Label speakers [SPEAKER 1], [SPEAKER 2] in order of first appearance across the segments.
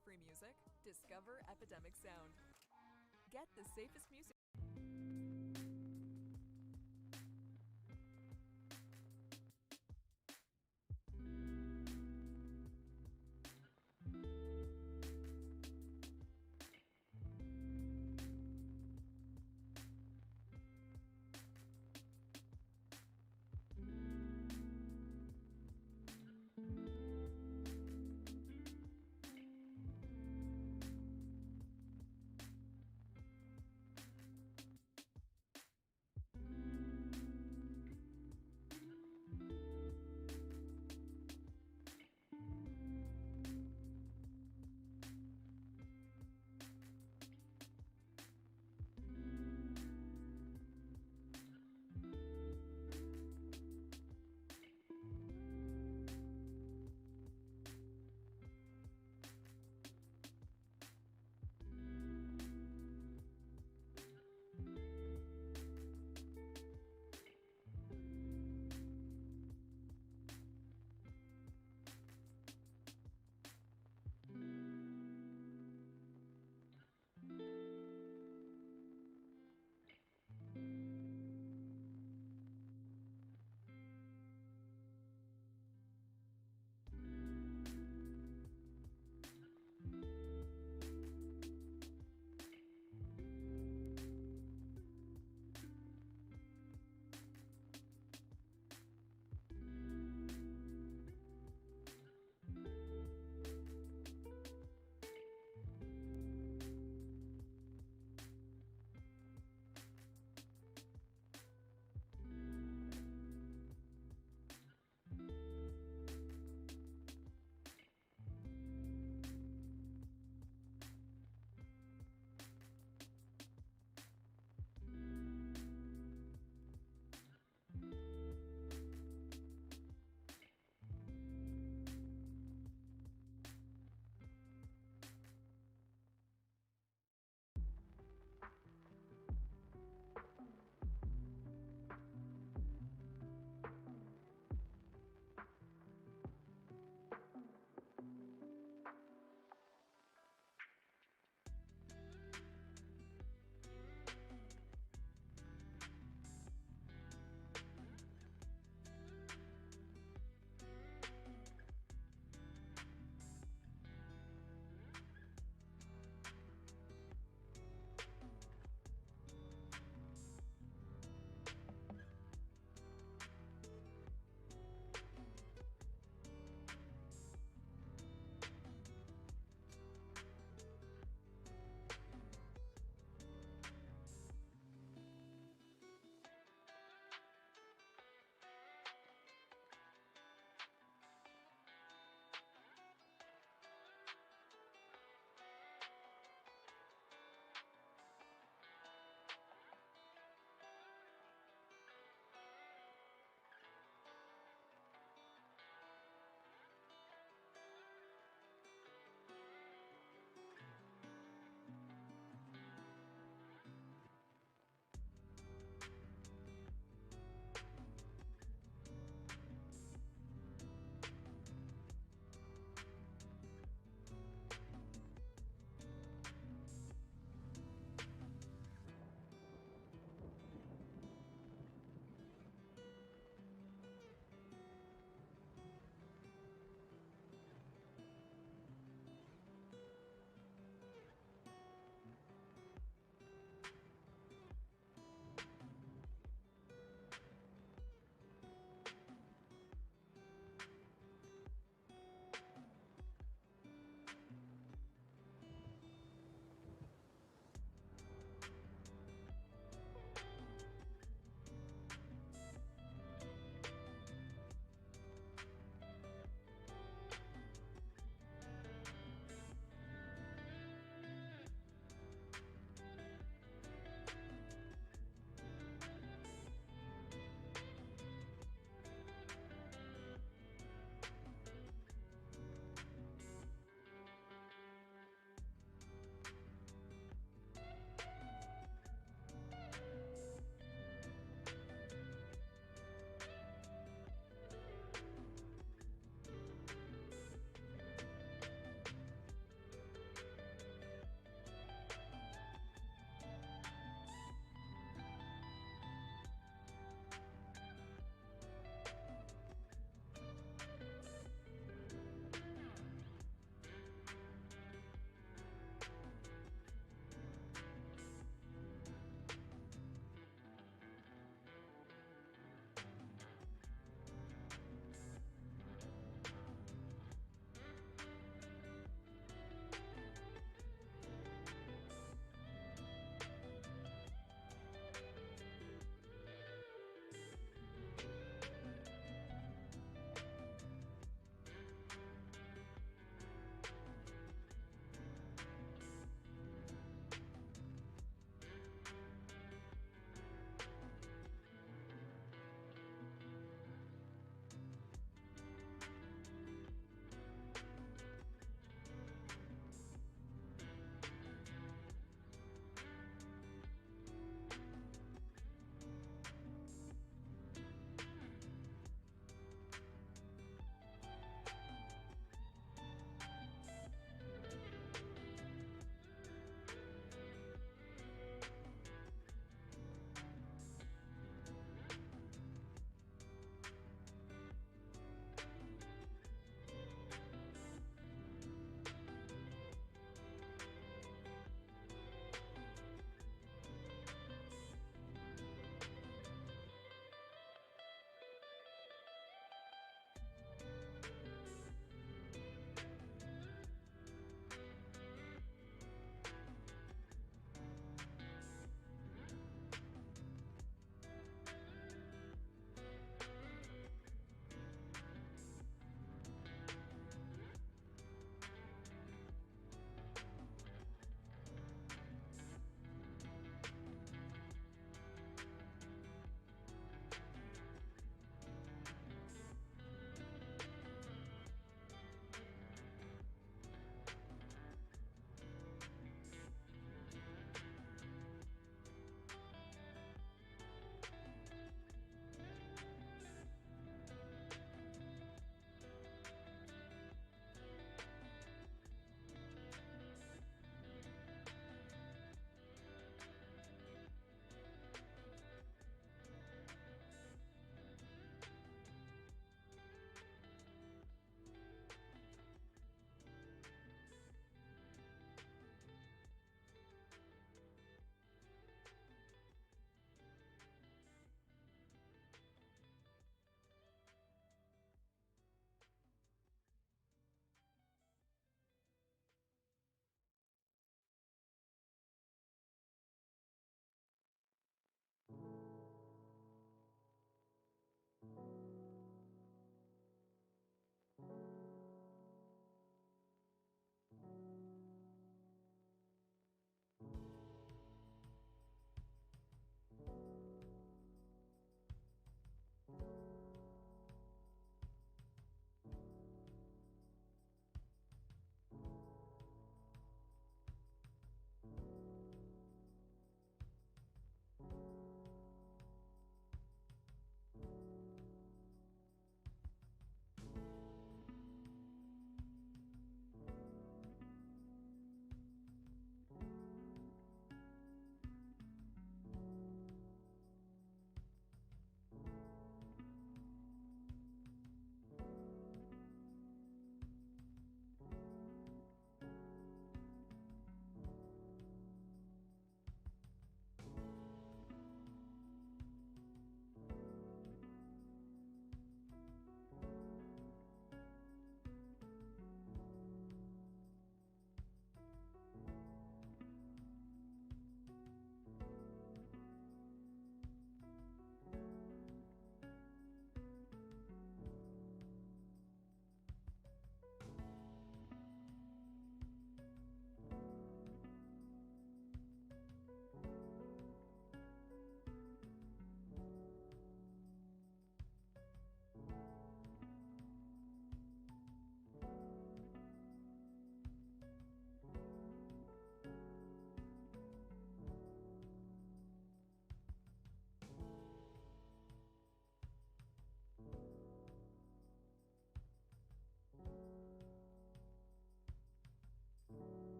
[SPEAKER 1] royalty-free music? Discover Epidemic Sound. Get the safest music.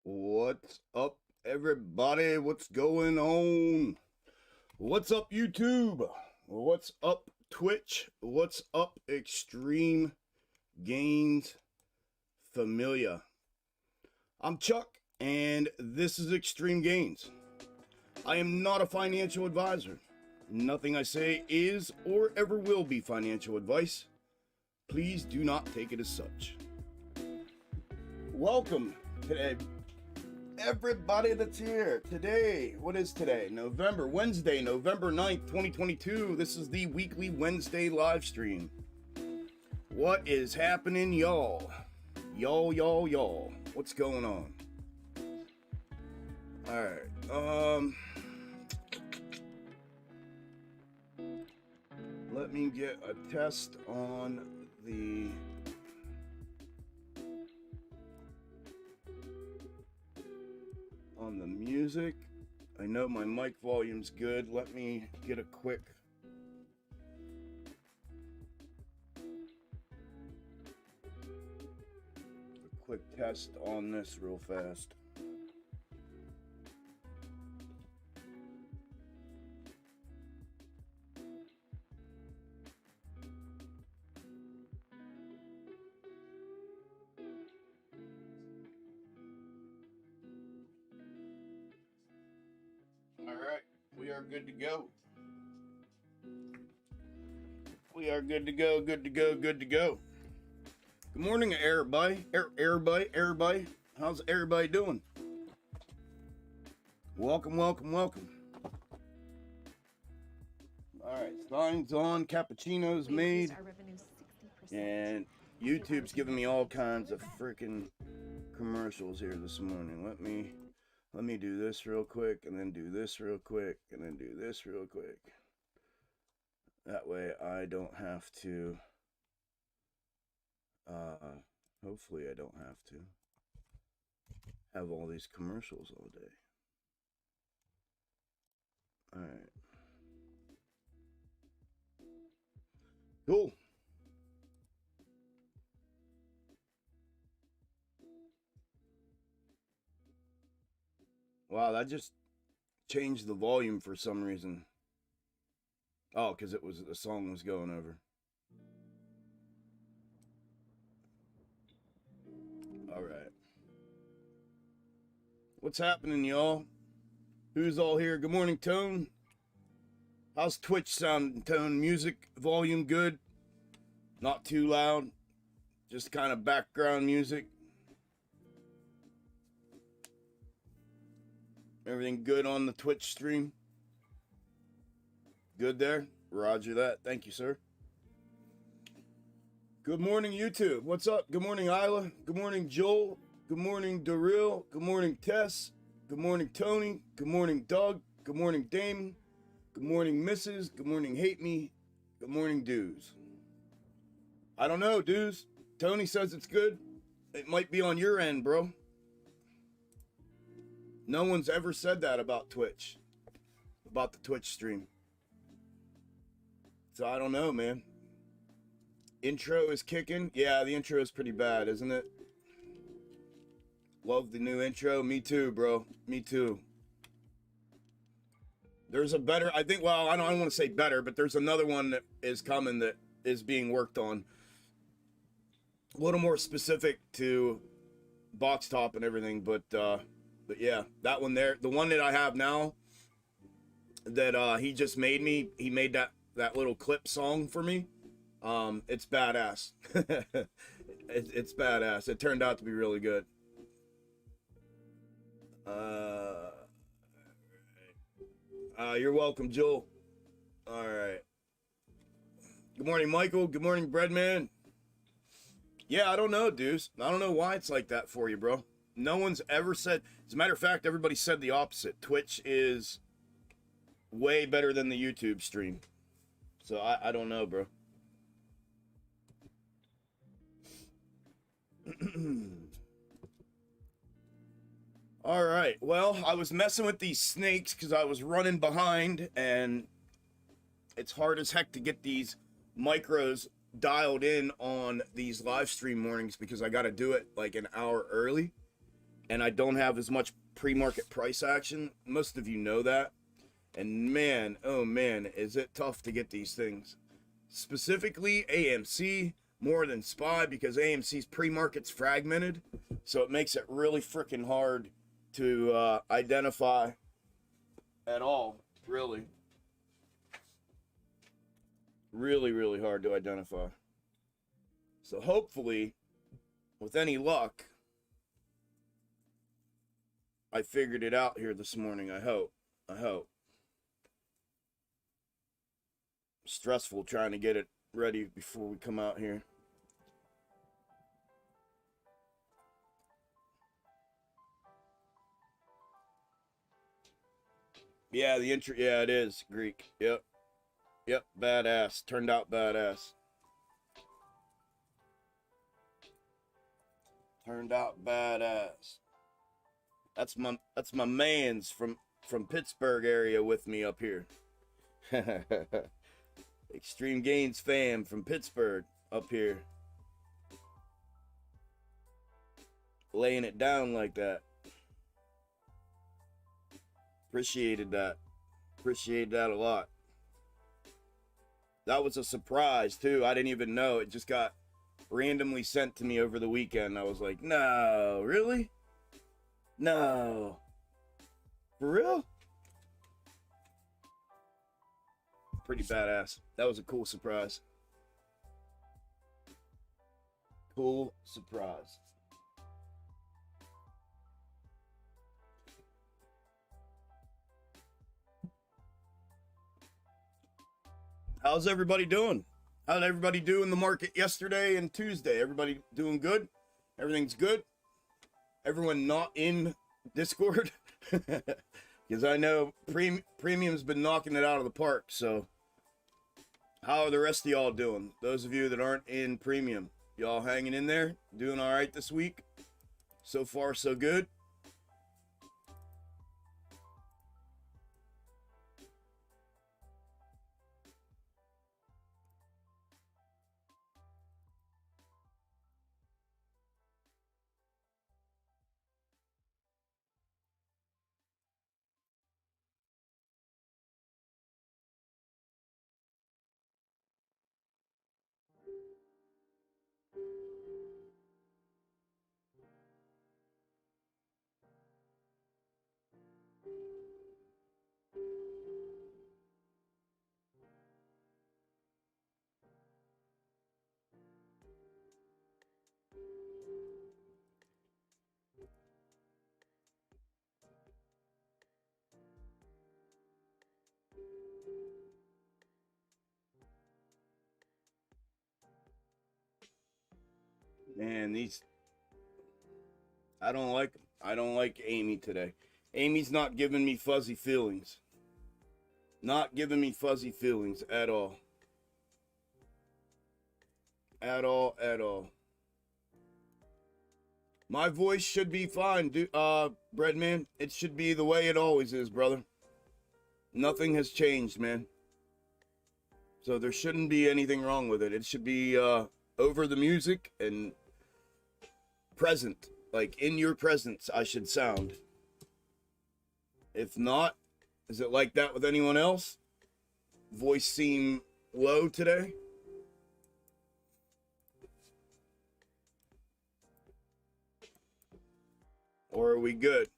[SPEAKER 2] What's up, everybody? What's going on? What's up, YouTube? What's up, Twitch? What's up, Xtreme, Gainz, Familia? I'm Chuck, and this is Xtreme Gainz. I am not a financial advisor. Nothing I say is or ever will be financial advice. Please do not take it as such. Welcome today, everybody that's here today. What is today? Wednesday, November 9th, 2022. This is the weekly Wednesday live stream. What is happening, y'all? Y'all. What's going on? All right. Let me get a test on the music. I know my mic volume's good. Let me get a quick test on this real fast. We are good to go. We are good to go. Good morning, everybody. Everybody. How's everybody doing? Welcome. All right, signs on, cappuccino's made, and YouTube's giving me all kinds of freaking commercials here this morning. Let me do this real quick, and then do this real quick, and then do this real quick. That way I don't have to, hopefully I don't have to have all these commercials all day. All right. Cool. Wow, that just changed the volume for some reason. Oh, because the song was going over. All right. What's happening, y'all? Who's all here? Good morning, Tone. How's Twitch sounding, Tone? Music volume good? Not too loud? Just kind of background music? Everything good on the Twitch stream? Good there? Roger that. Thank you, sir. Good morning, YouTube. What's up? Good morning, Isla. Good morning, Joel. Good morning, Daryl. Good morning, Tess. Good morning, Tony. Good morning, Doug. Good morning, Damon. Good morning, Mrs. Good morning, Hate Me. Good morning, Dues. I don't know, Dues. Tony says it's good. It might be on your end, bro. No one's ever said that about Twitch, about the Twitch stream. So I don't know, man. Intro is kicking. Yeah, the intro is pretty bad, isn't it? Love the new intro. Me too, bro. Me too. There's a better, I think, well, I don't want to say better, but there's another one that is coming that is being worked on. A little more specific to box top and everything, but yeah, that one there, the one that I have now that he just made me, he made that little clip song for me. It's badass. It's badass. It turned out to be really good. You're welcome, Joel. All right. Good morning, Michael. Good morning, Breadman. Yeah, I don't know, dudes. I don't know why it's like that for you, bro. No one's ever said, as a matter of fact, everybody said the opposite. Twitch is way better than the YouTube stream. So I don't know, bro. All right. Well, I was messing with these snakes because I was running behind, and it's hard as heck to get these micros dialed in on these live stream mornings because I got to do it like an hour early. and I don't have as much pre-market price action. Most of you know that. And man, oh man, is it tough to get these things. Specifically AMC, more than SPY, because AMC's pre-market's fragmented. So it makes it really freaking hard to identify at all, really. Really, really hard to identify. So hopefully, with any luck, I figured it out here this morning. I hope. Stressful trying to get it ready before we come out here. Yeah, the intro. Yeah, it is Greek. Yep, badass. Turned out badass. That's my man's from Pittsburgh area with me up here. Extreme Gainz fam from Pittsburgh up here. Laying it down like that. Appreciated that a lot. That was a surprise too. I didn't even know. It just got randomly sent to me over the weekend. I was like, no, really? No. For real? Pretty badass. That was a cool surprise. Cool surprise. How's everybody doing? How did everybody do in the market yesterday and Tuesday? Everybody doing good? Everything's good? Everyone not in Discord? Because I know Premium's been knocking it out of the park, so how are the rest of y'all doing? Those of you that aren't in Premium, y'all hanging in there? Doing all right this week? So far, so good? Man, I don't like Amy today. Amy's not giving me fuzzy feelings. Not giving me fuzzy feelings at all. At all. My voice should be fine, Breadman. It should be the way it always is, brother. Nothing has changed, man. So there shouldn't be anything wrong with it. It should be over the music and present. Like, in your presence, I should sound. If not, is it like that with anyone else? Voice seem low today? Or are we good?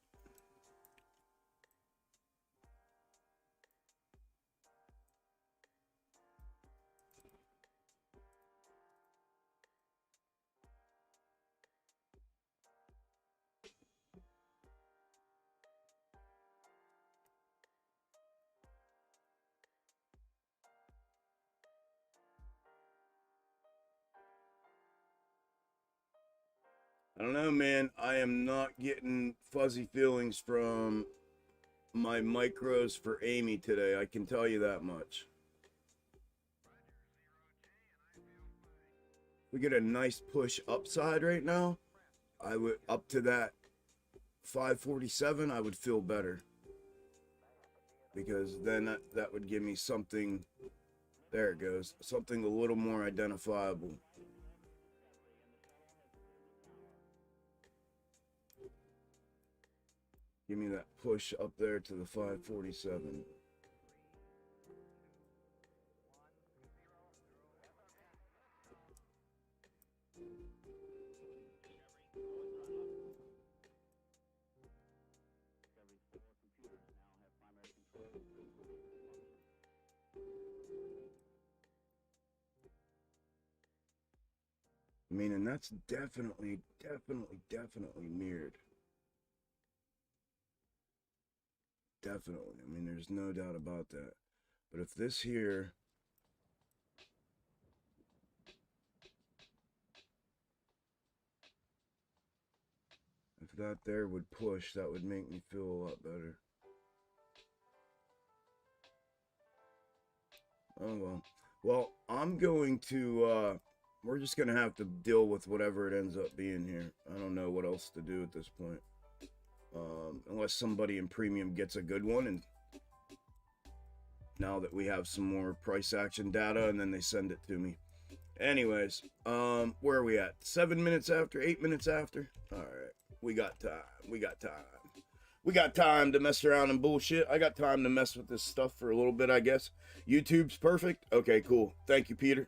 [SPEAKER 2] I don't know, man. I am not getting fuzzy feelings from my micros for Amy today. I can tell you that much. We get a nice push upside right now. I would up to that 547. I would feel better, because then that would give me something. There it goes. Something a little more identifiable. Give me that push up there to the 547. I mean, and that's definitely mirrored. Definitely. I mean, there's no doubt about that. But if this here, if that there would push, that would make me feel a lot better. Oh, well. Well, I'm going to, we're just going to have to deal with whatever it ends up being here. I don't know what else to do at this point. Unless somebody in premium gets a good one, and now that we have some more price action data, and then they send it to me. Anyways, where are we at? 7 minutes after, 8 minutes after? All right, we got time. We got time. We got time to mess around and bullshit. I got time to mess with this stuff for a little bit, I guess. YouTube's perfect. Okay, cool. Thank you, Peter.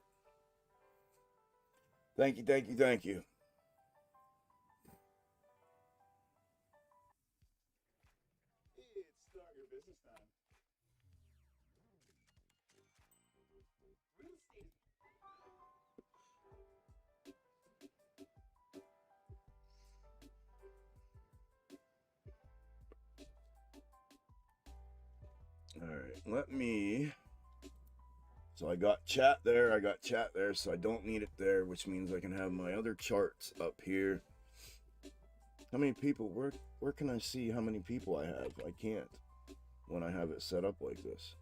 [SPEAKER 2] Thank you, thank you, thank you. It's start your business time. Real estate. All right, let me. So I got chat there, so I don't need it there, which means I can have my other charts up here. How many people, where can I see how many people I have? I can't when I have it set up like this.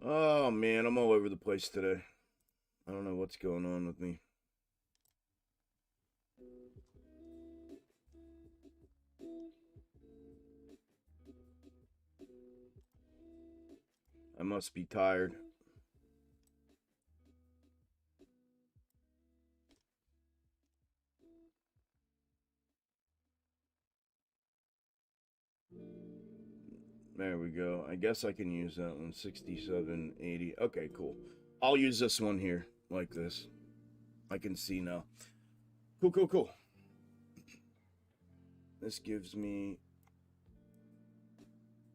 [SPEAKER 2] Oh man, I'm all over the place today. I don't know what's going on with me. I must be tired. There we go. I guess I can use that one. 6780. Okay, cool. I'll use this one here like this. I can see now. Cool, cool, cool. This gives me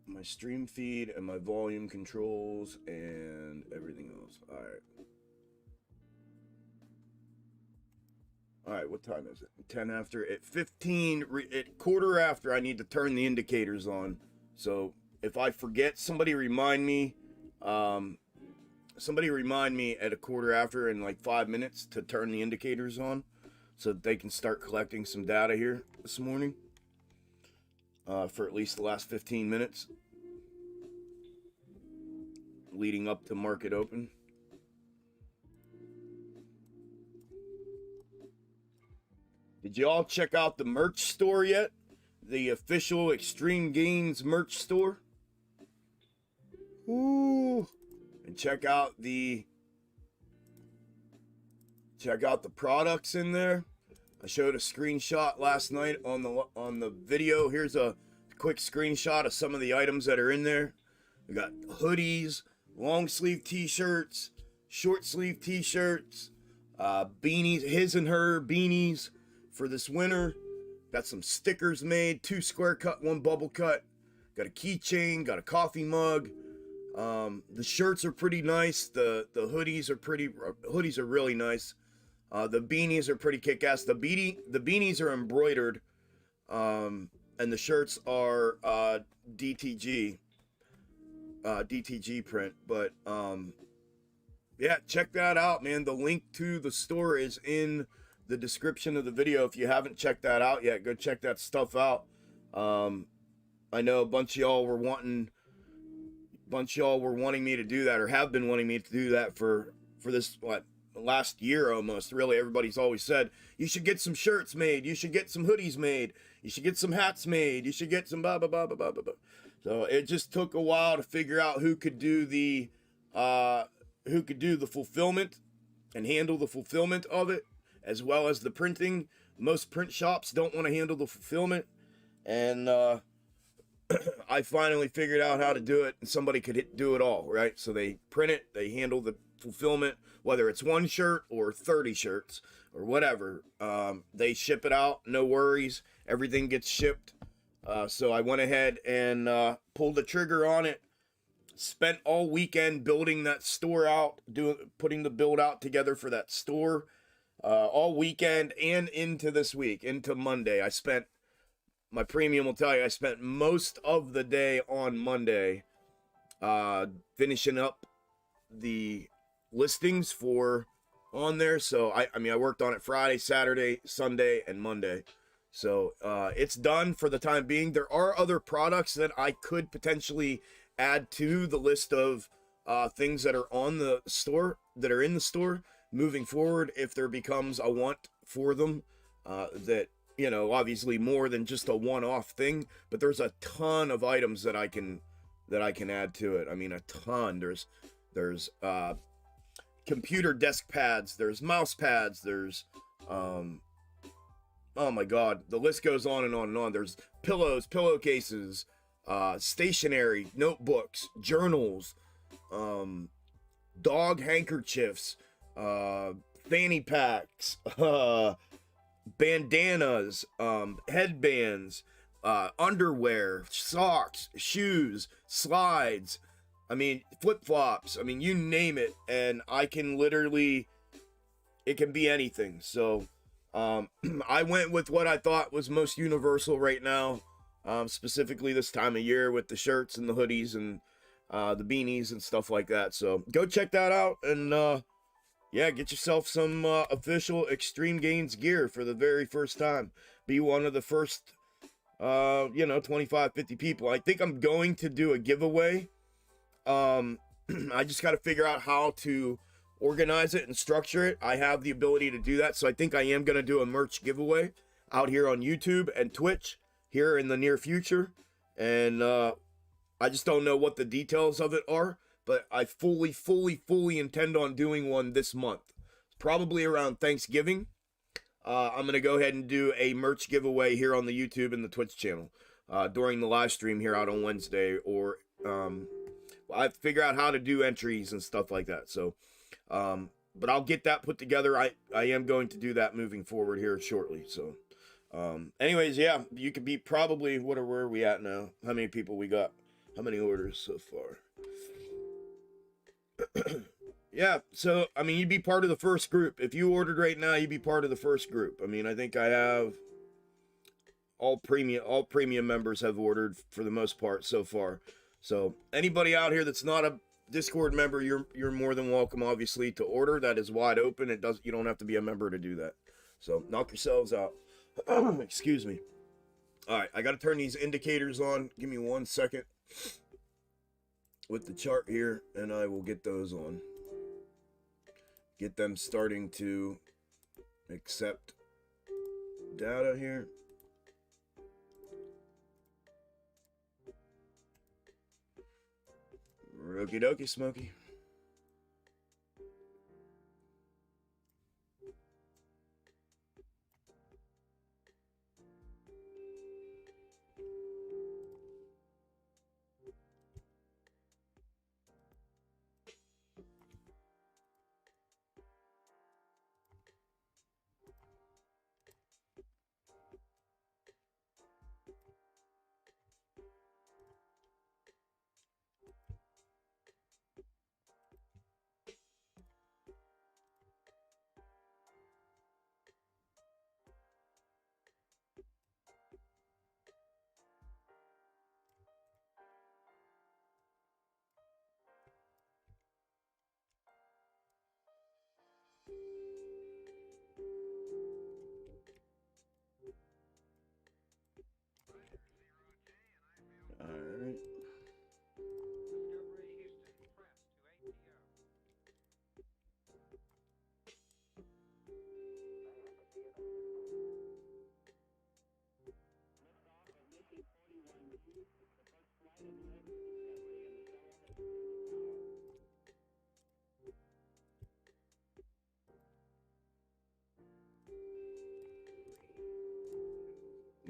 [SPEAKER 2] my stream feed and my volume controls and everything else. All right. All right, what time is it? 10 after. At 15, at quarter after, I need to turn the indicators on. So if I forget, somebody remind me. Somebody remind me at a quarter after in like 5 minutes to turn the indicators on so that they can start collecting some data here this morning for at least the last 15 minutes leading up to market open. Did you all check out the merch store yet? The official Xtreme Gainz merch store? Ooh. And check out the products in there. I showed a screenshot last night on the video. Here's a quick screenshot of some of the items that are in there. We got hoodies, long sleeve t-shirts, short sleeve t-shirts, beanies, his and her beanies for this winter. Got some stickers made, 2 square cut, 1 bubble cut. Got a keychain, got a coffee mug. The shirts are pretty nice. The hoodies are really nice. The beanies are pretty kick-ass. The beanies are embroidered, and the shirts are DTG print. But yeah, check that out, man. The link to the store is in the description of the video. If you haven't checked that out yet, go check that stuff out. I know a bunch of y'all were wanting me to do that, or have been wanting me to do that for this, what, last year almost, really, everybody's always said, you should get some shirts made, you should get some hoodies made, you should get some hats made, you should get some blah, blah, blah, blah, blah, blah, blah. So it just took a while to figure out who could do the fulfillment and handle the fulfillment of it, as well as the printing. Most print shops don't want to handle the fulfillment, and I finally figured out how to do it, and somebody could do it all, right? So they print it, they handle the fulfillment, whether it's 1 shirt or 30 shirts or whatever. They ship it out, no worries. Everything gets shipped. So I went ahead and pulled the trigger on it. Spent all weekend building that store out, putting the build out together for that store. All weekend and into this week, into Monday. My premium will tell you, I spent most of the day on Monday finishing up the listings for on there. So I mean I worked on it Friday, Saturday, Sunday, and Monday. So it's done for the time being. There are other products that I could potentially add to the list of things that are on the store, that are in the store moving forward, if there becomes a want for them, that, you know, obviously more than just a one-off thing, but there's a ton of items that I can add to it. I mean, a ton. There's computer desk pads, there's mouse pads, there's oh my god, the list goes on and on and on. There's pillows, pillowcases, stationery, notebooks, journals, dog handkerchiefs, fanny packs, bandanas, headbands, underwear, socks, shoes, slides, I mean, flip-flops, I mean, you name it, and I can literally, it can be anything. So I went with what I thought was most universal right now, specifically this time of year, with the shirts and the hoodies and the beanies and stuff like that. So go check that out, and yeah, get yourself some official Xtreme Gainz gear for the very first time. Be one of the first 25, 50 people. I think I'm going to do a giveaway. I just got to figure out how to organize it and structure it. I have the ability to do that, so I think I am going to do a merch giveaway out here on YouTube and Twitch here in the near future. And I just don't know what the details of it are, but I fully intend on doing one this month. Probably around Thanksgiving. I'm going to go ahead and do a merch giveaway here on the YouTube and the Twitch channel during the live stream here out on Wednesday, or I figure out how to do entries and stuff like that. So, but I'll get that put together. I am going to do that moving forward here shortly. So, anyways, yeah, you could be probably, where are we at now? How many people we got? How many orders so far? Yeah, so, I mean, you'd be part of the first group. If you ordered right now, you'd be part of the first group. I mean, I think I have all premium members have ordered for the most part so far. So anybody out here that's not a Discord member, you're more than welcome, obviously, to order. That is wide open. You don't have to be a member to do that. So knock yourselves out. Excuse me. All right, I got to turn these indicators on. Give me 1 second with the chart here, and I will get those on. Get them starting to accept data here. Okie dokie, Smokey.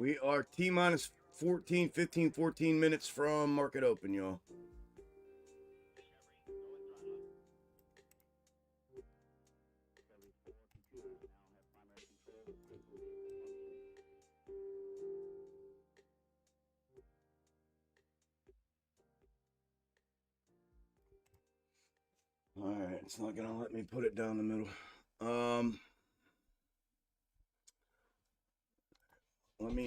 [SPEAKER 2] We are T minus 14, 15, 14 minutes from market open, y'all. All right, it's not gonna let me put it down the middle.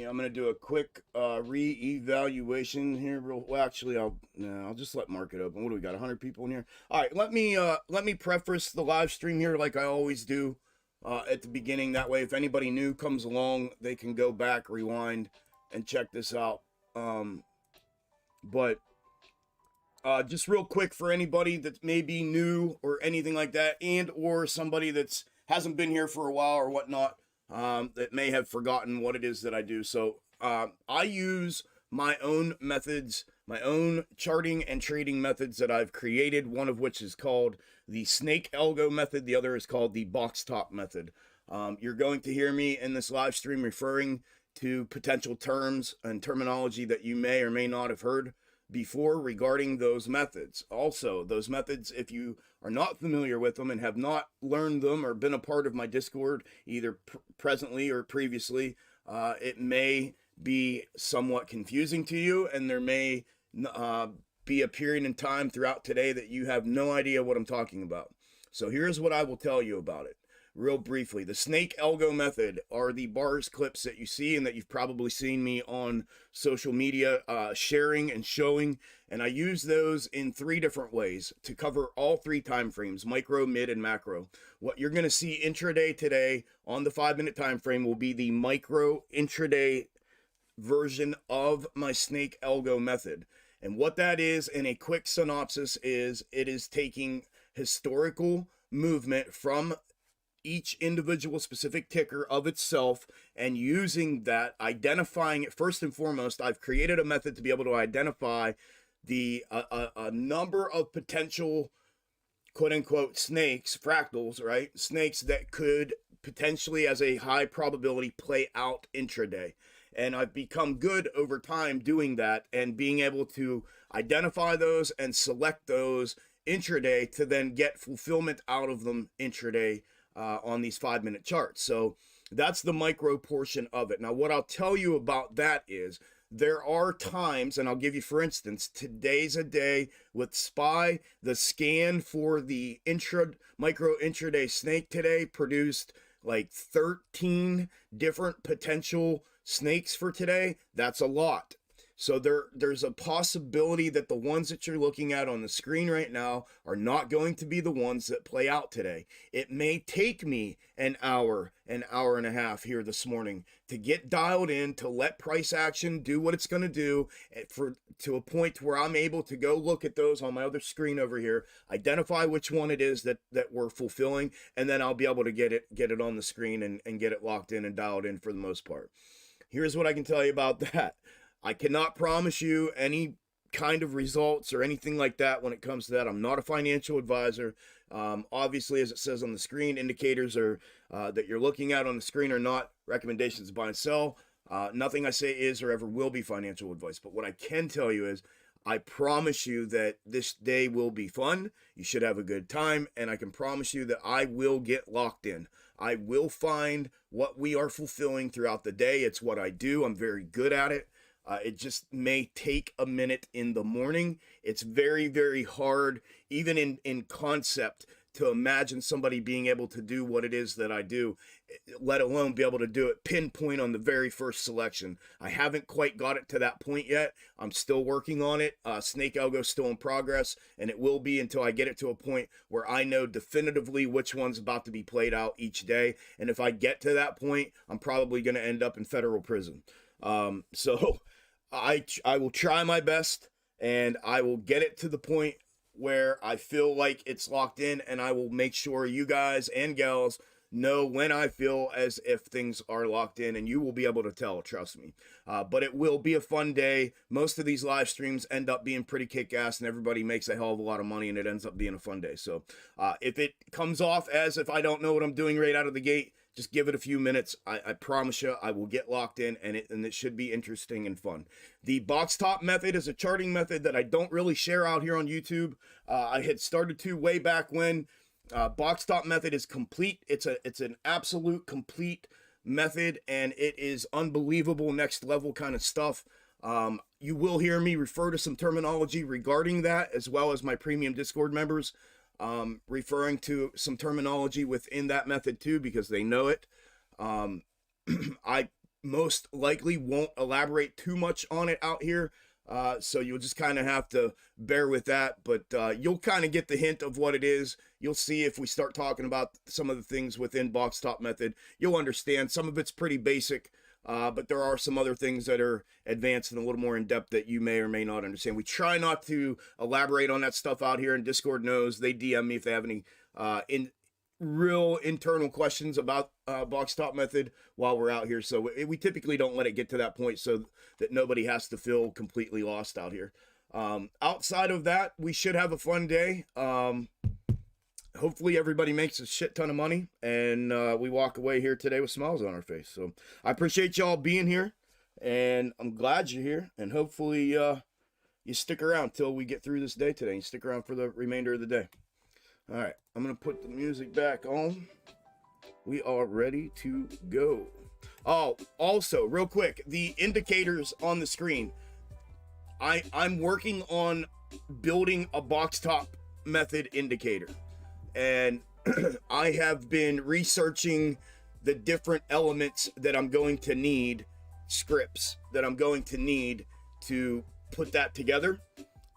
[SPEAKER 2] I'm gonna do a quick re-evaluation here. Well, actually, I'll just let market open. What do we got? 100 people in here. All right, let me preface the live stream here like I always do at the beginning. That way, if anybody new comes along, they can go back, rewind, and check this out. But just real quick for anybody that may be new or anything like that, and or somebody that's hasn't been here for a while or whatnot, that may have forgotten what it is that I do. So I use my own methods, my own charting and trading methods that I've created, one of which is called the snake algo method. The other is called the box top method. You're going to hear me in this live stream referring to potential terms and terminology that you may or may not have heard before regarding those methods. Also, those methods, if you are not familiar with them and have not learned them or been a part of my Discord, either presently or previously, it may be somewhat confusing to you, and there may be a period in time throughout today that you have no idea what I'm talking about. So here's what I will tell you about it. Real briefly, the snake algo method are the bars clips that you see and that you've probably seen me on social media sharing and showing, and I use those in 3 different ways to cover all 3 time frames: micro, mid, and macro. What you're going to see intraday today on the 5-minute time frame will be the micro intraday version of my snake algo method. And what that is, in a quick synopsis, is it is taking historical movement from each individual specific ticker of itself and using that, identifying it. First and foremost, I've created a method to be able to identify the a number of potential quote unquote snakes, fractals, right? Snakes that could potentially, as a high probability, play out intraday. And I've become good over time doing that and being able to identify those and select those intraday to then get fulfillment out of them intraday on these 5-minute charts. So that's the micro portion of it. Now, what I'll tell you about that is there are times, and I'll give you, for instance, today's a day with SPY. The scan for the micro intraday snake today produced like 13 different potential snakes for today. That's a lot. So there's a possibility that the ones that you're looking at on the screen right now are not going to be the ones that play out today. It may take me an hour and a half here this morning to get dialed in, to let price action do what it's going to do to a point where I'm able to go look at those on my other screen over here, identify which one it is that we're fulfilling, and then I'll be able to get it on the screen and get it locked in and dialed in for the most part. Here's what I can tell you about that. I cannot promise you any kind of results or anything like that when it comes to that. I'm not a financial advisor. Obviously, as it says on the screen, indicators are that you're looking at on the screen are not recommendations to buy and sell. Nothing I say is or ever will be financial advice. But what I can tell you is I promise you that this day will be fun. You should have a good time. And I can promise you that I will get locked in. I will find what we are fulfilling throughout the day. It's what I do. I'm very good at it. It just may take a minute in the morning. It's very, very hard, even in concept, to imagine somebody being able to do what it is that I do, let alone be able to do it pinpoint on the very first selection. I haven't quite got it to that point yet. I'm still working on it. Snake Algo is still in progress, and it will be until I get it to a point where I know definitively which one's about to be played out each day. And if I get to that point, I'm probably going to end up in federal prison. So I will try my best, and I will get it to the point where I feel like it's locked in, and I will make sure you guys and gals know when I feel as if things are locked in, and you will be able to tell, trust me. But it will be a fun day. Most of these live streams end up being pretty kick-ass, and everybody makes a hell of a lot of money, and it ends up being a fun day. So if it comes off as if I don't know what I'm doing right out of the gate, Just give it a few minutes. I promise you, I will get locked in, and it should be interesting and fun. The box top method is a charting method that I don't really share out here on YouTube. I had started to way back when. Box top method is complete. It's an absolute complete method, and it is unbelievable, next level kind of stuff. You will hear me refer to some terminology regarding that, as well as my premium Discord members. Referring to some terminology within that method too, because they know it. I most likely won't elaborate too much on it out here, so you'll just kind of have to bear with that, but you'll kind of get the hint of what it is. You'll see if we start talking about some of the things within box top method, you'll understand. Some of it's pretty basic, but there are some other things that are advanced and a little more in depth that you may or may not understand. We try not to elaborate on that stuff out here, and Discord knows. They DM me if they have any real internal questions about box top method while we're out here. So we typically don't let it get to that point so that nobody has to feel completely lost out here. Outside of that, we should have a fun day. Hopefully everybody makes a shit ton of money, and we walk away here today with smiles on our face. So I appreciate y'all being here, and I'm glad you're here, and hopefully you stick around till we get through this day today, and stick around for the remainder of the day. All right, I'm going to put the music back on. We are ready to go. Oh, also, real quick, the indicators on the screen. I'm working on building a box top method indicator. And I have been researching the different elements that I'm going to need, scripts that I'm going to need to put that together.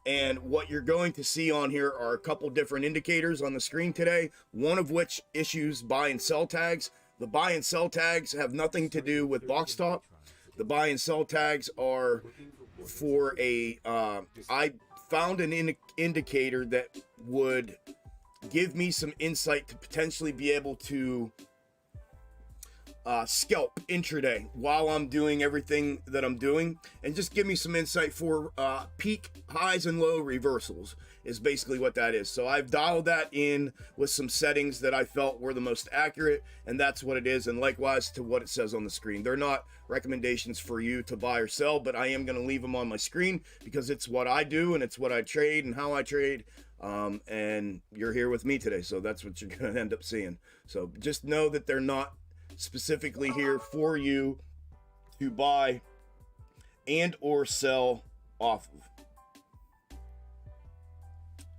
[SPEAKER 2] And what you're going to see on here are a couple different indicators on the screen today, one of which issues buy and sell tags. The buy and sell tags have nothing to do with box top. The buy and sell tags are for I found an indicator that would give me some insight to potentially be able to scalp intraday while I'm doing everything that I'm doing, and just give me some insight for peak highs and low reversals is basically what that is. So I've dialed that in with some settings that I felt were the most accurate, and that's what it is. And likewise to what it says on the screen. They're not recommendations for you to buy or sell, but I am going to leave them on my screen because it's what I do and it's what I trade and how I trade. And you're here with me today, so that's what you're going to end up seeing. So just know that they're not specifically here for you to buy and or sell off of.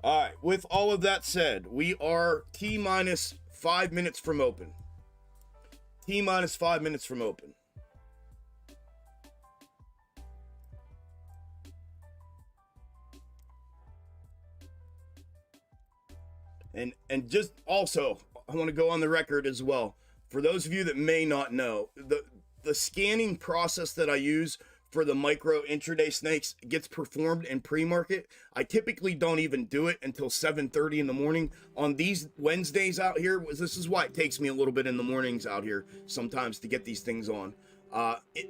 [SPEAKER 2] All right, with all of that said, we are T-minus 5 minutes from open. T-minus 5 minutes from open. And just also, I want to go on the record as well. For those of you that may not know, the scanning process that I use for the micro intraday snakes gets performed in pre-market. I typically don't even do it until 7:30 in the morning. On these Wednesdays out here, this is why it takes me a little bit in the mornings out here sometimes to get these things on.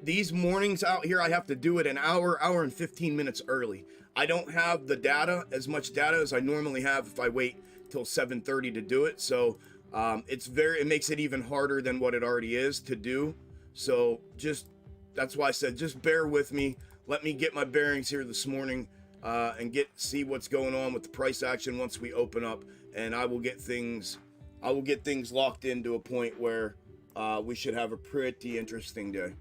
[SPEAKER 2] These mornings out here, I have to do it an hour and 15 minutes early. I don't have the data, as much data as I normally have if I wait till 7:30 to do it. So it makes it even harder than what it already is to do. So that's why I said, just bear with me. Let me get my bearings here this morning and see what's going on with the price action once we open up, and I will get things locked into a point where we should have a pretty interesting day.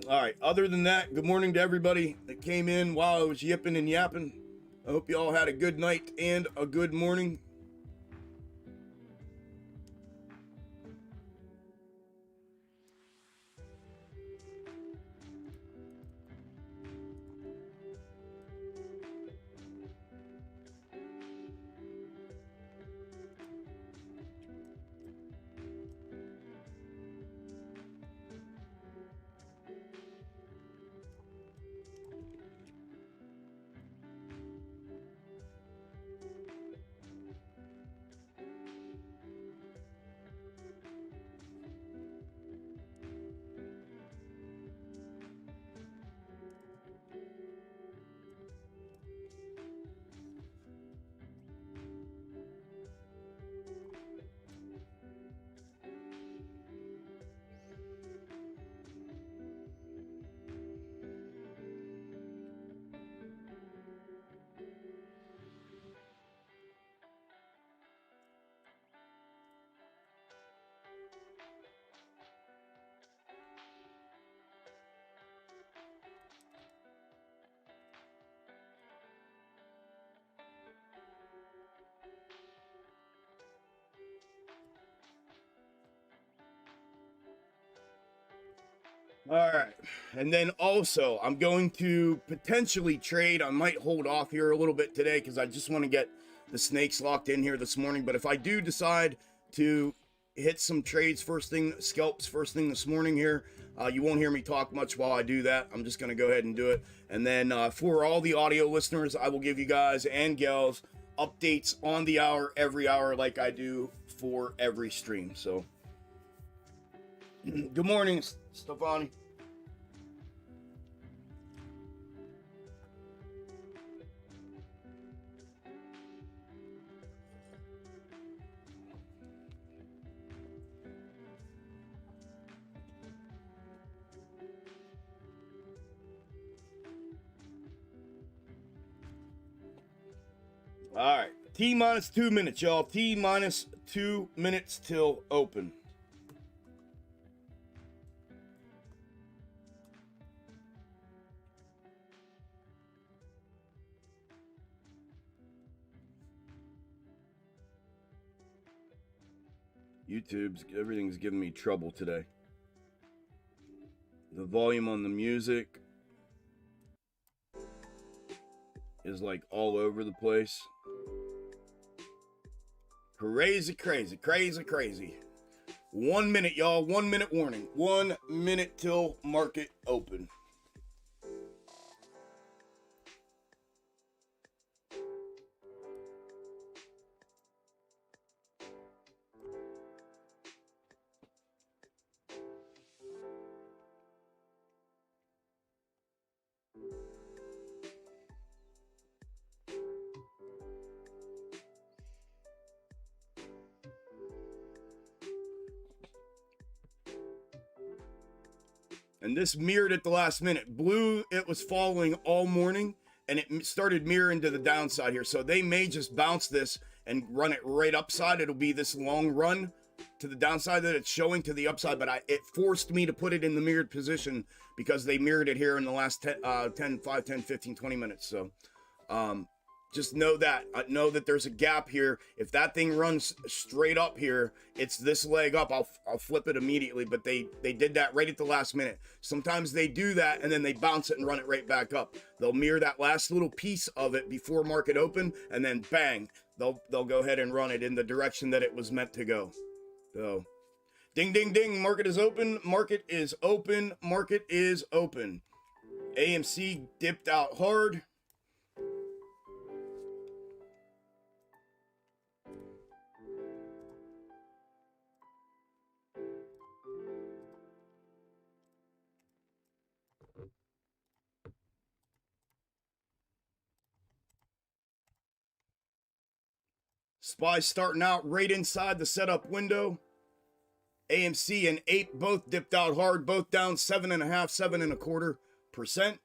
[SPEAKER 2] All right, other than that, good morning to everybody that came in while I was yipping and yapping. I hope you all had a good night and a good morning. All right. And then also, I'm going to potentially trade. I might hold off here a little bit today because I just want to get the snakes locked in here this morning. But if I do decide to hit some trades first thing, scalps first thing this morning here, you won't hear me talk much while I do that. I'm just going to go ahead and do it. And then for all the audio listeners, I will give you guys and gals updates on the hour, every hour, like I do for every stream. So good morning, Stefani. All right, T minus 2 minutes, y'all. T minus 2 minutes till open. Everything's giving me trouble today. The volume on the music is like all over the place. Crazy, crazy, crazy, crazy. 1 minute, y'all. 1 minute warning. 1 minute till market open. And this mirrored at the last minute. Blue, it was following all morning, and it started mirroring to the downside here. So they may just bounce this and run it right upside. It'll be this long run to the downside that it's showing to the upside, but it forced me to put it in the mirrored position because they mirrored it here in the last 5, 10, 15, 20 minutes. So just know that. Know that there's a gap here. If that thing runs straight up here, it's this leg up. I'll flip it immediately, but they did that right at the last minute. Sometimes they do that and then they bounce it and run it right back up. They'll mirror that last little piece of it before market open, and then bang, they'll go ahead and run it in the direction that it was meant to go. So ding, ding, ding. Market is open. Market is open. Market is open. AMC dipped out hard. SPY starting out right inside the setup window. AMC and APE both dipped out hard, both down 7.5%, 7.25%.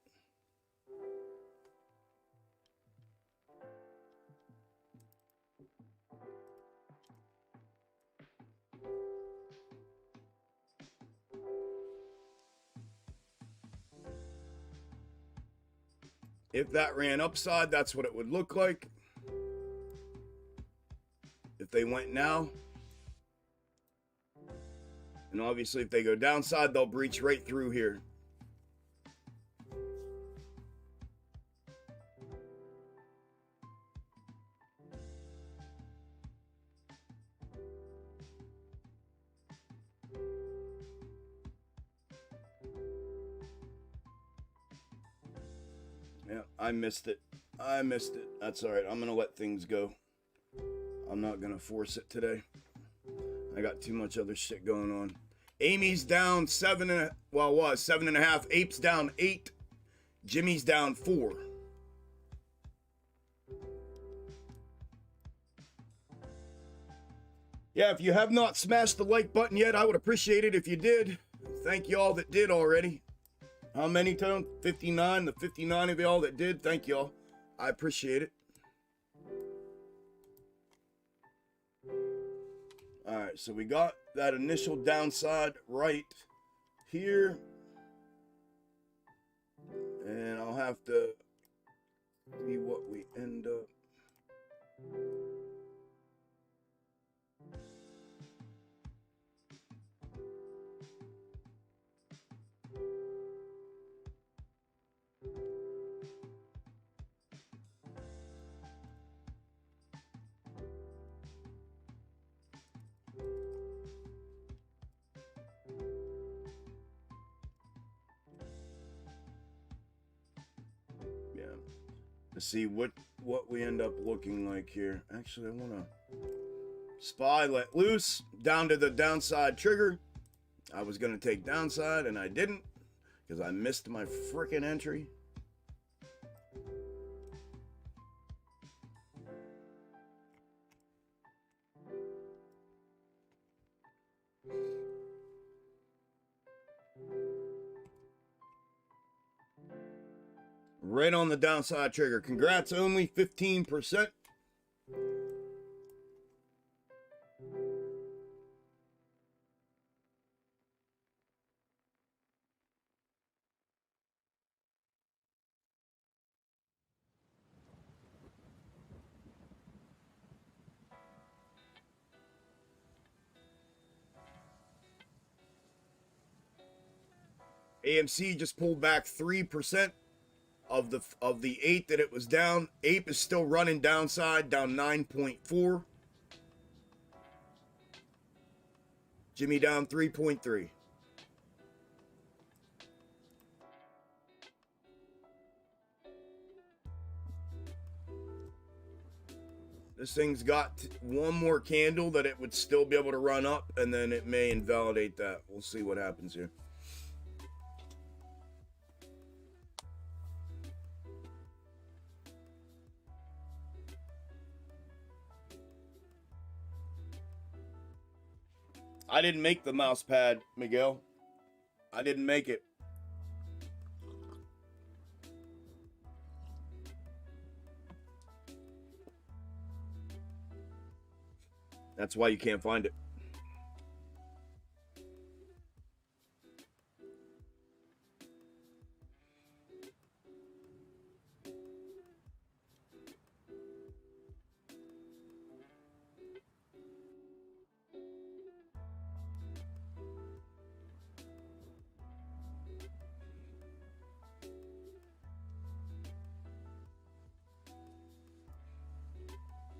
[SPEAKER 2] If that ran upside, that's what it would look like. If they went now. And obviously if they go downside, they'll breach right through here. Yeah, I missed it. That's all right. I'm going to let things go. I'm not going to force it today. I got too much other shit going on. Amy's down 7.5. Ape's down 8. Jimmy's down 4. Yeah, if you have not smashed the like button yet, I would appreciate it if you did. Thank y'all that did already. How many, Tone? 59. The 59 of y'all that did. Thank y'all. I appreciate it. All right, so we got that initial downside right here. And I'll have to see what we end up. see what we end up looking like here. Actually, I want to SPY let loose down to the downside trigger. I was going to take downside and I didn't because I missed my freaking entry. Right on the downside trigger. Congrats, only 15%. AMC just pulled back 3% of the 8 that it was down. Ape is still running downside, down 9.4. Jimmy down 3.3. This thing's got one more candle that it would still be able to run up, and then it may invalidate that. We'll see what happens here. I didn't make the mouse pad, Miguel. I didn't make it. That's why you can't find it.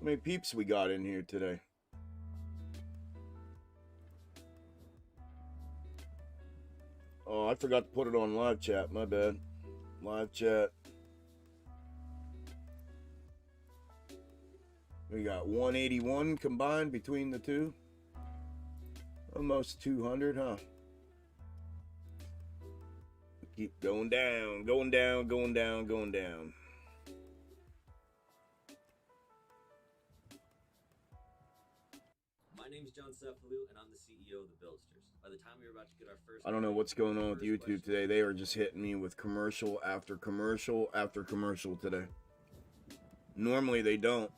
[SPEAKER 2] How many peeps we got in here today? Oh, I forgot to put it on live chat. My bad. Live chat. We got 181 combined between the two. Almost 200, huh? Keep going down, going down, going down, going down.
[SPEAKER 3] My name is John Cefalu, and I'm the CEO of the Billsters. By the time we were about to get our first...
[SPEAKER 2] I don't know what's going on with YouTube today. They are just hitting me with commercial after commercial after commercial today. Normally they don't.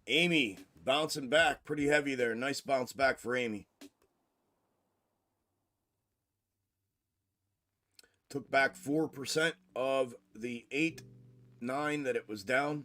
[SPEAKER 2] Amy, bouncing back pretty heavy there. Nice bounce back for Amy. Took back 4% of the 8-9 that it was down.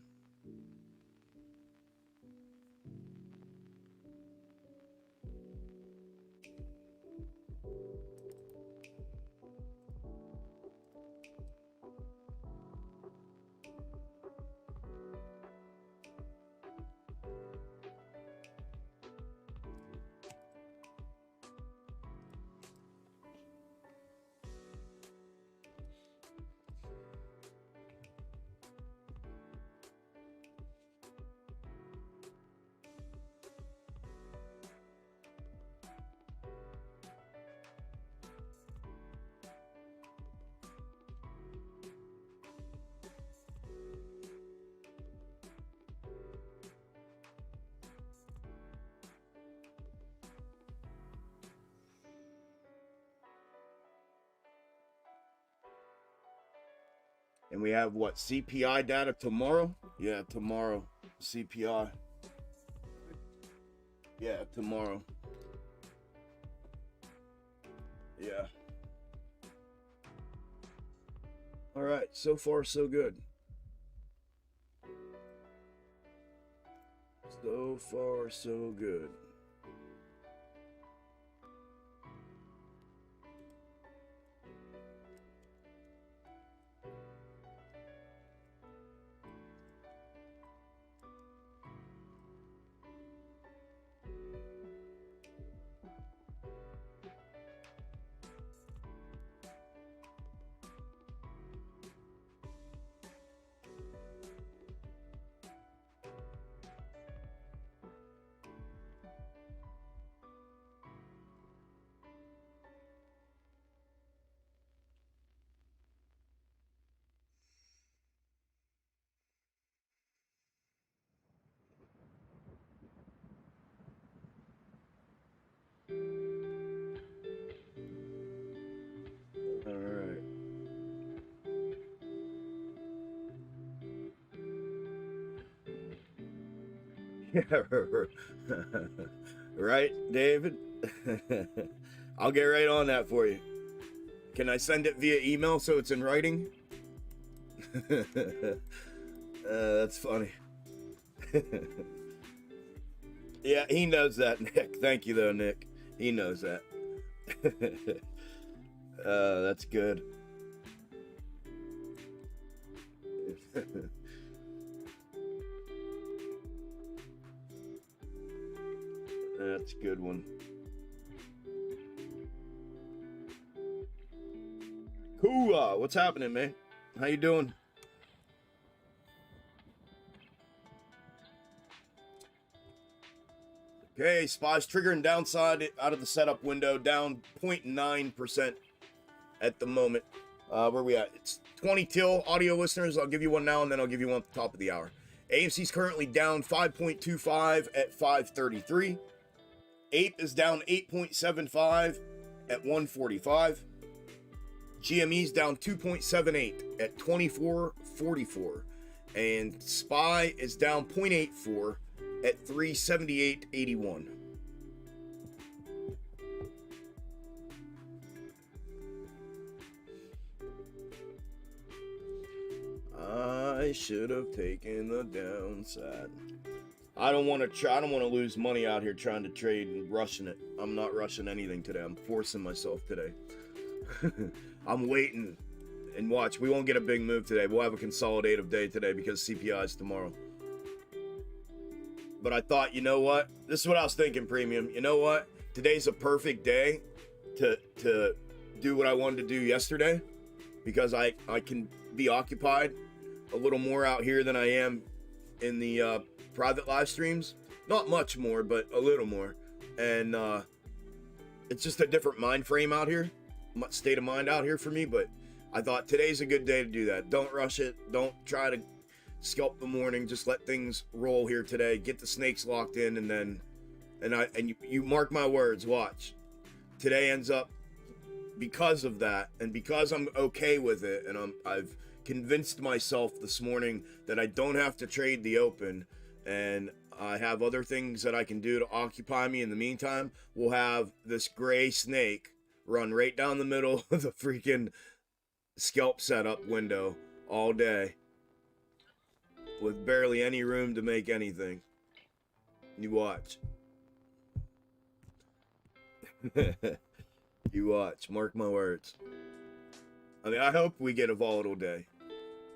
[SPEAKER 2] And we have what, CPI data tomorrow? Yeah, tomorrow. CPI. Yeah, tomorrow. Yeah. All right, so far so good. So far so good. Right, David? I'll get right on that for you. Can I send it via email so it's in writing? That's funny. Yeah, he knows that, Nick. Thank you, though, Nick. He knows that. That's good. That's a good one. Cool. What's happening, man? How you doing? Okay, SPY's triggering downside out of the setup window, down 0.9% at the moment. Where we at? It's 20 till audio listeners. I'll give you one now, and then I'll give you one at the top of the hour. AMC's currently down 5.25 at 533. Ape is down 8.75 at 145. GME's down 2.78 at 24.44. And SPY is down 0.84 at 378.81. I should have taken the downside. I don't want to lose money out here trying to trade and rushing it. I'm not rushing anything today. I'm forcing myself today. I'm waiting and watch. We won't get a big move today. We'll have a consolidative day today because CPI is tomorrow. But I thought, you know what? This is what I was thinking, Premium. You know what? Today's a perfect day to do what I wanted to do yesterday because I can be occupied a little more out here than I am in the private live streams. Not much more, but a little more. And it's just a different mind frame out here, state of mind out here for me. But I thought today's a good day to do that. Don't rush it. Don't try to scalp the morning. Just let things roll here today. Get the snakes locked in, and then you mark my words. Watch. Today ends up, because of that, and because I'm okay with it, and I've convinced myself this morning that I don't have to trade the open, and I have other things that I can do to occupy me in the meantime. We'll have this gray snake run right down the middle of the freaking scalp setup window all day with barely any room to make anything. You watch. You watch. Mark my words. I mean, I hope we get a volatile day.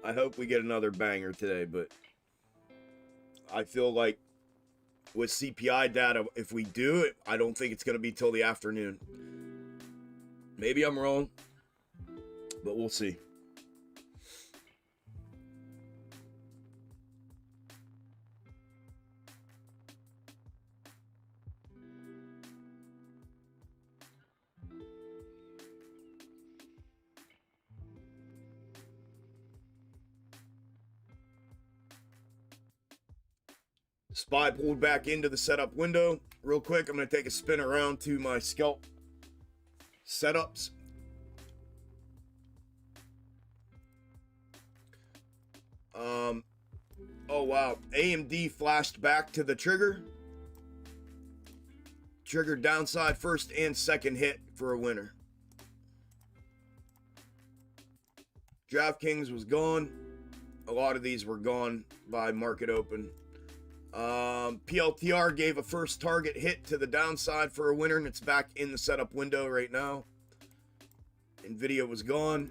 [SPEAKER 2] I hope we get another banger today, but I feel like with CPI data, if we do it, I don't think it's going to be till the afternoon. Maybe I'm wrong, but we'll see. SPY pulled back into the setup window. Real quick, I'm going to take a spin around to my scalp setups. Oh wow, AMD flashed back to the trigger. Trigger downside first and second hit for a winner. DraftKings was gone. A lot of these were gone by market open. PLTR gave a first target hit to the downside for a winner, and it's back in the setup window right now. Nvidia was gone.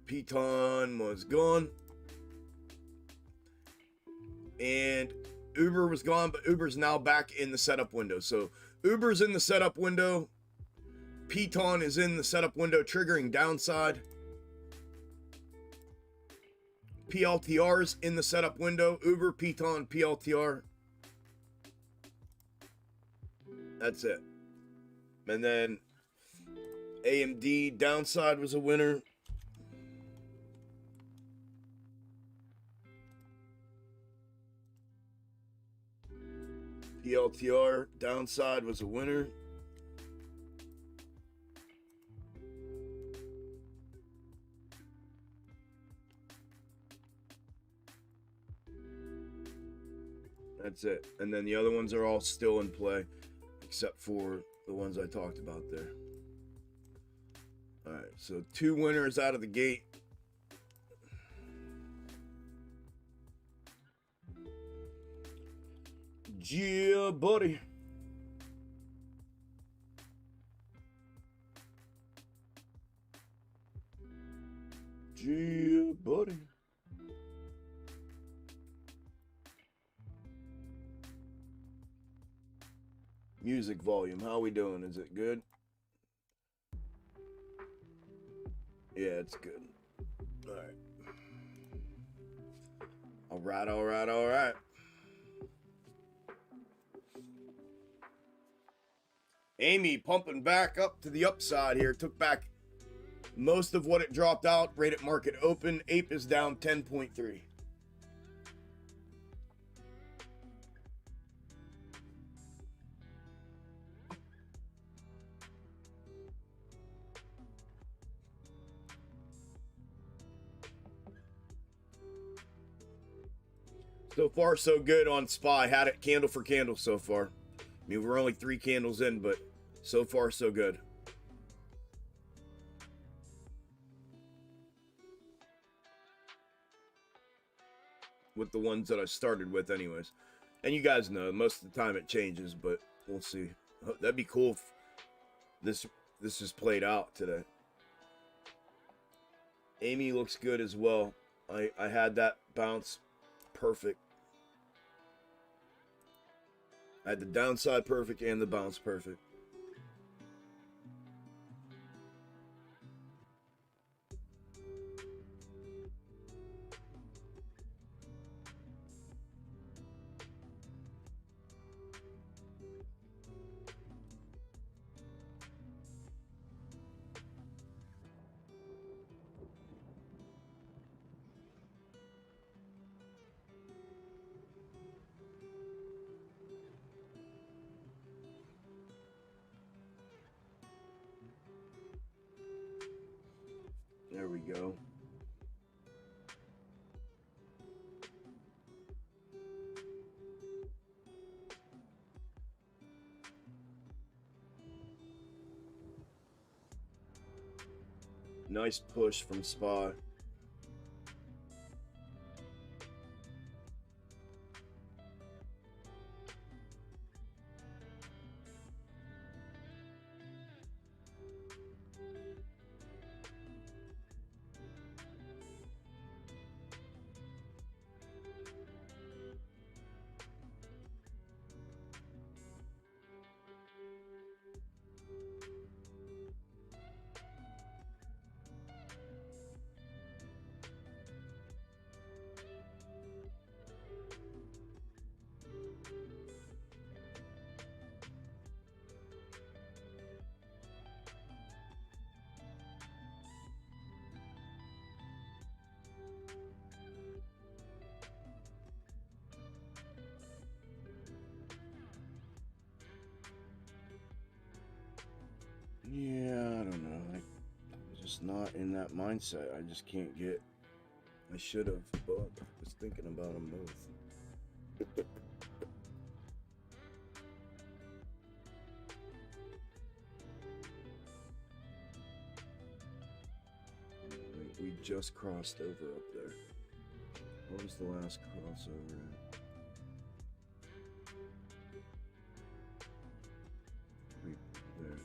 [SPEAKER 2] Piton was gone. And Uber was gone, but Uber's now back in the setup window. So Uber's in the setup window. Piton is in the setup window, triggering downside. PLTR's in the setup window. Uber, Piton, PLTR. That's it. And then AMD downside was a winner. PLTR downside was a winner. That's it. And then the other ones are all still in play, except for the ones I talked about there. All right, so 2 winners out of the gate. Yeah, buddy. Yeah, buddy. Music volume, how we doing? Is it good? Yeah, it's good. All right. All right, all right, all right. Amy pumping back up to the upside here. Took back most of what it dropped out right at market open. Ape is down 10.3. So far, so good on SPY. Had it candle for candle so far. I mean, we're only 3 candles in, but so far, so good. With the ones that I started with anyways. And you guys know, most of the time it changes, but we'll see. That'd be cool if this is played out today. Amy looks good as well. I had that bounce perfect. I had the downside perfect and the bounce perfect. There we go. Nice push from SPY. Yeah, I don't know. I'm just not in that mindset. I just can't get. I should have, but I was thinking about them both. We just crossed over up there. What was the last crossover at? There.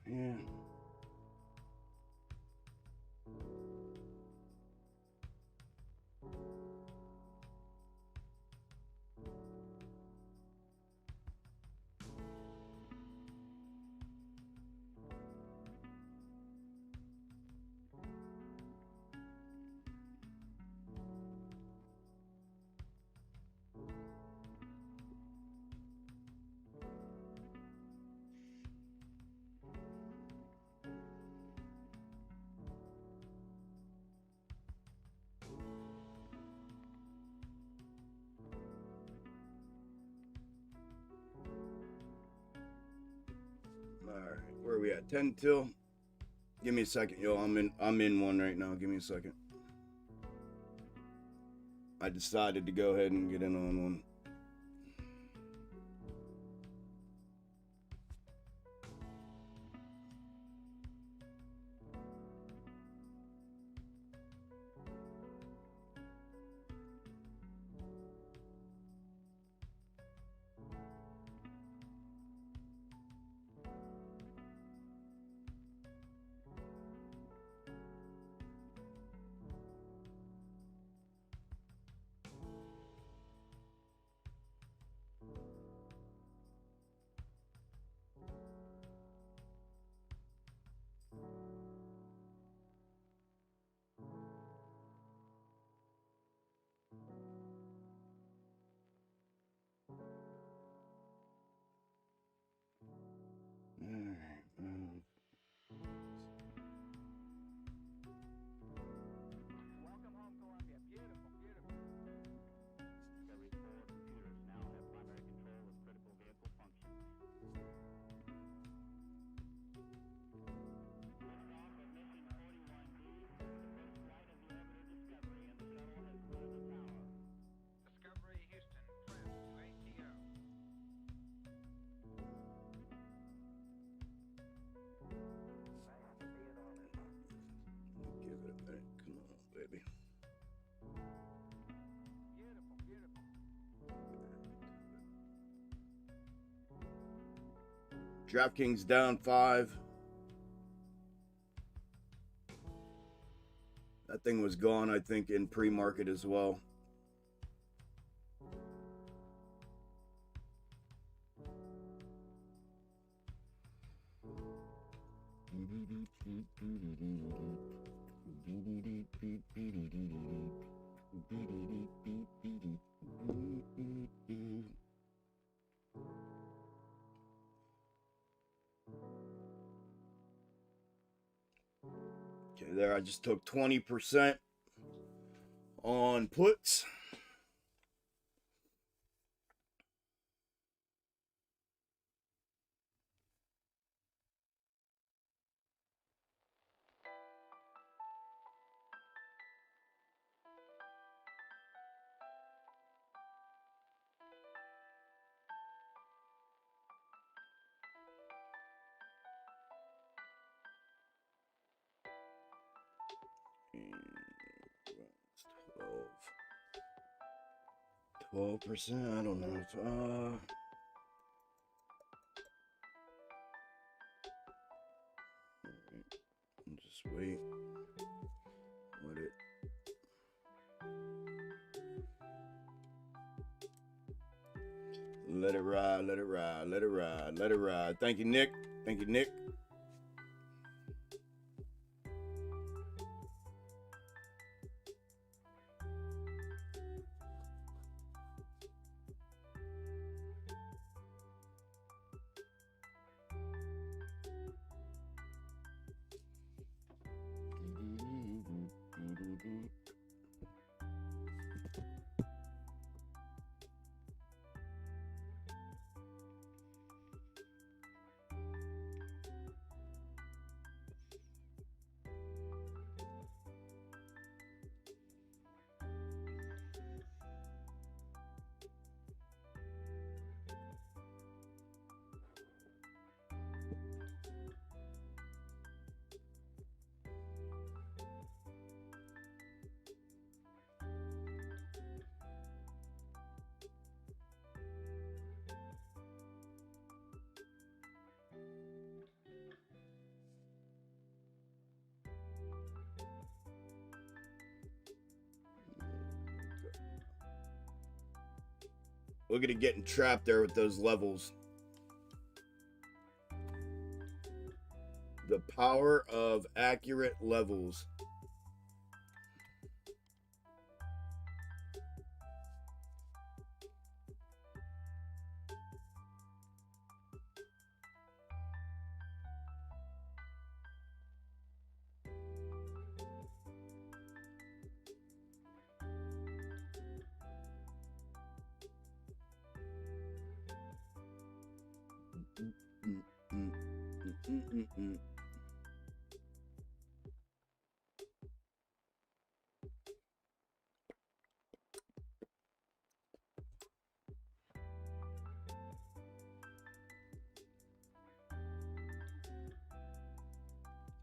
[SPEAKER 2] Yeah. Alright, where are we at? 10 till? Give me a second, yo. I'm in one right now. Give me a second. I decided to go ahead and get in on one.
[SPEAKER 4] Welcome home, Columbia. Beautiful, beautiful. Discovery 4 computers now have primary control of critical vehicle functions. Liftoff of mission 41B, the first flight of the orbiter Discovery, and the shuttle has cleared the tower. Discovery Houston, prep to ATO.
[SPEAKER 2] Give it a minute. Come on, baby.
[SPEAKER 4] Beautiful, beautiful.
[SPEAKER 2] DraftKings down 5. That thing was gone, I think, in pre-market as well. Okay, there I just took 20% on puts. And 12%. I don't know if just wait. Let it. Let it ride, let it ride, let it ride, let it ride. Thank you, Nick. Thank you, Nick. Look at it getting trapped there with those levels. The power of accurate levels.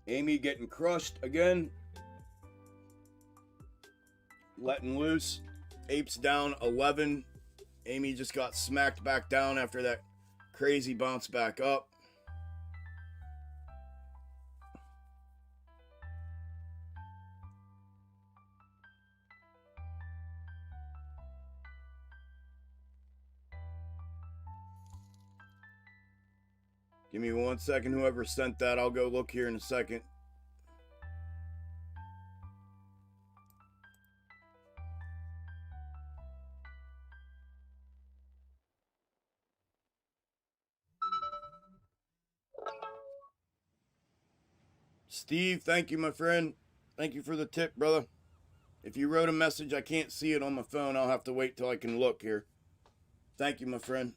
[SPEAKER 2] Amy getting crushed again. Letting loose. Apes down 11. Amy just got smacked back down after that crazy bounce back up. Give me 1 second, whoever sent that. I'll go look here in a second. Steve, thank you, my friend. Thank you for the tip, brother. If you wrote a message, I can't see it on my phone. I'll have to wait till I can look here. Thank you, my friend.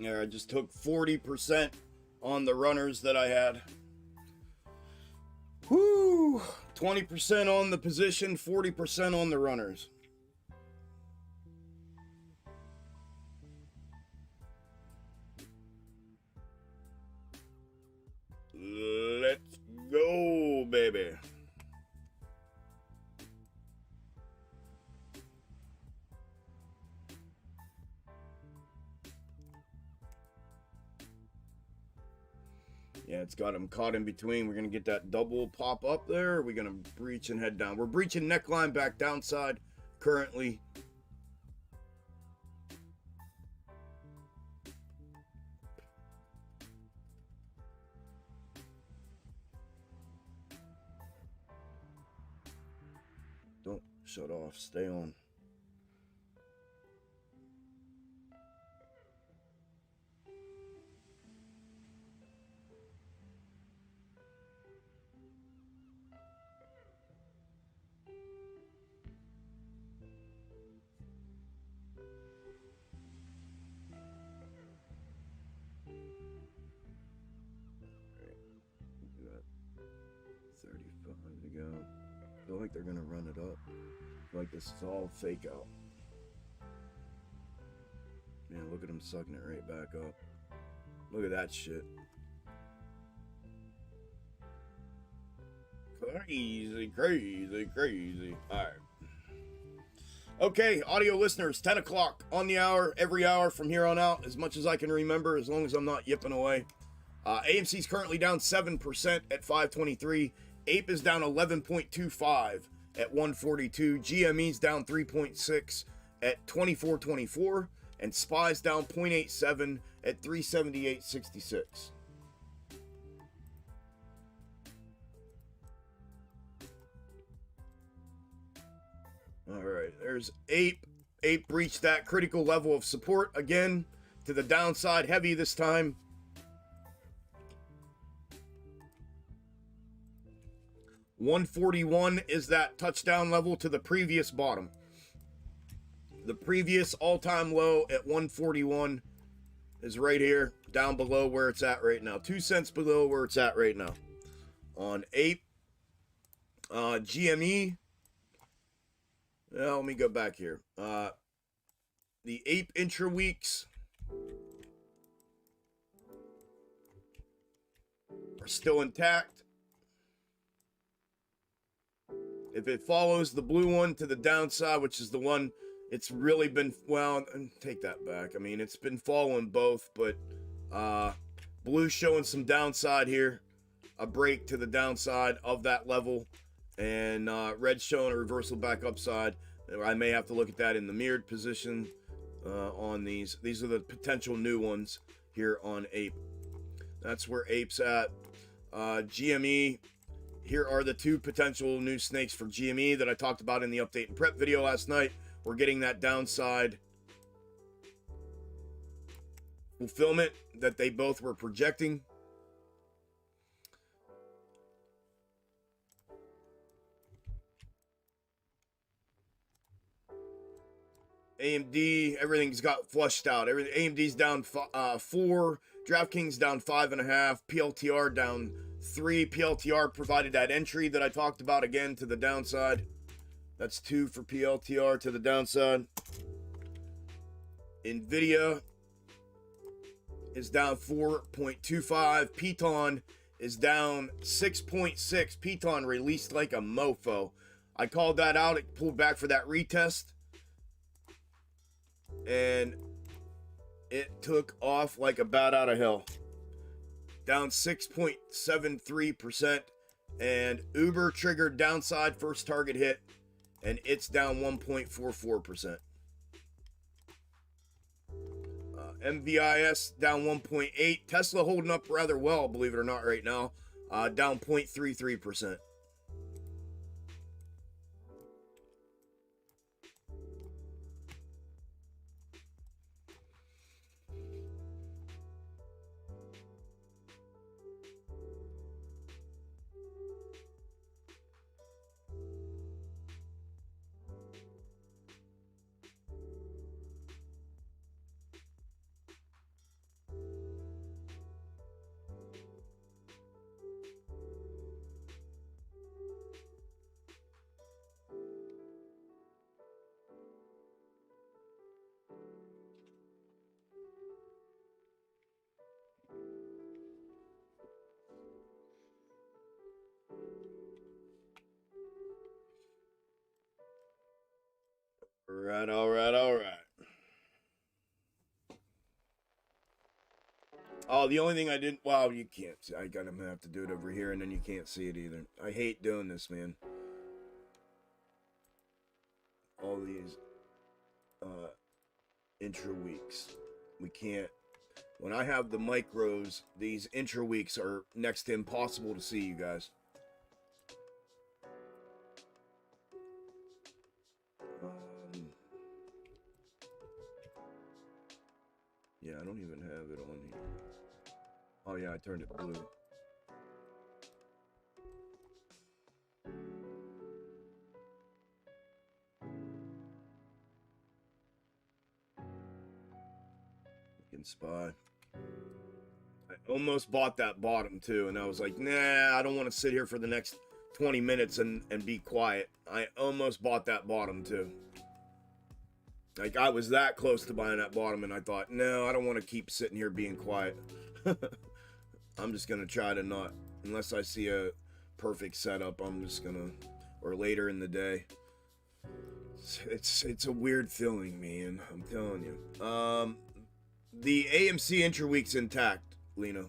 [SPEAKER 2] Yeah, I just took 40% on the runners that I had. Whoo! 20% on the position, 40% on the runners. Let's go, baby. Yeah, it's got him caught in between. We're going to get that double pop up there. Or are we going to breach and head down? We're breaching neckline back downside currently. Don't shut off. Stay on. I feel like they're gonna run it up. I feel like this is all fake out. Man, look at them sucking it right back up. Look at that shit. Crazy, crazy, crazy. Alright. Okay, audio listeners, 10 o'clock on the hour, every hour from here on out, as much as I can remember, as long as I'm not yipping away. AMC's currently down 7% at 523. Ape is down 11.25 at 142. GME's down 3.6 at 24.24. And SPY's down 0.87 at 378.66. All right, there's Ape. Ape breached that critical level of support again to the downside, heavy this time. $141 is that touchdown level to the previous bottom. The previous all-time low at 141 is right here, down below where it's at right now. 2 cents below where it's at right now. On Ape, GME. Well, let me go back here. The Ape intra-weeks are still intact. If it follows the blue one to the downside, which is the one it's really been, well, take that back. I mean, it's been following both, but blue showing some downside here, a break to the downside of that level, and red showing a reversal back upside. I may have to look at that in the mirrored position on these. These are the potential new ones here on Ape. That's where Ape's at. GME. Here are the two potential new snakes for GME that I talked about in the update and prep video last night. We're getting that downside fulfillment that they both were projecting. AMD, everything's got flushed out. AMD's down 4, DraftKings down 5.5, PLTR down 3. PLTR provided that entry that I talked about again to the downside. That's 2 for PLTR to the downside. Nvidia is down 4.25. Piton is down 6.6. Piton released like a mofo. I called that out. It pulled back for that retest. And it took off like a bat out of hell. Down 6.73%. And Uber triggered downside, first target hit. And it's down 1.44%. MVIS down 1.8. Tesla holding up rather well, believe it or not, right now. Down 0.33%. All right. Oh, the only thing I didn't, well, you can't see. I'm gonna have to do it over here, and then you can't see it either. I hate doing this, man. All these intra weeks. We can't. When I have the micros, these intra weeks are next to impossible to see, you guys. Yeah, I don't even have it on here. Oh yeah, I turned it blue. Fucking spy. I almost bought that bottom too, and I was like, nah, I don't want to sit here for the next 20 minutes and be quiet. I almost bought that bottom too. Like, I was that close to buying that bottom, and I thought, no, I don't want to keep sitting here being quiet. I'm just going to try to not, unless I see a perfect setup, I'm just going to, or later in the day. It's a weird feeling, man. I'm telling you. The AMC intra-week's intact, Lena.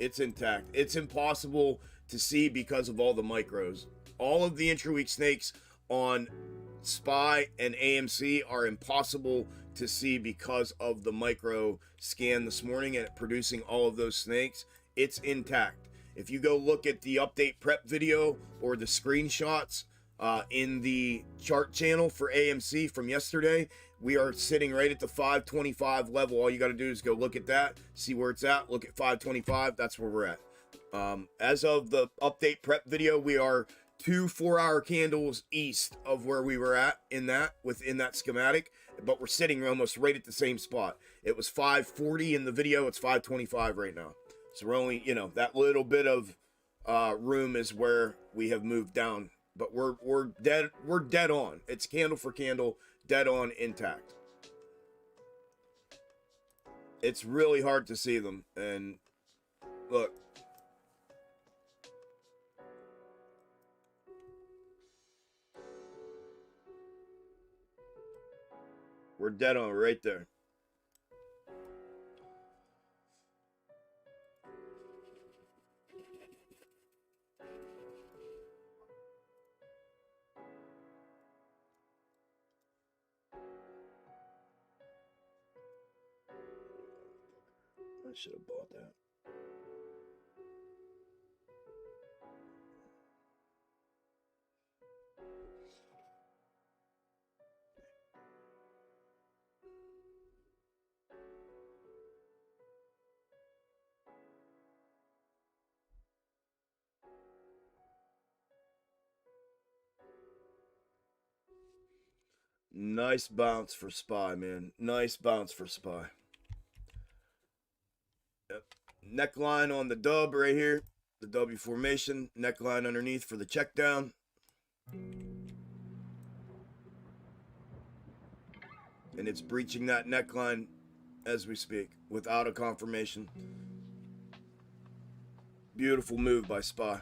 [SPEAKER 2] It's intact. It's impossible to see because of all the micros. All of the intra-week snakes on SPY and AMC are impossible to see because of the micro scan this morning and producing all of those snakes. It's intact. If you go look at the update prep video or the screenshots in the chart channel for AMC from yesterday, we are sitting right at the 525 level. All you got to do is go look at that, see where it's at, look at 525. That's where we're at. As of the update prep video, we are 2 4-hour candles east of where we were at within that schematic, but we're sitting almost right at the same spot. It was 540 in the video. It's 525 right now. So we're only, that little bit of room is where we have moved down, but we're dead on. It's candle for candle, dead on, intact. It's really hard to see them. And look, We're dead on right there. I should have bought that. Nice bounce for SPY, man. Nice bounce for SPY. Yep. Neckline on the dub right here. The W formation. Neckline underneath for the check down. And it's breaching that neckline as we speak without a confirmation. Beautiful move by SPY.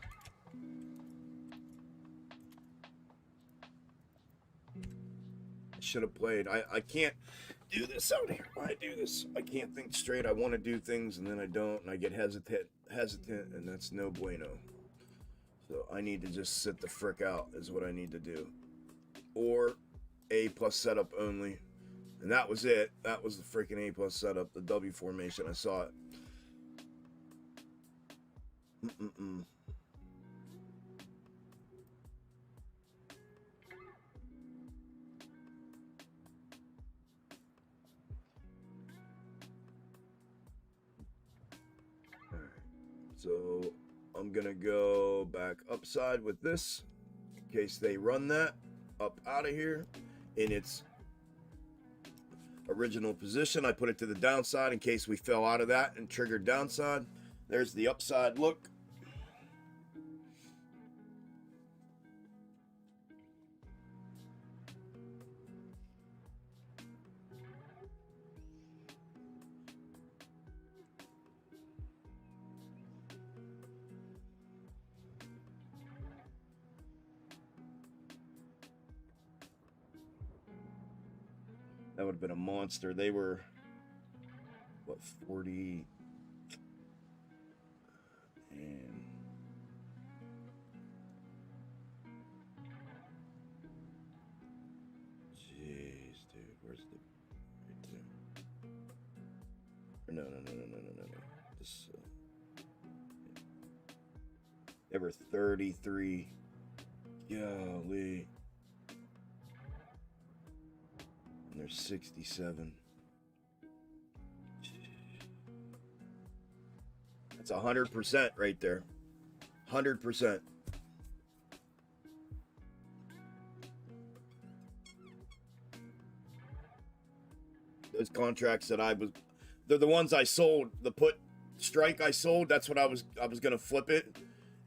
[SPEAKER 2] Should have played. I can't do this out here. I do this. I can't think straight. I want to do things and then I don't, and I get hesitant, and that's no bueno. So I need to just sit the frick out is what I need to do. Or A plus setup only. And that was it. That was the freaking A plus setup. The W formation. I saw it. So I'm gonna go back upside with this in case they run that up out of here in its original position. I put it to the downside in case we fell out of that and triggered downside. There's the upside look. That would have been a monster. They were, what, 40? And jeez, dude, where's the right there? No. This, they were 33. Golly. And they're 67. That's 100% right there. 100%. Those contracts that they're the ones I sold. The put strike I sold, that's what I was gonna flip it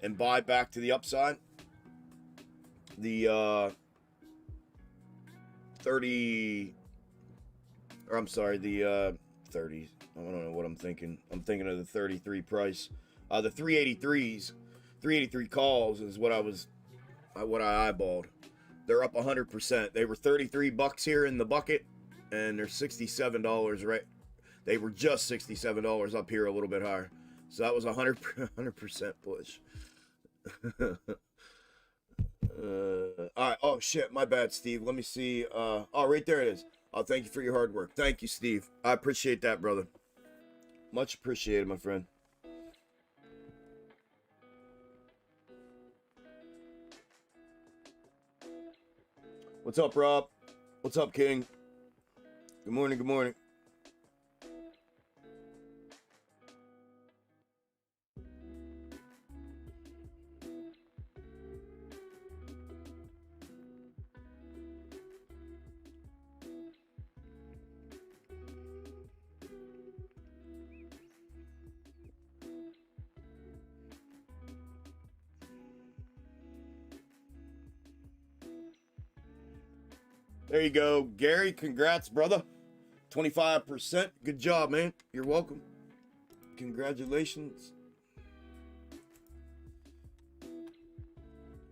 [SPEAKER 2] and buy back to the upside. The 30, or I'm sorry, the 30. I don't know what I'm thinking. I'm thinking of the 33 price. The 383s, 383 calls is what I eyeballed. They're up 100%. They were 33 bucks here in the bucket, and they're $67 right. They were just $67 up here, a little bit higher. So that was 100% push. All right. Oh shit, my bad, Steve. Let me see. Oh, right there it is. Oh, thank you for your hard work. Thank you, Steve. I appreciate that, brother. Much appreciated, my friend. What's up, Rob? What's up, King? Good morning, good morning. There you go, Gary. Congrats, brother. 25%. Good job, man. You're welcome. Congratulations.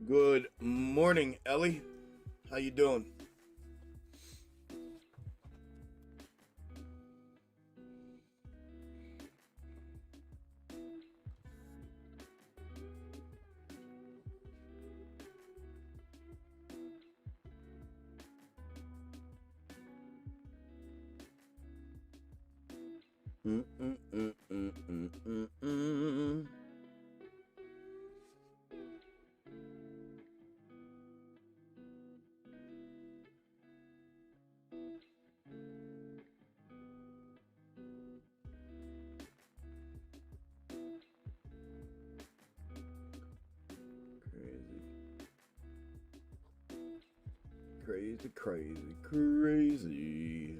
[SPEAKER 2] Good morning, Ellie. How you doing? Mm, mm, mm, mm, mm, mm, mm. Crazy, crazy, crazy.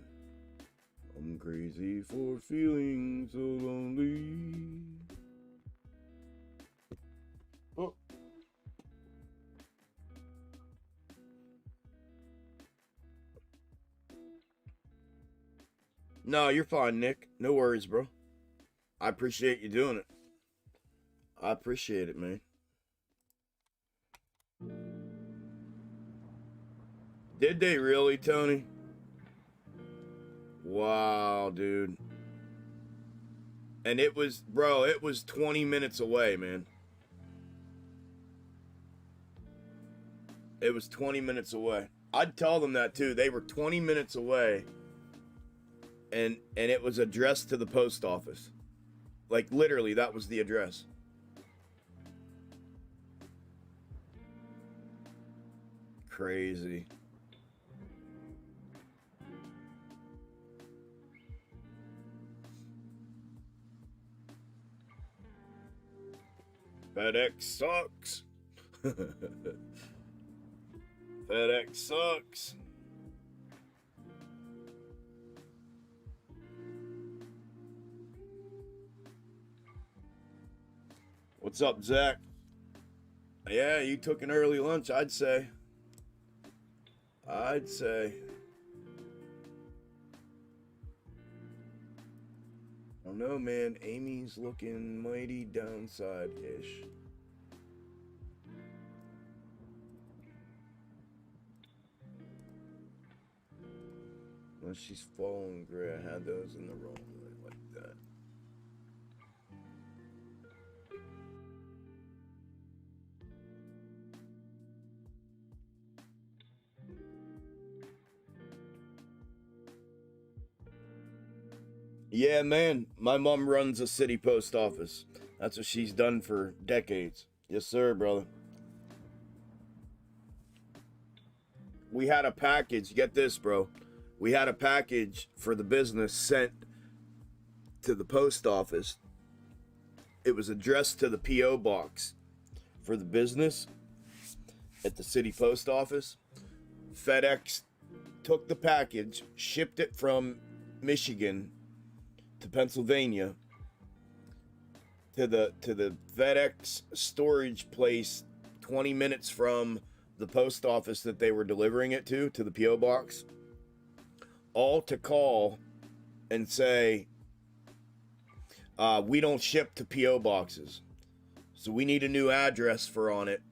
[SPEAKER 2] I'm crazy for feeling so lonely. Oh. No, you're fine, Nick. No worries, bro. I appreciate you doing it. I appreciate it, man. Did they really, Tony? Wow, dude. And it was, bro, it was 20 minutes away, man. It was 20 minutes away. I'd tell them that too. They were 20 minutes away. And it was addressed to the post office. Like, literally, that was the address. Crazy. FedEx sucks. FedEx sucks. What's up, Zach? Yeah, you took an early lunch, I'd say. I don't know, man. Amy's looking mighty downside-ish. Well, she's falling gray. I had those in the wrong way like that. Yeah, man. My mom runs a city post office. That's what she's done for decades. Yes, sir, brother. We had a package. Get this, bro. We had a package for the business sent to the post office. It was addressed to the P.O. box for the business at the city post office. FedEx took the package, shipped it from Michigan to Pennsylvania to the FedEx storage place 20 minutes from the post office that they were delivering it to the P.O. box, all to call and say, we don't ship to P.O. boxes, so we need a new address for on it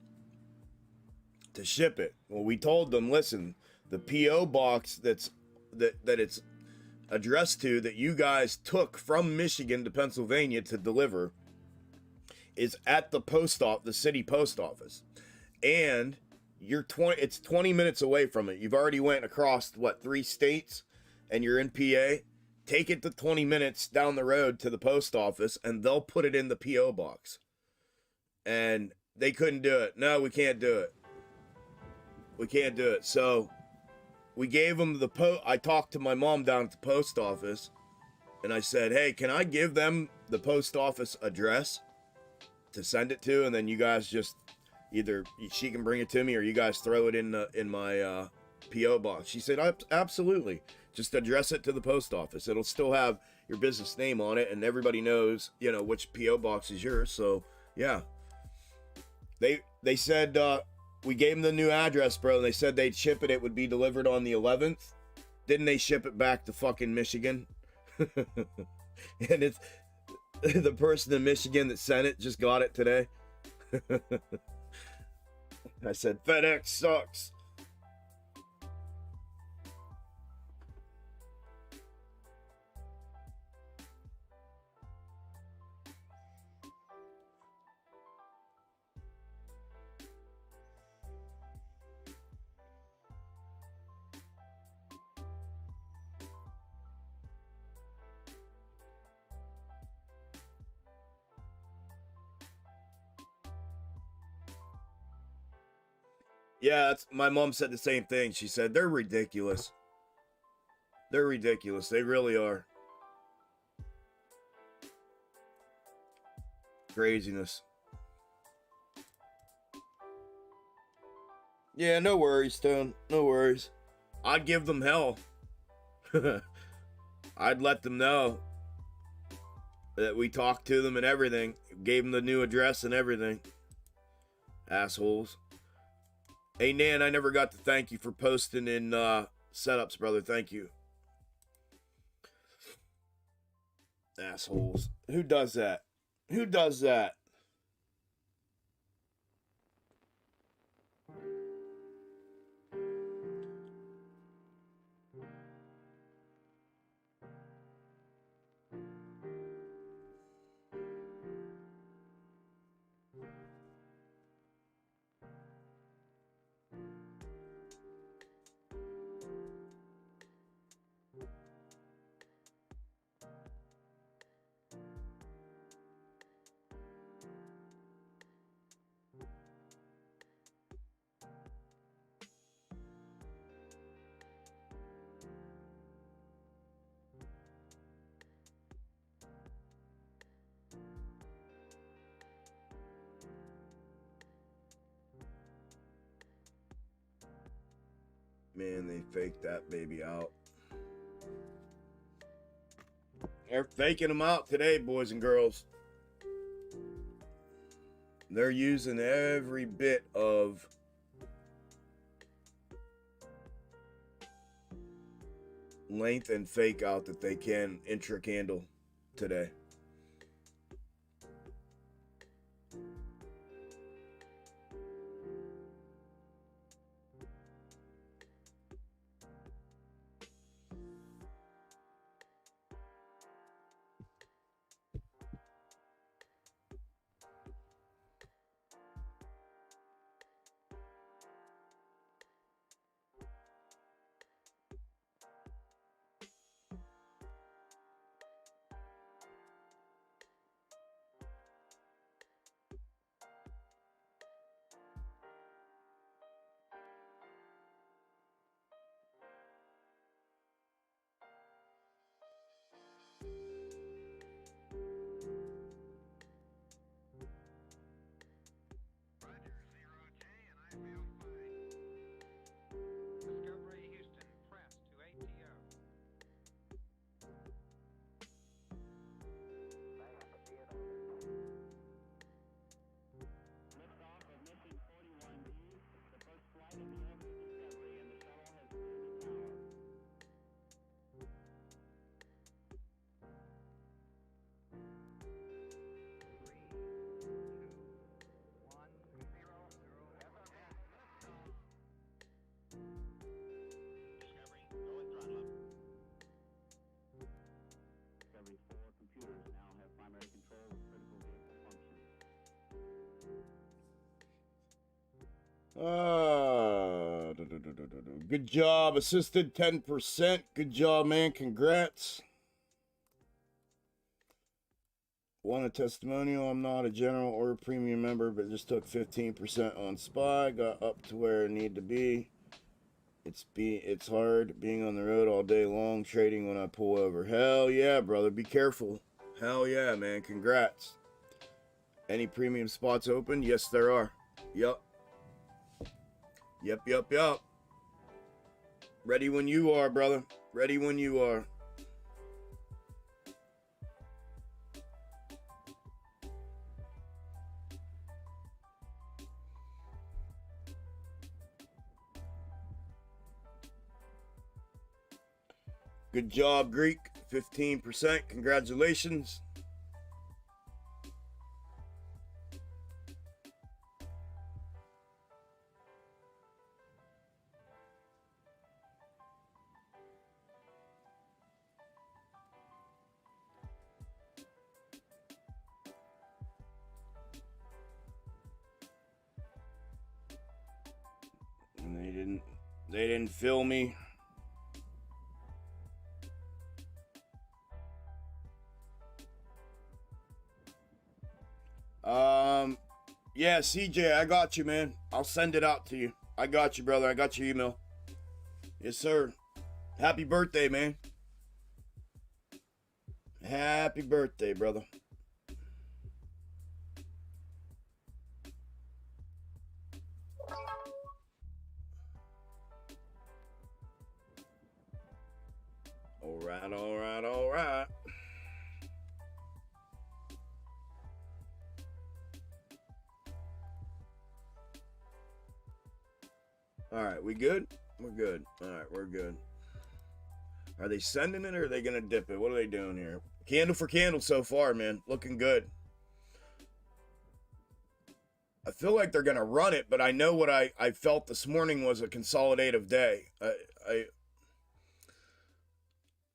[SPEAKER 2] to ship it. Well, we told them, listen, the P.O. box that it's addressed to, that you guys took from Michigan to Pennsylvania to deliver, is at the city post office, and it's 20 minutes away from it. You've already went across 3 states, and you're in PA. Take it to 20 minutes down the road to the post office, and they'll put it in the P.O. box. And they couldn't do it. No, we can't do it. We can't do it. So we gave them I talked to my mom down at the post office, and I said, hey, can I give them the post office address to send it to, and then you guys just either she can bring it to me or you guys throw it in my P.O. box. She said, absolutely. Just address it to the post office. It'll still have your business name on it, and everybody knows, which P.O. box is yours. So, yeah. They said, we gave them the new address, bro, and they said they'd ship it. It would be delivered on the 11th. Didn't they ship it back to fucking Michigan? And it's the person in Michigan that sent it just got it today. I said, FedEx sucks. Yeah, that's, my mom said the same thing. She said, they're ridiculous. They're ridiculous. They really are. Craziness. Yeah, no worries, Stone. No worries. I'd give them hell. I'd let them know that we talked to them and everything. Gave them the new address and everything. Assholes. Hey, Nan, I never got to thank you for posting in setups, brother. Thank you. Assholes. Who does that? Who does that? Man, they faked that baby out. They're faking them out today, boys and girls. They're using every bit of length and fake out that they can intric handle today.
[SPEAKER 4] Roger, 0J, and I feel fine. Discovery Houston, press to ATO. Liftoff of mission 41B, the first flight of the Algo Discovery, and the shuttle has cleared the tower. Discovery, go and throttle up. Discovery 4 computers now have primary control of critical vehicle functions.
[SPEAKER 2] Good job, assisted 10%. Good job, man. Congrats. Want a testimonial? I'm not a general or premium member, but just took 15% on SPY. Got up to where I need to be. It's hard being on the road all day long, trading when I pull over. Hell yeah, brother. Be careful. Hell yeah, man. Congrats. Any premium spots open? Yes, there are. Yup. Yup. Ready when you are, brother. Ready when you are. Good job, Greek. 15%. Congratulations. And they didn't fill me. Yeah, CJ, I got you, man. I'll send it out to you. I got you, brother. I got your email. Yes, sir. Happy birthday, man. Happy birthday, brother. All right, all right, all right. All right, we good? We're good. All right, we're good. Are they sending it or are they going to dip it? What are they doing here? Candle for candle so far, man. Looking good. I feel like they're going to run it, but I know what I felt this morning was a consolidative day.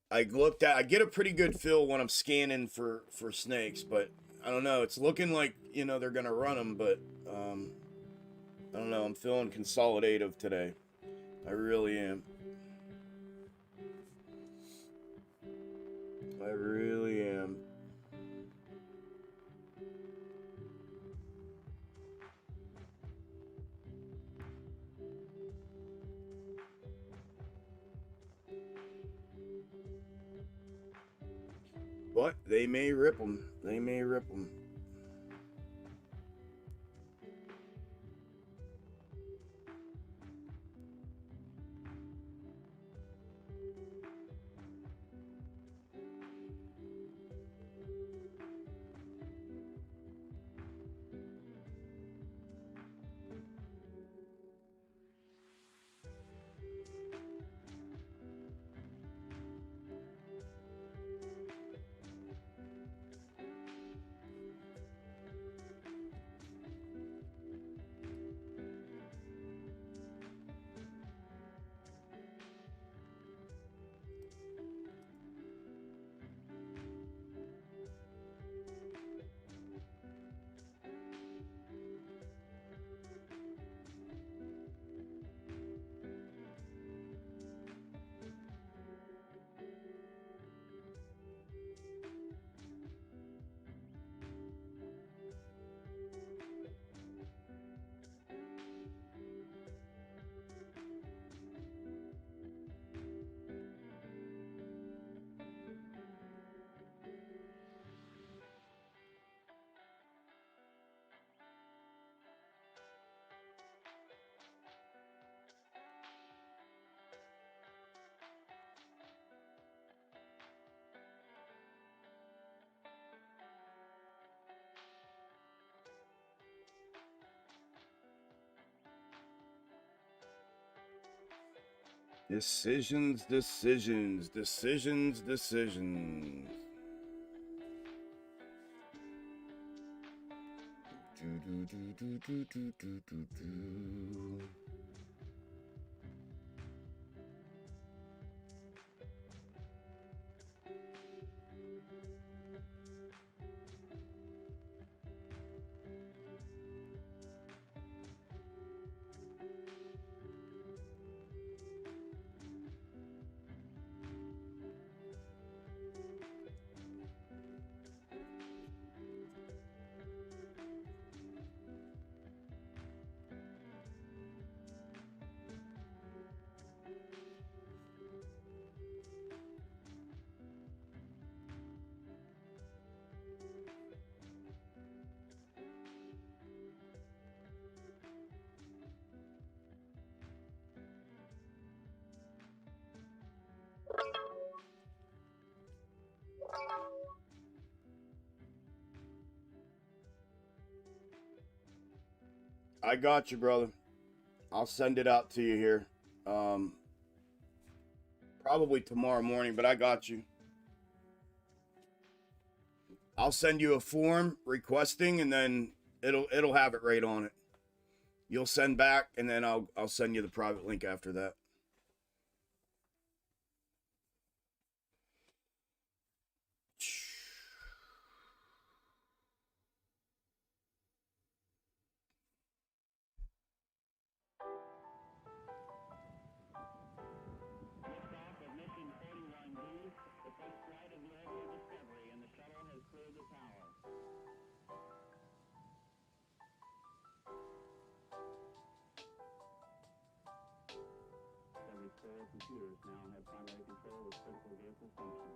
[SPEAKER 2] I looked at, I get a pretty good feel when I'm scanning for snakes, but I don't know. It's looking like, you know, they're going to run them, but I don't know. I'm feeling consolidative today. I really am. I really am. But they may rip them. They may rip them. Decisions, decisions, decisions, decisions. Do, do, do, do, do, do, do, do. I got you, brother. I'll send it out to you here. Probably tomorrow morning, but I got you. I'll send you a form requesting, and then it'll have it right on it. You'll send back, and then I'll send you the private link after that.
[SPEAKER 4] Liftoff of mission 41B, the first flight of the Algo Discovery, and the shuttle has cleared the tower.
[SPEAKER 5] computers now have primary control of critical vehicle functions.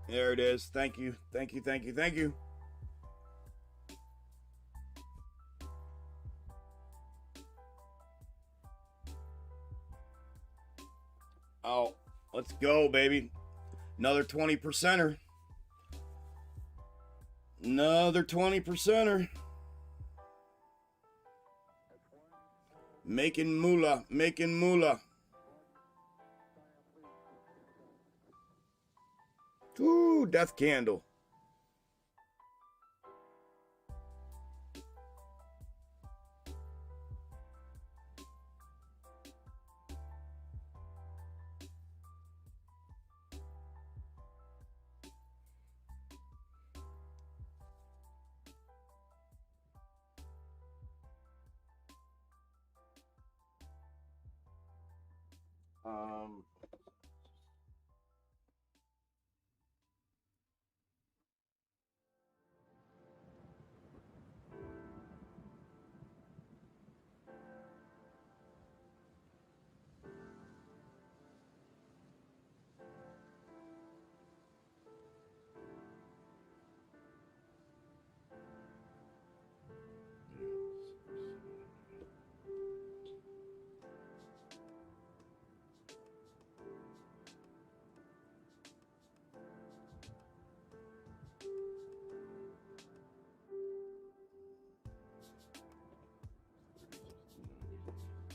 [SPEAKER 2] There it is. Thank you. Thank you. Thank you. Thank you. Oh, let's go, baby. Another 20%er. Another 20%er. Making moolah. Making moolah. Ooh, death candle.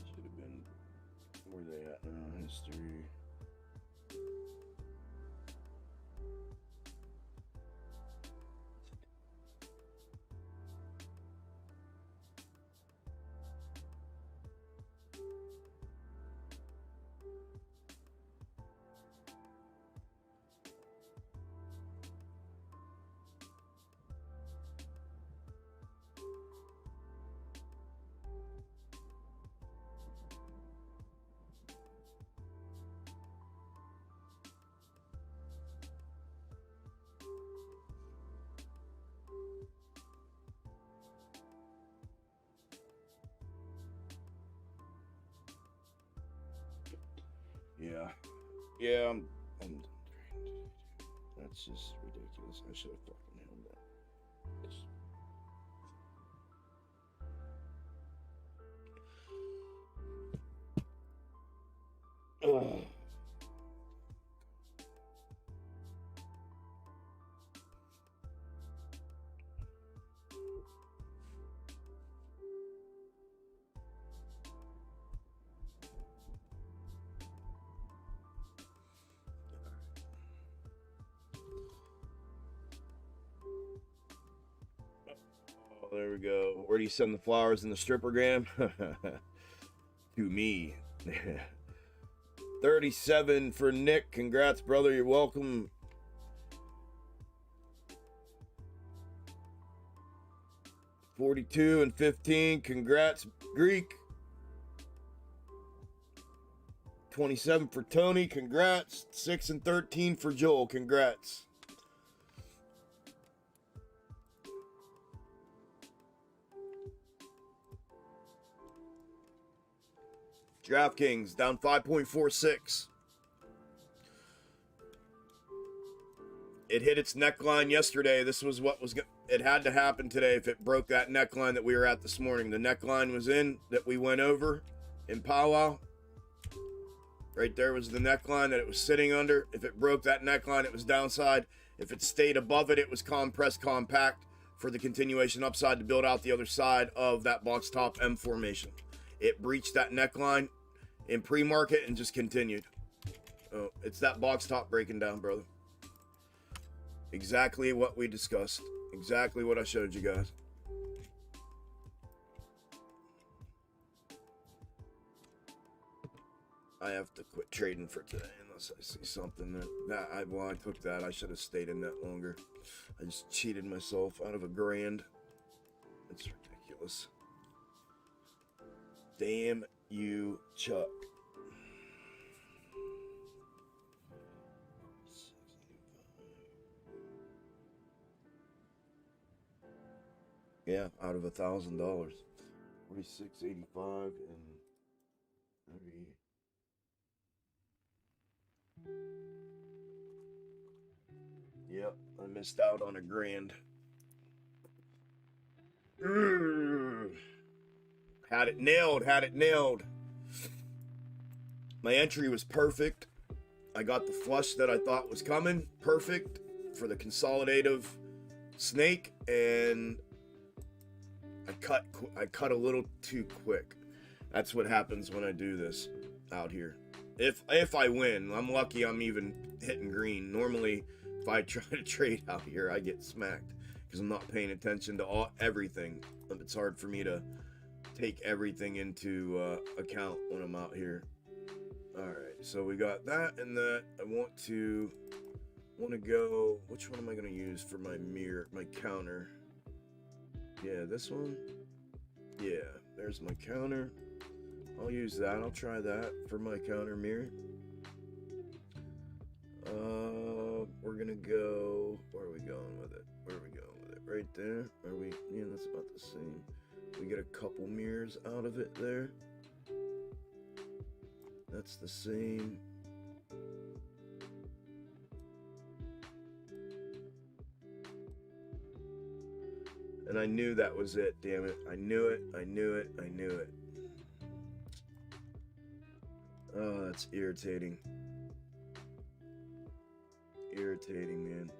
[SPEAKER 2] Should have been where they at now. History. Yeah. Yeah, I'm that's just ridiculous. I should have fucking held that. Ugh. Oh, there we go. Where do you send the flowers in the strippergram? To me. 37 for Nick. Congrats, brother. You're welcome. $42 and $15. Congrats, Greek. 27 for Tony. Congrats. 6 and 13 for Joel. Congrats. DraftKings down 5.46. It hit its neckline yesterday. This was what was It had to happen today if it broke that neckline that we were at this morning. The neckline was in that we went over in powwow. Right there was the neckline that it was sitting under. If it broke that neckline, it was downside. If it stayed above it, it was compressed compact for the continuation upside to build out the other side of that box top M formation. It breached that neckline in pre-market and just continued. Oh, it's that box top breaking down, brother. Exactly what we discussed. Exactly what I showed you guys. I have to quit trading for today unless I see something well, I took that. I should have stayed in that longer. I just cheated myself out of $1,000. It's ridiculous. Damn you, Chuck. Yeah, out of $1,000. 46.85 and 30. Yep, I missed out on $1,000. Had it nailed, had it nailed. My entry was perfect. I got the flush that I thought was coming. Perfect for the consolidative snake, and I cut a little too quick. That's what happens when I do this out here. If I win, I'm lucky I'm even hitting green. Normally, if I try to trade out here, I get smacked because I'm not paying attention to everything. It's hard for me to take everything into account when I'm out here. All right, so we got that and that. I want to go. Which one am I going to use for my mirror, my counter? Yeah, this one. Yeah, there's my counter. I'll use that. I'll try that for my counter mirror. We're gonna go. Where are we going with it? Where are we going with it? Right there. Are we? Yeah, that's about the same. We get a couple mirrors out of it there. That's the same. And I knew that was it. Damn it! I knew it. I knew it. I knew it. Oh, that's irritating. Irritating, man.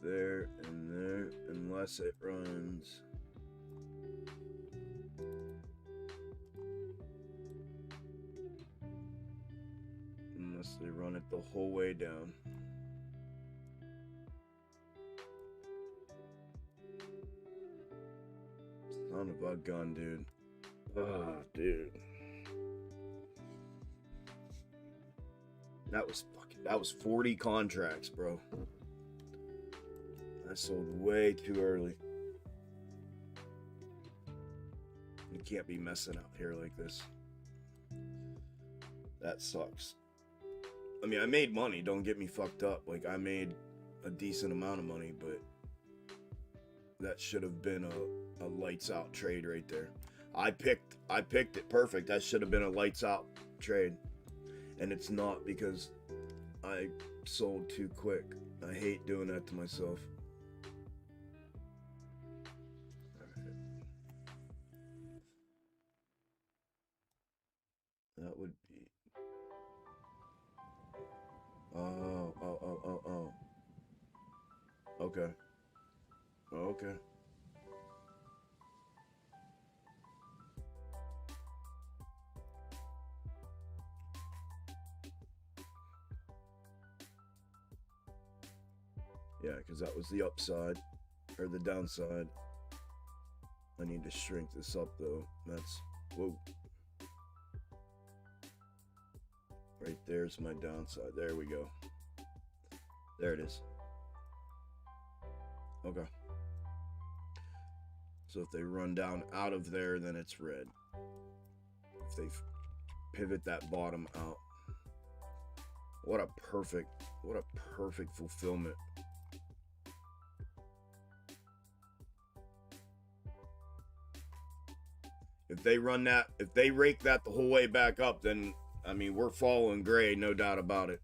[SPEAKER 2] There and there, unless it runs. Unless they run it the whole way down. Son of a gun, dude. Oh, dude. That was 40 contracts, bro. I sold way too early. You can't be messing out here like this. That sucks. I mean, I made money, don't get me fucked up. Like, I made a decent amount of money, but that should have been a lights out trade right there. I picked it perfect. That should have been a lights out trade. And it's not because I sold too quick. I hate doing that to myself. That would be. Oh. Okay. Okay. Yeah, because that was the upside, or the downside. I need to shrink this up though. That's, whoa. Right there's my downside. There we go. There it is. Okay. So if they run down out of there, then it's red. If they pivot that bottom out. What a perfect fulfillment. If they run that, if they rake that the whole way back up, then, I mean, we're following gray, no doubt about it.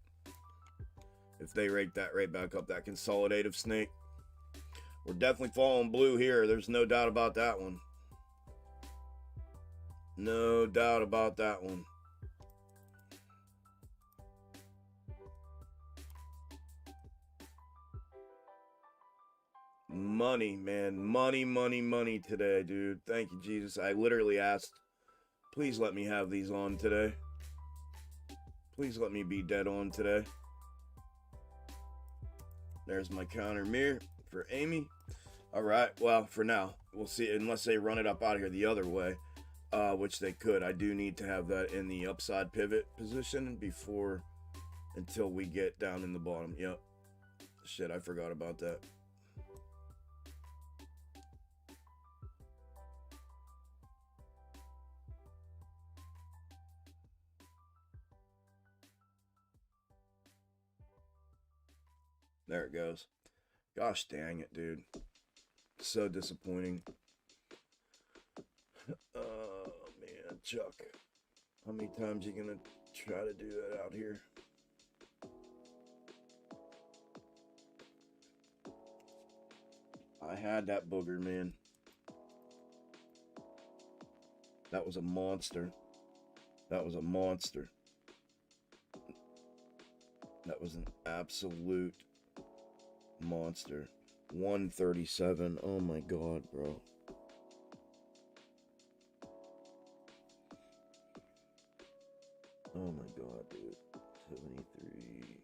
[SPEAKER 2] If they rake that right back up, that consolidative snake. We're definitely following blue here. There's no doubt about that one. No doubt about that one. Money, man. Money, money, money today, dude. Thank you, Jesus. I literally asked, please let me have these on today. Please let me be dead on today. There's my counter mirror for Amy. All right, well, for now, we'll see, unless they run it up out of here the other way, which they could. I do need to have that in the upside pivot position until we get down in the bottom. Yep. Shit, I forgot about that. There it goes. Gosh dang it, dude. So disappointing. Oh, man. Chuck. How many times you gonna try to do that out here? I had that booger, man. That was a monster. That was a monster. That was an absolute monster. 137. Oh my god, bro. Oh my god, dude. 73,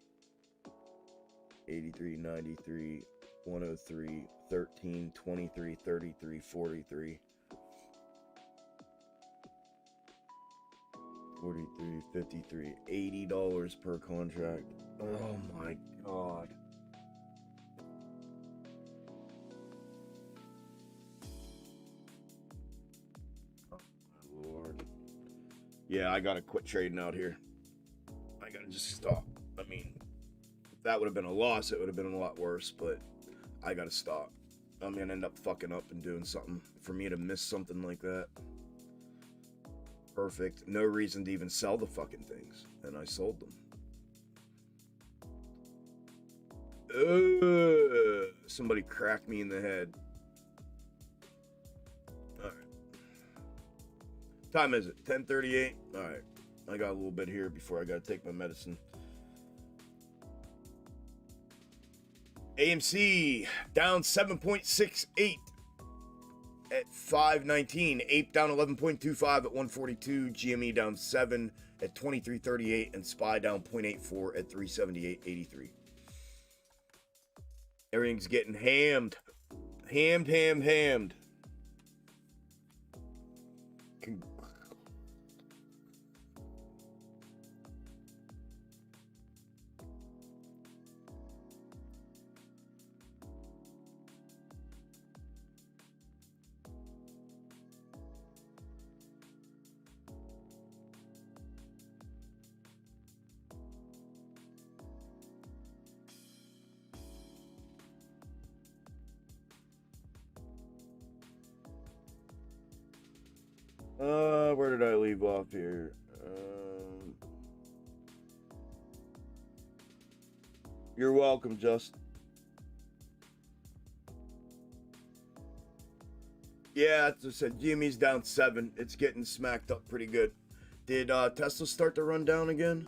[SPEAKER 2] 83, 93, 103, 13, 23, 33, 43, 43, 53, $80 per contract. Oh my god. Yeah, I gotta quit trading out here. I gotta just stop. I mean, if that would have been a loss, it would have been a lot worse, but I gotta stop. I'm gonna end up fucking up and doing something. For me to miss something like that. Perfect. No reason to even sell the fucking things. And I sold them. Somebody cracked me in the head. Time is it? 10:38? Alright. I got a little bit here before I gotta take my medicine. AMC down 7.68 at 519. Ape down 11.25 at 142. GME down 7 at 23.38. And SPY down 0.84 at 378.83. Everything's getting hammed. Hammed. Where did I leave off here? You're welcome, Justin. Yeah, as I said, GME's down 7. It's getting smacked up pretty good. Did Tesla start to run down again?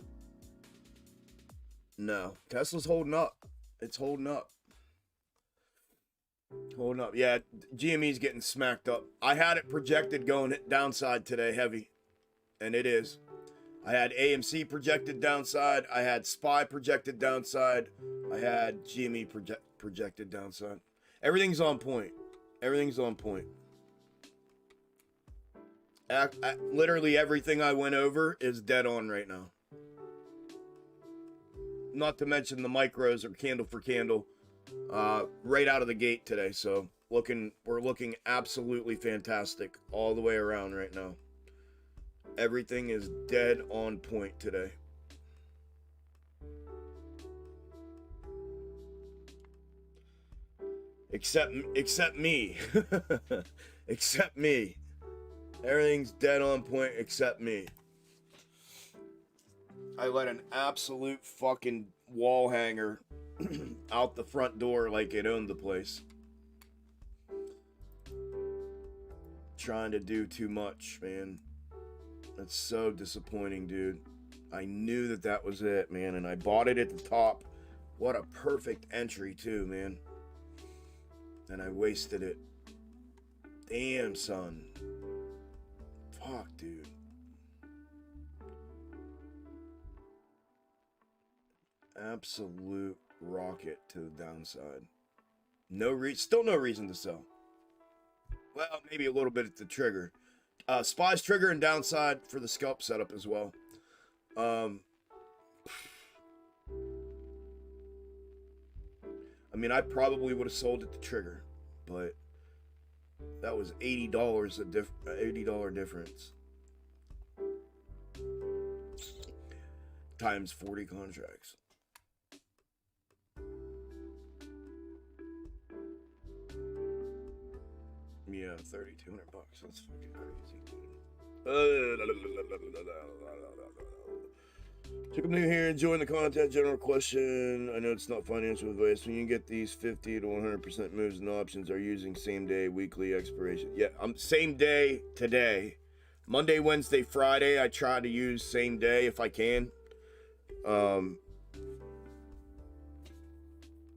[SPEAKER 2] No. Tesla's holding up. It's holding up. Holding up. Yeah, GME's getting smacked up. I had it projected going downside today, heavy. And it is. I had AMC projected downside. I had SPY projected downside. I had GME projected downside. Everything's on point. Everything's on point. Literally everything I went over is dead on right now. not to mention the micros are candle for candle, right out of the gate today. So we're looking absolutely fantastic all the way around right now. Everything is dead on point today. Except me. Except me. Everything's dead on point except me. I let an absolute fucking wall hanger out the front door like it owned the place. Trying to do too much, man. That's so disappointing, dude. I knew that was it, man, and I bought it at the top. What a perfect entry, too, man. And I wasted it. Damn, son. Fuck, dude. Absolute rocket to the downside. Still no reason to sell. Well, maybe a little bit at the trigger. Spy's trigger and downside for the scalp setup as well. I mean, I probably would have sold at the trigger, but that was $80 $80 difference times 40 contracts. Yeah, $3,200. That's fucking crazy, dude. Chick, I'm new here, enjoying the content. General question. I know it's not financial advice. When you get these 50 to 100% moves and options, are you using same day, weekly expiration? Yeah, I'm same day today. Monday, Wednesday, Friday. I try to use same day if I can.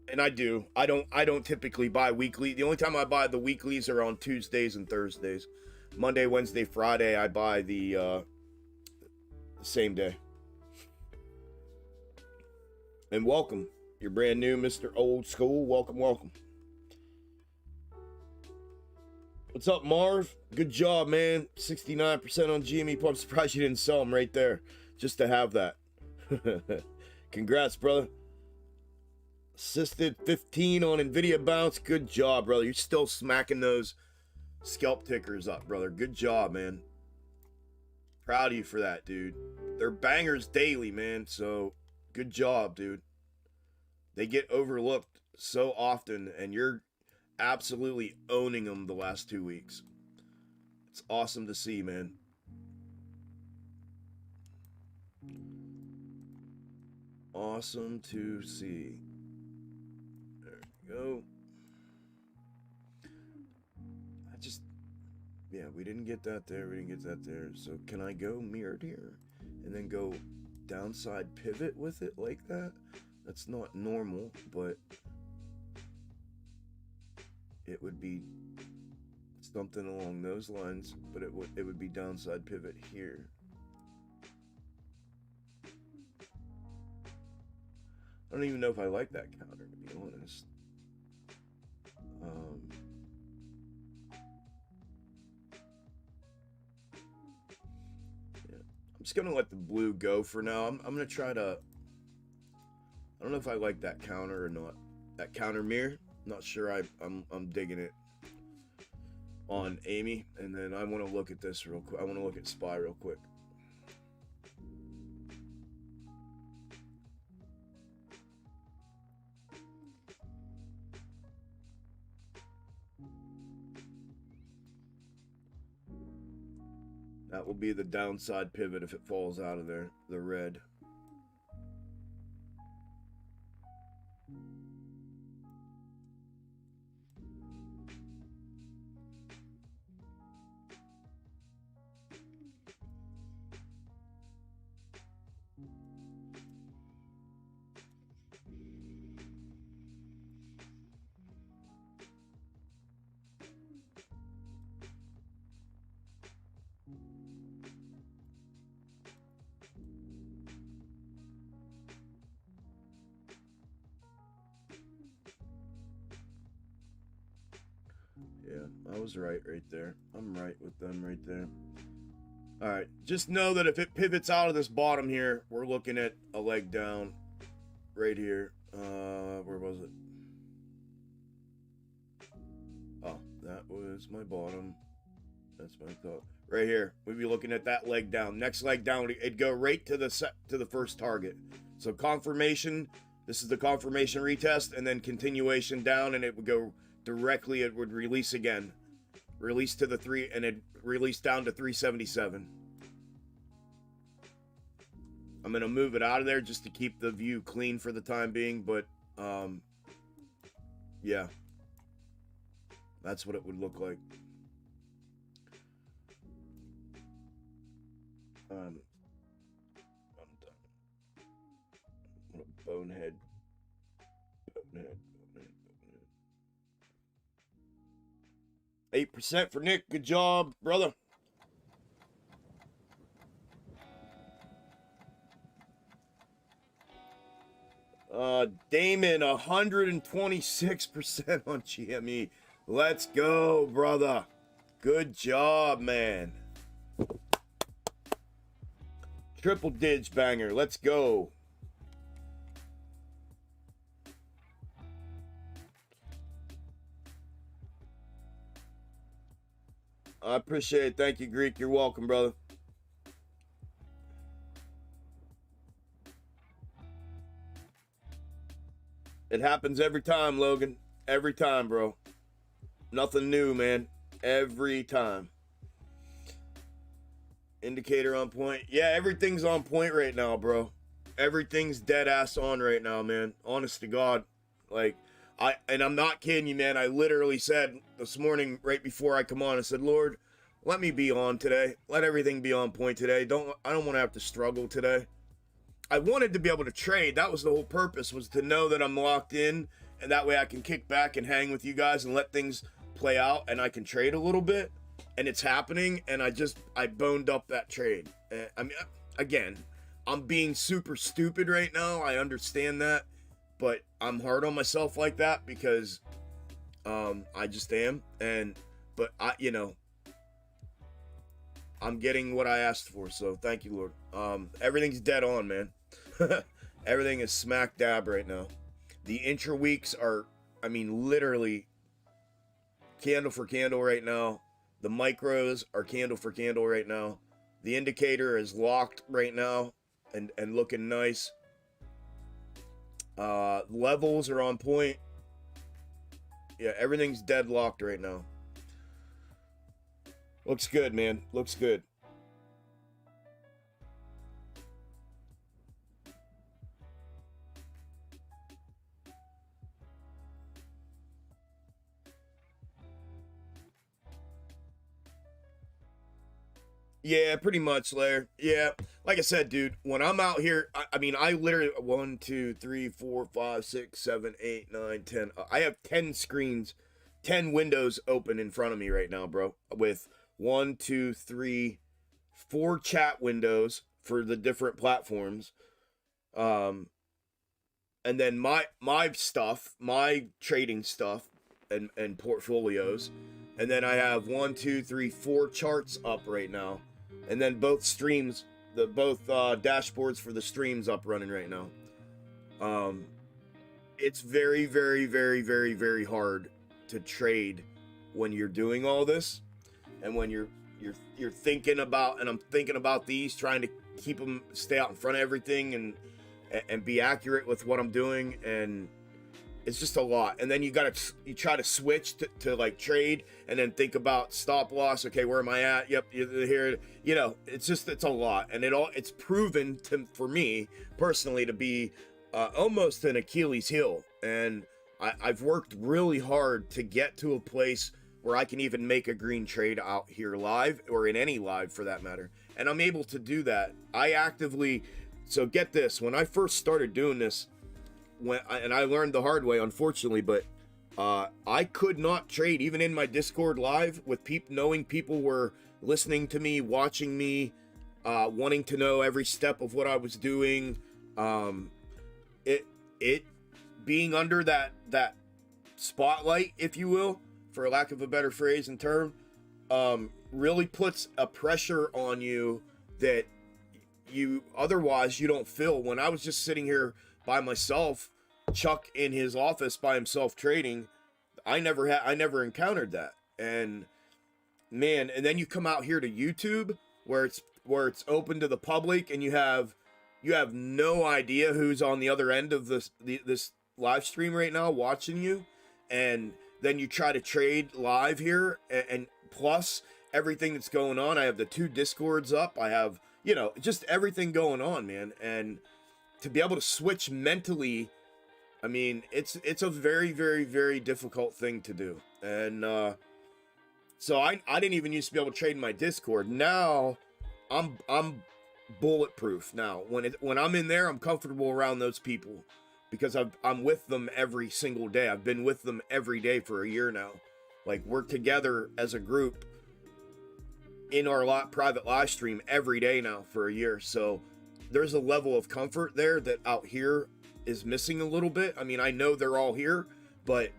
[SPEAKER 2] And I do. I don't typically buy weekly. The only time I buy the weeklies are on Tuesdays and Thursdays. Monday, Wednesday, Friday, I buy the same day. And welcome. You're brand new, Mr. Old School. Welcome, welcome. What's up, Marv? Good job, man. 69% on GME. I'm surprised you didn't sell them right there. Just to have that. Congrats, brother. Assisted 15 on NVIDIA bounce. Good job, brother. You're still smacking those scalp tickers up, brother. Good job, man. Proud of you for that, dude. They're bangers daily, man. So, good job, dude. They get overlooked so often, and you're absolutely owning them the last 2 weeks. It's awesome to see, man. Awesome to see. Go. Yeah, we didn't get that there. We didn't get that there. So can I go mirrored here and then go downside pivot with it like that? That's not normal, but it would be something along those lines, but it would be downside pivot here. I don't even know if I like that counter, to be honest. Yeah. I'm just gonna let the blue go for now. I'm gonna try to. I don't know if I like that counter or not. That counter mirror. Not sure. I'm digging it on Amy, and then I want to look at this real quick. I want to look at SPY real quick. That will be the downside pivot if it falls out of there, the red. Yeah, I was right there. I'm right with them right there. All right, just know that if it pivots out of this bottom here, we're looking at a leg down right here. Where was it? Oh, that was my bottom. That's my thought. Right here. We'd be looking at that leg down. Next leg down, it'd go right to the first target. So confirmation, this is the confirmation retest, and then continuation down, and it would go directly, it would release again. Release to the 3, and it release down to 377. I'm going to move it out of there just to keep the view clean for the time being, but, yeah. That's what it would look like. I'm done. What a bonehead. Bonehead. 8% for Nick. Good job, brother. Damon, 126% on GME. Let's go, brother. Good job, man. Triple dig banger. Let's go. I appreciate it. Thank you, Greek. You're welcome, brother. It happens every time, Logan. Every time, bro. Nothing new, man. Every time. Indicator on point. Yeah, everything's on point right now, bro. Everything's dead ass on right now, man. Honest to God. Like, I'm not kidding you, man. I literally said this morning, right before I come on, I said, Lord, let me be on today. Let everything be on point today. I don't want to have to struggle today. I wanted to be able to trade. That was the whole purpose, was to know that I'm locked in, and that way I can kick back and hang with you guys and let things play out, and I can trade a little bit, and it's happening, and I boned up that trade. I mean, again, I'm being super stupid right now. I understand that, but I'm hard on myself like that because I just am, but I'm getting what I asked for, so thank you, Lord. Everything's dead on, man. Everything is smack dab right now. The intra weeks are, I mean, literally candle for candle right now. The micros are candle for candle right now. The indicator is locked right now and looking nice. Levels are on point. Yeah, everything's deadlocked right now. Looks good, man. Looks good. Yeah, pretty much, Lair. Yeah, like I said, dude, when I'm out here, I mean, I literally 1, 2, 3, 4, 5, 6, 7, 8, 9, 10. I have 10 screens, 10 windows open in front of me right now, bro. With 1, 2, 3, 4 chat windows for the different platforms, and then my stuff, my trading stuff, and portfolios, and then I have 1, 2, 3, 4 charts up right now. And then both streams, both dashboards for the streams up running right now. It's very, very, very, very, very hard to trade when you're doing all this, and when you're thinking about, and I'm thinking about these, trying to keep them, stay out in front of everything, and be accurate with what I'm doing, and it's just a lot. And then you try to switch to like trade, and then think about stop loss. Okay, where am I at? Yep, here. You know, it's a lot, and it's proven for me personally to be almost an Achilles heel. And I've worked really hard to get to a place where I can even make a green trade out here live, or in any live for that matter. And I'm able to do that. So get this, when I first started doing this, and I learned the hard way, unfortunately, but I could not trade even in my Discord live with knowing people were listening to me, watching me, wanting to know every step of what I was doing. It being under that spotlight, if you will, for lack of a better phrase and term, really puts a pressure on you that otherwise you don't feel. When I was just sitting here by myself, Chuck in his office by himself trading, I never encountered that. And man, and then you come out here to YouTube where it's open to the public, and you have no idea who's on the other end of this live stream right now watching you, and then you try to trade live here, and plus everything that's going on. I have the 2 Discords up. I have, you know, just everything going on, man. And to be able to switch mentally, I mean, it's a very, very, very difficult thing to do. And so I didn't even used to be able to trade in my Discord. Now I'm bulletproof. Now when I'm in there, I'm comfortable around those people because I'm with them every single day. I've been with them every day for a year now. Like, we're together as a group in our private live stream every day now for a year. So there's a level of comfort there that out here is missing a little bit. I mean, I know they're all here, but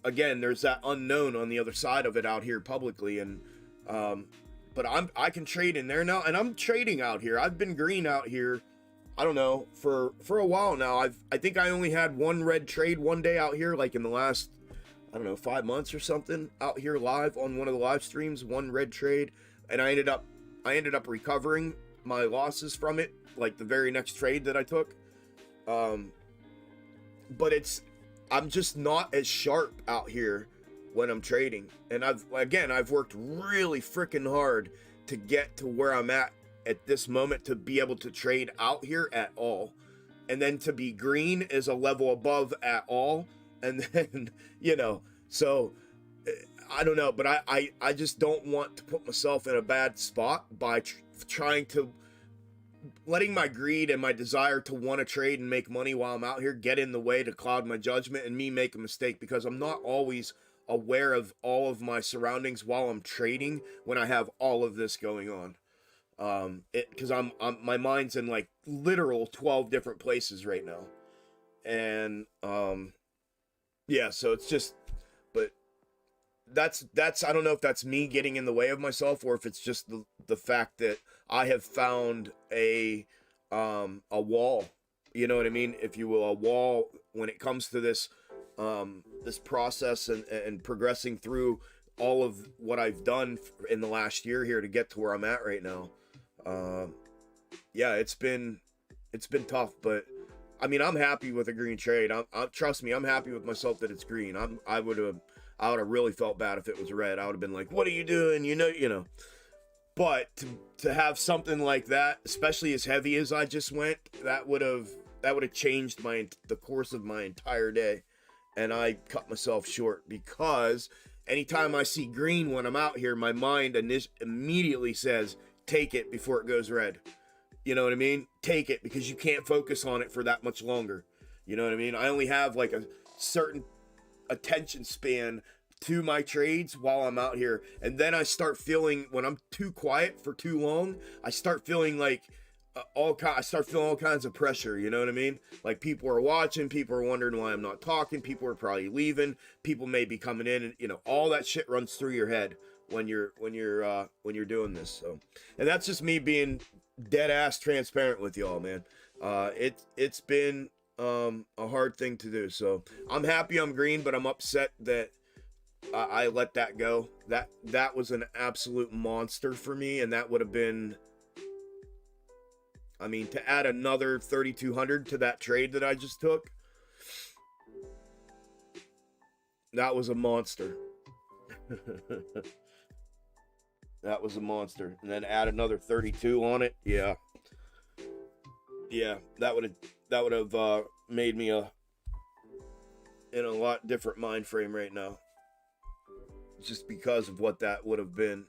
[SPEAKER 2] again, there's that unknown on the other side of it out here publicly. And but I can trade in there now, and I'm trading out here. I've been green out here, I don't know, for a while now. I think I only had 1 red trade one day out here, like in the last, I don't know, 5 months or something, out here live on one of the live streams, 1 red trade, and I ended up recovering my losses from it, like the very next trade that I took. But I'm just not as sharp out here when I'm trading. And I've worked really freaking hard to get to where I'm at this moment, to be able to trade out here at all. And then to be green is a level above at all. And then, you know, so I don't know, but I just don't want to put myself in a bad spot by trying to letting my greed and my desire to want to trade and make money while I'm out here get in the way to cloud my judgment and me make a mistake, because I'm not always aware of all of my surroundings while I'm trading when I have all of this going on. Because I'm my mind's in like literal 12 different places right now. And yeah, so it's just, but that's I don't know if that's me getting in the way of myself, or if it's just the fact that I have found a wall, you know what I mean, if you will, a wall when it comes to this this process and progressing through all of what I've done in the last year here to get to where I'm at right now. Yeah, it's been tough, but I mean, I'm happy with a green trade. Trust me, I'm happy with myself that it's green. I would have really felt bad if it was red. I would have been like, what are you doing? You know. But to have something like that, especially as heavy as I just went, that would have changed the course of my entire day. And I cut myself short, because anytime I see green when I'm out here, my mind immediately says, take it before it goes red. You know what I mean? Take it, because you can't focus on it for that much longer. You know what I mean? I only have like a certain attention span to my trades while I'm out here. And then I start feeling, when I'm too quiet for too long, I start feeling like I start feeling all kinds of pressure, you know what I mean? Like, people are watching, people are wondering why I'm not talking, people are probably leaving, people may be coming in, and you know, all that shit runs through your head when you're doing this. So, and that's just me being dead ass transparent with y'all, man. It's been a hard thing to do. So I'm happy I'm green, but I'm upset that I let that go. That was an absolute monster for me, and that would have been, I mean, to add another 3,200 to that trade that I just took, that was a monster. That was a monster. And then add another 32 on it. Yeah. Yeah, that would have made me in a lot different mind frame right now. Just because of what that would have been.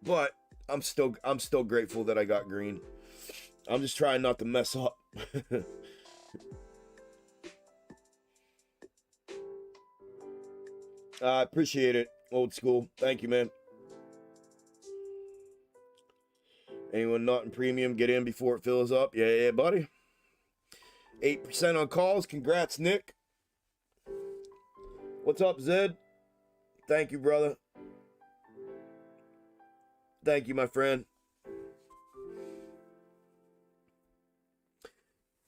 [SPEAKER 2] But I'm still grateful that I got green. I'm just trying not to mess up. I appreciate it, old school. Thank you, man. Anyone not in premium, get in before it fills up. Yeah, buddy. 8% on calls. Congrats, Nick. What's up, Zed? Thank you, brother. Thank you, my friend.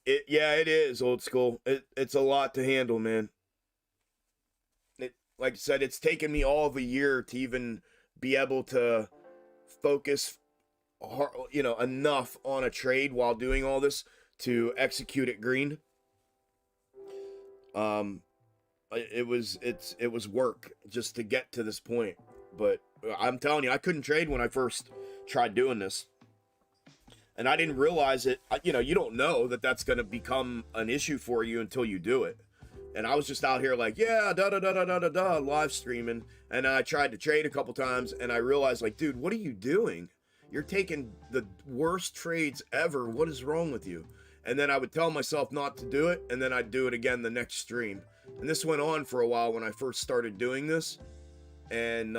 [SPEAKER 2] Yeah, it is old school. It's a lot to handle, man. Like I said, it's taken me all of a year to even be able to focus, enough on a trade while doing all this to execute it green. It was work just to get to this point. But I'm telling you, I couldn't trade when I first tried doing this. And I didn't realize it. You don't know that that's going to become an issue for you until you do it. And I was just out here like, yeah, live streaming. And I tried to trade a couple times, and I realized, like, dude, what are you doing? You're taking the worst trades ever. What is wrong with you? And then I would tell myself not to do it, and then I'd do it again the next stream. And this went on for a while when I first started doing this. And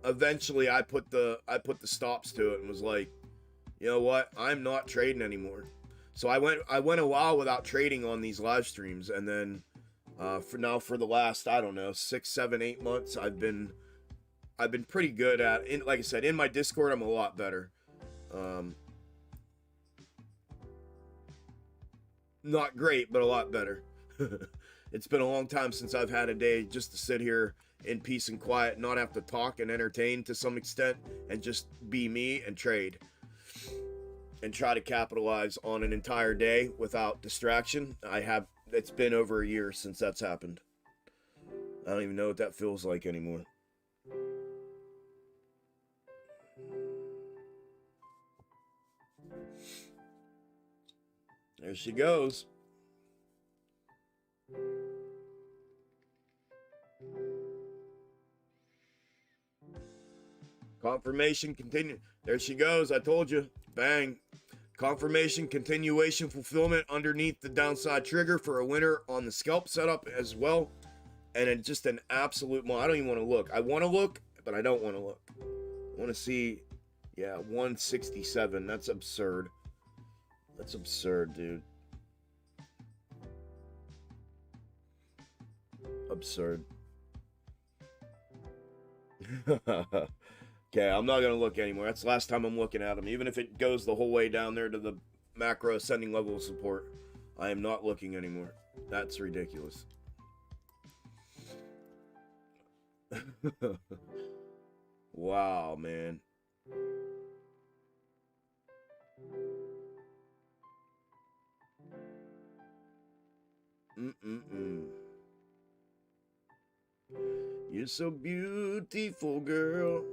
[SPEAKER 2] eventually I put the stops to it and was like, you know what? I'm not trading anymore. So I went a while without trading on these live streams, and then for the last, I don't know, 6, 7, 8 months, I've been pretty good at it. Like I said, in my Discord, I'm a lot better. Not great, but a lot better. It's been a long time since I've had a day just to sit here in peace and quiet, not have to talk and entertain to some extent, and just be me and trade. And try to capitalize on an entire day without distraction. It's been over a year since that's happened. I don't even know what that feels like anymore. There she goes. Confirmation continue. There she goes. I told you. Bang. Confirmation, continuation, fulfillment underneath the downside trigger for a winner on the scalp setup as well. And it's just an absolute, I don't even want to look. I want to look, but I don't want to look. I want to see, yeah, 167. That's absurd. That's absurd, dude. Absurd. Okay, I'm not going to look anymore. That's the last time I'm looking at them. Even if it goes the whole way down there to the macro ascending level of support, I am not looking anymore. That's ridiculous. Wow, man. You're so beautiful, girl.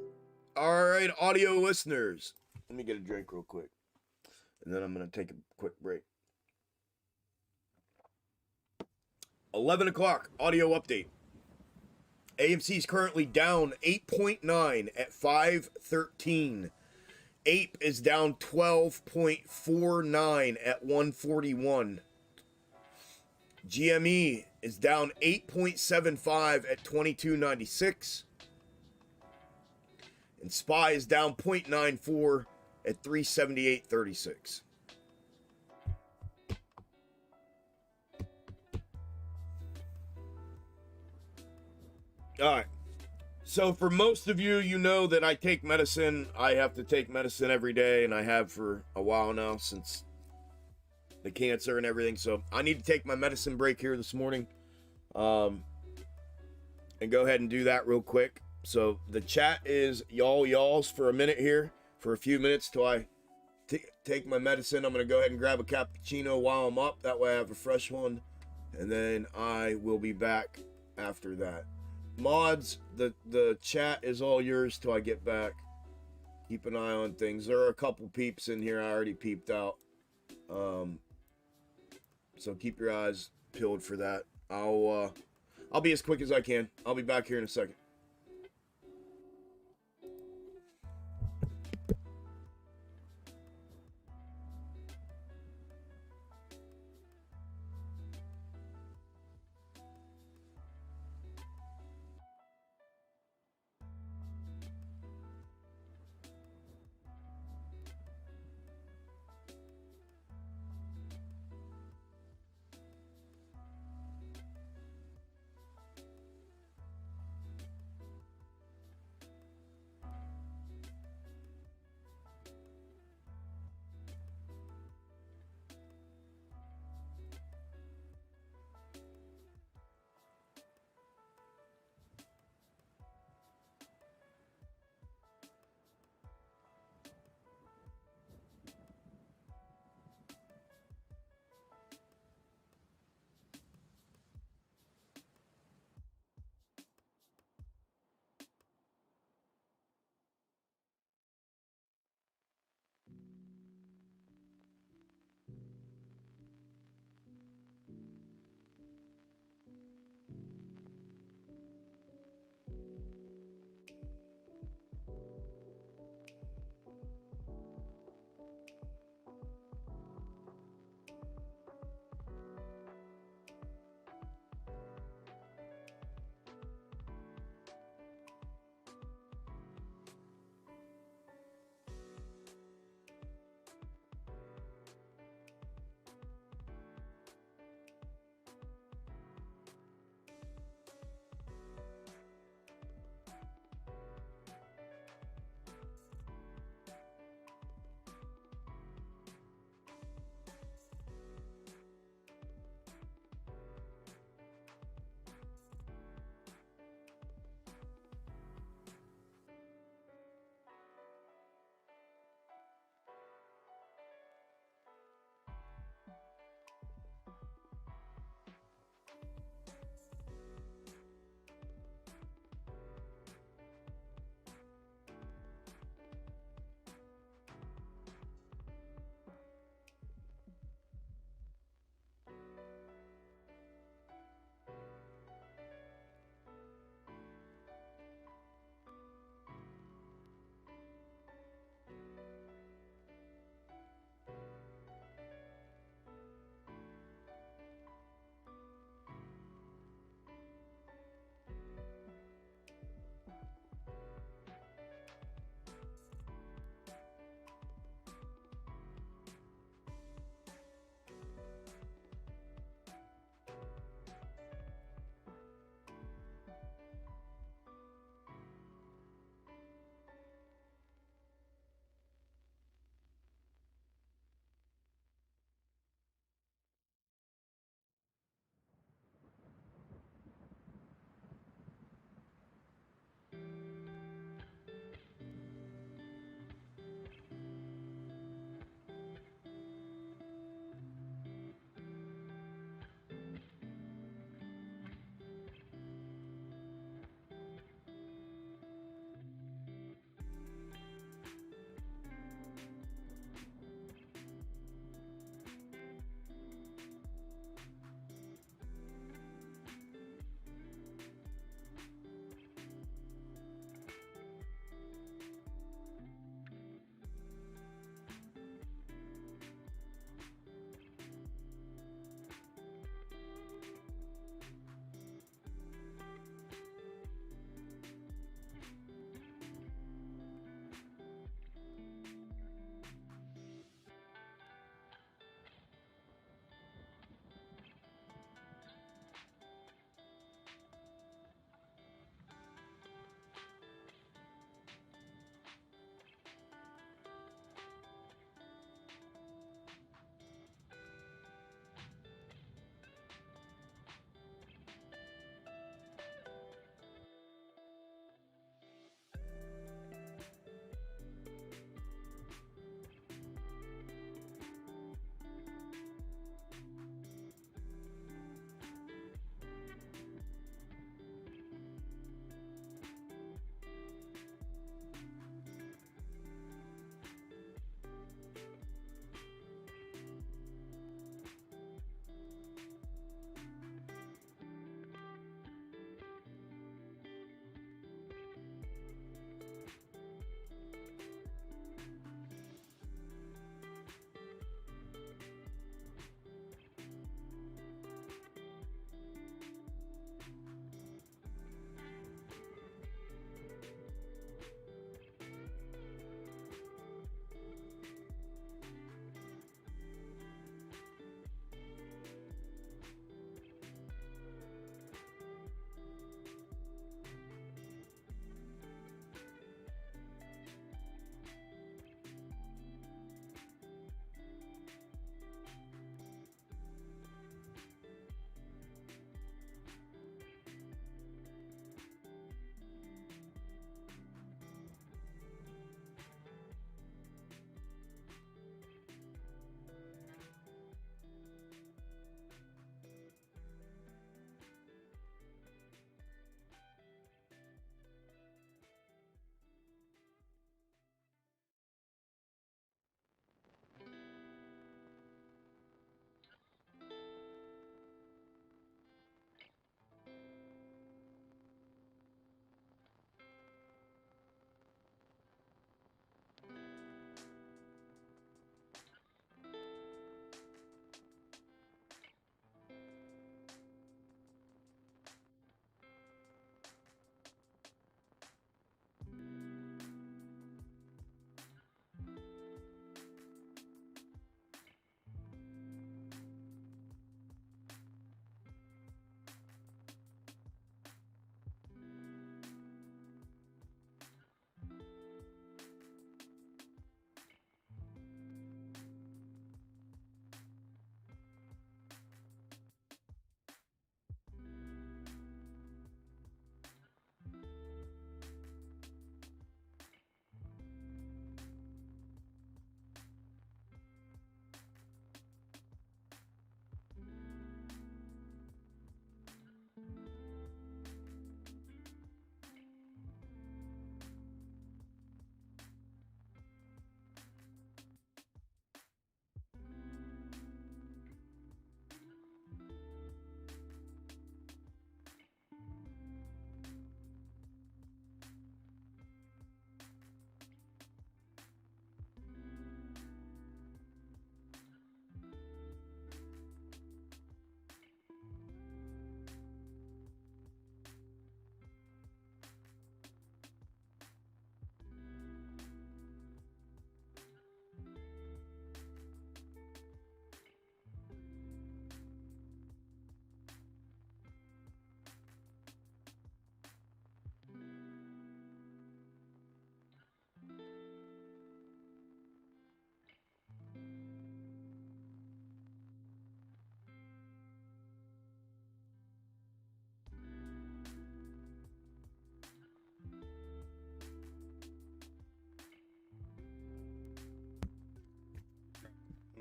[SPEAKER 2] All right, audio listeners. Let me get a drink real quick. And then I'm going to take a quick break. 11 o'clock, audio update. AMC is currently down 8.9 at 513. Ape is down 12.49 at 141. GME is down 8.75 at 2296. And SPY is down 0.94 at 378.36. All right. So for most of you, you know that I take medicine. I have to take medicine every day, and I have for a while now since the cancer and everything. So I need to take my medicine break here this morning. And go ahead and do that real quick. So the chat is y'alls for a minute here, for a few minutes till I take my medicine. I'm going to go ahead and grab a cappuccino while I'm up. That way I have a fresh one. And then I will be back after that. Mods, the chat is all yours till I get back. Keep an eye on things. There are a couple peeps in here I already peeped out. So keep your eyes peeled for that. I'll be as quick as I can. I'll be back here in a second.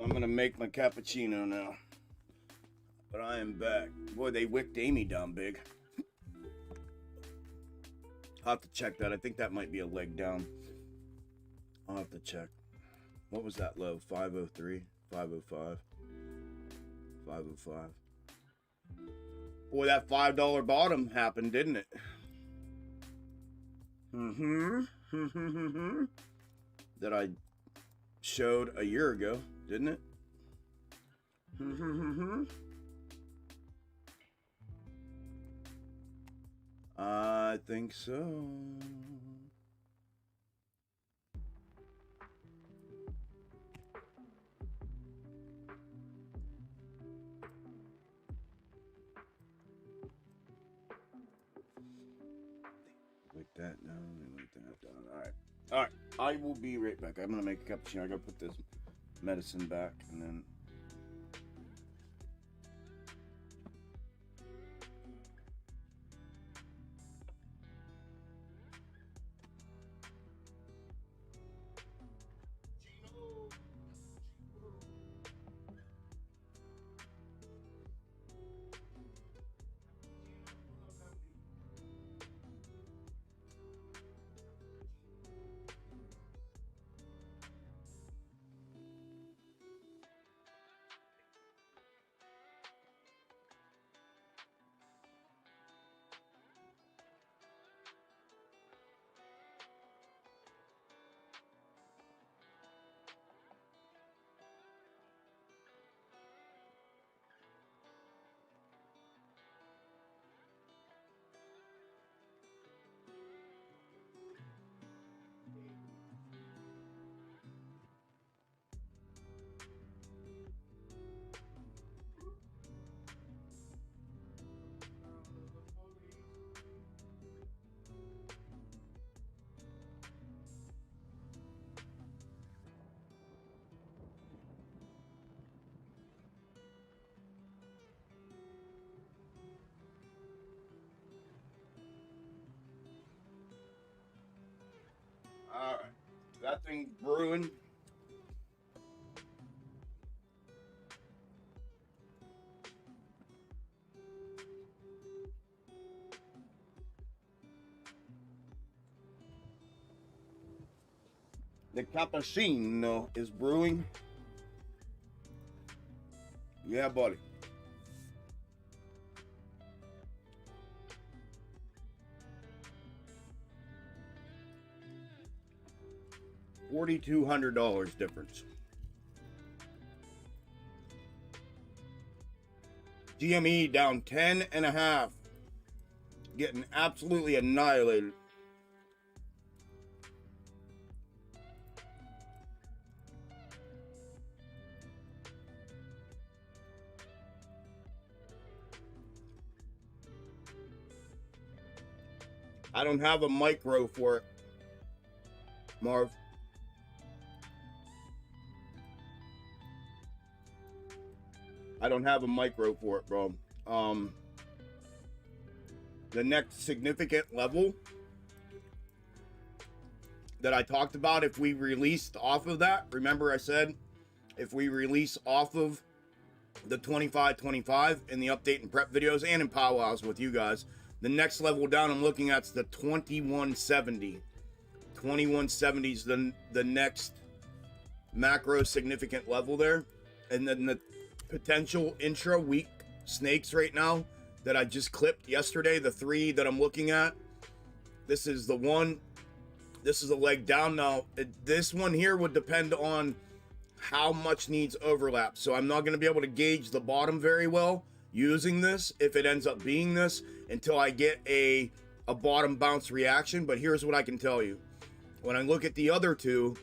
[SPEAKER 2] I'm gonna make my cappuccino now. But I am back. Boy, they wicked Amy down big. I'll have to check that. I think that might be a leg down. I'll have to check. What was that low? 503? 505? 505. Boy, that $5 bottom happened, didn't it? That I showed a year ago, didn't it? I think so. Like that now, like that down. All right. I will be right back. I'm gonna make a cappuccino. I gotta put this medicine back, and then. All right, that thing's brewing. The cappuccino is brewing. Yeah, buddy. $4,200 difference. GME down 10.5. Getting absolutely annihilated. I don't have a micro for it, Marv. I don't have a micro for it, bro. The next significant level that I talked about, if we released off of that, remember I said, if we release off of the 25-25 in the update and prep videos and in powwows with you guys, the next level down I'm looking at is the 2170. 2170 is the next macro significant level there. And then the potential intra-week snakes right now that I just clipped yesterday, the 3 that I'm looking at. This is the one. This is a leg down now. This one here would depend on how much needs overlap. So I'm not going to be able to gauge the bottom very well using this, if it ends up being this, until I get a bottom bounce reaction. But here's what I can tell you. When I look at the other 2,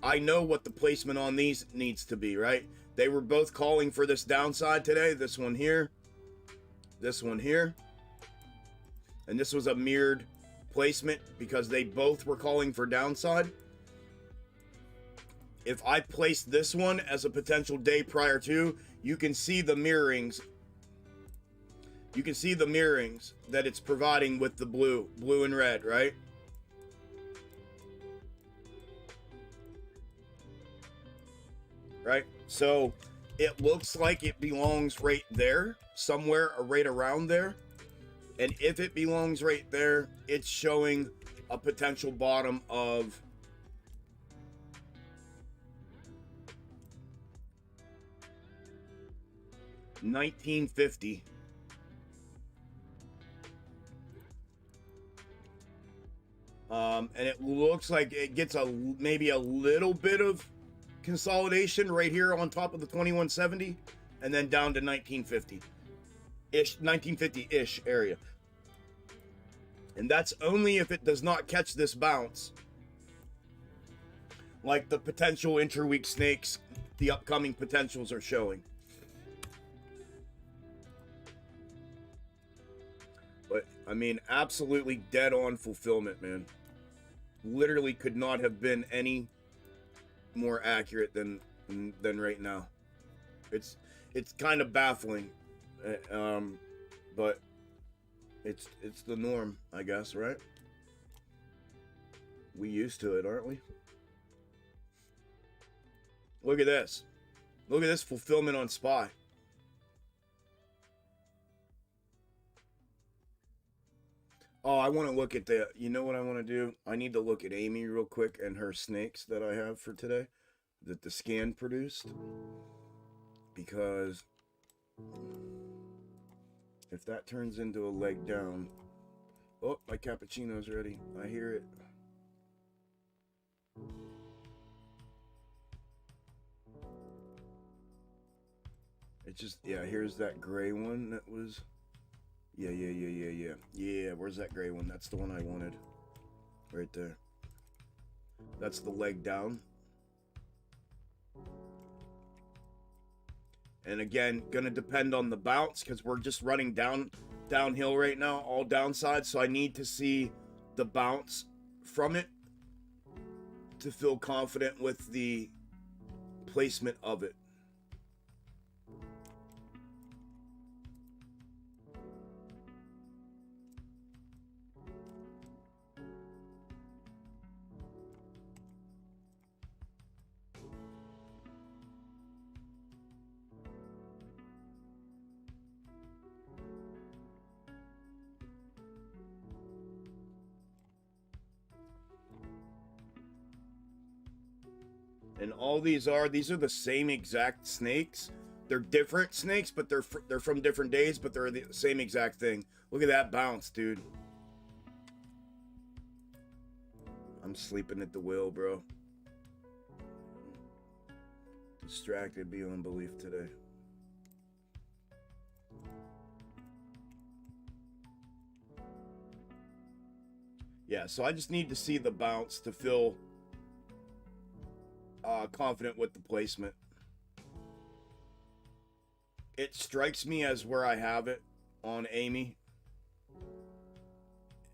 [SPEAKER 2] I know what the placement on these needs to be, right? They were both calling for this downside today. This one here. This one here. And this was a mirrored placement because they both were calling for downside. If I place this one as a potential day prior to, you can see the mirrorings. You can see the mirrorings that it's providing with the blue and red, right? Right? So it looks like it belongs right there, somewhere right around there. And if it belongs right there, it's showing a potential bottom of $19.50. And it looks like it gets maybe a little bit of consolidation right here on top of the 2170, and then down to 1950-ish, 1950-ish area. And that's only if it does not catch this bounce, like the potential intra-week snakes, the upcoming potentials are showing. But I mean, absolutely dead on fulfillment, man. Literally could not have been any more accurate than right now. It's kind of baffling, but it's the norm, I guess, right? We used to it, aren't we? Look at this. Look at this fulfillment on SPY. Oh, I want to look at the, you know what I want to do? I need to look at Amy real quick and her snakes that I have for today that the scan produced. Because if that turns into a leg down, oh, my cappuccino's ready. I hear it. It's just, yeah, here's that gray one that was... Yeah, where's that gray one? That's the one I wanted. Right there. That's the leg down. And again, gonna depend on the bounce because we're just running downhill right now, all downside. So I need to see the bounce from it to feel confident with the placement of it. And all these are the same exact snakes. They're different snakes, but they're from different days, but they're the same exact thing. Look at that bounce, dude. I'm sleeping at the wheel, bro. Distracted beyond belief today. Yeah, so I just need to see the bounce to feel confident with the placement. It strikes me as where I have it on Amy.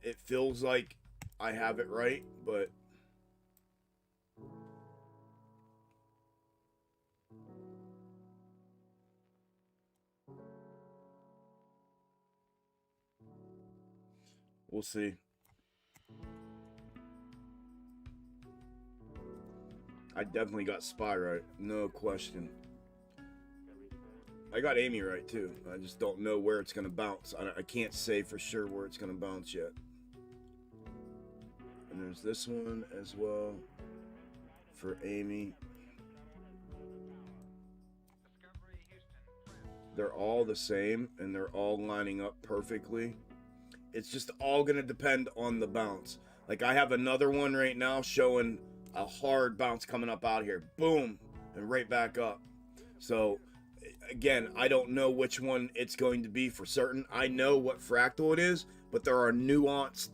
[SPEAKER 2] It feels like I have it right, but we'll see. I definitely got SPY right, no question. I got Amy right too. I just don't know where it's going to bounce. I can't say for sure where it's going to bounce yet. And there's this one as well for Amy. They're all the same and they're all lining up perfectly. It's just all going to depend on the bounce. Like I have another one right now showing a hard bounce coming up out here. Boom. And right back up. So again, I don't know which one it's going to be for certain. I know what fractal it is, but there are nuanced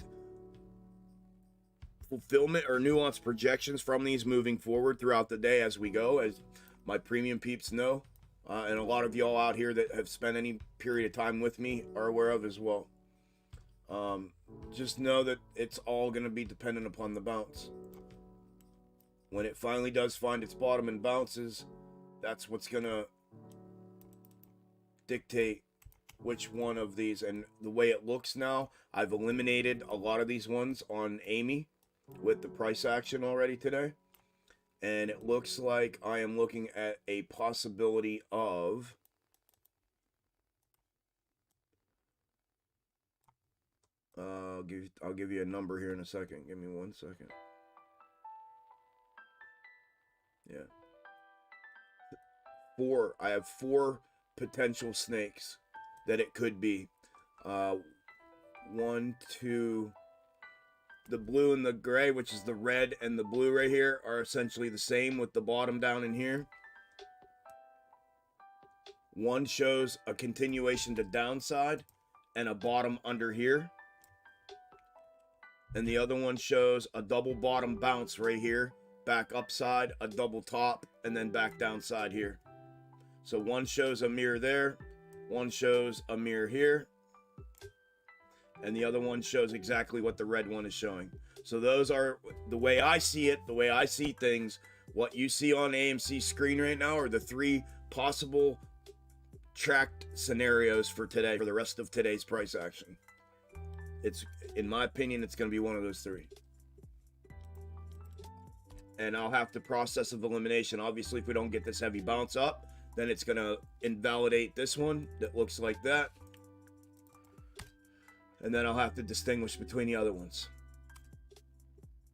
[SPEAKER 2] fulfillment or nuanced projections from these moving forward throughout the day as we go, as my premium peeps know. And a lot of y'all out here that have spent any period of time with me are aware of as well. Just know that it's all going to be dependent upon the bounce. When it finally does find its bottom and bounces, that's what's going to dictate which one of these. And the way it looks now, I've eliminated a lot of these ones on Amy with the price action already today. And it looks like I am looking at a possibility of I'll give you a number here in a second. Give me 1 second. Yeah. I have 4 potential snakes that it could be. 1, 2, the blue and the gray, which is the red and the blue right here, are essentially the same with the bottom down in here. One shows a continuation to downside and a bottom under here. And the other one shows a double bottom bounce right here, back upside, a double top, and then back downside here. So one shows a mirror there, one shows a mirror here, and the other one shows exactly what the red one is showing. So those are, the way I see it, the way I see things, what you see on AMC's screen right now are the 3 possible tracked scenarios for today, for the rest of today's price action. It's, in my opinion, it's going to be one of those 3. And I'll have to process of elimination. Obviously, if we don't get this heavy bounce up, then it's going to invalidate this one that looks like that. And then I'll have to distinguish between the other ones.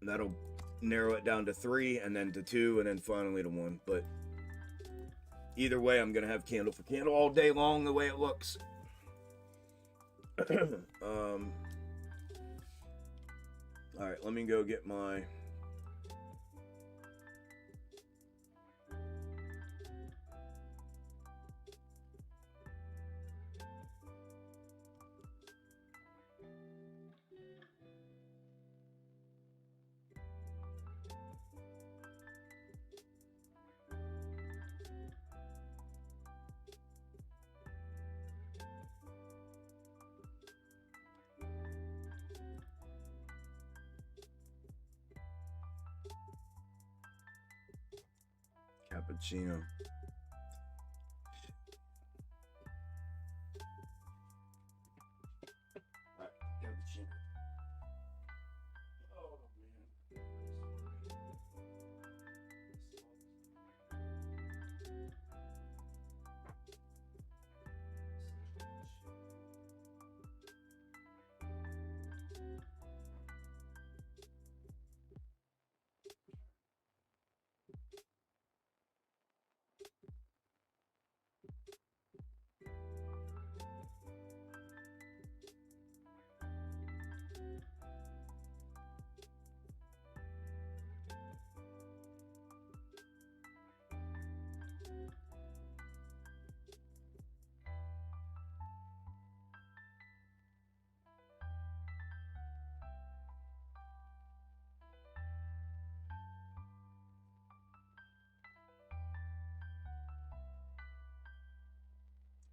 [SPEAKER 2] And that'll narrow it down to 3, and then to 2, and then finally to 1. But either way, I'm going to have candle for candle all day long the way it looks. All right, let me go get my... cappuccino. Cappuccino. Oh, man.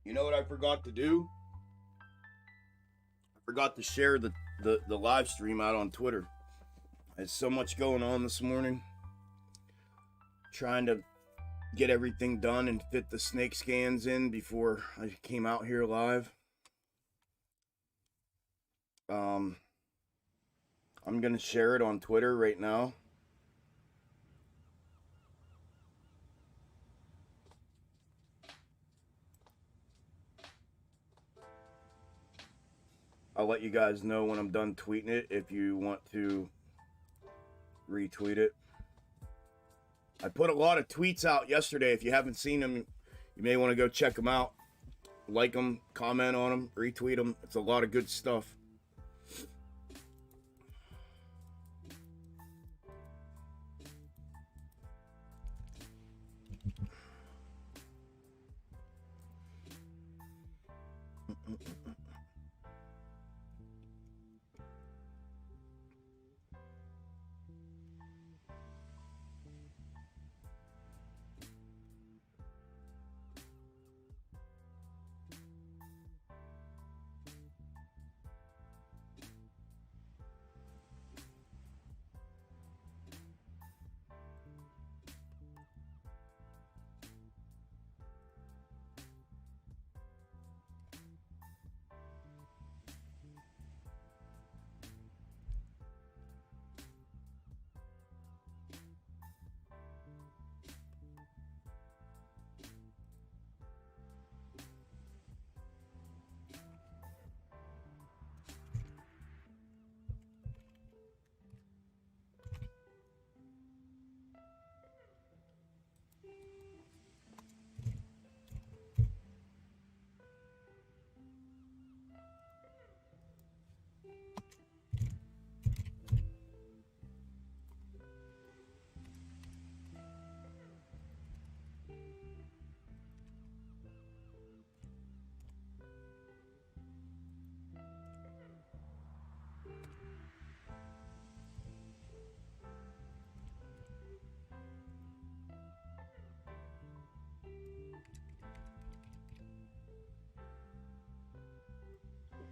[SPEAKER 2] You know what I forgot to do? I forgot to share the live stream out on Twitter. There's so much going on this morning. Trying to get everything done and fit the snake scans in before I came out here live. I'm gonna share it on Twitter right now. I'll let you guys know when I'm done tweeting it if you want to retweet it. I put a lot of tweets out yesterday. If you haven't seen them, you may want to go check them out. Like them, comment on them, retweet them. It's a lot of good stuff.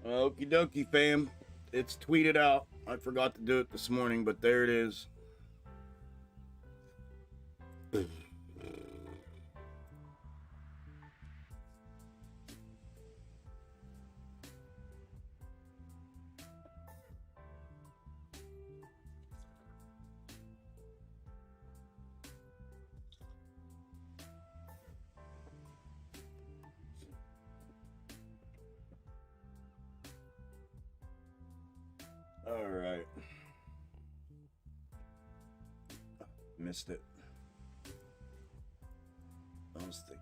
[SPEAKER 2] Okie dokie, fam. It's tweeted out. I forgot to do it this morning, but there it is. All right. Missed it. I was thinking.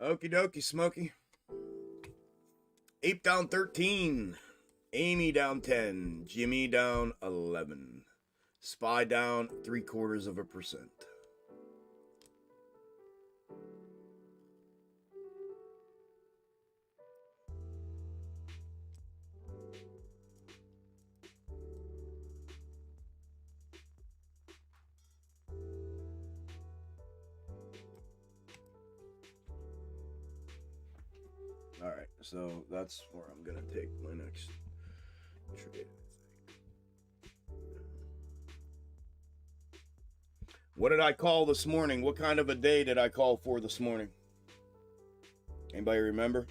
[SPEAKER 2] Okie dokie, Smokey. Ape down 13. Amy down 10. GME down 11. Spy down 0.75%. All right, so that's where I'm gonna take my next trade. What did I call this morning? What kind of a day did I call for this morning? Anybody remember?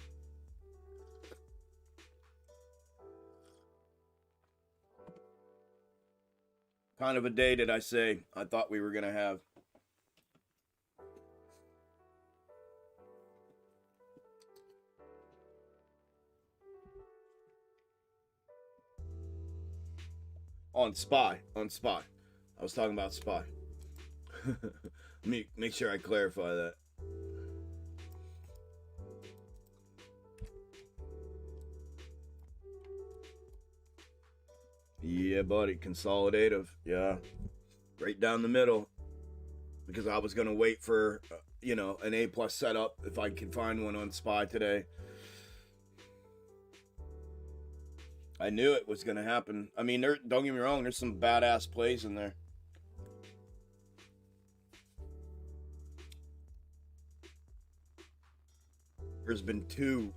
[SPEAKER 2] Kind of a day did I say I thought we were gonna have? On Spy. I was talking about Spy. Let me make sure I clarify that. Yeah, buddy. Consolidative. Yeah. Right down the middle. Because I was going to wait for, an A+ setup if I can find one on Spy today. I knew it was going to happen. I mean, don't get me wrong, there's some badass plays in there. There's been two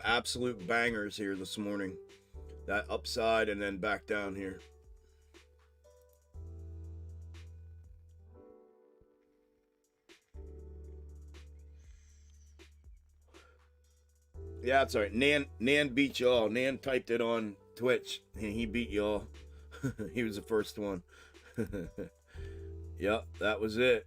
[SPEAKER 2] absolute bangers here this morning. That upside and then back down here. Yeah, that's all right. Nan beat y'all. Nan typed it on Twitch, and he beat y'all. He was the first one. Yep, that was it.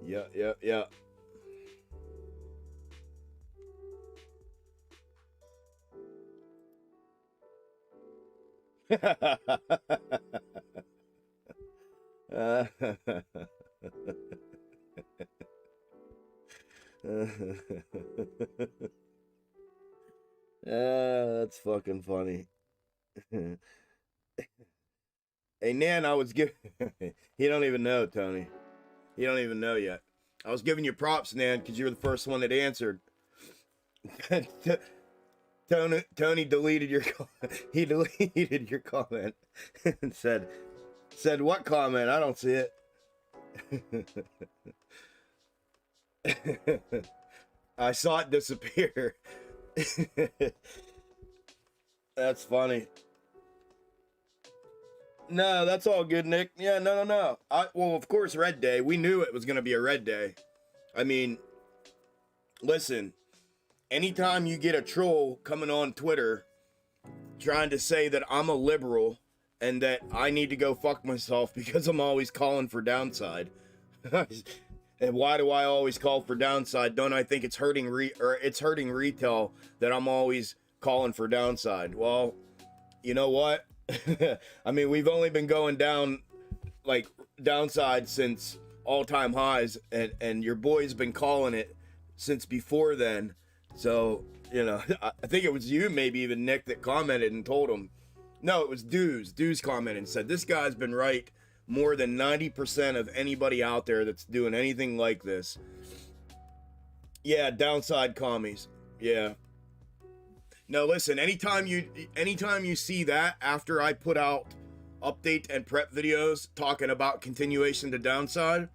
[SPEAKER 2] Yeah. That's fucking funny. Hey, Nan, I was giving... He don't even know, Tony. He don't even know yet. I was giving you props, Nan, because you were the first one that answered. Tony deleted your... He deleted your comment and said, what comment? I don't see it. I saw it disappear. That's funny. No, that's all good, Nick. Yeah, no. Well, of course, red day. We knew it was going to be a red day. I mean, listen, anytime you get a troll coming on Twitter trying to say that I'm a liberal and that I need to go fuck myself because I'm always calling for downside. And why do I always call for downside? Don't I think it's hurting retail that I'm always calling for downside? Well, you know what? I mean, we've only been going down, like, downside since all-time highs, and your boy's been calling it since before then. So, you know, I think it was you, maybe even Nick, that commented and told him. No, it was Dews. Dews commented and said, this guy's been right more than 90% of anybody out there that's doing anything like this. Yeah, downside commies. Yeah. No, listen, anytime you see that after I put out update and prep videos talking about continuation to downside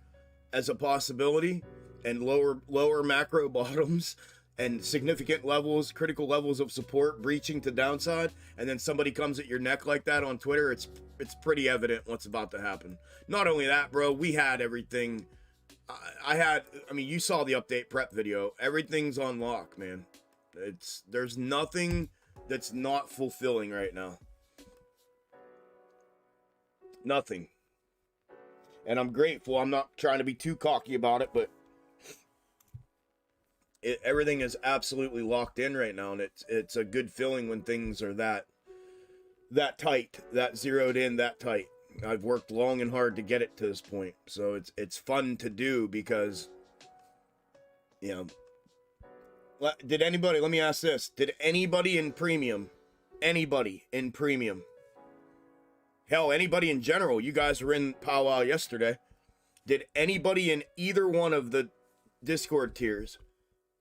[SPEAKER 2] as a possibility and lower macro bottoms and significant levels, critical levels of support breaching to downside, and then somebody comes at your neck like that on Twitter, it's pretty evident what's about to happen. Not only that, bro, we had everything. I mean, you saw the update prep video. Everything's on lock, man. There's nothing that's not fulfilling right now. Nothing. And I'm grateful. I'm not trying to be too cocky about it, but everything is absolutely locked in right now, and it's a good feeling when things are that tight, that zeroed in, that tight. I've worked long and hard to get it to this point, so it's fun to do because, you know. Did anybody, let me ask this, did anybody in premium, hell, anybody in general, you guys were in powwow yesterday, did anybody in either one of the Discord tiers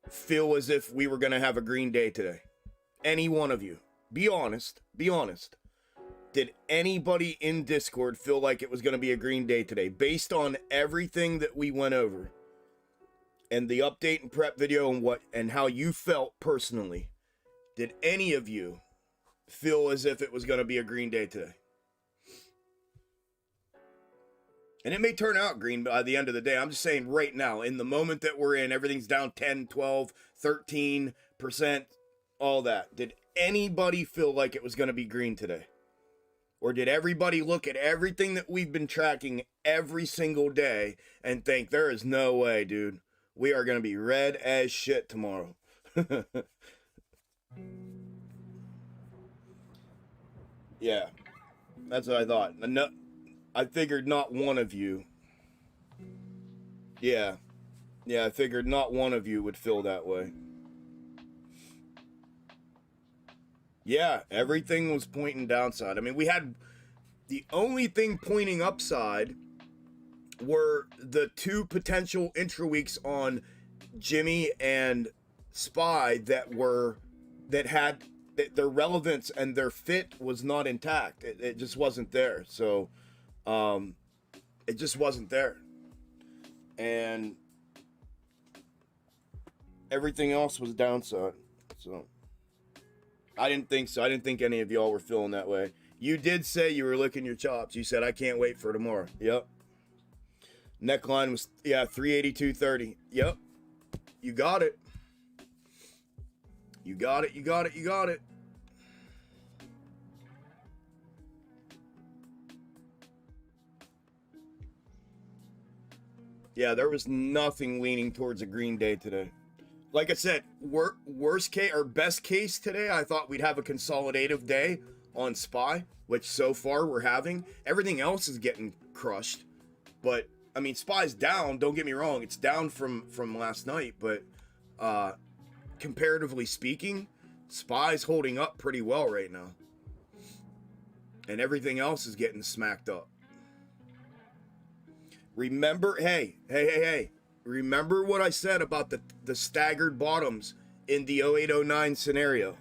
[SPEAKER 2] feel as if we were going to have a green day today? Any one of you? Be honest. Did anybody in Discord feel like it was going to be a green day today based on everything that we went over and the update and prep video and how you felt personally? Did any of you feel as if it was going to be a green day today? And it may turn out green by the end of the day. I'm just saying right now, in the moment that we're in, everything's down 10, 12, 13%, all that. Did anybody feel like it was going to be green today? Or did everybody look at everything that we've been tracking every single day and think, there is no way, dude, we are going to be red as shit tomorrow? Yeah, that's what I thought. No, I figured not one of you. Yeah, I figured not one of you would feel that way. Yeah, everything was pointing downside. I mean, we had the only thing pointing upside were the two potential intra weeks on GME and SPY that had their relevance and their fit was not intact. It just wasn't there. So, it just wasn't there. And everything else was downside. So I didn't think so. I didn't think any of y'all were feeling that way. You did say you were licking your chops. You said, I can't wait for tomorrow. Yep. Neckline was, 382.30. Yep. You got it. You got it. Yeah, there was nothing leaning towards a green day today. Like I said, worst case or best case today, I thought we'd have a consolidative day on SPY, which so far we're having. Everything else is getting crushed. But, I mean, SPY's down, don't get me wrong. It's down from last night, but comparatively speaking, SPY's holding up pretty well right now. And everything else is getting smacked up. Remember, hey. Remember what I said about the staggered bottoms in the 0809 scenario.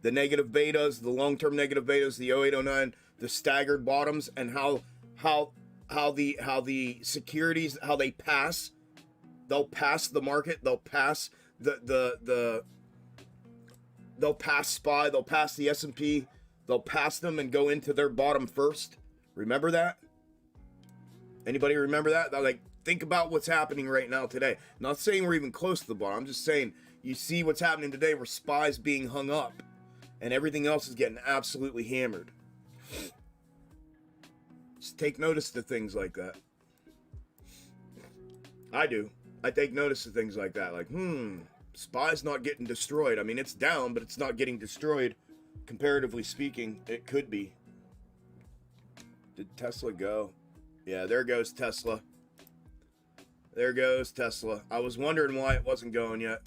[SPEAKER 2] The negative betas, the long-term negative betas, the 0809, the staggered bottoms, and how the securities, how they pass. They'll pass the market, they'll pass they'll pass SPY, they'll pass the S&P, they'll pass them and go into their bottom first. Remember that? Anybody remember that? Like, think about what's happening right now today. Not saying we're even close to the bottom. I'm just saying you see what's happening today where SPY's being hung up and everything else is getting absolutely hammered. Just take notice to things like that. I do. I take notice of things like that. Like, SPY's not getting destroyed. I mean, it's down, but it's not getting destroyed. Comparatively speaking, it could be. Did Tesla go? Yeah, there goes Tesla. There goes Tesla. I was wondering why it wasn't going yet.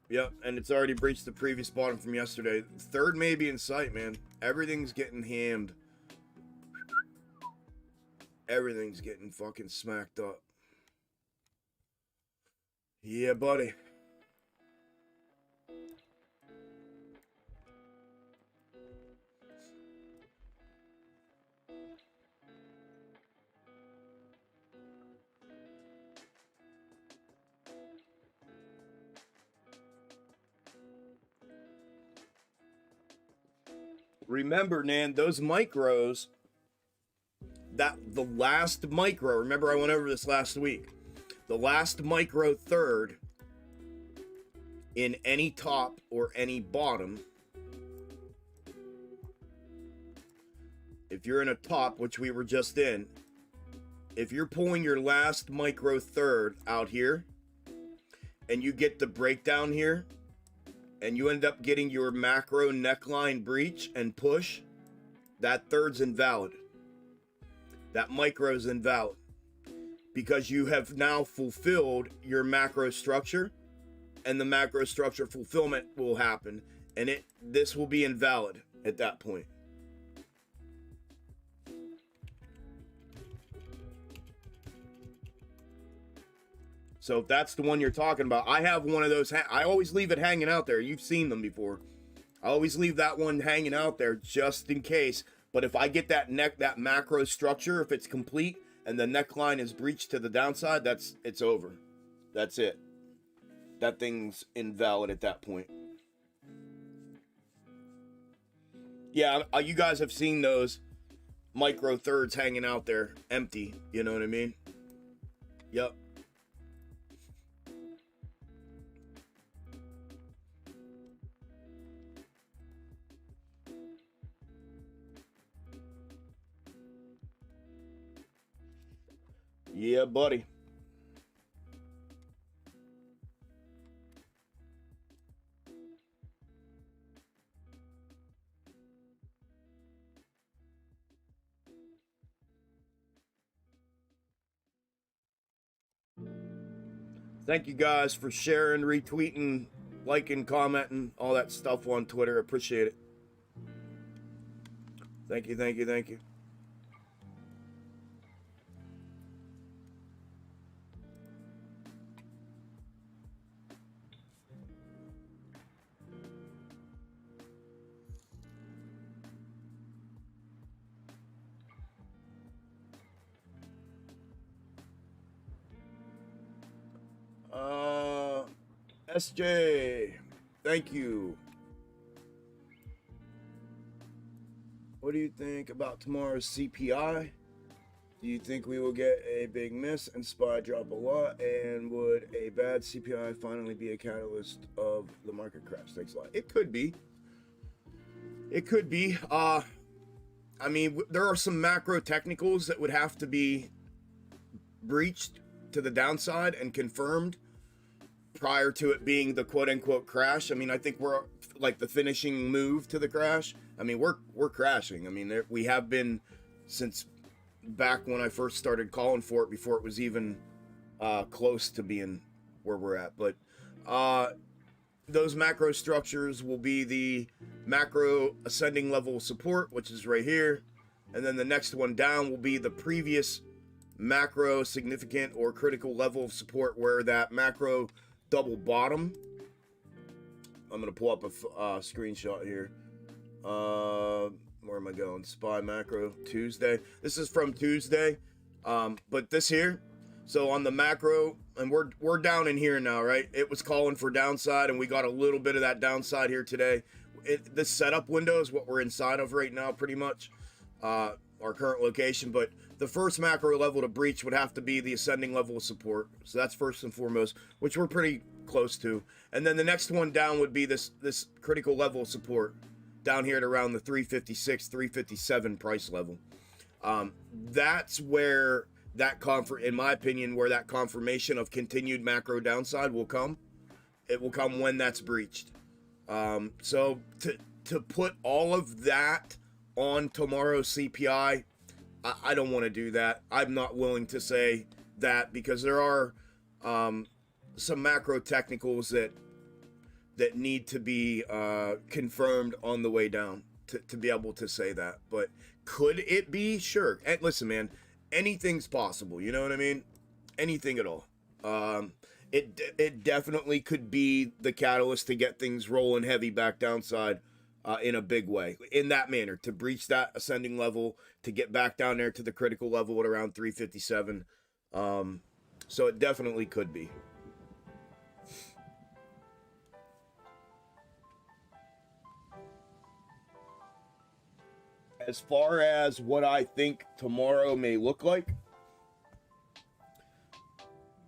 [SPEAKER 2] Yep, and it's already breached the previous bottom from yesterday. Third may be in sight, man. Everything's getting hammed. Everything's getting fucking smacked up. Yeah, buddy. Remember, Nan, those micros, the last micro, remember I went over this last week. The last micro third in any top or any bottom, if you're in a top, which we were just in, if you're pulling your last micro third out here and you get the breakdown here and you end up getting your macro neckline breach and push, that third's invalid. That micro's invalid because you have now fulfilled your macro structure, and the macro structure fulfillment will happen, and this will be invalid at that point. So if that's the one you're talking about, I have one of those. I always leave it hanging out there. You've seen them before. I always leave that one hanging out there just in case. But if I get that macro structure, if it's complete and the neckline is breached to the downside, it's over. That's it. That thing's invalid at that point. Yeah, you guys have seen those micro thirds hanging out there empty. You know what I mean? Yep. Yeah, buddy. Thank you guys for sharing, retweeting, liking, commenting, all that stuff on Twitter. Appreciate it. Thank you, thank you, thank you. SJ, thank you. What do you think about tomorrow's CPI? Do you think we will get a big miss and SPY drop a lot? And would a bad CPI finally be a catalyst of the market crash? Thanks a lot. It could be. It could be. I mean, there are some macro technicals that would have to be breached to the downside and confirmed prior to it being the quote-unquote crash. I mean, I think we're like the finishing move to the crash. I mean, we're crashing. I mean, we have been since back when I first started calling for it, before it was even close to being where we're at. But those macro structures will be the macro ascending level of support, which is right here. And then the next one down will be the previous macro significant or critical level of support, where that macro double bottom. I'm gonna pull up a screenshot here. Where am I going? SPY macro Tuesday. This is from Tuesday, but this here. So on the macro, and we're down in here now, right? It was calling for downside, and we got a little bit of that downside here today. This setup window is what we're inside of right now, pretty much, our current location. But the first macro level to breach would have to be the ascending level of support. So that's first and foremost, which we're pretty close to. And then the next one down would be this critical level of support down here at around the 356, 357 price level. That's where that in my opinion, where that confirmation of continued macro downside will come. It will come when that's breached. So to put all of that on tomorrow's CPI, I don't want to do that. I'm not willing to say that, because there are some macro technicals that that need to be confirmed on the way down to be able to say that. But could it be? Sure. And listen, man, anything's possible. You know what I mean? Anything at all. It definitely could be the catalyst to get things rolling heavy back downside in a big way, in that manner, to breach that ascending level, to get back down there to the critical level at around 357. So it definitely could be. As far as what I think tomorrow may look like,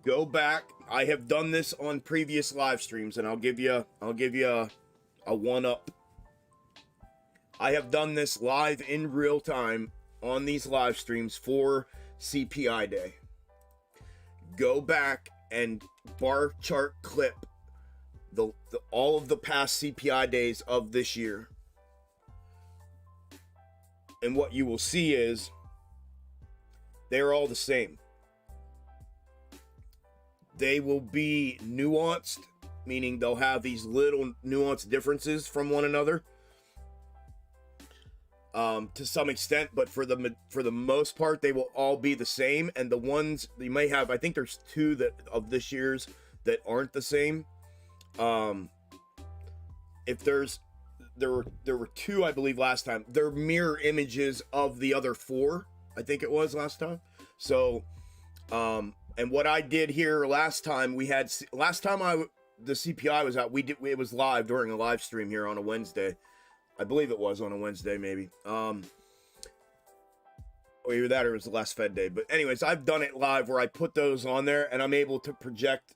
[SPEAKER 2] go back. I have done this on previous live streams, and I'll give you a one up. I have done this live in real time on these live streams for CPI day. Go back and bar chart clip all of the past CPI days of this year. And what you will see is they're all the same. They will be nuanced, meaning they'll have these little nuanced differences from one another to some extent, but for the most part, they will all be the same. And the ones you may have, I think there's two that of this year's that aren't the same. If there were two, I believe, last time. They're mirror images of the other four, I think it was last time. So, and what I did here last time, the CPI was out. It was live during a live stream here on a Wednesday. I believe it was on a Wednesday, maybe. Or either that or it was the last Fed day. But anyways, I've done it live where I put those on there and I'm able to project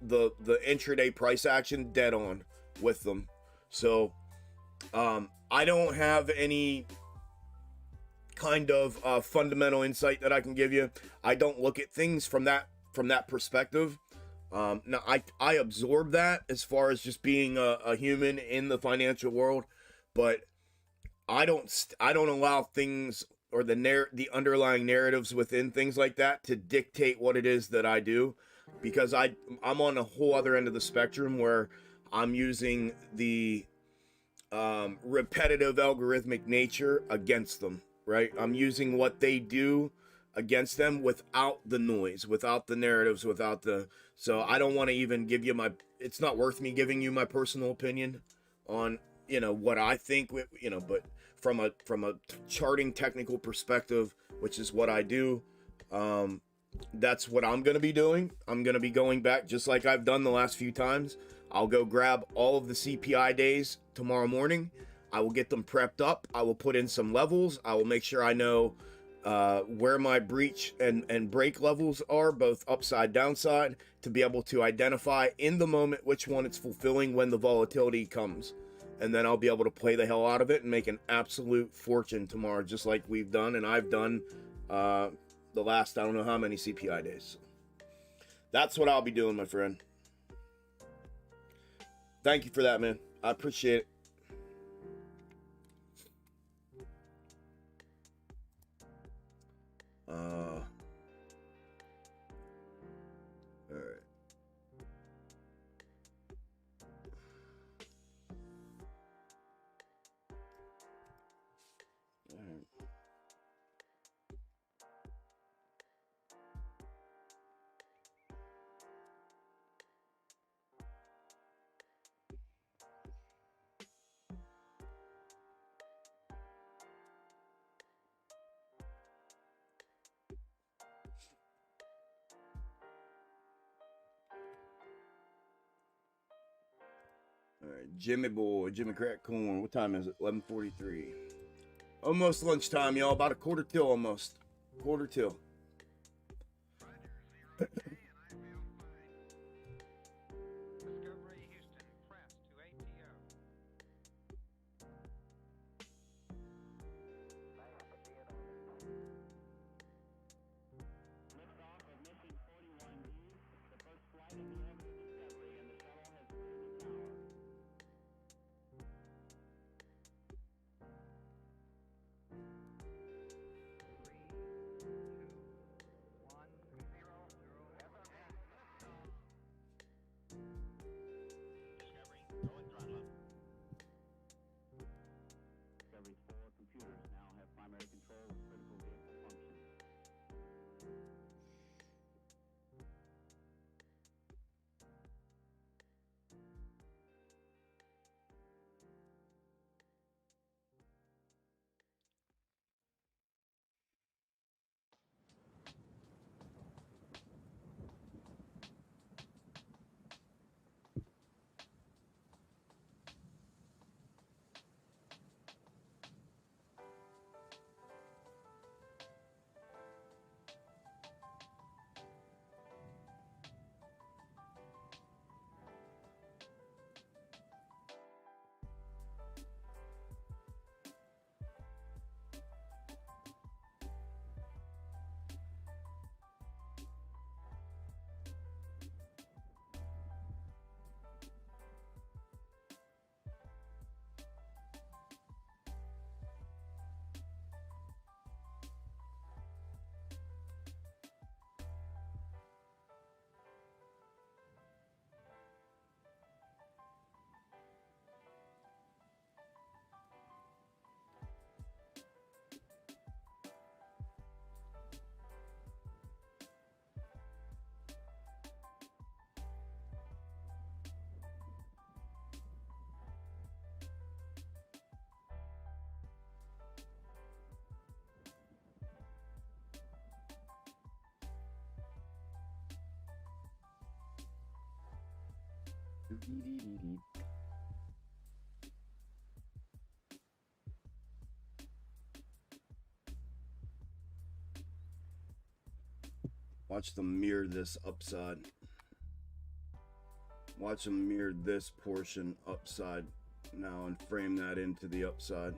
[SPEAKER 2] the intraday price action dead on with them. So, I don't have any kind of fundamental insight that I can give you. I don't look at things from that perspective. Now I absorb that as far as just being a human in the financial world, but I don't allow things or the underlying narratives within things like that to dictate what it is that I do, because I'm on a whole other end of the spectrum where I'm using the repetitive algorithmic nature against them, right? I'm using what they do against them without the noise, without the narratives, so I don't want to even give you it's not worth me giving you my personal opinion on, what I think, but from a charting technical perspective, which is what I do, that's what I'm going to be doing. I'm going to be going back just like I've done the last few times. I'll go grab all of the CPI days tomorrow morning. I will get them prepped up. I will put in some levels. I will make sure I know where my breach and break levels are, both upside, downside, to be able to identify in the moment which one it's fulfilling when the volatility comes. And then I'll be able to play the hell out of it and make an absolute fortune tomorrow, just like we've done and I've done the last, I don't know how many CPI days. That's what I'll be doing, my friend. Thank you for that, man. I appreciate it. All right. All right, Jimmy Crack Corn. What time is it? 11:43. Almost lunchtime, y'all. About a quarter till almost. Quarter till.
[SPEAKER 4] Discovery Houston, press to ATO.
[SPEAKER 5] Liftoff of mission 41D, the first flight of the Algo Discovery, and the shuttle has cleared the tower.
[SPEAKER 2] Watch them mirror this upside. Watch them mirror this portion upside now and frame that into the upside.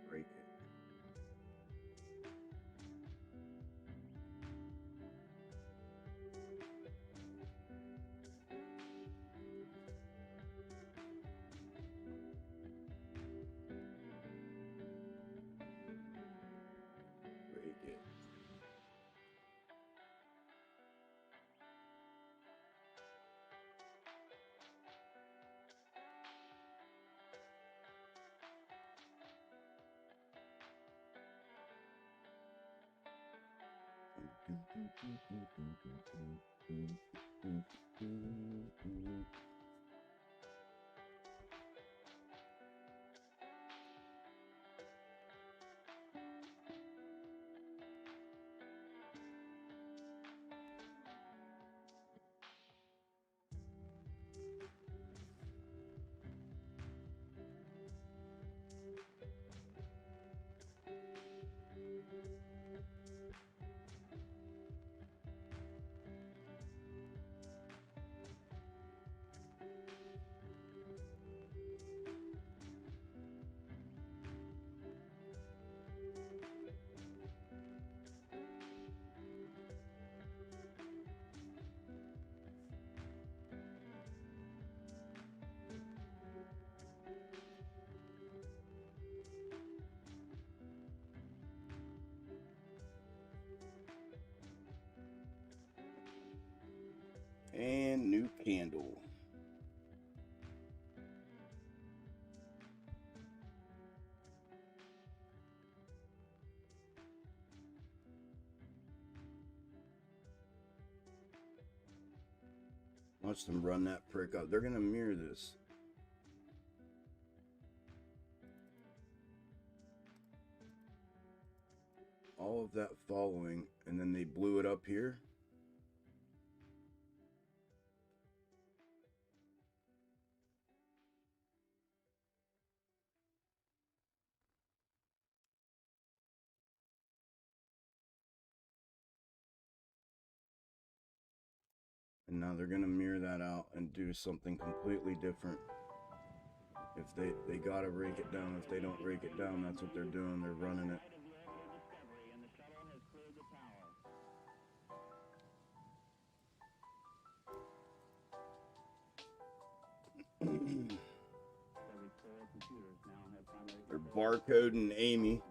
[SPEAKER 2] Break it. Break it. And new candle. Watch them run that prick up. They're gonna mirror this. All of that following, and then they blew it up here. And now they're gonna mirror that out and do something completely different. If they gotta rake it down. If they don't rake it down, that's what they're doing. They're running it.
[SPEAKER 5] The report
[SPEAKER 2] Barcode and Amy.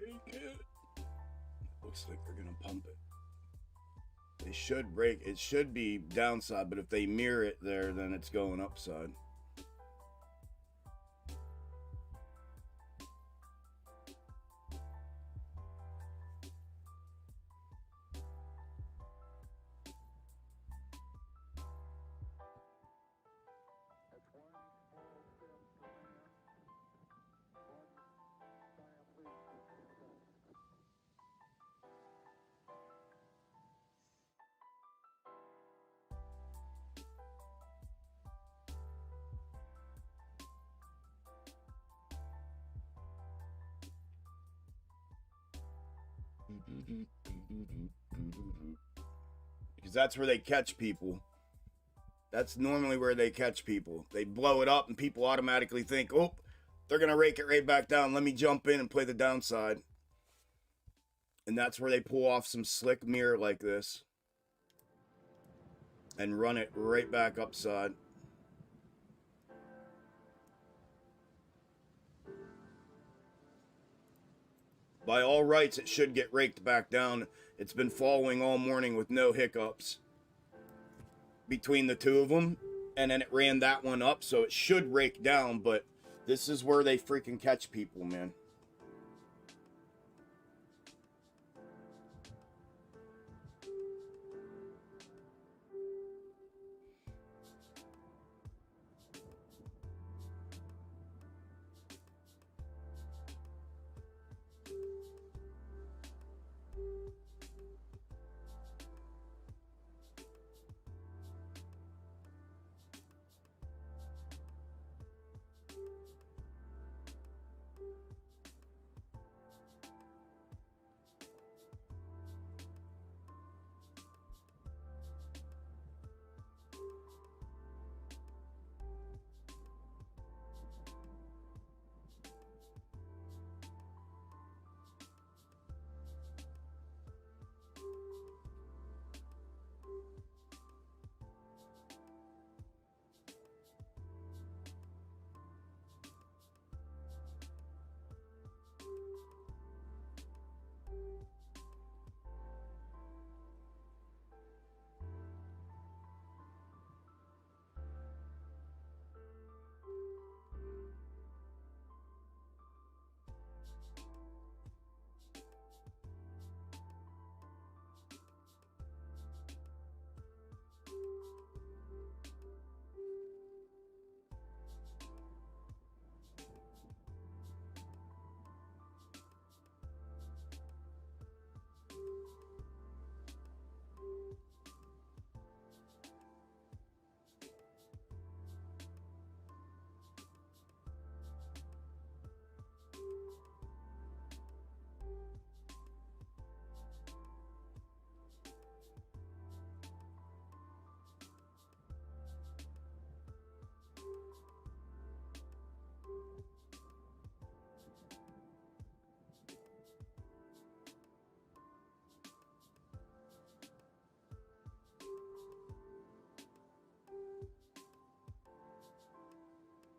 [SPEAKER 2] Break it. Looks like they're gonna pump it. They should break. It should be downside, but if they mirror it there, then it's going upside.
[SPEAKER 5] That's one small step for man, one giant leap for mankind.
[SPEAKER 2] Because that's where they catch people. That's normally where they catch people. They blow it up and people automatically think, oh, they're going to rake it right back down. Let me jump in and play the downside. And that's where they pull off some slick mirror like this. And run it right back upside. By all rights, it should get raked back down. It's been following all morning with no hiccups between the two of them. And then it ran that one up, so it should rake down. But this is where they freaking catch people, man.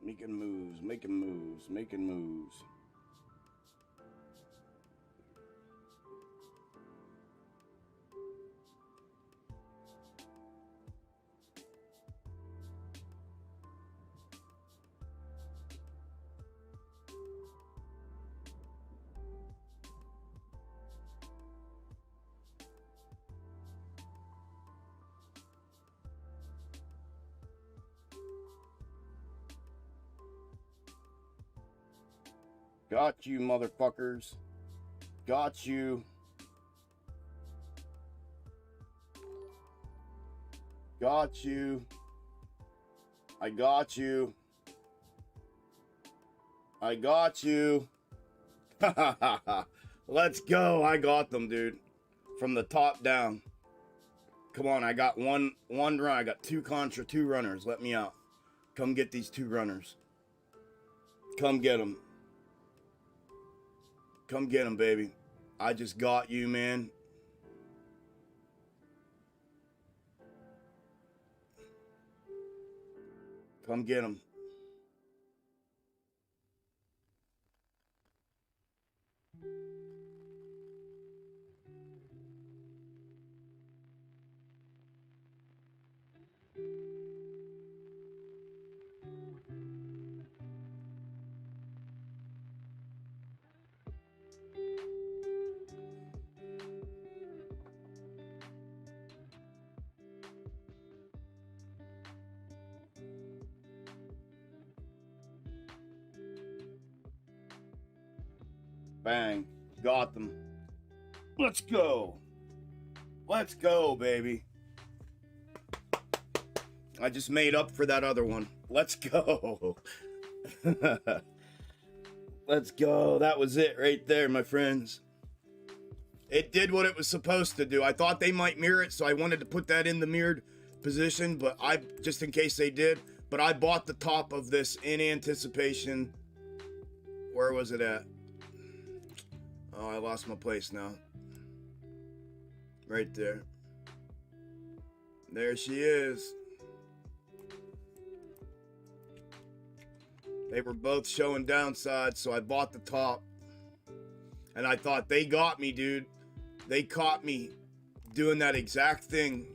[SPEAKER 2] Making moves, making moves, making moves. Got you, motherfuckers. Got you. Got you. I got you. I got you. Let's go. I got them, dude. From the top down. Come on, I got one run. I got two contra, two runners. Let me out. Come get these two runners. Come get them. Come get them, baby. I just got you, man. Come get them. Bang. Got them. Let's go. Let's go, baby. I just made up for that other one. Let's go. Let's go. That was it right there, my friends. It did what it was supposed to do. I thought they might mirror it, so I wanted to put that in the mirrored position, but just in case they did. But I bought the top of this in anticipation. Where was it at? Oh, I lost my place now. Right there. There she is. They were both showing downside, so I bought the top. And I thought, they got me, dude. They caught me doing that exact thing.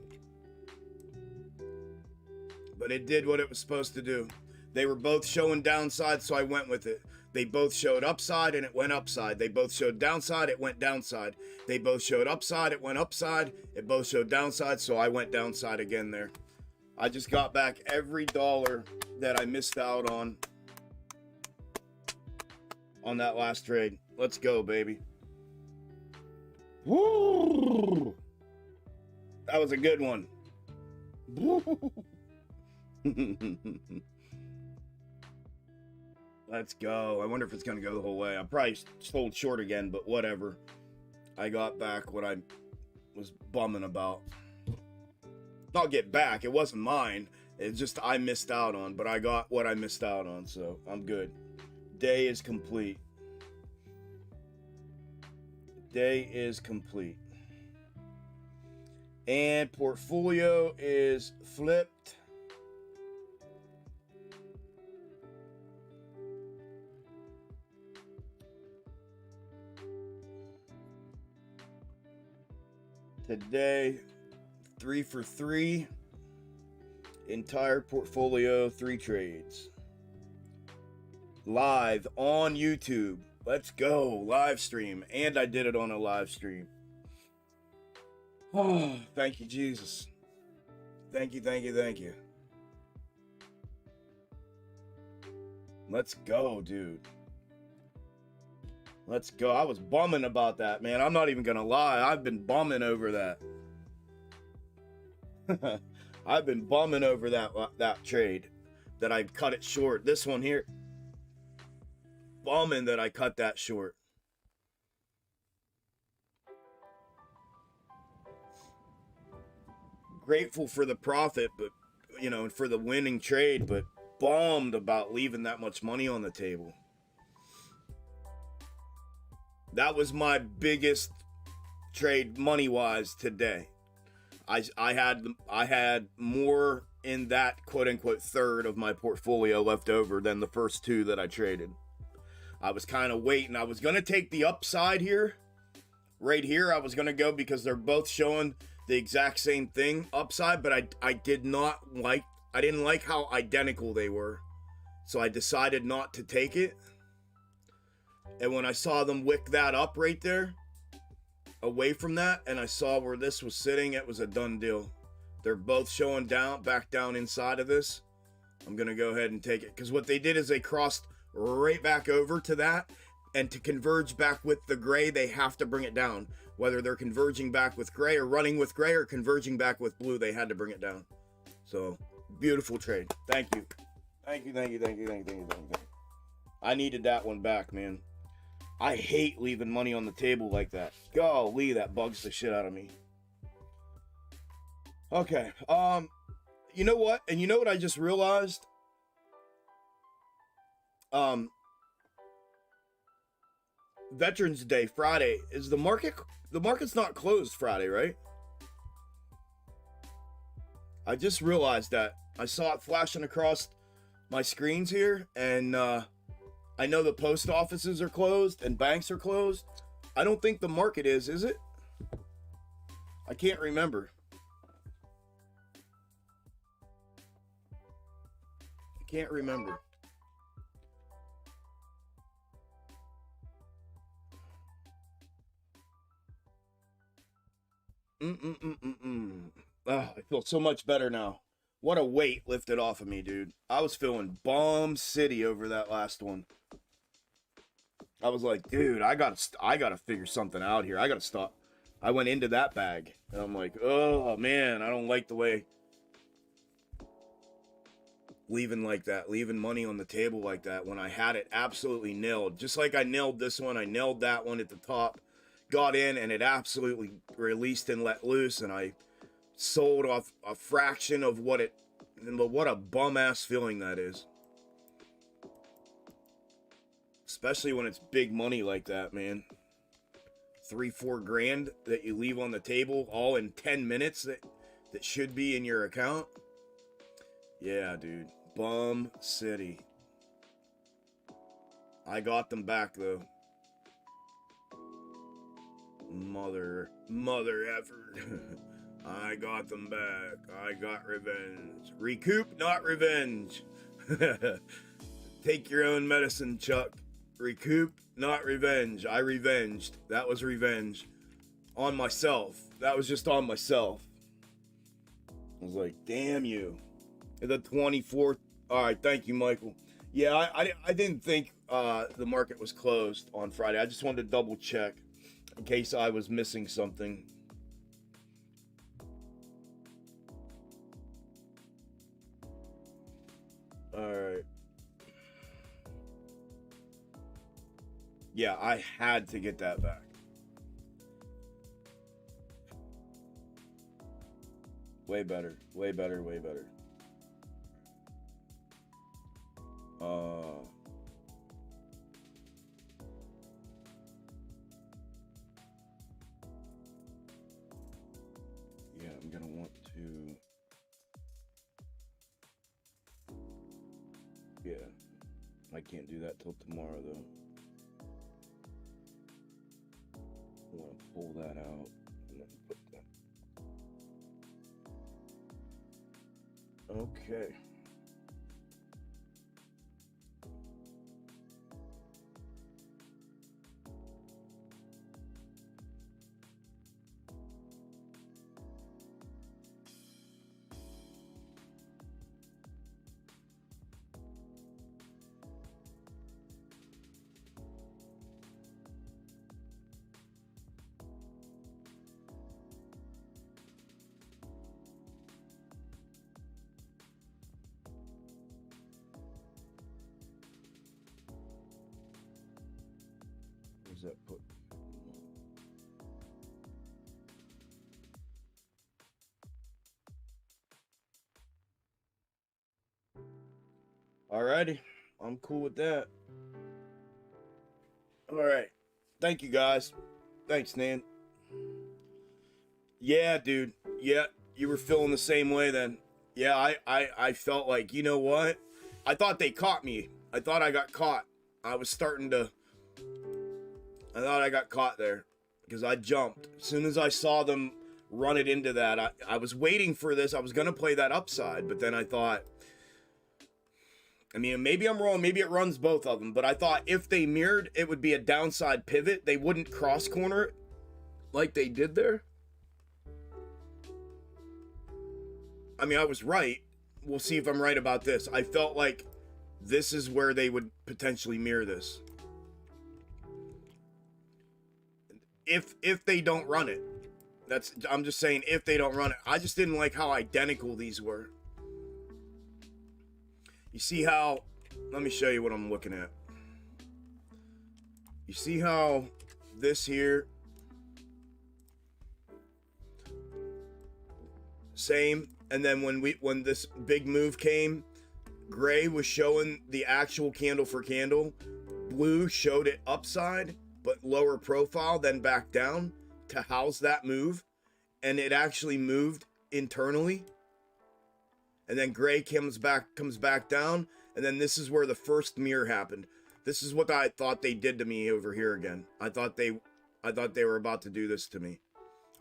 [SPEAKER 2] But it did what it was supposed to do. They were both showing downside, so I went with it. They both showed upside and it went upside. They both showed downside, it went downside. They both showed upside, it went upside. It both showed downside, so I went downside again there. I just got back every dollar that I missed out on that last trade. Let's go, baby. Woo! That was a good one. Let's go. I wonder if it's going to go the whole way. I probably sold short again, but whatever. I got back what I was bumming about. Not get back. It wasn't mine. It's just I missed out on, but I got what I missed out on, so I'm good. Day is complete. Day is complete. And portfolio is flipped. Today, 3 for 3. Entire portfolio, 3 trades. Live on YouTube. Let's go. Live stream. And I did it on a live stream. Oh, thank you, Jesus. Thank you, thank you, thank you. Let's go, dude. Let's go. I was bumming about that, man. I'm not even going to lie. I've been bumming over that. I've been bumming over that trade. That I cut it short. This one here. Bumming that I cut that short. Grateful for the profit, but, you know, for the winning trade, but bummed about leaving that much money on the table. That was my biggest trade money-wise today. I had more in that quote-unquote third of my portfolio left over than the first 2 that I traded. I was kind of waiting. I was going to take the upside here. Right here, I was going to go because they're both showing the exact same thing upside, but I didn't like how identical they were. So I decided not to take it. And when I saw them wick that up right there, away from that, and I saw where this was sitting, it was a done deal. They're both showing back down inside of this. I'm going to go ahead and take it. Because what they did is they crossed right back over to that, And to converge back with the gray, they have to bring it down. Whether they're converging back with gray or running with gray or converging back with blue, they had to bring it down. So, beautiful trade. Thank you. Thank you. I needed that one back, man. I hate leaving money on the table like that. Golly, that bugs the shit out of me. Okay, you know what? And you know what I just realized? Veterans Day, Friday. Is the market's not closed Friday, right? I just realized that. I saw it flashing across my screens here, and I know the post offices are closed and banks are closed. I don't think the market is it? I can't remember. I can't remember. Oh, I feel so much better now. What a weight lifted off of me, dude. I was feeling bomb city over that last one. I was like, dude, I gotta figure something out here. I gotta stop. I went into that bag, and I'm like, oh man, I don't like the way leaving like that, leaving money on the table like that when I had it absolutely nailed. Just like I nailed this one, I nailed that one at the top, got in, and it absolutely released and let loose, and I sold off a fraction of what it. What a bum ass feeling that is. Especially when it's big money like that, man. 3-4 grand that you leave on the table all in 10 minutes that should be in your account. Yeah, dude. Bum city. I got them back though. Mother effort. I got them back. I got revenge. Recoup, not revenge. Take your own medicine, Chuck. Recoup, not revenge. I revenged. That was revenge. On myself. That was just on myself. I was like, damn you. The 24th. Alright, thank you, Michael. Yeah, I didn't think the market was closed on Friday. I just wanted to double check in case I was missing something. Alright. Yeah, I had to get that back. Way better. Way better. Way better. Yeah, I'm gonna want to. Yeah, I can't do that till tomorrow though. I want to pull that out and then put that. Okay. That put alrighty, I'm cool with that. Alright, thank you guys. Thanks, Nan. Yeah, dude. Yeah, you were feeling the same way then. Yeah, I felt like, you know what, I thought they caught me. I thought I got caught. I thought I got caught there because I jumped. As soon as I saw them run it into that, I was waiting for this. I was going to play that upside, but then I thought, I mean, maybe I'm wrong. Maybe it runs both of them, but I thought if they mirrored, it would be a downside pivot. They wouldn't cross corner it like they did there. I mean, I was right. We'll see if I'm right about this. I felt like this is where they would potentially mirror this. if they don't run it. I'm just saying if they don't run it. I just didn't like how identical these were. You see how, let me show you what I'm looking at. You see how this here, same, and then when this big move came, gray was showing the actual candle for candle, blue showed it upside but lower profile, then back down to house that move, and it actually moved internally. And then gray comes back down, and then this is where the first mirror happened. This is what I thought they did to me over here again. I thought they were about to do this to me.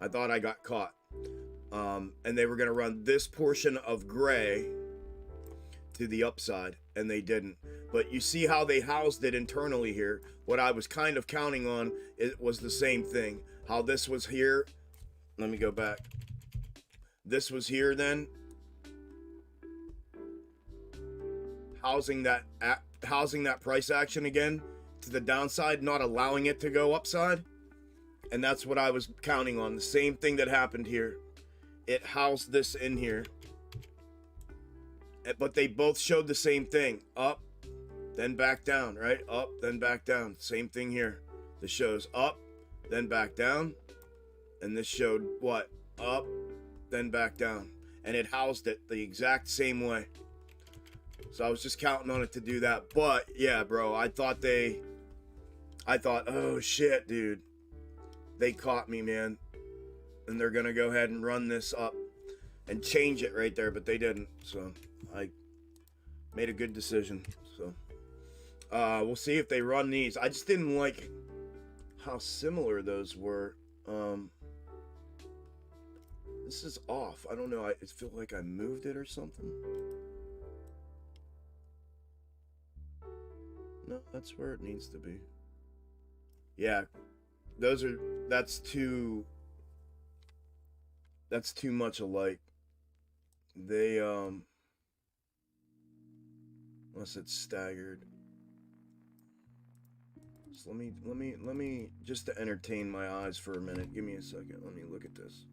[SPEAKER 2] I thought I got caught. And they were going to run this portion of gray to the upside, and they didn't. But you see how they housed it internally here. What I was kind of counting on, it was the same thing. How this was here. Let me go back. This was here then. Housing that price action again to the downside, not allowing it to go upside. And that's what I was counting on. The same thing that happened here. It housed this in here. But they both showed the same thing. Up, then back down, right? Up, then back down. Same thing here. This shows up, then back down. And this showed what? Up, then back down. And it housed it the exact same way. So I was just counting on it to do that. But yeah, bro, I thought, oh shit, dude. They caught me, man. And they're going to go ahead and run this up and change it right there, but they didn't. So I made a good decision. So we'll see if they run these. I just didn't like how similar those were. This is off. I don't know. I feel like I moved it or something. No, that's where it needs to be. Yeah, that's too much alike. They unless it's staggered. So let me just to entertain my eyes for a minute. Give me a second. Let me look at this.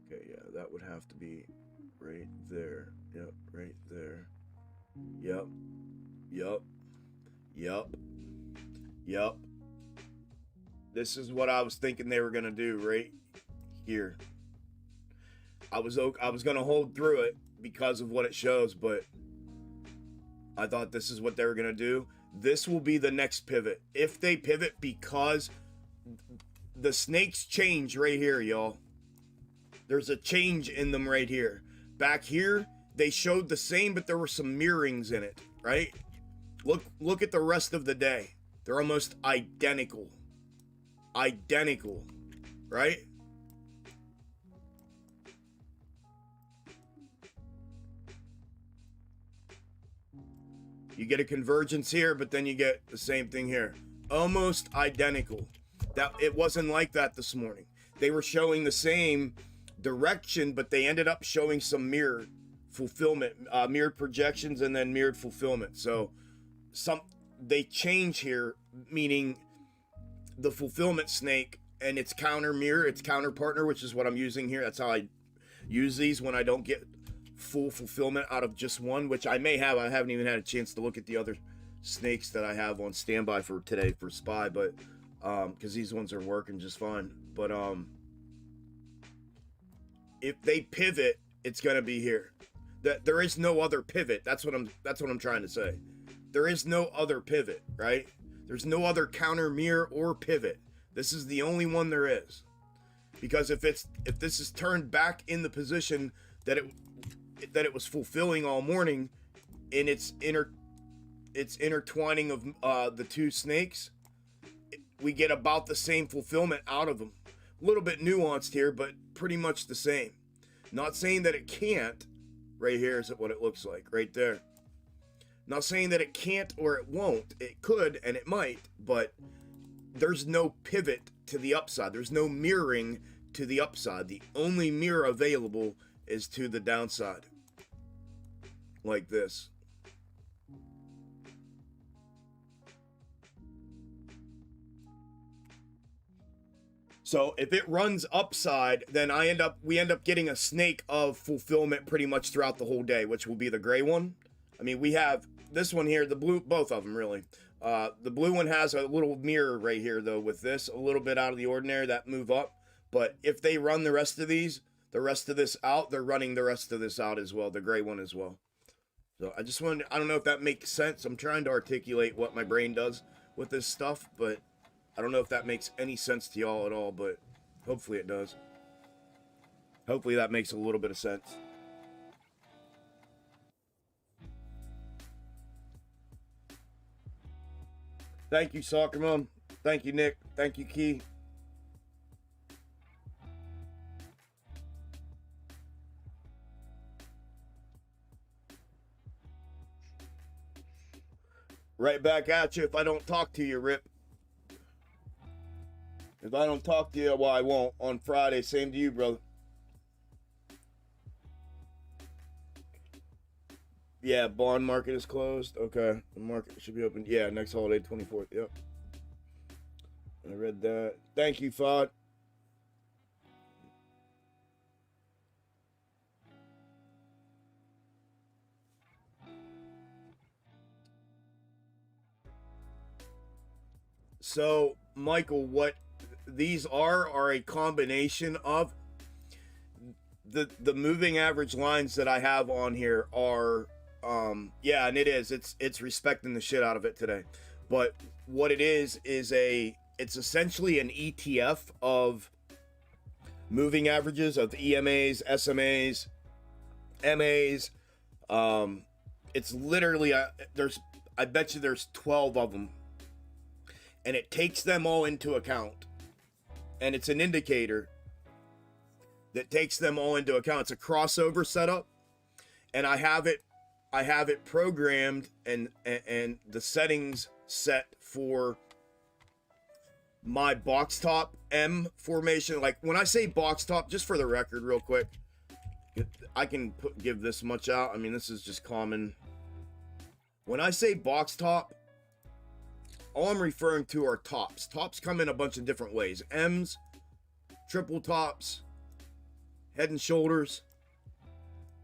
[SPEAKER 2] Okay, yeah, that would have to be right there. Yep, right there. Yep. This is what I was thinking they were gonna do right here. I was gonna hold through it because of what it shows, but I thought this is what they were gonna do. This will be the next pivot. If they pivot, because the snakes change right here, y'all. There's a change in them right here. Back here, they showed the same, but there were some mirrorings in it, right? Look at the rest of the day. They're almost identical. Identical, right? You get a convergence here, but then you get the same thing here. Almost identical. That it wasn't like that this morning. They were showing the same direction, but they ended up showing some mirrored fulfillment, mirrored projections, and then mirrored fulfillment. So they change here, meaning the fulfillment snake and its counter mirror, its counter partner, which is what I'm using here. That's how I use these when I don't get full fulfillment out of just one, which I may have. I haven't even had a chance to look at the other snakes that I have on standby for today for SPY, but because these ones are working just fine. But if they pivot, it's gonna be here. That there is no other pivot. That's what I'm trying to say. There is no other pivot, right? There's no other counter mirror or pivot. This is the only one there is. Because if this is turned back in the position that it was fulfilling all morning in its intertwining of the two snakes, we get about the same fulfillment out of them. A little bit nuanced here, but pretty much the same. Not saying that it can't. Right here is what it looks like, right there. Not saying that it can't or it won't. It could and it might, but there's no pivot to the upside. There's no mirroring to the upside. The only mirror available is to the downside. Like this. So if it runs upside, then we end up getting a snake of fulfillment pretty much throughout the whole day, which will be the gray one. I mean, we have this one here, the blue, both of them really. The blue one has a little mirror right here though with this, a little bit out of the ordinary that move up. But if they run the rest of these, the rest of this out, they're running the rest of this out as well, the gray one as well. So I just wanted, I don't know if that makes sense. I'm trying to articulate what my brain does with this stuff, but I don't know if that makes any sense to y'all at all, but hopefully it does. Hopefully that makes a little bit of sense. Thank you, Soccer Mom. Thank you, Nick. Thank you, Key. Right back at you if I don't talk to you, Rip. If I don't talk to you, well, I won't. On Friday, same to you, brother. Yeah, bond market is closed. Okay, the market should be open. Yeah, next holiday, 24th. Yep. I read that. Thank you, Fod. So, Michael, what these are a combination of the moving average lines that I have on here are yeah, and it's respecting the shit out of it today. But what it is it's essentially an ETF of moving averages of EMAs, SMAs, MAs. It's literally I bet you there's 12 of them. And it takes them all into account. And it's an indicator that takes them all into account. It's a crossover setup. And I have it programmed and the settings set for my box top M formation. Like when I say box top, just for the record real quick, I can give this much out. I mean, this is just common. When I say box top, all I'm referring to are tops. Tops come in a bunch of different ways. M's, triple tops, head and shoulders,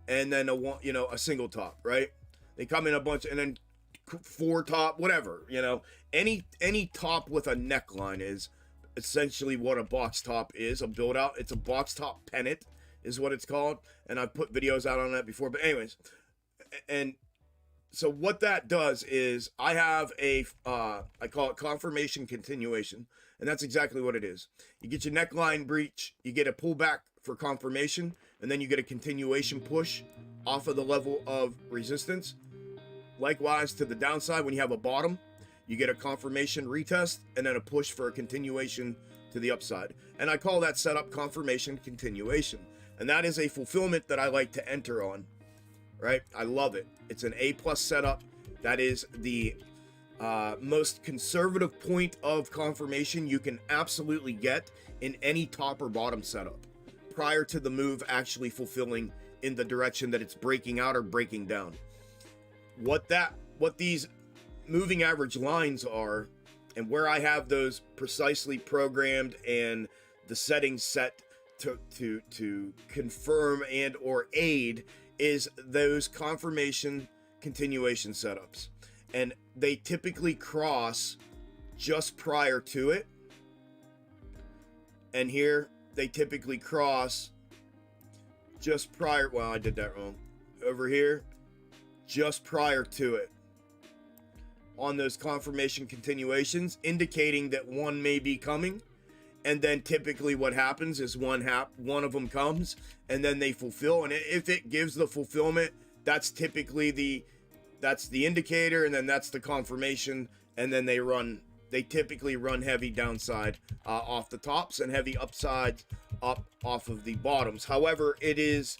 [SPEAKER 2] and then a single top, right? They come in a bunch, and then 4 top, whatever, any top with a neckline is essentially what a box top is, a build out. It's a box top pennant is what it's called. And I've put videos out on that before, but anyways, and so what that does is I have I call it confirmation continuation, and that's exactly what it is. You get your neckline breach, you get a pullback for confirmation, and then you get a continuation push off of the level of resistance. Likewise to the downside, when you have a bottom, you get a confirmation retest and then a push for a continuation to the upside. And I call that setup confirmation continuation. And that is a fulfillment that I like to enter on. Right? I love it. It's an A+ setup. That is the most conservative point of confirmation you can absolutely get in any top or bottom setup prior to the move actually fulfilling in the direction that it's breaking out or breaking down. What these moving average lines are and where I have those precisely programmed and the settings set to confirm and or aid is those confirmation continuation setups, and they typically cross just prior to it, and here they typically cross just prior, well, I did that wrong, over here just prior to it on those confirmation continuations, indicating that one may be coming. And then typically what happens is one of them comes and then they fulfill. And if it gives the fulfillment, that's typically the indicator, and then that's the confirmation. And then they typically run heavy downside off the tops and heavy upsides up off of the bottoms. However, it is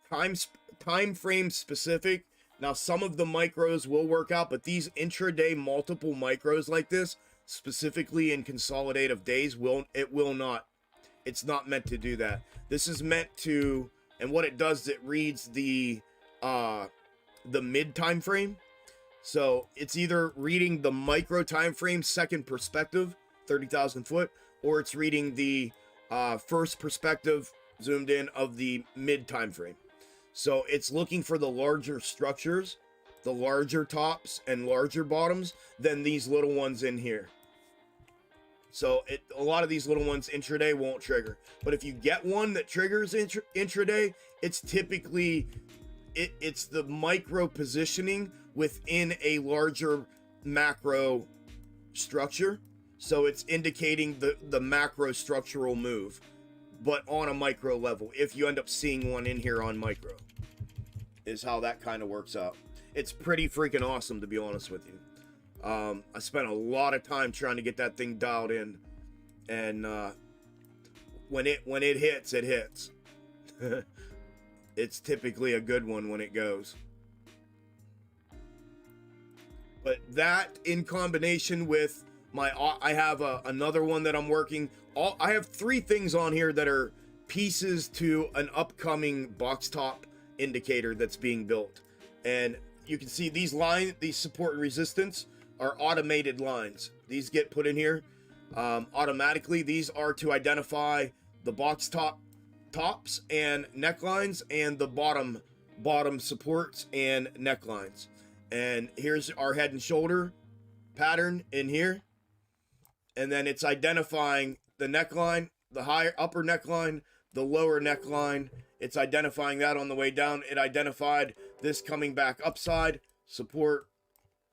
[SPEAKER 2] time frame specific. Now, some of the micros will work out, but these intraday multiple micros like this, specifically in consolidative days, it's not meant to do that. This is meant to, and what it does is it reads the mid time frame. So it's either reading the micro time frame second perspective, 30,000 foot, or it's reading the first perspective zoomed in of the mid time frame. So it's looking for the larger structures, the larger tops and larger bottoms than these little ones in here. So a lot of these little ones intraday won't trigger. But if you get one that triggers intraday, it's typically, it's the micro positioning within a larger macro structure. So it's indicating the macro structural move, but on a micro level. If you end up seeing one in here on micro, is how that kind of works out. It's pretty freaking awesome, to be honest with you. I spent a lot of time trying to get that thing dialed in, and when it hits, it hits. It's typically a good one when it goes. But that in combination with I have another one that I'm working. I have 3 things on here that are pieces to an upcoming box top indicator that's being built, and you can see these support and resistance are automated lines. These get put in here automatically. These are to identify the box tops and necklines, and the bottom supports and necklines. And here's our head and shoulder pattern in here, and then it's identifying the neckline, the upper neckline, the lower neckline. It's identifying that on the way down. It identified this coming back upside, support,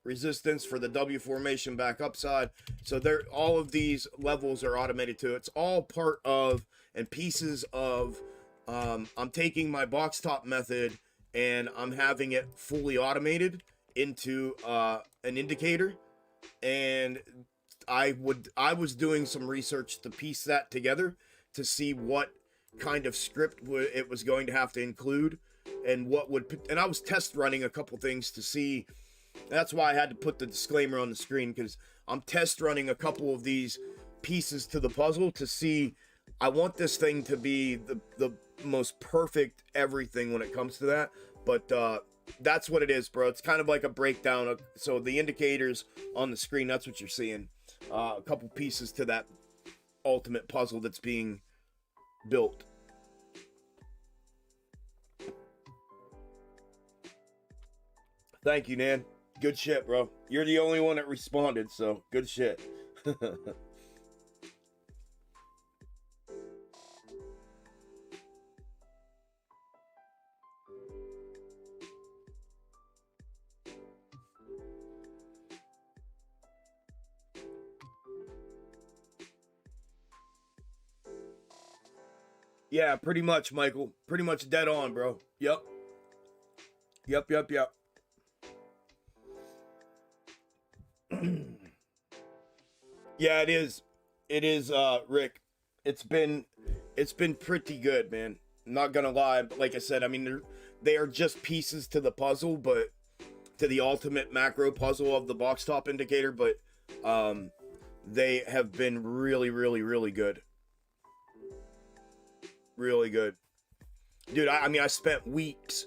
[SPEAKER 2] resistance for the W formation back upside. So all of these levels are automated too. It's all part of and pieces of, I'm taking my box top method and I'm having it fully automated into an indicator. And I was doing some research to piece that together to see what kind of script it was going to have to include, and and I was test running a couple things to see. That's why I had to put the disclaimer on the screen, because I'm test running a couple of these pieces to the puzzle to see. I want this thing to be the most perfect everything when it comes to that, but that's what it is, bro. It's kind of like a breakdown. So the indicators on the screen, that's what you're seeing. A couple pieces to that ultimate puzzle that's being built. Thank you, Nan. Good shit, bro. You're the only one that responded, so good shit. Yeah, pretty much, Michael. Pretty much dead on, bro. Yep. Yeah, it is. It is, Rick. It's been pretty good, man. I'm not gonna lie. But like I said, I mean, they are just pieces to the puzzle, but to the ultimate macro puzzle of the box top indicator. But they have been really, really, really good. Really good, dude. I mean, I spent weeks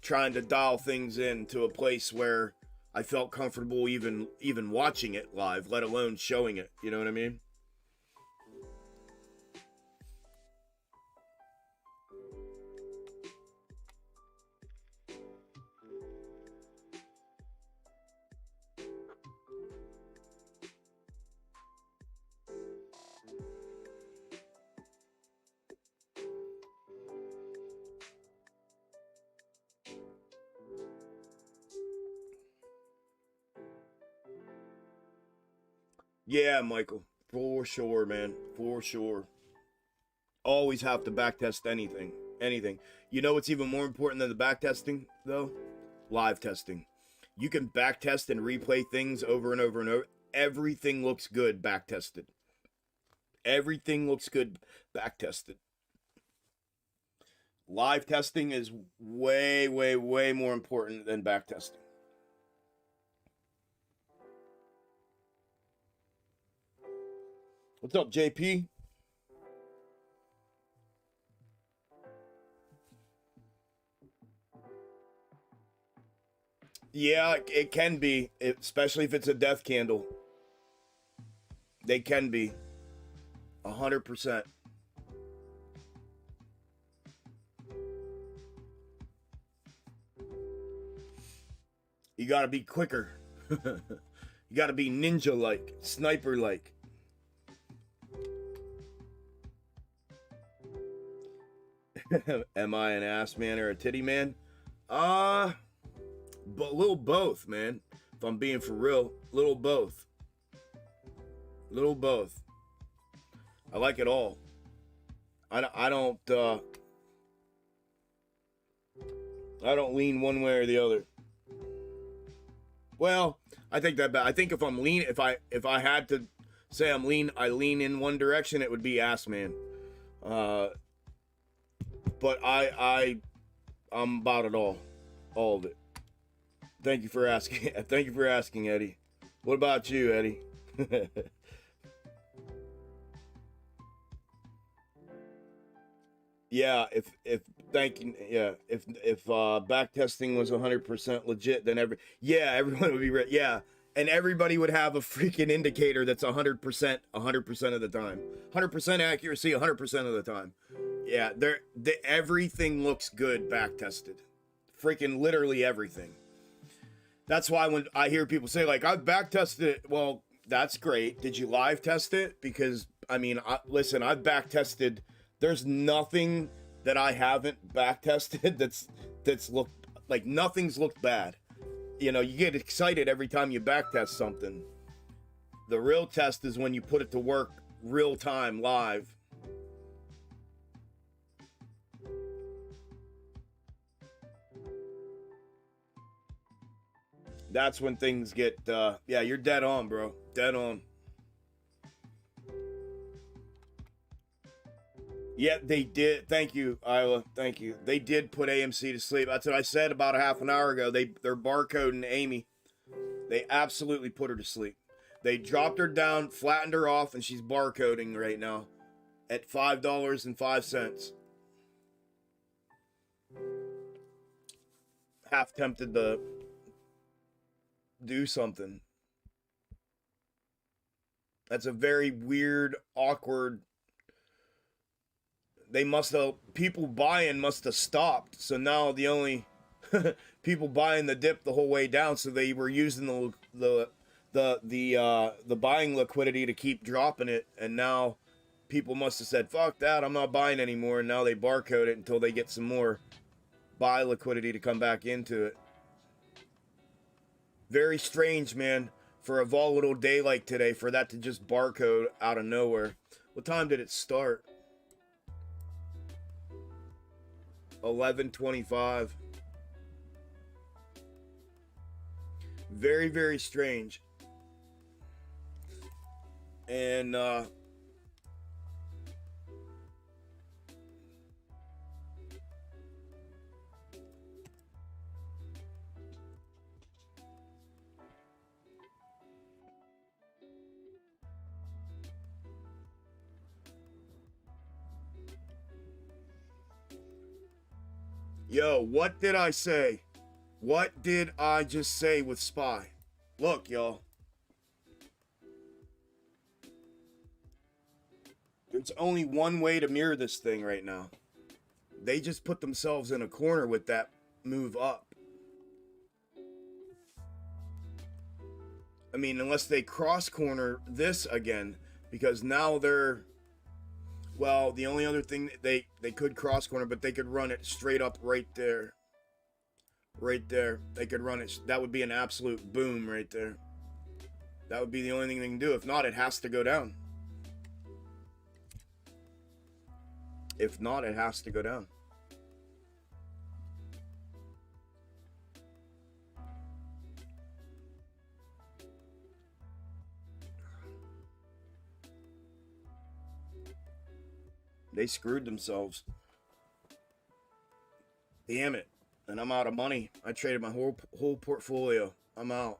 [SPEAKER 2] trying to dial things in to a place where I felt comfortable even watching it live, let alone showing it. You know what I mean? Yeah, Michael, for sure, man, for sure. Always have to backtest anything. You know what's even more important than the backtesting, though? Live testing. You can backtest and replay things over and over and over. Everything looks good backtested. Everything looks good backtested. Live testing is way, way, way more important than backtesting. What's up, JP? Yeah, it can be, especially if it's a death candle. They can be. 100%. You gotta be quicker. You gotta be ninja-like, sniper-like. Am I an ass man or a titty man? But a little both, man. If I'm being for real, little both. Little both. I like it all. I don't lean one way or the other. Well, I think that I think if I'm lean, if I had to say I lean in one direction, it would be ass man. But I'm about it all of it. Thank you for asking. Thank you for asking, Eddie. What about you, Eddie? Yeah, if back testing was 100% legit, then everyone would be yeah, and everybody would have a freaking indicator that's 100% of the time, 100% accuracy 100% of the time. Yeah, everything looks good back tested, freaking literally everything. That's why when I hear people say like I've back tested it, well, that's great. Did you live test it? Because I mean, listen, I've back tested. There's nothing that I haven't back tested that's looked like nothing's looked bad. You know, you get excited every time you back test something. The real test is when you put it to work real time live. That's when things get yeah, you're dead on, bro. Dead on. Yeah, they did. Thank you, Isla. Thank you. They did put AMC to sleep. That's what I said about a half an hour ago. They're barcoding Amy. They absolutely put her to sleep. They dropped her down, flattened her off, and she's barcoding right now at $5.05. Half tempted to do something. That's a very weird, awkward. They must have, people buying must have stopped. So now the only people buying the dip the whole way down. So they were using the buying liquidity to keep dropping it. And now people must have said, fuck that, I'm not buying anymore. And now they barcode it until they get some more buy liquidity to come back into it. Very strange, man, for a volatile day like today, for that to just barcode out of nowhere. What time did it start? 11:25. Very, very strange. And yo, what did I say? What did I just say with SPY? Look, y'all. There's only one way to mirror this thing right now. They just put themselves in a corner with that move up. I mean, unless they cross corner this again, because now they're, well, the only other thing, they could cross corner, but they could run it straight up right there. Right there. They could run it. That would be an absolute boom right there. That would be the only thing they can do. If not, it has to go down. If not, it has to go down. They screwed themselves. Damn it. And I'm out of money. I traded my whole portfolio. I'm out.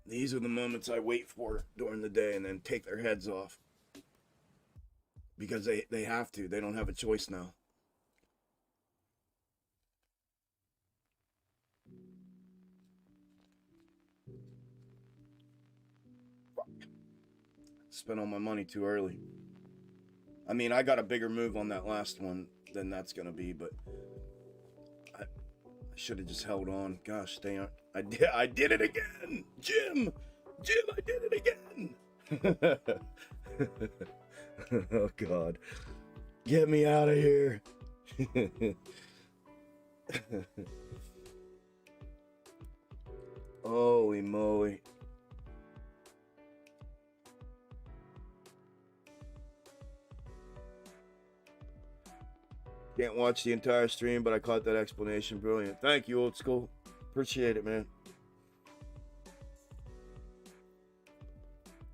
[SPEAKER 2] These are the moments I wait for during the day and then take their heads off. Because they have to. They don't have a choice now. Spent all my money too early. I mean, I got a bigger move on that last one than that's gonna be, but I should have just held on. Gosh, dang it. I did it again! Jim, I did it again! Oh, God. Get me out of here. Holy moly. Can't watch the entire stream, but I caught that explanation. Brilliant. Thank you, old school. Appreciate it, man.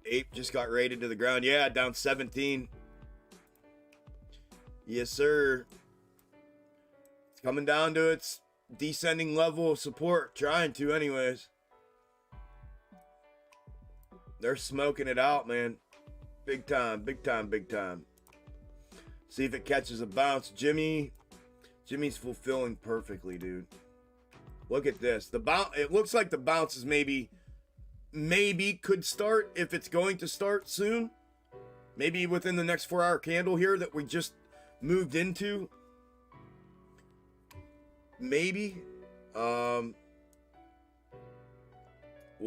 [SPEAKER 2] Ape just got raided to the ground. Yeah, down 17. Yes, sir. It's coming down to its descending level of support. Trying to, anyways. They're smoking it out, man. Big time, big time, big time. See if it catches a bounce. Jimmy's fulfilling perfectly, dude. Look at this. The bounce. It looks like the bounce is maybe could start if it's going to start soon. Maybe within the next 4-hour candle here that we just moved into. Maybe. We'll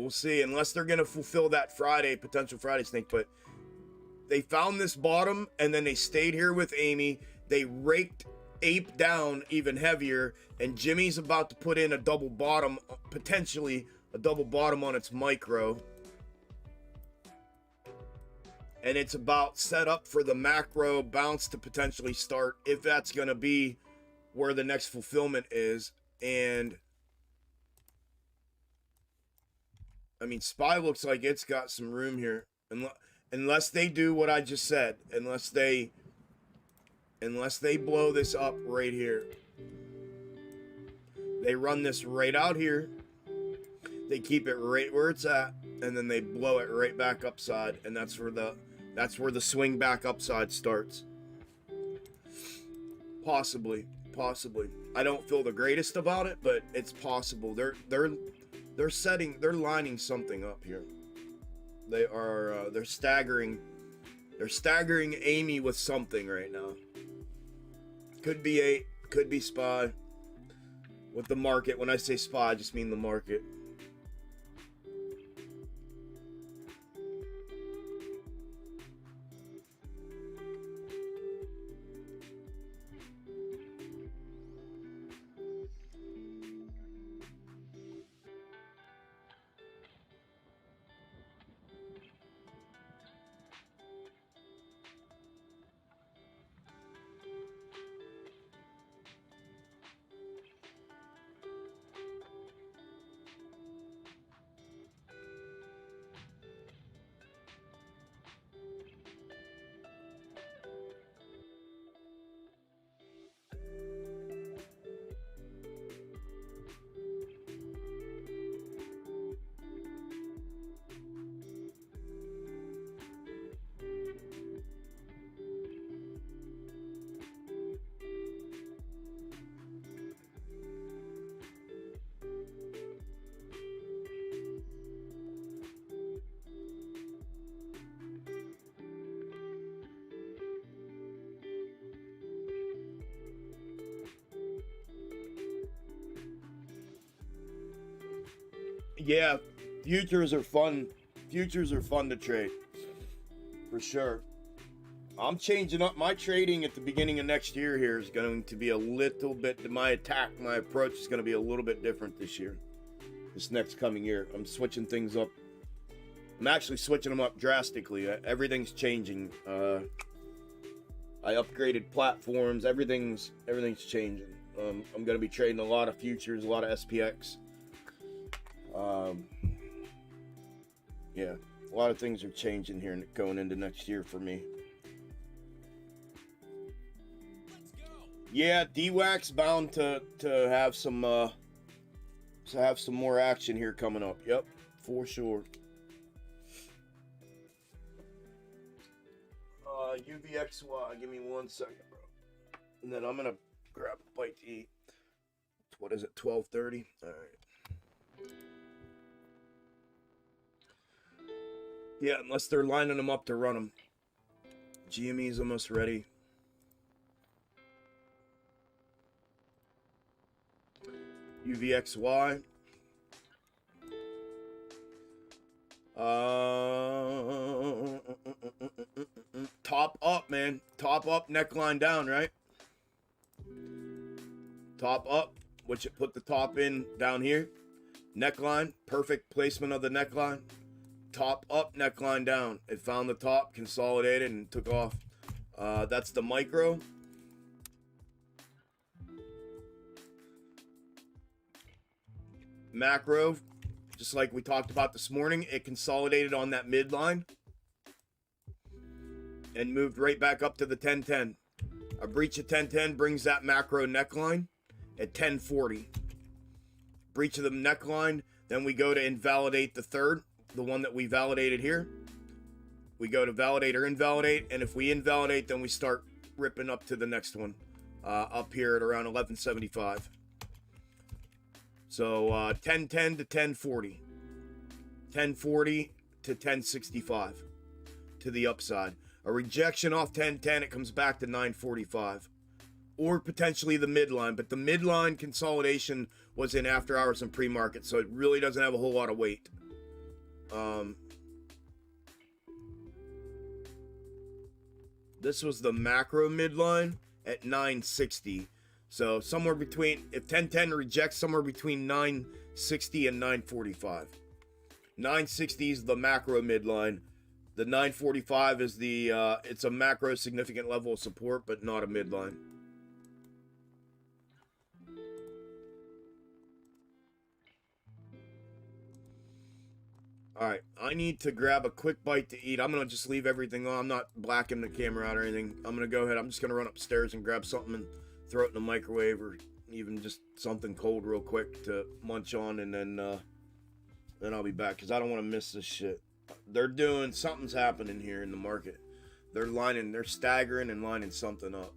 [SPEAKER 2] see. Unless they're gonna fulfill that potential Friday snake, but they found this bottom and then they stayed here with Amy. They raked Ape down even heavier, and Jimmy's about to put in a double bottom, potentially a double bottom on its micro. And it's about set up for the macro bounce to potentially start, if that's going to be where the next fulfillment is. And I mean, SPY looks like it's got some room here. Unless they do what I just said. Unless they blow this up right here. They run this right out here. They keep it right where it's at, and then they blow it right back upside, and that's where the swing back upside starts. Possibly. I don't feel the greatest about it, but it's possible. They're lining something up here. They're staggering Amy with something right now. Could be 8, could be SPY. With the market, when I say SPY, I just mean the market. Yeah, futures are fun. Futures are fun to trade, for sure. I'm changing up my trading at the beginning of next year. Here is going to be a little bit. My approach is going to be a little bit different this year. This next coming year, I'm switching things up. I'm actually switching them up drastically. Everything's changing. I upgraded platforms. Everything's changing. I'm going to be trading a lot of futures, a lot of SPX. Yeah, a lot of things are changing here going into next year for me. Yeah, DWAC's bound to have some more action here coming up. Yep, for sure. UVXY, give me 1 second, bro. And then I'm gonna grab a bite to eat. What is it, 12:30? All right. Yeah, unless they're lining them up to run them. GME is almost ready. UVXY. Top up, man. Top up, neckline down, right? Top up, which it put the top in down here. Neckline, perfect placement of the neckline. Top up, neckline down. It found the top, consolidated, and took off. That's the micro. Macro, just like we talked about this morning, it consolidated on that midline and moved right back up to the 1010. A breach of 1010 brings that macro neckline at 1040. Breach of the neckline, then we go to invalidate the third, the one that we validated here. We go to validate or invalidate, and if we invalidate, then we start ripping up to the next one, up here at around 1175. So 1010 to 1040. 1040 to 1065 to the upside. A rejection off 1010, it comes back to 945. Or potentially the midline, but the midline consolidation was in after hours and pre-market, so it really doesn't have a whole lot of weight. This was the macro midline at 960. So somewhere between, if 1010 rejects, somewhere between 960 and 945. 960 is the macro midline. The 945 is the, it's a macro significant level of support, but not a midline. All right, I need to grab a quick bite to eat. I'm going to just leave everything on. I'm not blacking the camera out or anything. I'm going to go ahead. I'm just going to run upstairs and grab something and throw it in the microwave, or even just something cold real quick to munch on, and then I'll be back, because I don't want to miss this shit. They're doing, something's happening here in the market. They're staggering and lining something up.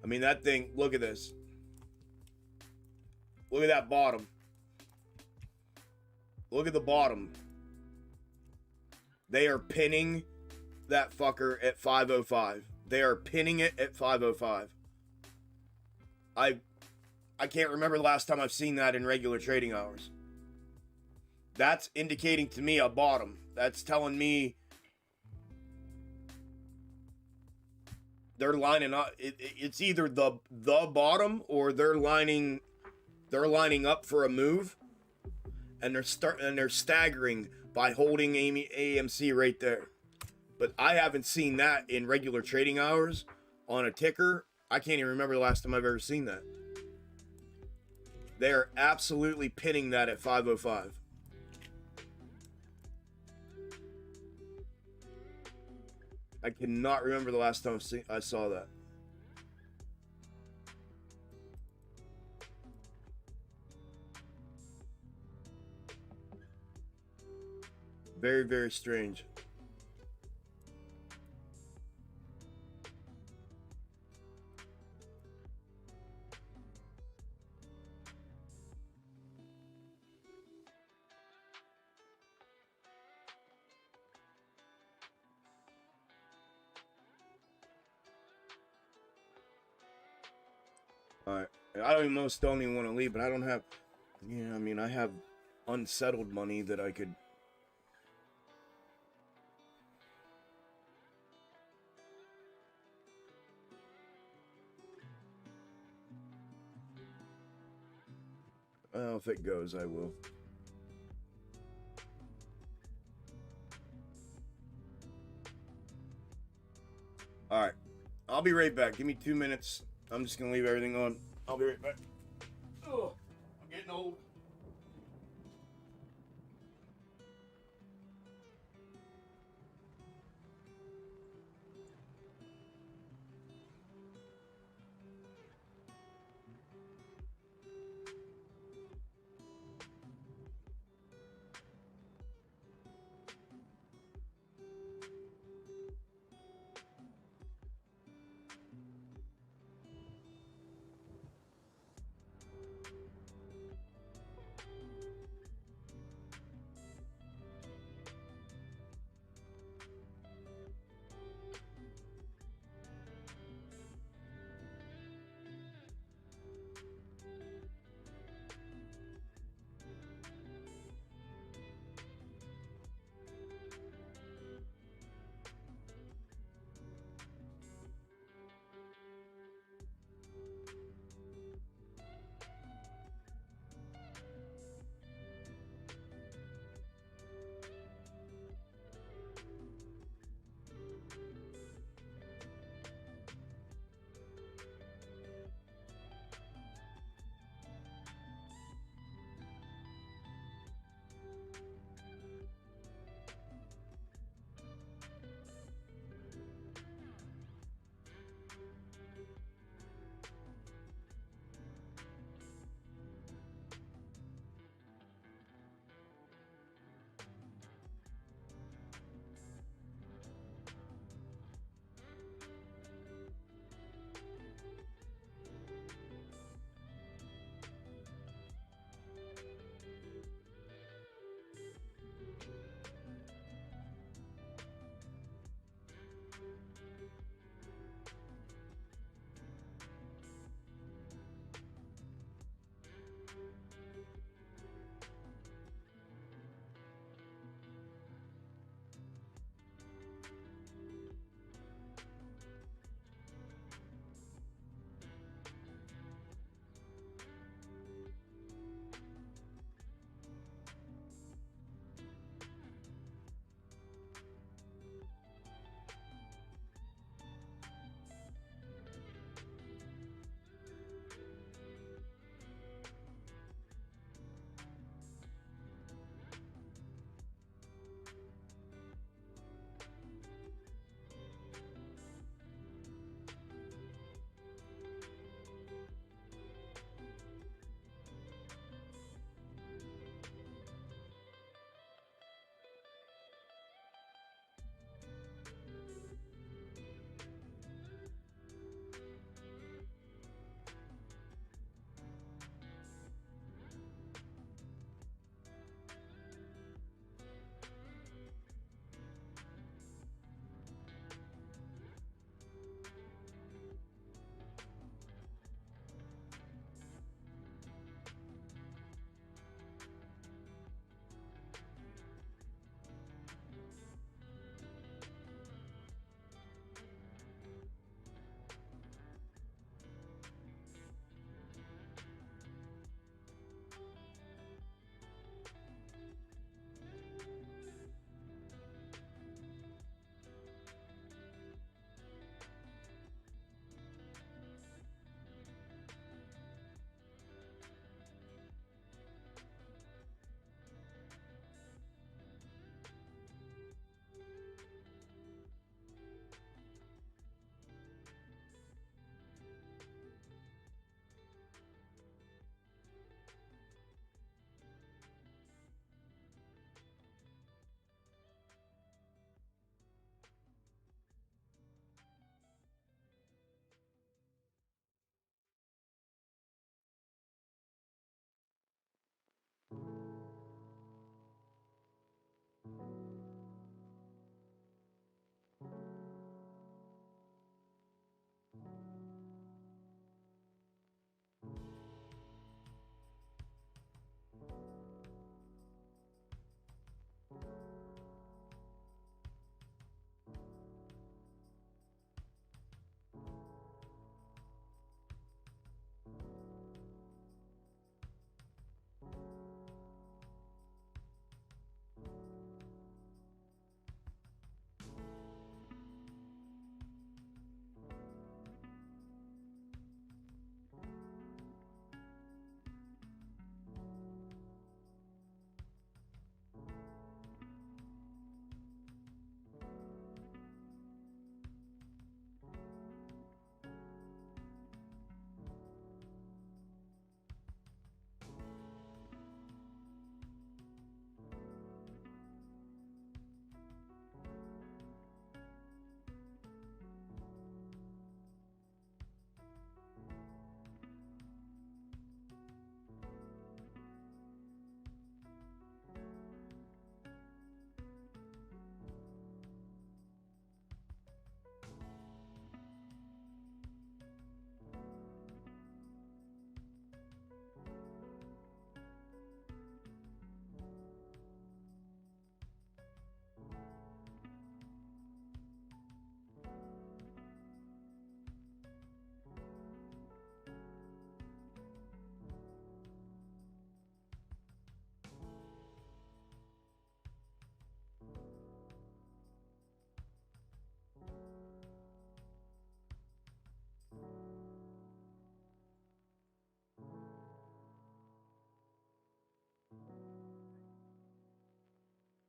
[SPEAKER 2] I mean, that thing, look at this. Look at that bottom. Look at the bottom. They are pinning that fucker at 505. They are pinning it at 505. I can't remember the last time I've seen that in regular trading hours. That's indicating to me a bottom. That's telling me they're lining up. It's either the bottom, or they're lining up for a move, and they're staggering by holding AMC right there. But I haven't seen that in regular trading hours on a ticker. I can't even remember the last time I've ever seen that. They are absolutely pinning that at 505. I cannot remember the last time I saw that. Very, very strange. Alright, I almost don't even want to leave, but I don't have, I mean, I have unsettled money that I could. Well, if it goes, I will. Alright, I'll be right back. Give me 2 minutes. I'm just going to leave everything on. I'll be right back. Oh, I'm getting old.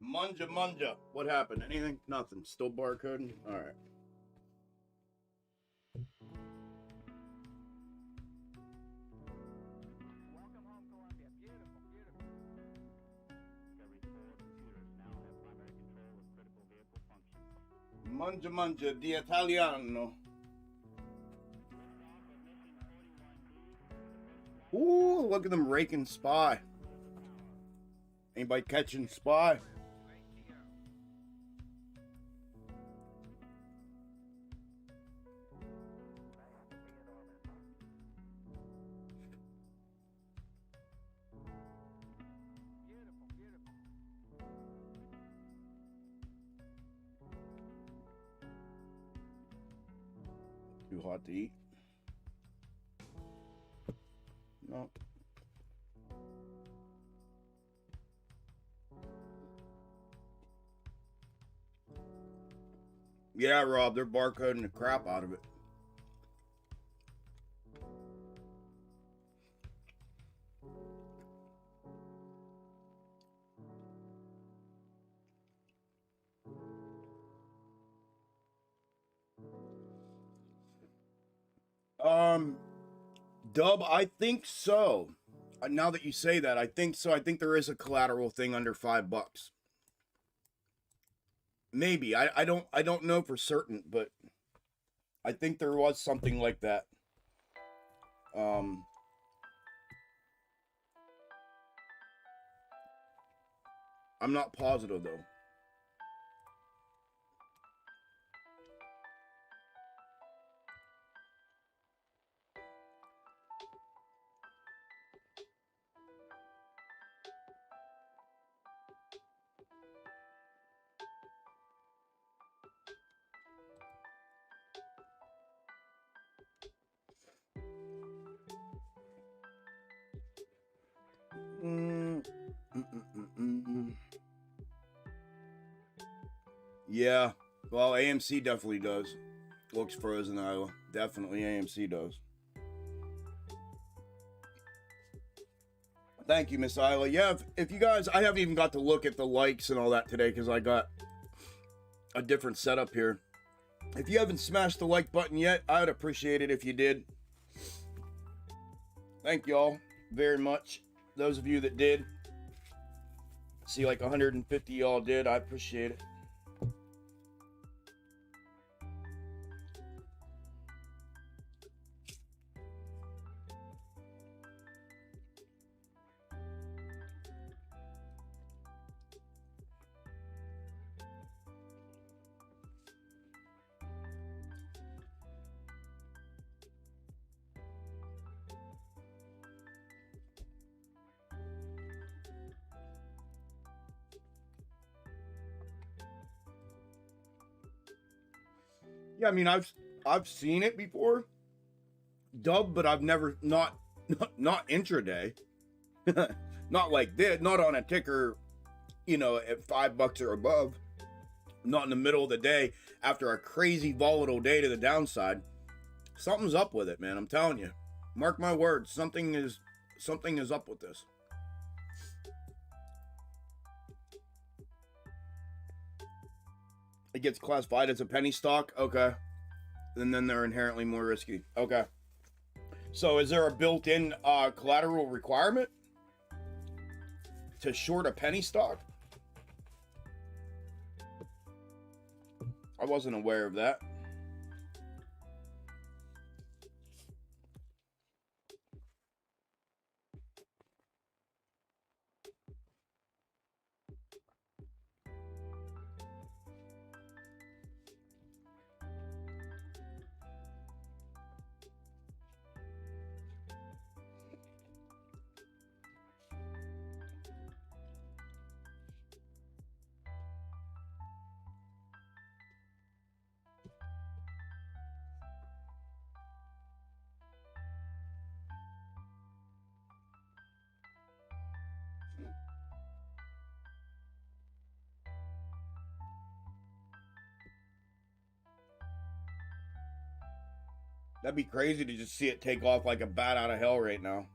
[SPEAKER 2] Munja. What happened? Anything? Nothing. Still barcoding? All right.
[SPEAKER 4] Welcome home, Columbia. Beautiful, beautiful.
[SPEAKER 5] Discovery's 4 computers now have primary control of critical vehicle functions.
[SPEAKER 2] Munja, di Italiano. Ooh, look at them raking spy. Anybody catching spy?
[SPEAKER 4] Great to go. Beautiful, beautiful.
[SPEAKER 2] Too hot to eat? No. Yeah, Rob, they're barcoding the crap out of it. Dub, I think so. Now that you say that, I think so. I think there is a collateral thing under $5. Maybe. I don't know for certain, but I think there was something like that. I'm not positive though. Yeah, well, AMC definitely does. Looks frozen, Iowa. Definitely AMC does. Thank you, Miss Isla. Yeah, if you guys, I haven't even got to look at the likes and all that today because I got a different setup here. If you haven't smashed the like button yet, I would appreciate it if you did. Thank y'all very much. Those of you that did. See, like 150 y'all did. I appreciate it. Yeah, I mean, I've seen it before, Dub, but I've never not intraday, not like this, not on a ticker, you know, at $5 or above, not in the middle of the day after a crazy volatile day to the downside. Something's up with it, man. I'm telling you, mark my words, something is up with this. It gets classified as a penny stock. Okay. And then they're inherently more risky. Okay. So is there a built-in collateral requirement to short a penny stock? I wasn't aware of that. That'd be crazy to just see it take off like a bat out of hell right now.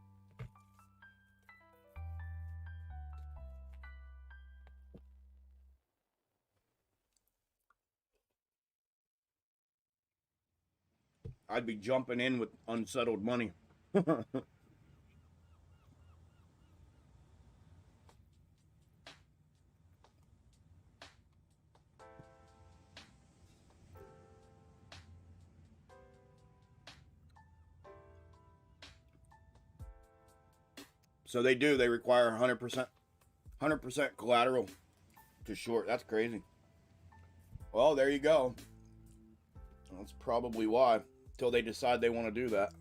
[SPEAKER 2] I'd be jumping in with unsettled money. So they do. They require 100% collateral to short. That's crazy. Well, there you go. That's probably why. Till they decide they want to do that.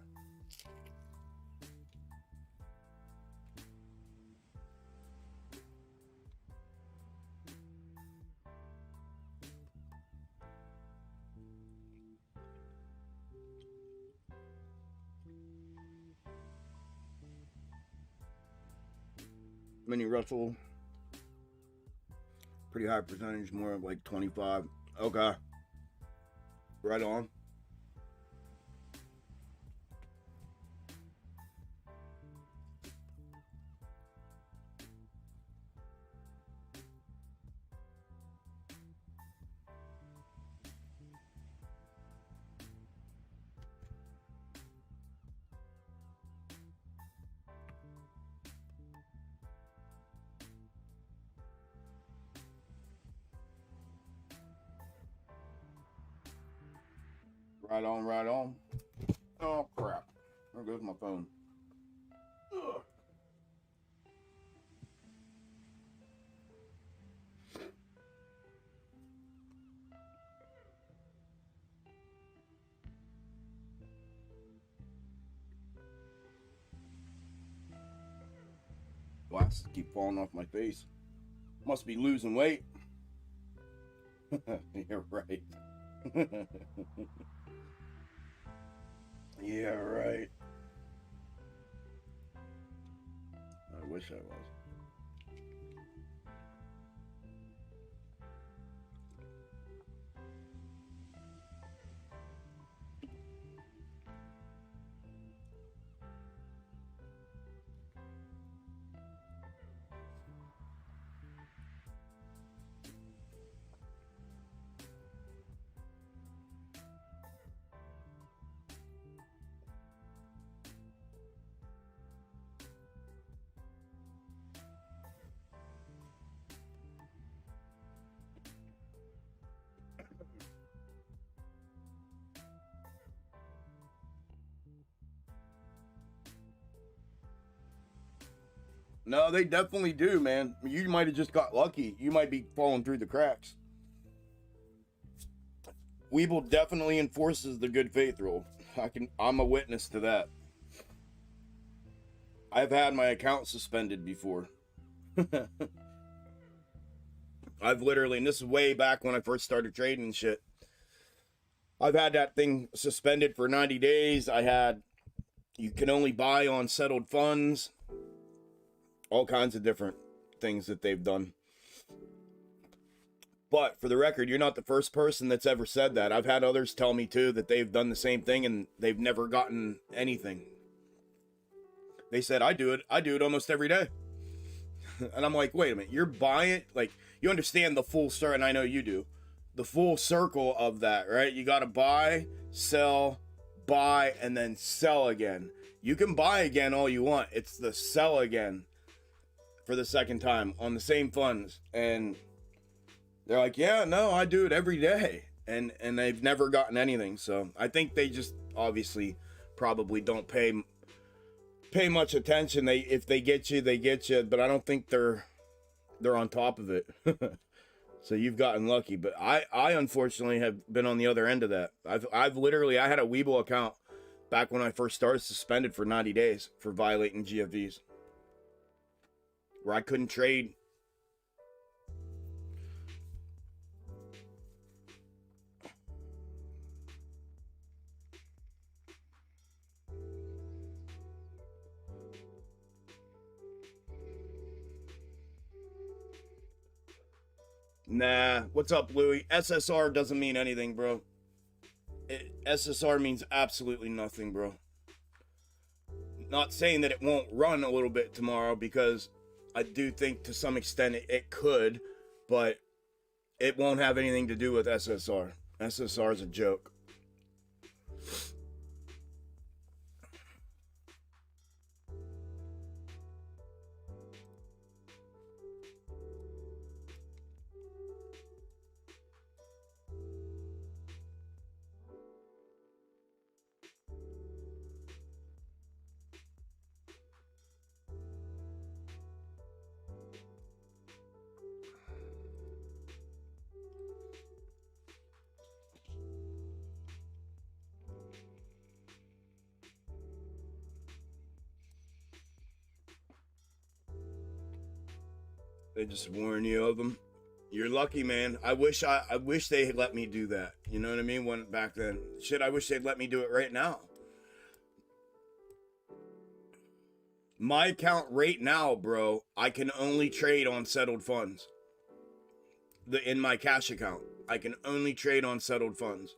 [SPEAKER 2] Mini Russell, pretty high percentage, more like 25. Okay, right on. Right on, right on. Oh, crap. There goes my phone. Ugh. Glasses keep falling off my face. Must be losing weight. You're right. Yeah, right. I wish I was. No, they definitely do, man. You might have just got lucky. You might be falling through the cracks. Weeble definitely enforces the good faith rule. I'm a witness to that. I've had my account suspended before. I've literally, and this is way back when I first started trading and shit. I've had that thing suspended for 90 days. You can only buy on settled funds. All kinds of different things that they've done. But for the record, you're not the first person that's ever said that. I've had others tell me too that they've done the same thing and they've never gotten anything. They said, I do it almost every day. And I'm like, wait a minute, you're buying, like, you understand the full circle, and I know you do, the full circle of that, right? You got to buy, sell, buy, and then sell again. You can buy again all you want. It's the sell again for the second time on the same funds. And they're like, yeah, no, I do it every day. And they've never gotten anything. So I think they just obviously probably don't pay much attention. If they get you, they get you. But I don't think they're on top of it. So you've gotten lucky. But I unfortunately have been on the other end of that. I've literally, I had a Weeble account back when I first started, suspended for 90 days for violating GFVs. Where I couldn't trade. Nah, what's up, Louie? SSR doesn't mean anything, bro. SSR means absolutely nothing, bro. Not saying that it won't run a little bit tomorrow, because I do think to some extent it could, but it won't have anything to do with SSR. SSR is a joke. They just warn you of them. You're lucky, man. I wish they had let me do that. You know what I mean? When back then, shit, I wish they'd let me do it right now. My account right now, bro, I can only trade on settled funds. In my cash account, I can only trade on settled funds.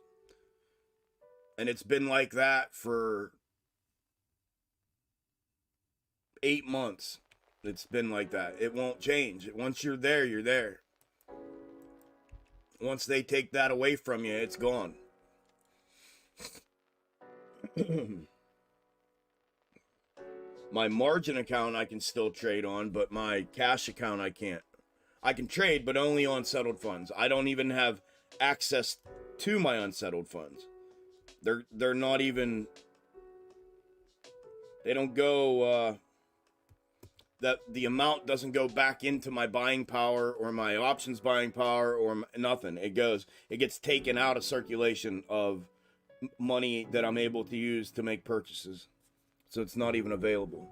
[SPEAKER 2] And it's been like that for 8 months. It's been like that. It won't change. Once you're there, you're there. Once they take that away from you, it's gone. My margin account I can still trade on, but my cash account I can't. I can trade, but only on settled funds. I don't even have access to my unsettled funds. They're not even. They don't go. That the amount doesn't go back into my buying power or my options buying power or nothing. It gets taken out of circulation of money that I'm able to use to make purchases. So it's not even available.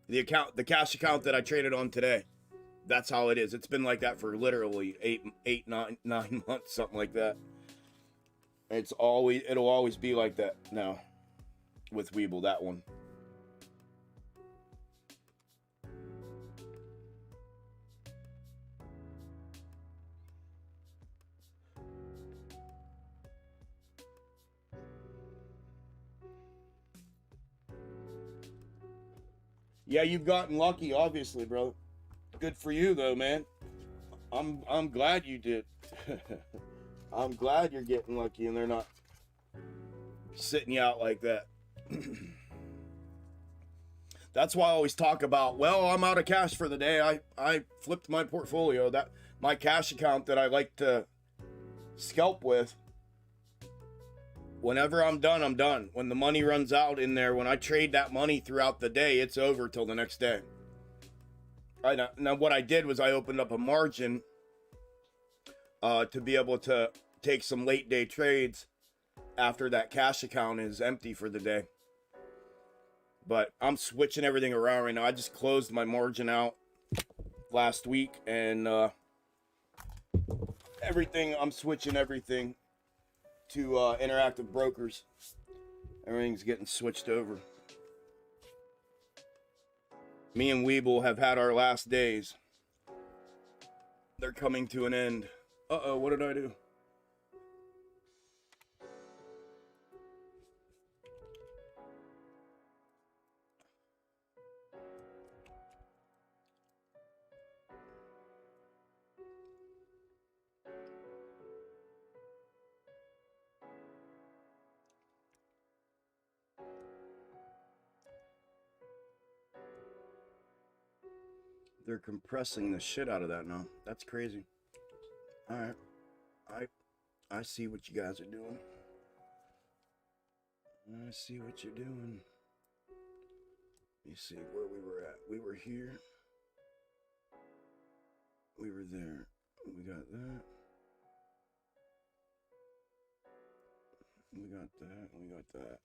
[SPEAKER 2] The cash account that I traded on today, that's how it is. It's been like that for literally 9 months, something like that. It'll always be like that now with Weeble, that one. Yeah, you've gotten lucky, obviously, bro. Good for you, though, man. I'm glad you did. I'm glad you're getting lucky and they're not sitting you out like that. That's why I always talk about, well, I'm out of cash for the day. I flipped my portfolio. That my cash account that I like to scalp with. Whenever I'm done, I'm done. When the money runs out in there, when I trade that money throughout the day, it's over till the next day. Now what I did was I opened up a margin to be able to take some late day trades after that cash account is empty for the day. But I'm switching everything around right now. I just closed my margin out last week and I'm switching everything to interactive brokers. Everything's getting switched over. Me and Weeble have had our last days. They're coming to an end. Uh-oh, what did I do? They're compressing the shit out of that now. That's crazy. All right. I see what you guys are doing. I see what you're doing. Let me see where we were at. We were here. We were there. We got that. We got that. We got that.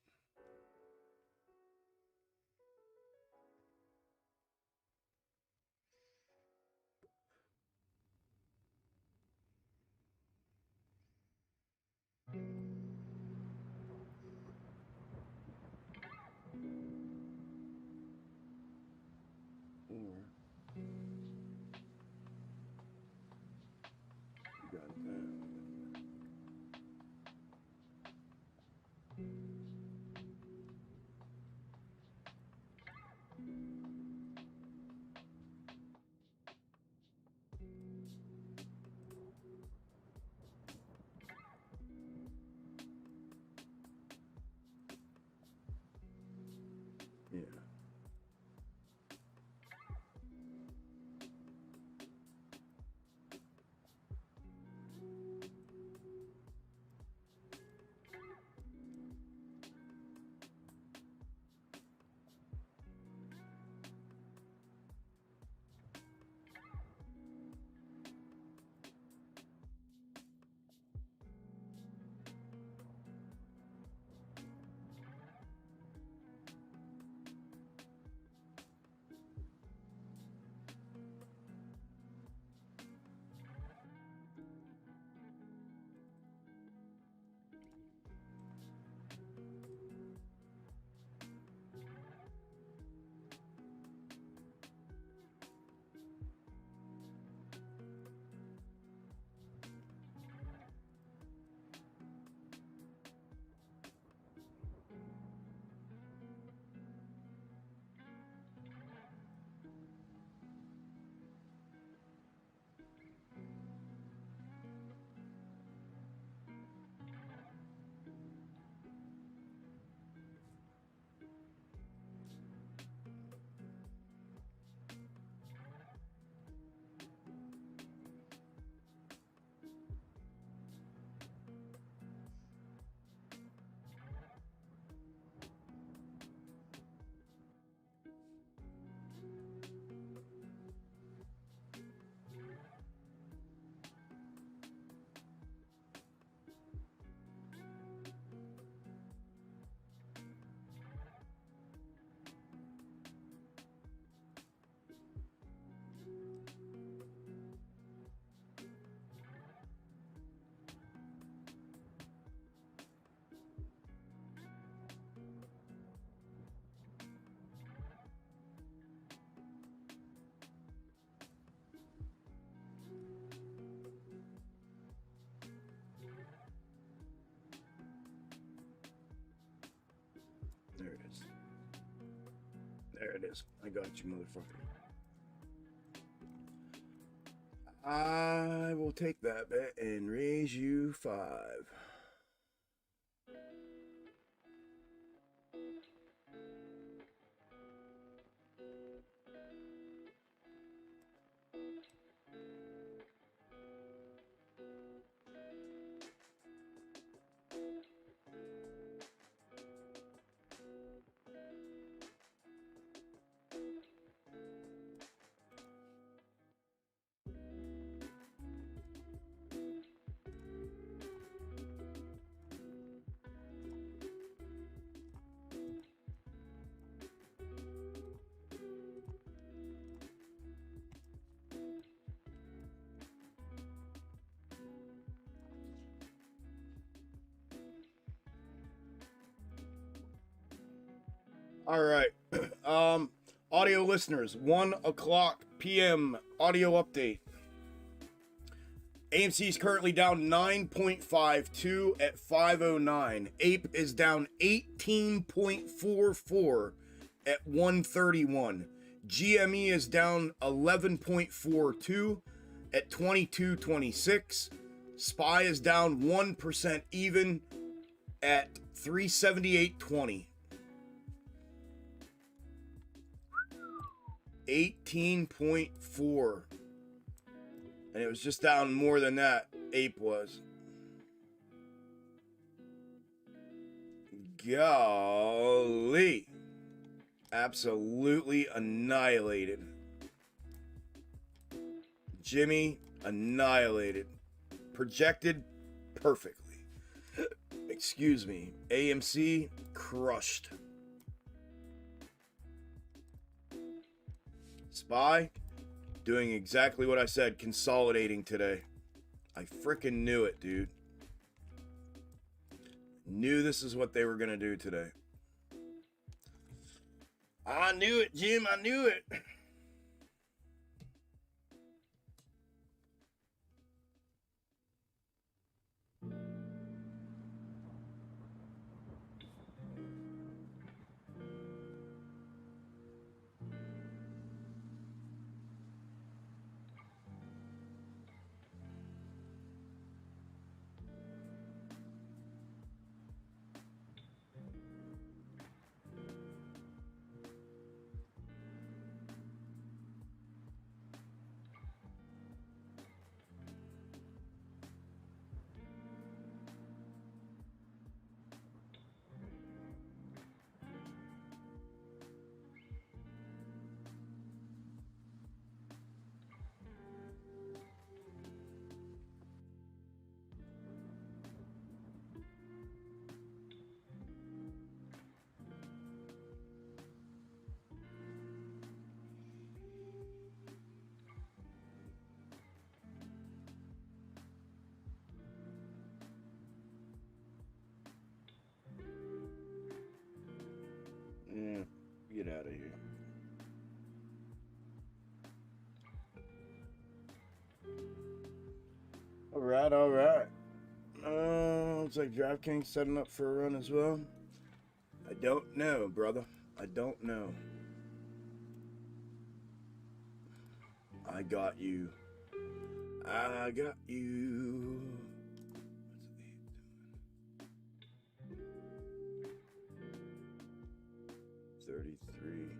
[SPEAKER 2] There it is. I got you, motherfucker. I will take that bet and raise you 5. All right. Audio listeners, 1 o'clock p.m. audio update. AMC is currently down 9.52 at 509. Ape is down 18.44 at 131. GME is down 11.42 at 22.26. SPY is down 1% even at 378.20. 18.4. And it was just down more than that. Ape was. Golly. Absolutely annihilated. Jimmy annihilated. Projected perfectly. Excuse me. AMC crushed. SPY doing exactly what I said, consolidating today. I frickin' knew it, dude. Knew this is what they were gonna do today. I knew it, Jim, I knew it. Get out of here. All right, all right. Looks like DraftKings setting up for a run as well. I don't know, brother. I don't know. I got you. I got you. What's 33.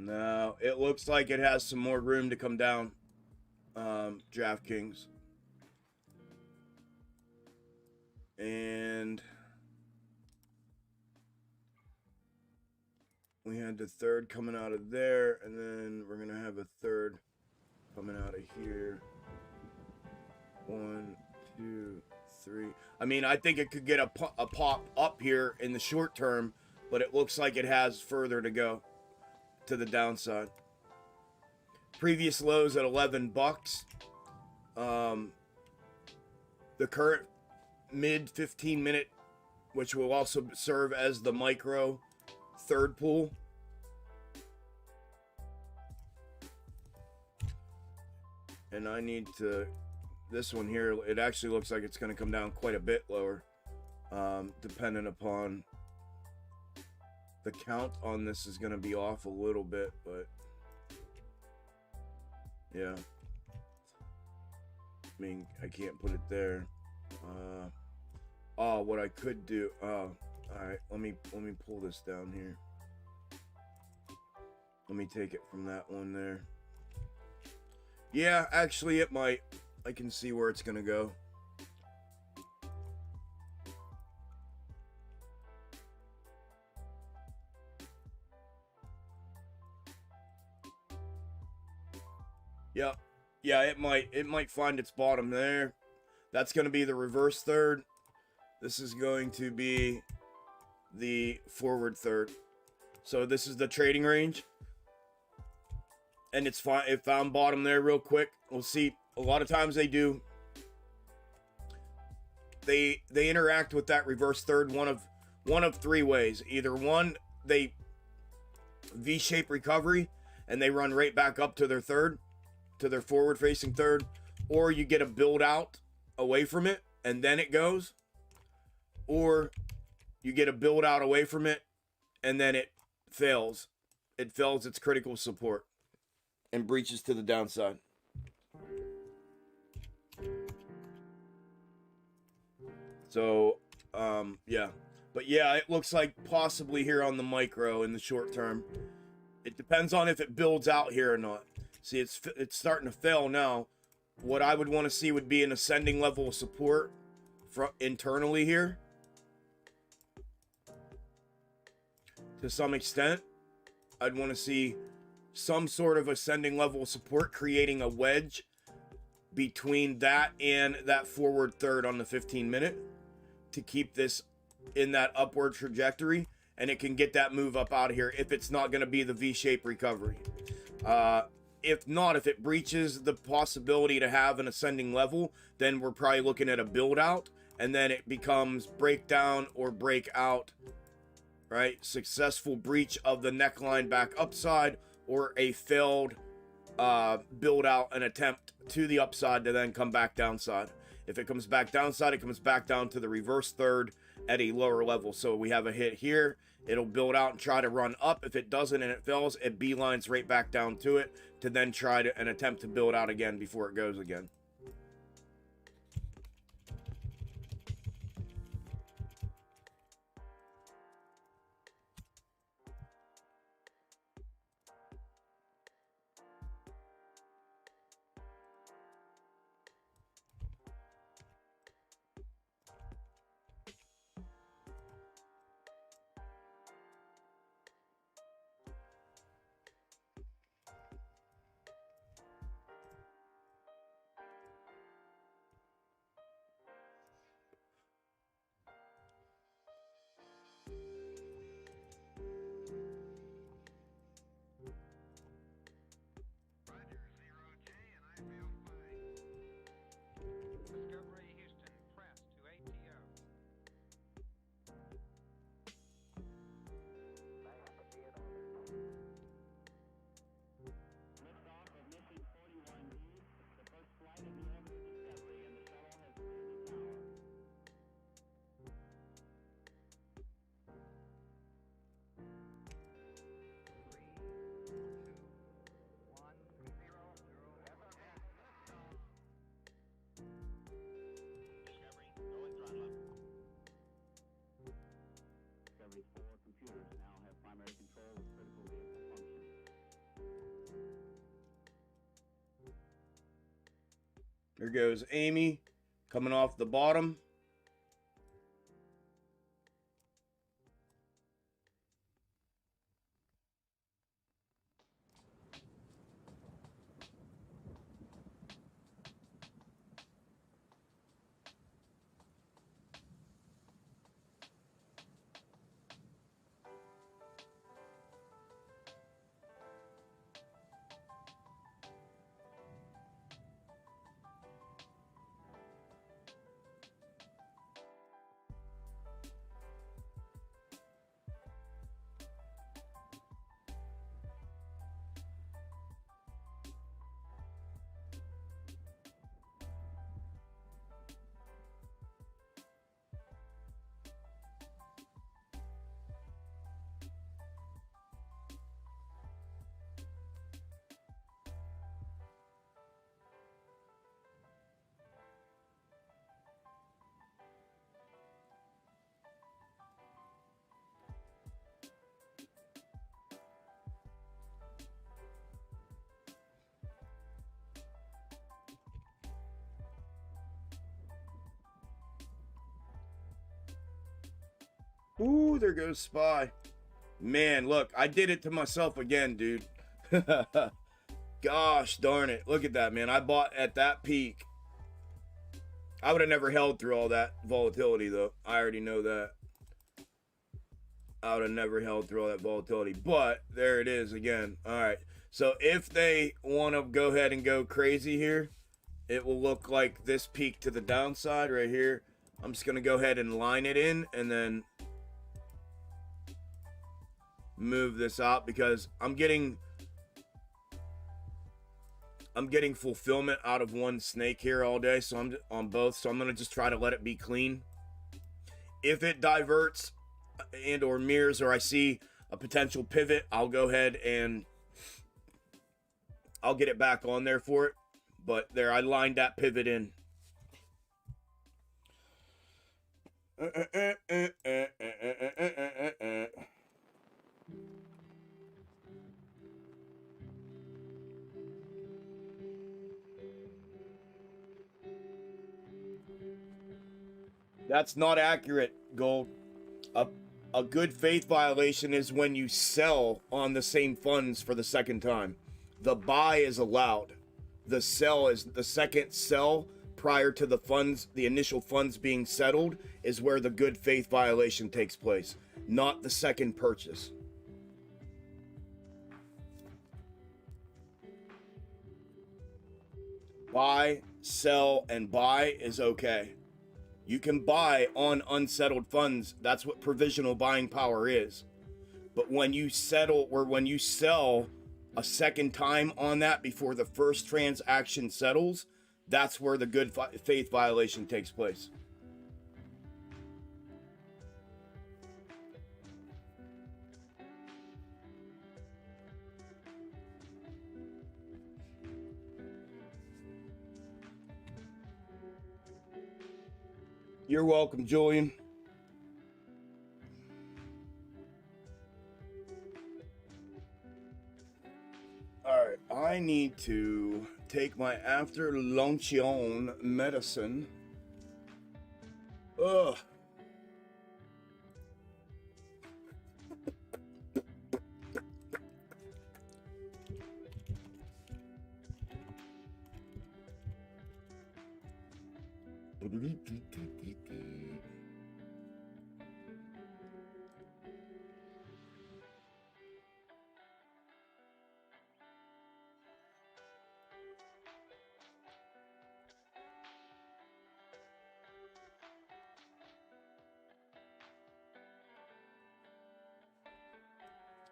[SPEAKER 2] No, it looks like it has some more room to come down. DraftKings. And we had the third coming out of there, and then we're going to have a third coming out of here. 1, 2, 3. I mean, I think it could get a pop up here in the short term, but it looks like it has further to go to the downside. Previous lows at $11. The current mid 15-minute, which will also serve as the micro third pull. And I need to, this one here, it actually looks like it's going to come down quite a bit lower, depending upon the count on this is going to be off a little bit, but yeah. I mean, I can't put it there. Oh, what I could do. Oh, all right. Let me pull this down here. Let me take it from that one there. Yeah, actually, it might. I can see where it's gonna go. Yep. Yeah, it might find its bottom there. That's going to be the reverse third. This is going to be the forward third. So this is the trading range. And it's fine. It found bottom there real quick. We'll see. A lot of times they do. They interact with that reverse third one of three ways. Either one, they V-shape recovery and they run right back up to their third, to their forward facing third, or you get a build out away from it and then it goes, or you get a build out away from it and then it fails. It fails its critical support and breaches to the downside. So, yeah. But yeah, it looks like possibly here on the micro in the short term. It depends on if it builds out here or not. See, it's starting to fail now. What I would want to see would be an ascending level of support internally here. To some extent, I'd want to see some sort of ascending level of support creating a wedge between that and that forward third on the 15-minute to keep this in that upward trajectory, and it can get that move up out of here if it's not going to be the V-shaped recovery. If not, if it breaches the possibility to have an ascending level, then we're probably looking at a build out, and then it becomes breakdown or breakout, right? Successful breach of the neckline back upside, or a failed build out and attempt to the upside to then come back downside. If it comes back downside, it comes back down to the reverse third at a lower level. So we have a hit here. It'll build out and try to run up. If it doesn't and it fails, it beelines right back down to it to then try to and attempt to build out again before it goes again. There goes Amy coming off the bottom. Ooh, there goes SPY. Man, look, I did it to myself again, dude. Gosh darn it. Look at that, man. I bought at that peak. I would have never held through all that volatility, though. I already know that. I would have never held through all that volatility. But there it is again. All right. So if they want to go ahead and go crazy here, it will look like this peak to the downside right here. I'm just going to go ahead and line it in and then move this out because I'm getting fulfillment out of one snake here all day, so I'm on both, so I'm going to just try to let it be clean. If it diverts and or mirrors or I see a potential pivot, I'll go ahead and I'll get it back on there for it. But there, I lined that pivot in. That's not accurate, Gold. A good faith violation is when you sell on the same funds for the second time. The buy is allowed. The sell is the second sell prior to the funds, the initial funds being settled, is where the good faith violation takes place, not the second purchase. Buy, sell, and buy is okay. You can buy on unsettled funds. That's what provisional buying power is. But when you settle or when you sell a second time on that before the first transaction settles, that's where the good faith violation takes place. You're welcome, Julian. All right, I need to take my after luncheon medicine. Ugh.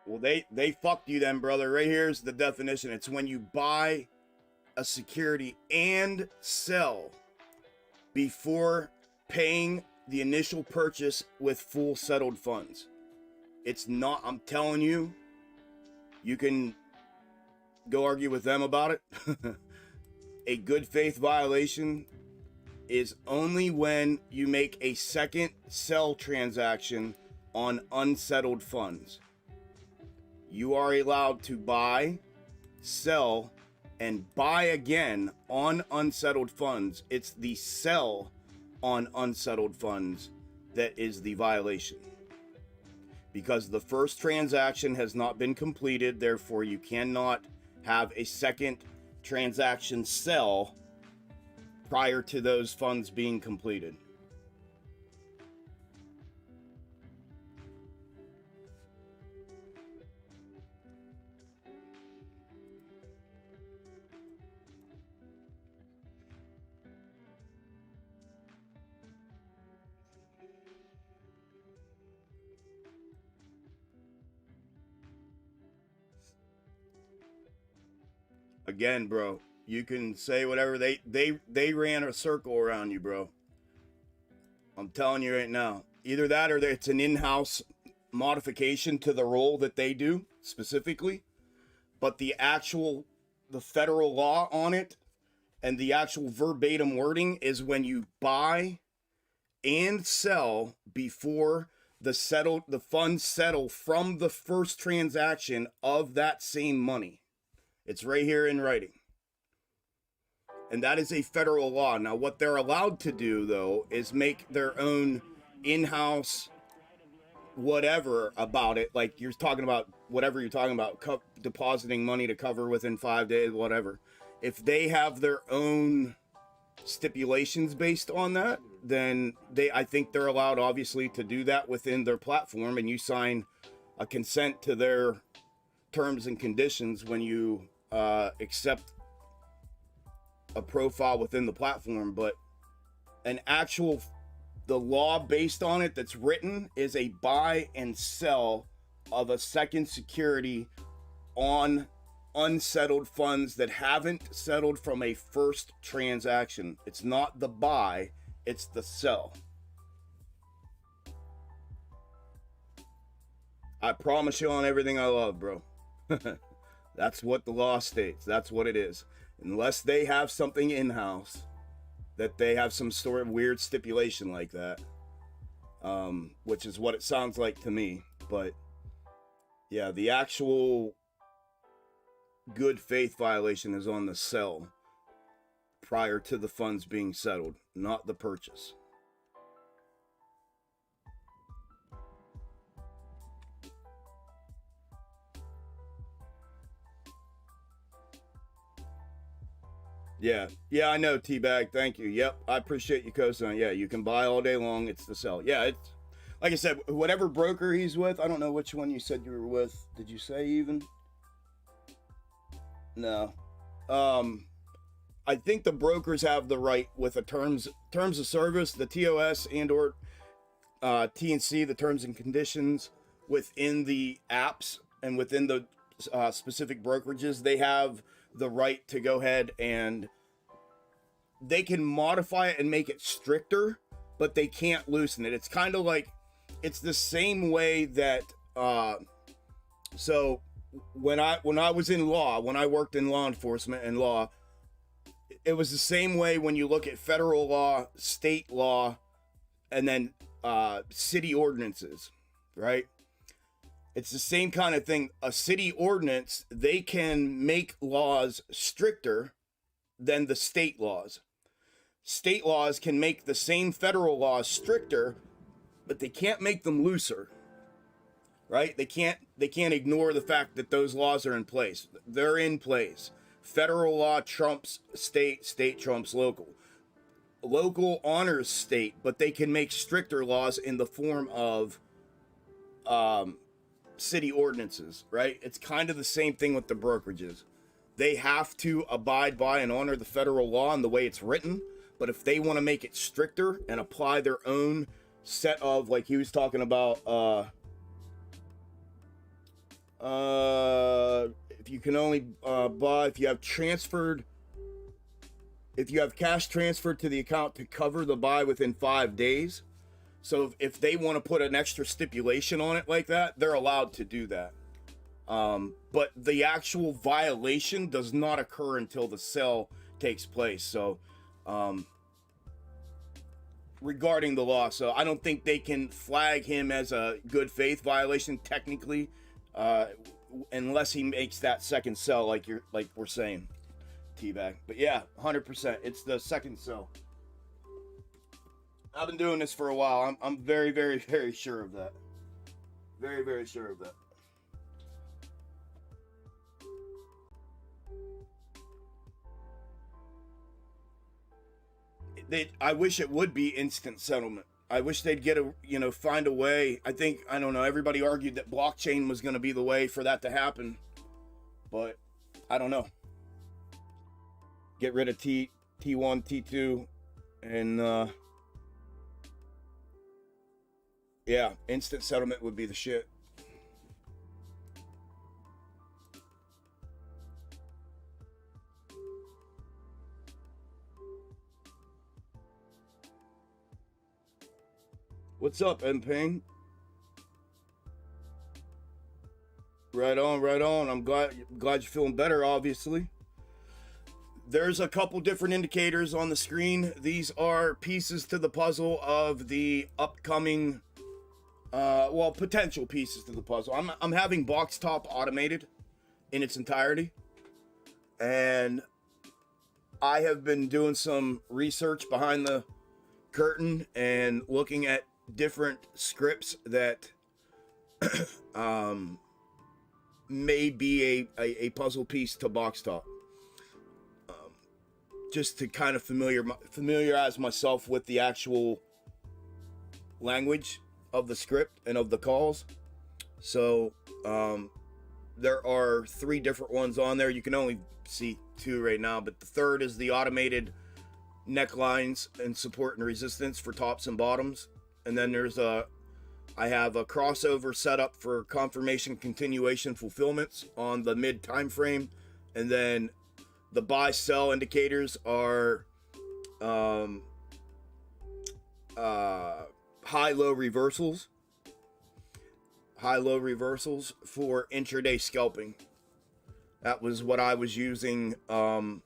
[SPEAKER 2] Well, they fucked you then, brother. Right here's the definition. It's when you buy a security and sell before paying the initial purchase with full settled funds. It's not, I'm telling you, you can go argue with them about it. A good faith violation is only when you make a second sell transaction on unsettled funds. You are allowed to buy, sell, and buy again on unsettled funds, it's the sell on unsettled funds that is the violation. Because the first transaction has not been completed, therefore you cannot have a second transaction sell prior to those funds being completed. Again, bro, you can say whatever. They ran a circle around you, bro. I'm telling you right now. Either that or it's an in-house modification to the role that they do specifically. But the federal law on it and the actual verbatim wording is when you buy and sell before the funds settle from the first transaction of that same money. It's right here in writing. And that is a federal law. Now, what they're allowed to do, though, is make their own in-house whatever about it. Like you're talking about, whatever you're talking about, depositing money to cover within 5 days, whatever. If they have their own stipulations based on that, then I think they're allowed, obviously, to do that within their platform. And you sign a consent to their terms and conditions when you accept a profile within the platform. But the law based on it that's written is a buy and sell of a second security on unsettled funds that haven't settled from a first transaction. It's not the buy, it's the sell. I promise you on everything I love, bro. That's what the law states. That's what it is. Unless they have something in-house that they have some sort of weird stipulation like that, which is what it sounds like to me. But yeah, the actual good faith violation is on the sell prior to the funds being settled, not the purchase. Yeah, I know, T-Bag. Thank you. Yep, I appreciate you, co-sign. Yeah, you can buy all day long. It's the sell. Yeah, it's like I said, whatever broker he's with. I don't know which one you said you were with. Did you say even? No. I think the brokers have the right with the terms of service, the TOS and or TNC, the terms and conditions within the apps and within the specific brokerages. They have the right to go ahead and they can modify it and make it stricter, but they can't loosen it. It's kind of like, it's the same way that, so when I was in law, when I worked in law enforcement and law, it was the same way when you look at federal law, state law, and then city ordinances, right? It's the same kind of thing. A city ordinance, they can make laws stricter than the state laws. State laws can make the same federal laws stricter, but they can't make them looser, right? They can't ignore the fact that those laws are in place. They're in place. Federal law trumps state, state trumps local. Local honors state, but they can make stricter laws in the form of city ordinances, right? It's kind of the same thing with the brokerages. They have to abide by and honor the federal law and the way it's written, but if they want to make it stricter and apply their own set of, like he was talking about, if you can only buy, if you have cash transferred to the account to cover the buy within 5 days. So if they want to put an extra stipulation on it like that, they're allowed to do that. But the actual violation does not occur until the sale takes place. So regarding the law, so I don't think they can flag him as a good faith violation technically, unless he makes that second sell like we're saying. teabag. But yeah, 100%. It's the second cell. I've been doing this for a while. I'm very, very, very sure of that. Very, very sure of that. I wish it would be instant settlement. I wish they'd get find a way. I don't know, everybody argued that blockchain was going to be the way for that to happen. But I don't know. Get rid of T1, T2, and yeah, instant settlement would be the shit. What's up, M-Ping? Right on, right on. I'm glad you're feeling better, obviously. There's a couple different indicators on the screen. These are pieces to the puzzle of the upcoming, potential pieces to the puzzle. I'm having box top automated in its entirety. And I have been doing some research behind the curtain and looking at different scripts that may be a puzzle piece to box top, just to kind of familiarize myself with the actual language of the script and of the calls. So there are 3 different ones on there. You can only see 2 right now, but the third is the automated necklines and support and resistance for tops and bottoms. And then I have a crossover setup for confirmation continuation fulfillments on the mid time frame. And then the buy sell indicators are high-low reversals. High-low reversals for intraday scalping. That was what I was using. Well,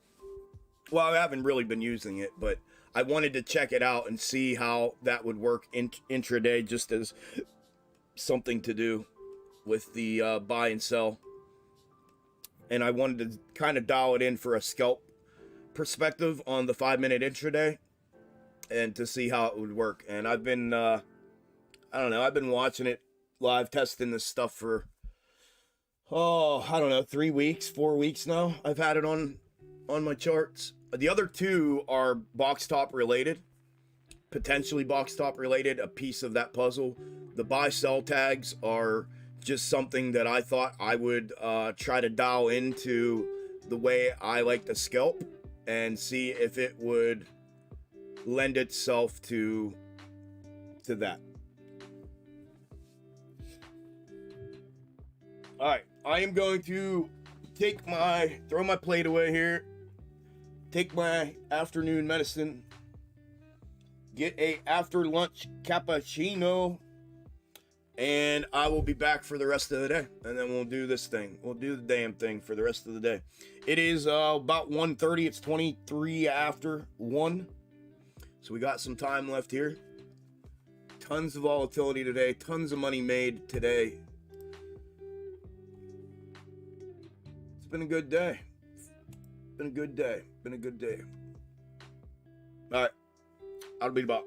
[SPEAKER 2] I haven't really been using it, but I wanted to check it out and see how that would work intraday, just as something to do with the buy and sell. And I wanted to kind of dial it in for a scalp perspective on the 5-minute intraday and to see how it would work. And I've been, I've been watching it live, testing this stuff for, 3 weeks, 4 weeks now. I've had it on my charts. The other 2 are box top related, potentially box top related, a piece of that puzzle. The buy sell tags are just something that I thought I would try to dial into the way I like to scalp and see if it would lend itself to that. All right, I am going to throw my plate away here, take my afternoon medicine, get a after lunch cappuccino, and I will be back for the rest of the day. And then we'll do this thing. We'll do the damn thing for the rest of the day. It is about 1:30. It's 23 after 1. So we got some time left here. Tons of volatility today. Tons of money made today. It's been a good day. Been a good day. Been a good day. All right. I'll be back.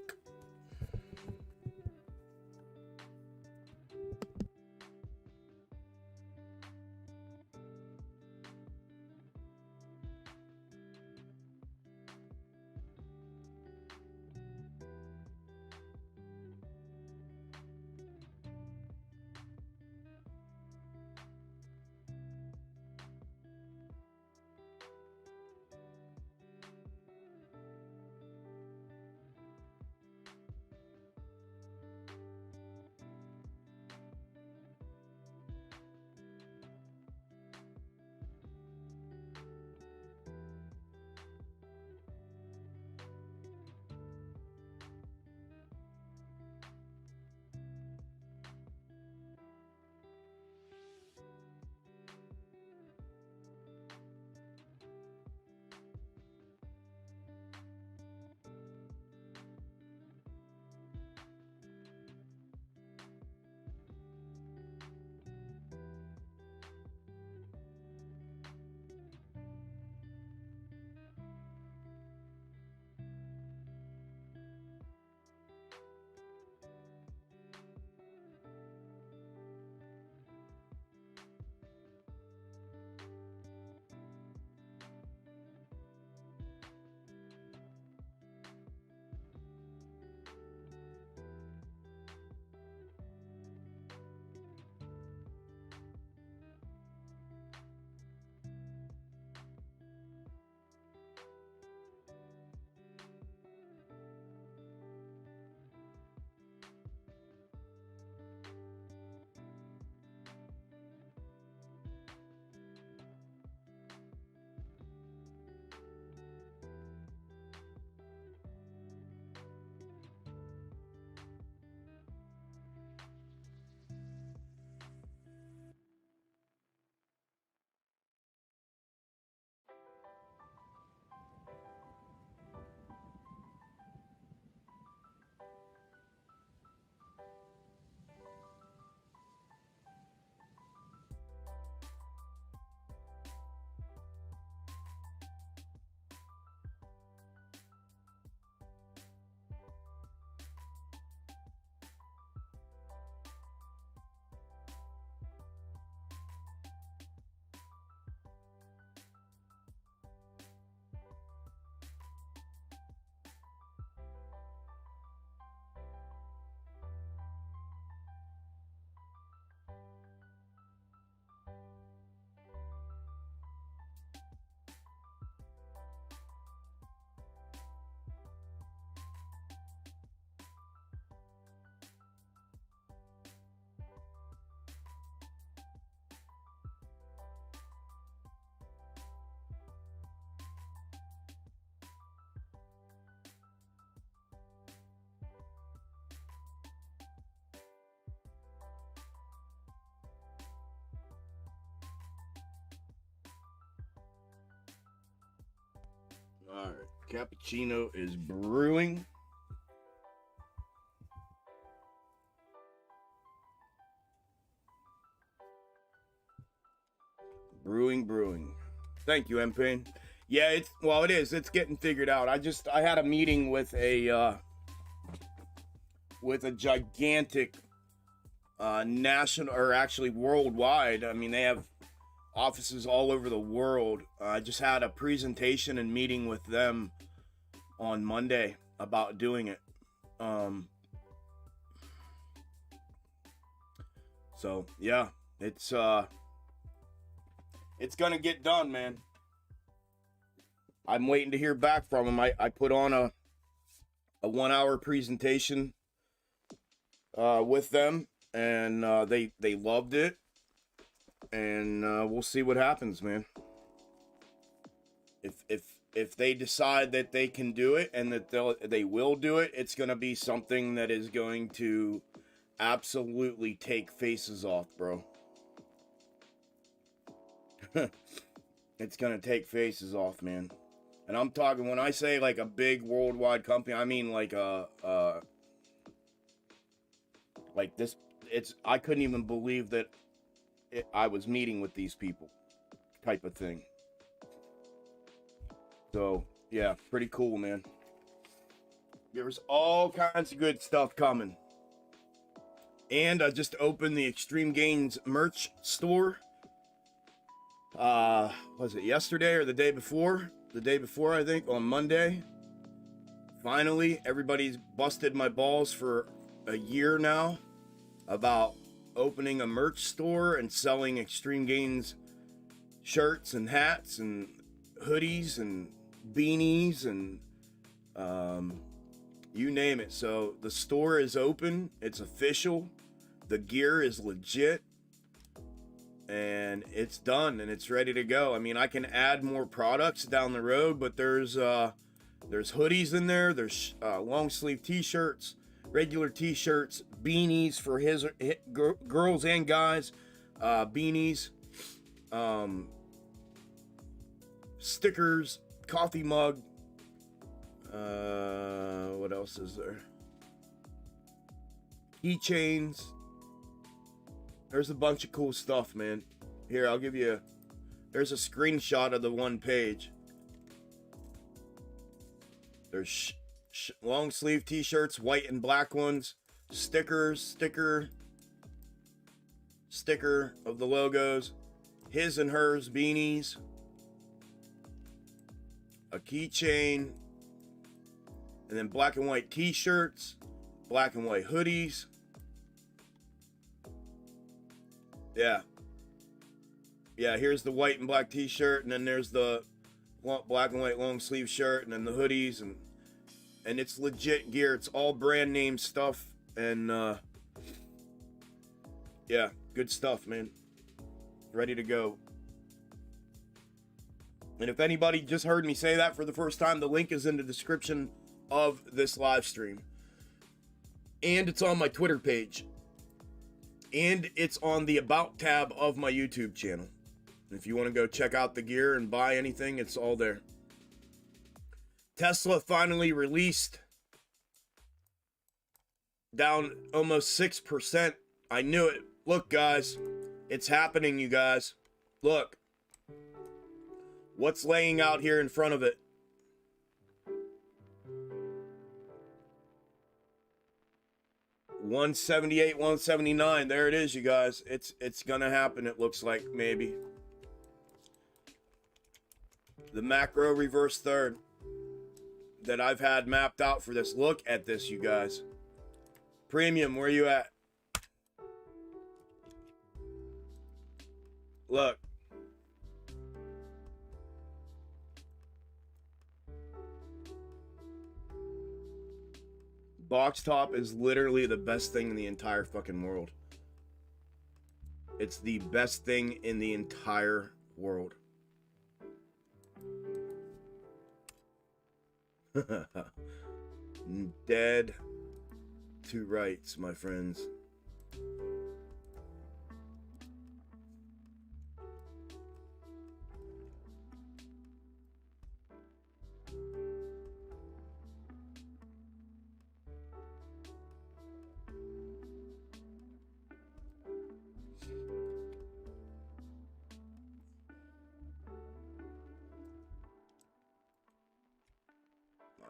[SPEAKER 2] All right, cappuccino is brewing. Brewing. Thank you, M Pain. Yeah, it is. It's getting figured out. I had a meeting with a gigantic national, or actually worldwide. I mean, they have offices all over the world. I just had a presentation and meeting with them on Monday about doing it. So yeah, it's gonna get done, man. I'm waiting to hear back from them. I put on a 1 hour presentation with them, and they loved it, and we'll see what happens, man. If they decide that they can do it and that they will do it, it's gonna be something that is going to absolutely take faces off, bro. It's gonna take faces off, man. And I'm talking, when I say like a big worldwide company, I mean like like this. I couldn't even believe that I was meeting with these people, type of thing. So yeah, pretty cool, man. There's all kinds of good stuff coming. And I just opened the Xtreme Gainz merch store. Was it yesterday or the day before? The day before, I think, on Monday. Finally, everybody's busted my balls for a year now about opening a merch store and selling Xtreme Gainz shirts and hats and hoodies and beanies and you name it. So the store is open. It's official. The gear is legit. And it's done and it's ready to go. I mean, I can add more products down the road, but there's hoodies in there. There's long sleeve t-shirts, regular t-shirts, beanies for girls and guys, beanies, stickers, coffee mug. What else is there? Keychains. There's a bunch of cool stuff, man. Here, I'll give you there's a screenshot of the one page. There's long sleeve t-shirts, white and black ones, sticker of the logos, his and hers beanies, a keychain, and then black and white t-shirts, black and white hoodies. Yeah, here's the white and black t-shirt, and then there's the black and white long sleeve shirt, and then the hoodies, and it's legit gear. It's all brand name stuff, and yeah, good stuff, man. Ready to go. And if anybody just heard me say that for the first time, the link is in the description of this live stream, and it's on my Twitter page. And it's on the About tab of my YouTube channel. If you want to go check out the gear and buy anything, it's all there. Tesla finally released. Down almost 6%. I knew it. Look, guys. It's happening, you guys. Look. What's laying out here in front of it? $178, $179. There it is, you guys. It's gonna happen, it looks like, maybe. The macro reverse third that I've had mapped out for this. Look at this, you guys. Premium, where you at? Look. Box top is literally the best thing in the entire fucking world. It's the best thing in the entire world. Dead to rights, my friends.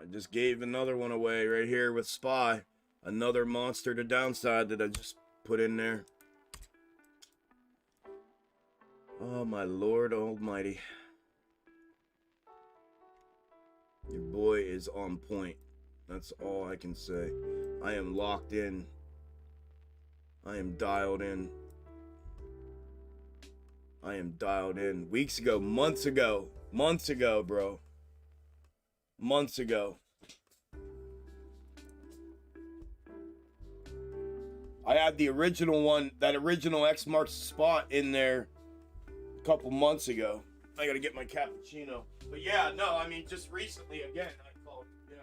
[SPEAKER 2] I just gave another one away right here with Spy. Another monster to downside that I just put in there. Oh, my Lord Almighty. Your boy is on point. That's all I can say. I am locked in. I am dialed in. I am dialed in. Weeks ago, months ago, bro. Months ago. I had the original one, that original X marks the spot in there a couple months ago. I gotta get my cappuccino. But yeah, no, I mean, just recently, again, I called, yeah.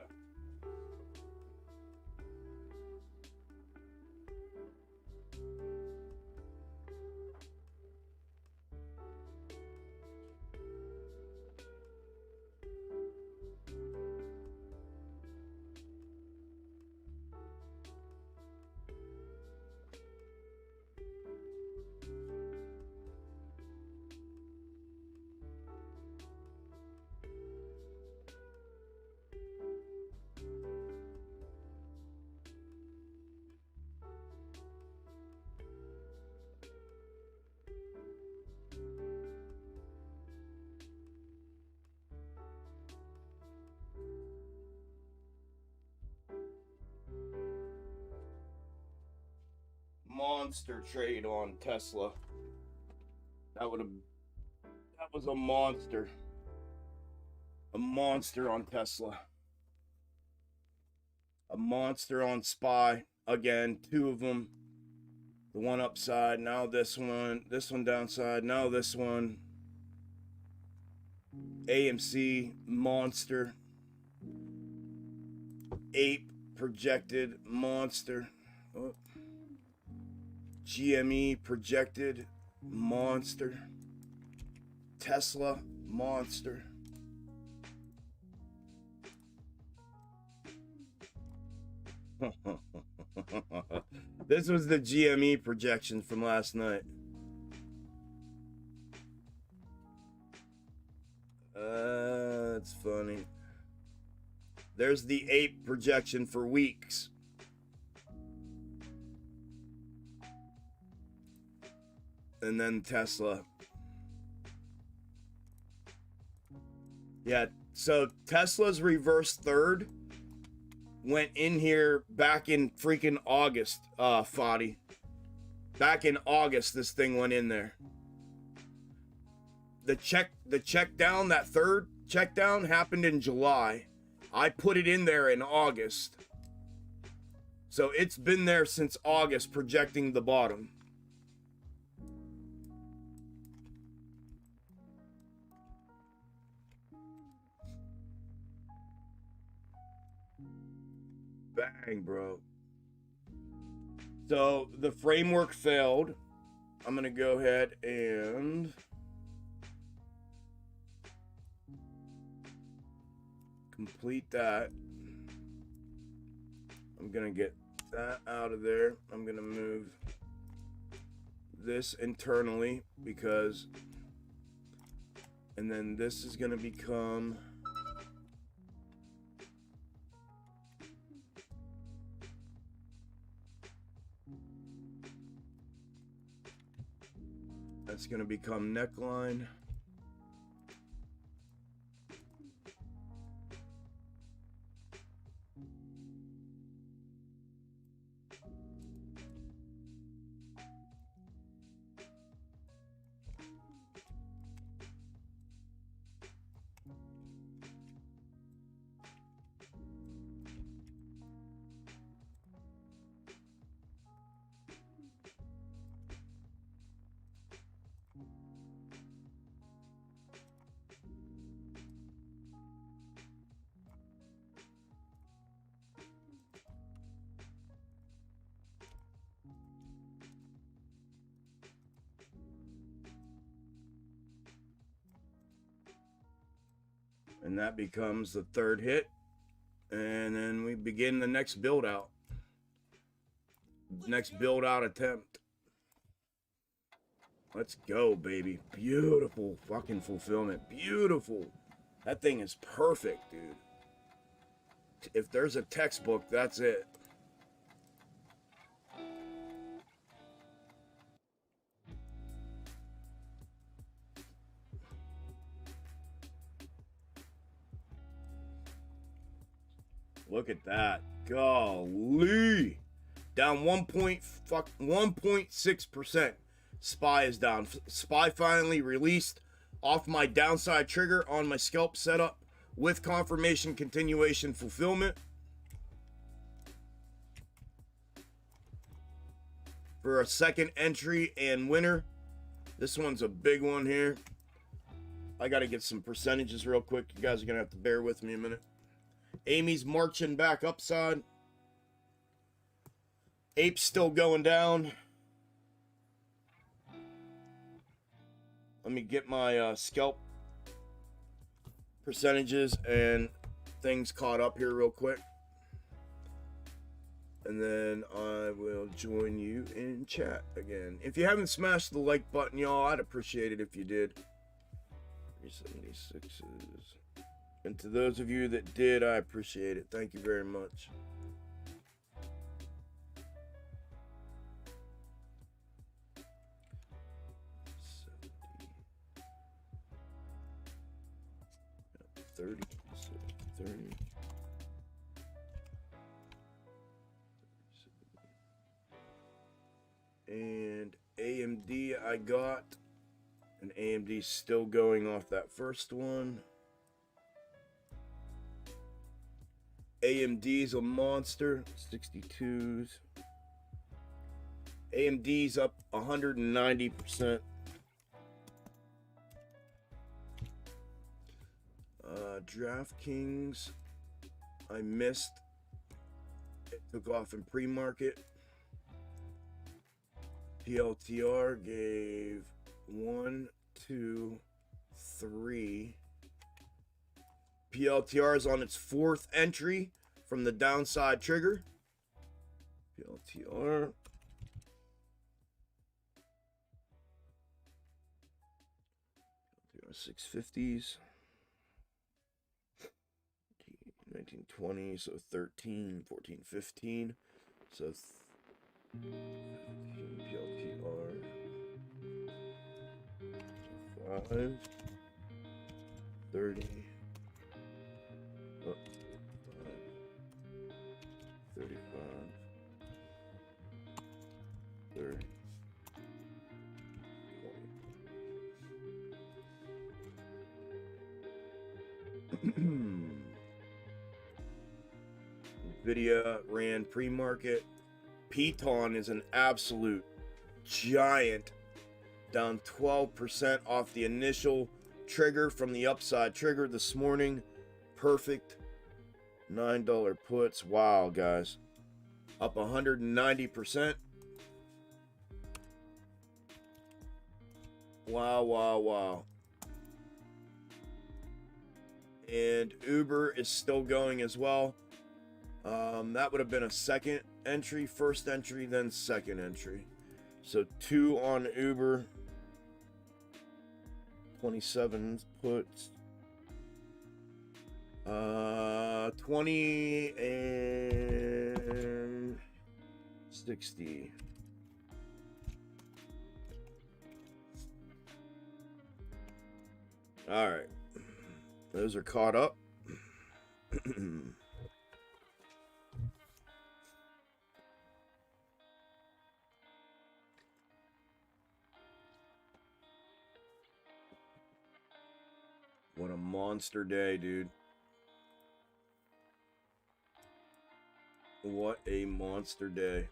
[SPEAKER 2] Monster trade on Tesla. That was a monster. A monster on Tesla. A monster on Spy. Again, two of them. The one upside, now this one downside, now this one. AMC, monster. Ape, projected, monster. Oh. GME, projected, monster. Tesla, monster. This was the GME projection from last night. That's funny. There's the ape projection for weeks. And then Tesla. Yeah, so Tesla's reverse third went in here back in freaking August, Fadi. Back in August, this thing went in there. The check down, that third check down happened in July. I put it in there in August. So it's been there since August, projecting the bottom. Bang, bro. So the framework failed. I'm gonna go ahead and complete that. I'm gonna get that out of there. I'm gonna move this internally because, and then this is gonna become that's going to become neckline. And that becomes the third hit. And then we begin the next build out. Next build out attempt. Let's go, baby. Beautiful fucking fulfillment. Beautiful. That thing is perfect, dude. If there's a textbook, that's it. Look at that. Golly. Down 1.6%. SPY is down. SPY finally released off my downside trigger on my scalp setup with confirmation continuation fulfillment. For a second entry and winner. This one's a big one here. I got to get some percentages real quick. You guys are going to have to bear with me a minute. Amy's marching back upside. Ape's still going down. Let me get my scalp percentages and things caught up here real quick. And then I will join you in chat again. If you haven't smashed the like button, y'all, I'd appreciate it if you did. 376s. And to those of you that did, I appreciate it. Thank you very much. $30. So 30. And AMD I got. And AMD still going off that first one. AMD's a monster. 62s. AMD's up 190%. DraftKings, I missed. It took off in pre-market. PLTR gave 1, 2, 3. PLTR is on its 4th entry from the downside trigger. PLTR. PLTR 650s. 1920, so 13, 14, 15. So 15 PLTR. 5, 30. 35, 30, 20. Nvidia ran pre-market. Piton is an absolute giant, down 12% off the initial trigger from the upside trigger this morning. Perfect. $9 puts. Wow, guys. Up 190%. Wow, wow, wow. And Uber is still going as well. That would have been a second entry, first entry, then second entry. So 2 on Uber. 27 puts. 20 and 60. All right. Those are caught up. What a monster day, dude. What a monster day.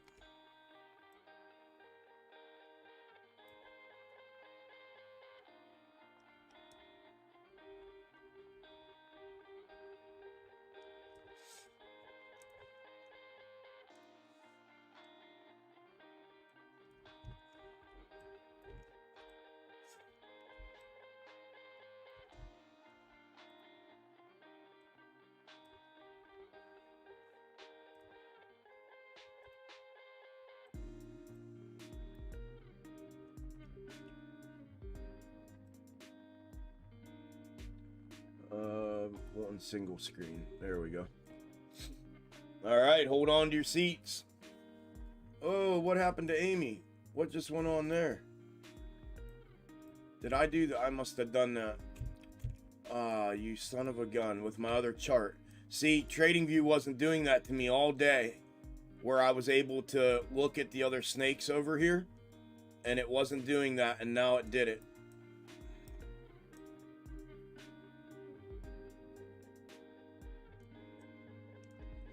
[SPEAKER 2] One single screen. There we go. All right, hold on to your seats. Oh, what happened to Amy? What just went on there? Did I do that? I must have done that. Ah, you son of a gun, with my other chart. See, TradingView wasn't doing that to me all day, where I was able to look at the other snakes over here, and it wasn't doing that, and now it did it.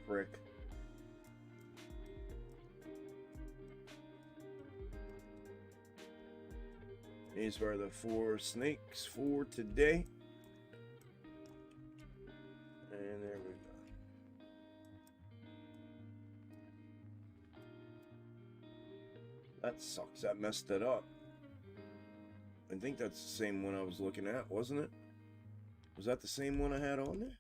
[SPEAKER 2] Frick. These were the 4 snakes for today. And there we go. That sucks. That messed it up. I think that's the same one I was looking at, wasn't it? Was that the same one I had on there?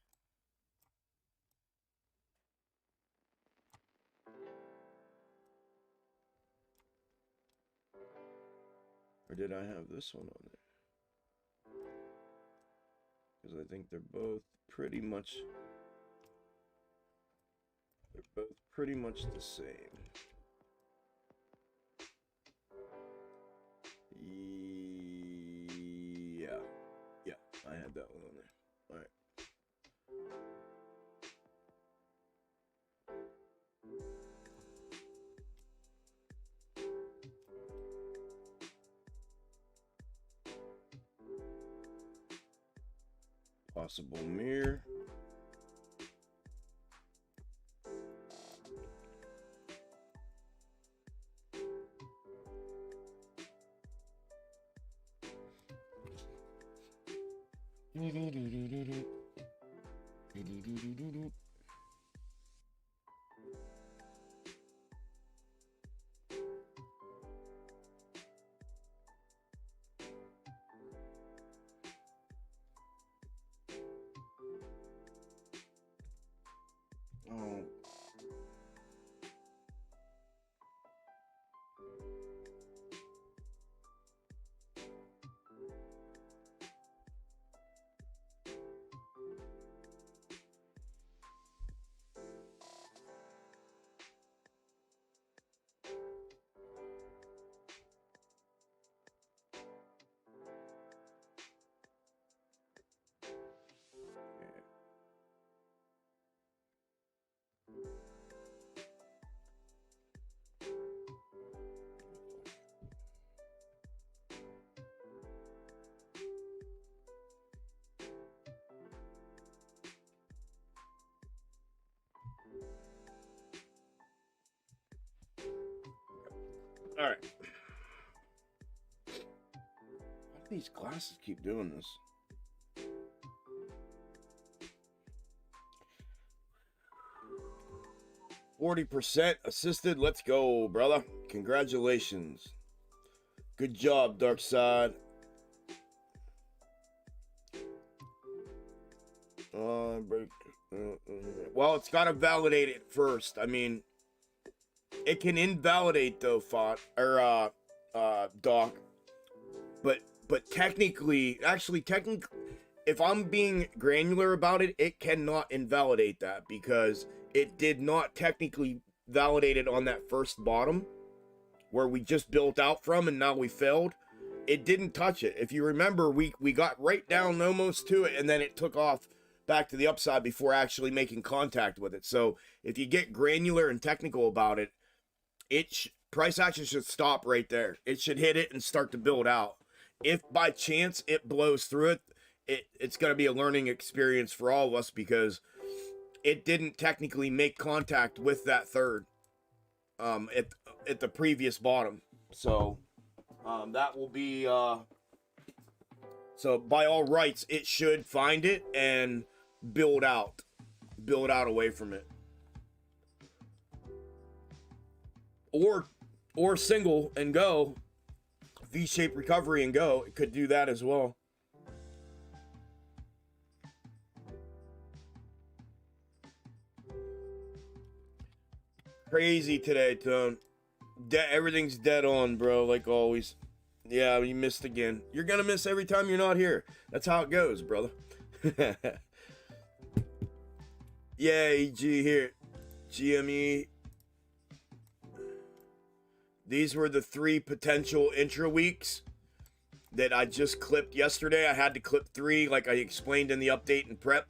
[SPEAKER 2] Or did I have this one on there? Because I think they're both pretty much the same. Yeah, I had that one on there. All right. Possible mirror. Oh. All right. Why do these glasses keep doing this? %, assisted. Let's go, brother. Congratulations. Good job, Dark Side. Well, it's got to validate it first. I mean, it can invalidate though, Doc. But technically, if I'm being granular about it, it cannot invalidate that because it did not technically validate it on that first bottom where we just built out from and now we failed. It didn't touch it. If you remember, we got right down almost to it and then it took off back to the upside before actually making contact with it. So if you get granular and technical about it, price action should stop right there. It should hit it and start to build out. If by chance it blows through it's going to be a learning experience for all of us because it didn't technically make contact with that third at the previous bottom. So that will be so by all rights it should find it and build out away from it, or single and go V-shaped recovery and go. It could do that as well. Crazy today, Tone. Everything's dead on, bro, like always. Yeah, you missed again. You're gonna miss every time you're not here. That's how it goes, brother. Yeah, EG here. GME. These were the 3 potential intra weeks that I just clipped yesterday. I had to clip 3 like I explained in the update and prep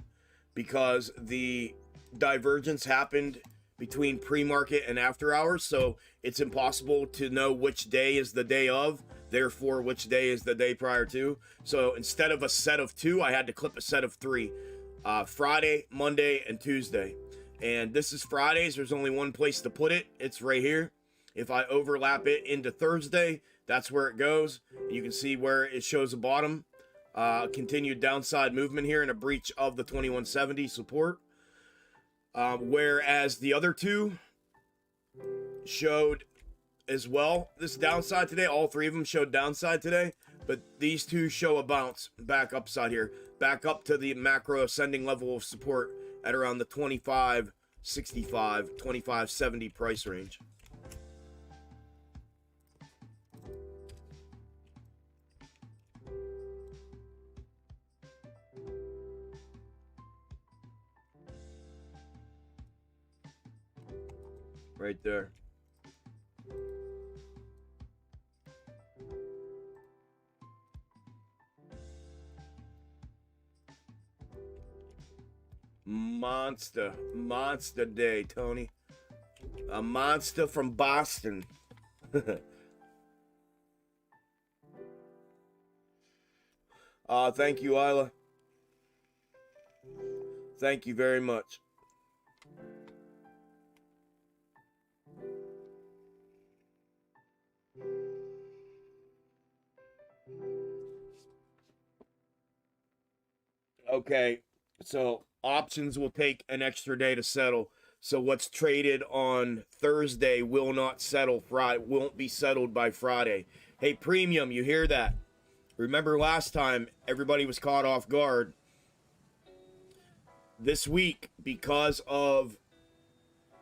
[SPEAKER 2] because the divergence happened between pre-market and after hours, so it's impossible to know which day is the day of, therefore which day is the day prior to. So instead of a set of 2, I had to clip a set of 3, Friday, Monday, and Tuesday. And this is Fridays. There's only one place to put it. It's right here. If I overlap it into Thursday, that's where it goes. You can see where it shows a bottom, continued downside movement here and a breach of the 2170 support. Whereas the other 2 showed as well this downside today. All 3 of them showed downside today, but these 2 show a bounce back upside here, back up to the macro ascending level of support at around the 2565, 2570 price range. Right there. Monster day, Tony. A monster from Boston. Thank you, Isla. Thank you very much. Okay, so options will take an extra day to settle. So what's traded on Thursday will not settle Friday, won't be settled by Friday. Hey, Premium, you hear that? Remember last time everybody was caught off guard. This week, because of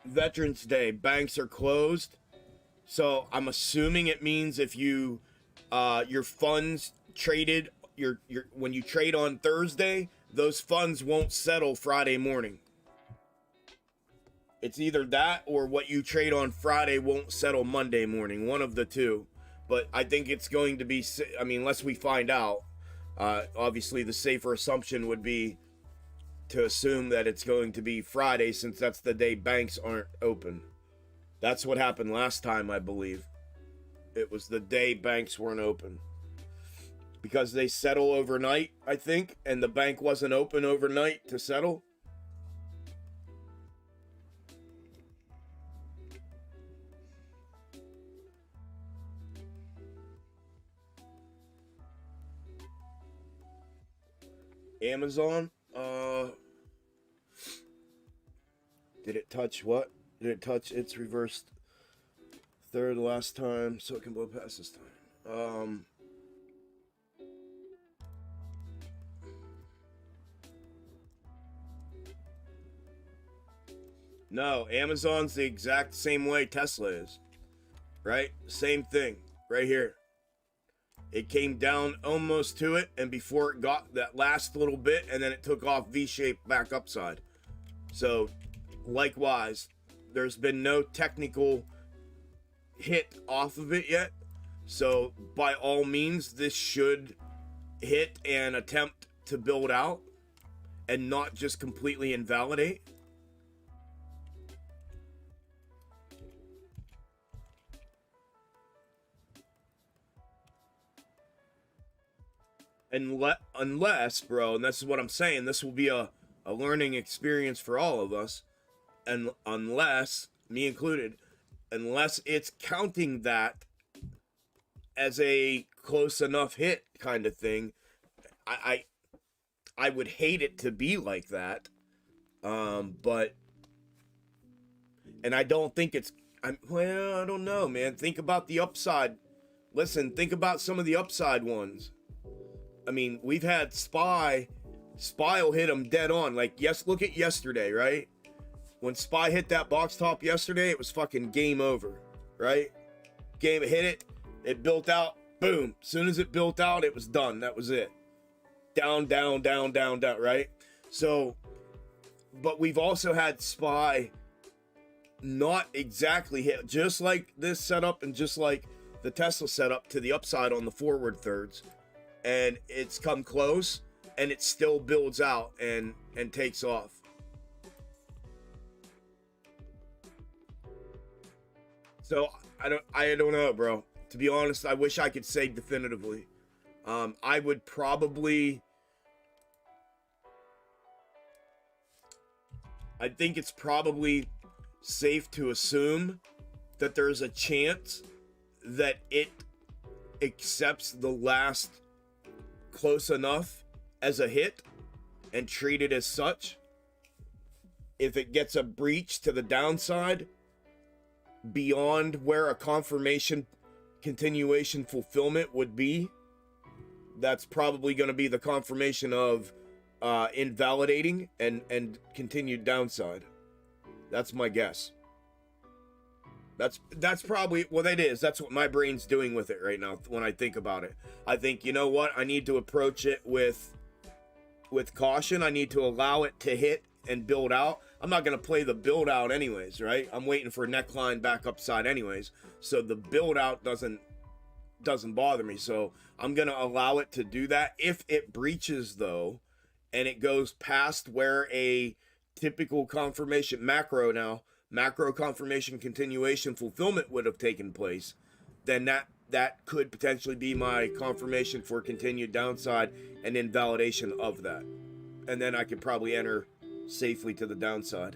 [SPEAKER 2] Veterans Day, banks are closed. So I'm assuming it means if you your funds traded when you trade on Thursday, those funds won't settle Friday morning. It's either that or what you trade on Friday won't settle Monday morning, one of the 2. But I think it's going to be, I mean, unless we find out, obviously the safer assumption would be to assume that it's going to be Friday since that's the day banks aren't open. That's what happened last time, I believe. It was the day banks weren't open. Because they settle overnight, I think, and the bank wasn't open overnight to settle. Amazon, did it touch what? Did it touch its reversed third last time so it can blow past this time? No, Amazon's the exact same way Tesla is, right? Same thing, right here. It came down almost to it, and before it got that last little bit, and then it took off V-shape back upside. So, likewise, there's been no technical hit off of it yet. So, by all means, this should hit and attempt to build out and not just completely invalidate. Unless, bro, and this is what I'm saying, this will be a learning experience for all of us, and unless, me included, unless it's counting that as a close enough hit kind of thing, I would hate it to be like that, but, and I don't think it's, well, I don't know, man. Think about the upside. Listen, think about some of the upside ones. I mean, we've had SPY will hit them dead on. Like, yes, look at yesterday, right? When SPY hit that box top yesterday, it was fucking game over, right? Game hit it built out, boom. As soon as it built out, it was done. That was it. Down, down, down, down, down, right? So, but we've also had SPY not exactly hit, just like this setup and just like the Tesla setup to the upside on the forward thirds, and it's come close, and it still builds out and takes off. So I don't know, bro. To be honest, I wish I could say definitively. I would probably, I think it's probably safe to assume that there's a chance that it accepts the last close enough as a hit and treat it as such. If it gets a breach to the downside beyond where a confirmation continuation fulfillment would be, that's probably going to be the confirmation of invalidating and continued downside. That's my guess. That's probably what it is. That's what my brain's doing with it right now when I think about it. I think, you know what? I need to approach it with caution. I need to allow it to hit and build out. I'm not going to play the build out anyways, right? I'm waiting for neckline back upside anyways. So the build out doesn't bother me. So I'm going to allow it to do that. If it breaches though, and it goes past where a typical confirmation macro confirmation continuation fulfillment would have taken place, then that could potentially be my confirmation for continued downside and invalidation of that. And then I could probably enter safely to the downside.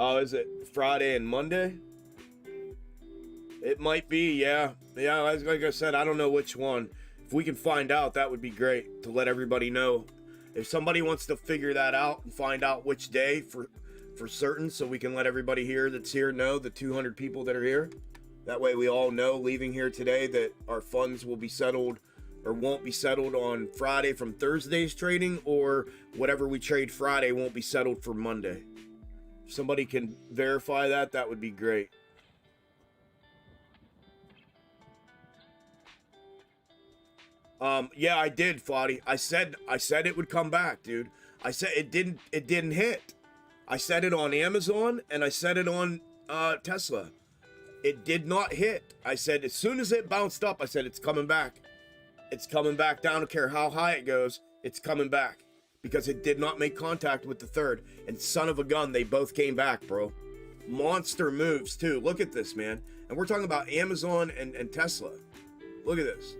[SPEAKER 2] Oh, is it Friday and Monday? It might be, yeah. Yeah, like I said, I don't know which one. If we can find out, that would be great to let everybody know. If somebody wants to figure that out and find out which day for certain, so we can let everybody here that's here know, the 200 people that are here. That way we all know leaving here today that our funds will be settled or won't be settled on Friday from Thursday's trading, or whatever we trade Friday won't be settled for Monday. If somebody can verify that, that would be great. Yeah, I did, Foddy. I said it would come back, dude. I said it didn't hit. I said it on Amazon and I said it on Tesla. It did not hit. I said as soon as it bounced up, I said it's coming back. It's coming back down. I don't care how high it goes. It's coming back because it did not make contact with the third. And son of a gun, they both came back, bro. Monster moves too. Look at this, man. And we're talking about Amazon and Tesla. Look at this.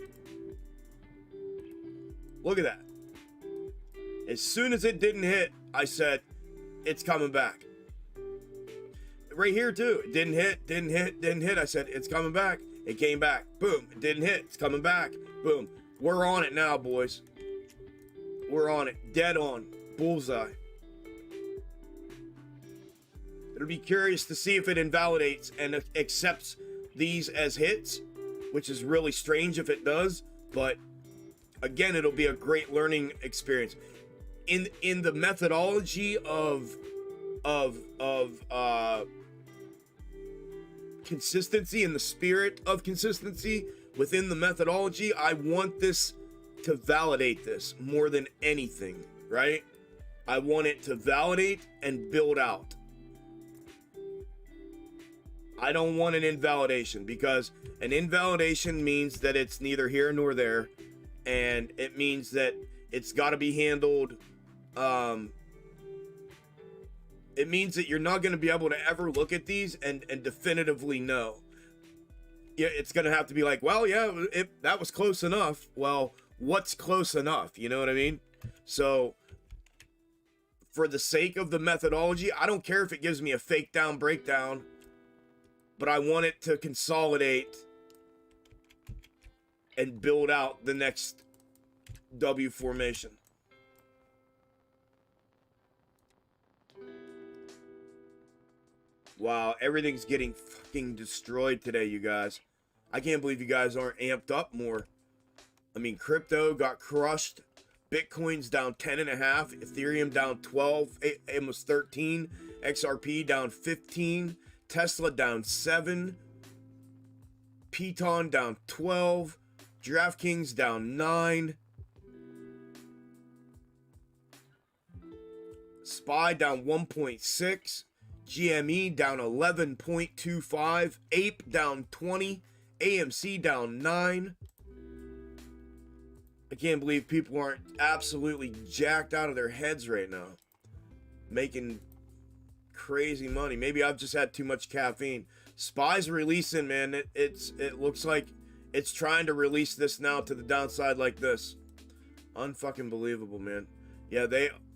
[SPEAKER 2] Look at that. As soon as it didn't hit, I said, it's coming back. Right here too. It didn't hit. I said, it's coming back. It came back. Boom. It didn't hit. It's coming back. Boom. We're on it now, boys. We're on it. Dead on. Bullseye. It'll be curious to see if it invalidates and accepts these as hits, which is really strange if it does, but again, it'll be a great learning experience. In the methodology of consistency, in the spirit of consistency within the methodology, I want this to validate this more than anything, right? I want it to validate and build out. I don't want an invalidation, because an invalidation means that it's neither here nor there, and it means that it's got to be handled. It means that you're not going to be able to ever look at these and definitively know. Yeah, it's going to have to be like, well, yeah, that was close enough. Well, what's close enough? You know what I mean? So for the sake of the methodology, I don't care if it gives me a fake down breakdown, but I want it to consolidate and build out the next W formation. Wow, everything's getting fucking destroyed today, you guys. I can't believe you guys aren't amped up more. I mean, crypto got crushed. Bitcoin's down 10.5. Ethereum down 12, almost 13. XRP down 15. Tesla down 7. Piton down 12. DraftKings down 9. SPY down 1.6. GME down 11.25. Ape down 20. AMC down 9. I can't believe people aren't absolutely jacked out of their heads right now, making crazy money. Maybe I've just had too much caffeine. SPY's releasing, man. It looks like it's trying to release this now to the downside like this. Unfucking believable, man. Yeah,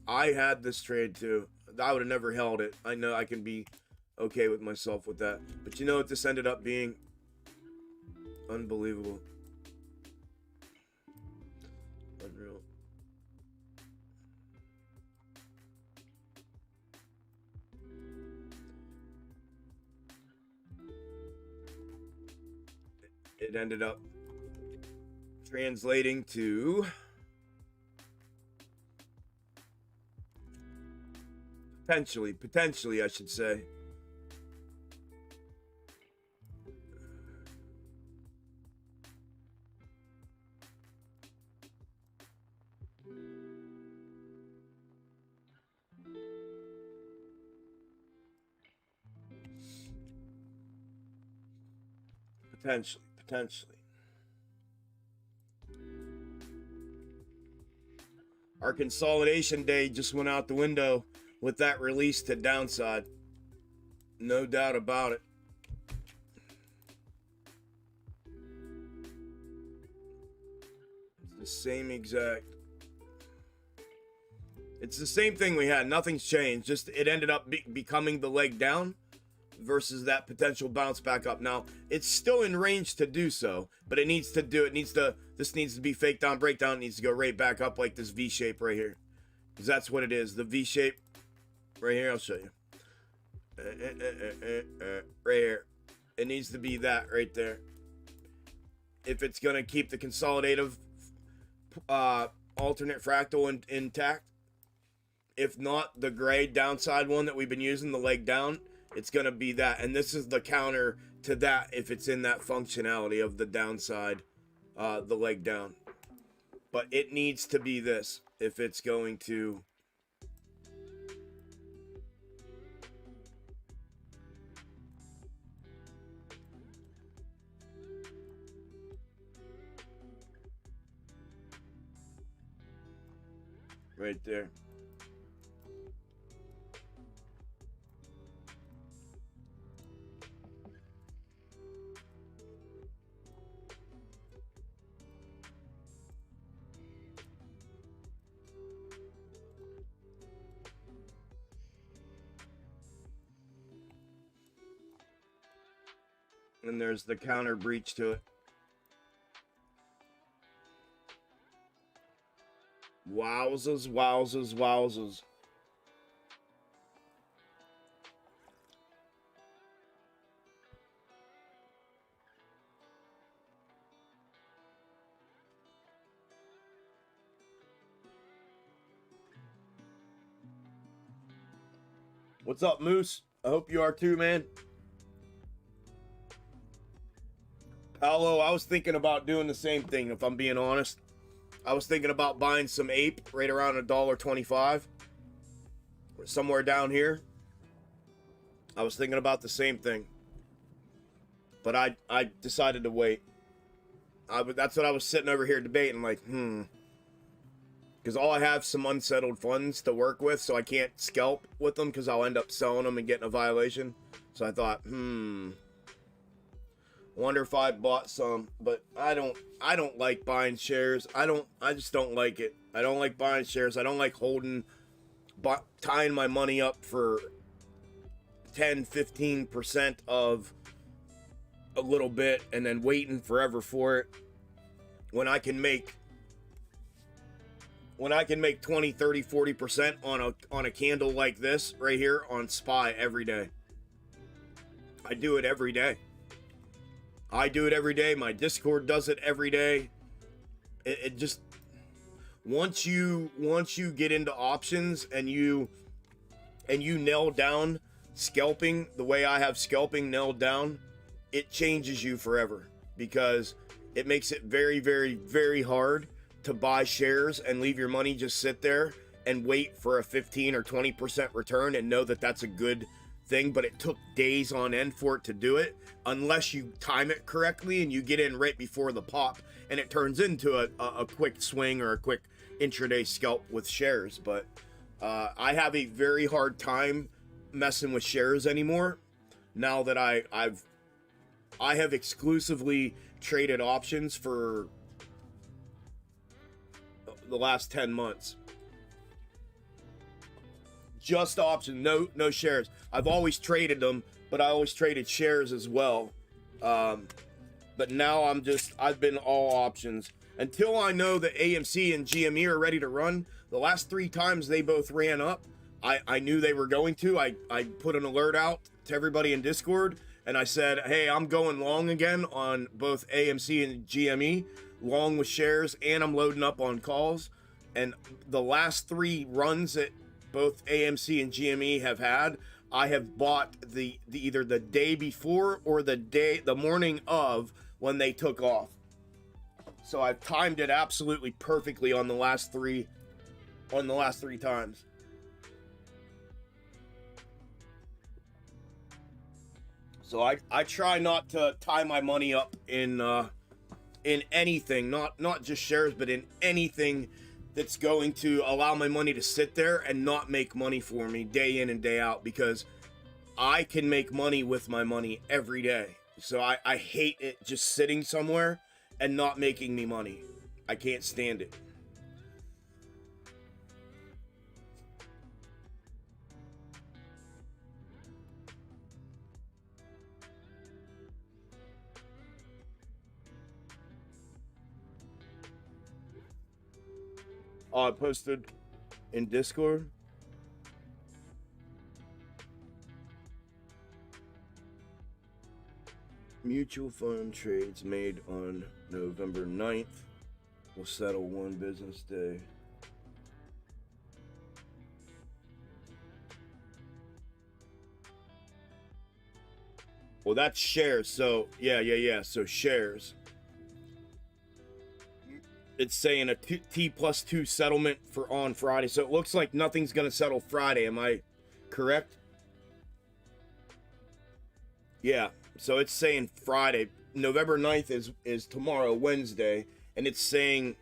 [SPEAKER 2] I had this trade too. I would have never held it. I know I can be okay with myself with that. But you know what this ended up being? Unbelievable. Unreal. It ended up translating to potentially I should say, potentially. Our consolidation day just went out the window with that release to downside. No doubt about it. It's the same exact. It's the same thing we had. Nothing's changed. Just it ended up becoming the leg down versus that potential bounce back up. Now, it's still in range to do so, but it needs to do, this needs to be fake down, breakdown. It needs to go right back up like this V shape right here. Because that's what it is. The V shape right here, I'll show you. Right here. It needs to be that right there. If it's going to keep the consolidative alternate fractal intact. If not, the gray downside one that we've been using, the leg down, it's going to be that. And this is the counter to that if it's in that functionality of the downside, the leg down. But it needs to be this if it's going to... Right there. And there's the counter breach to it. Wowzers, wowzers, wowzers. What's up, Moose? I hope you are too, man. Paolo, I was thinking about doing the same thing, if I'm being honest. I was thinking about buying some ape right around $1.25. Somewhere down here. I was thinking about the same thing. But I decided to wait. That's what I was sitting over here debating, like, because all I have some unsettled funds to work with, so I can't scalp with them because I'll end up selling them and getting a violation. So I thought, wonder if I bought some, but I don't like buying shares. I just don't like it. I don't like buying shares. I don't like tying my money up for 10-15% of a little bit and then waiting forever for it when I can make 20, 30, 40% on a candle like this right here on SPY every day. I do it every day. I do it every day. My Discord does it every day. It just, once you get into options and you nail down scalping the way I have scalping nailed down, it changes you forever because it makes it very, very, very hard to buy shares and leave your money just sit there and wait for a 15 or 20% return and know that that's a good thing. But it took days on end for it to do it, unless you time it correctly and you get in right before the pop and it turns into a quick swing or a quick intraday scalp with shares. But I have a very hard time messing with shares anymore now that I have exclusively traded options for the last 10 months. Just options, no shares. I've always traded them, but I always traded shares as well. But now I've been all options until I know that AMC and GME are ready to run. The last 3 times they both ran up, I knew they were going to. I put an alert out to everybody in Discord, and I said, hey, I'm going long again on both AMC and GME, long with shares, and I'm loading up on calls. And the last 3 runs that both AMC and GME have had, I have bought the either the day before or the morning of when they took off. So I've timed it absolutely perfectly on the last 3 times. So I try not to tie my money up in anything, not just shares, but in anything that's going to allow my money to sit there and not make money for me day in and day out, because I can make money with my money every day. So I hate it just sitting somewhere and not making me money. I can't stand it. I posted in Discord. Mutual fund trades made on November 9th will settle 1 business day. Well, that's shares. So, yeah. So shares. It's saying a T+2 settlement for on Friday. So it looks like nothing's going to settle Friday. Am I correct? Yeah. So it's saying Friday. November 9th is tomorrow, Wednesday. And it's saying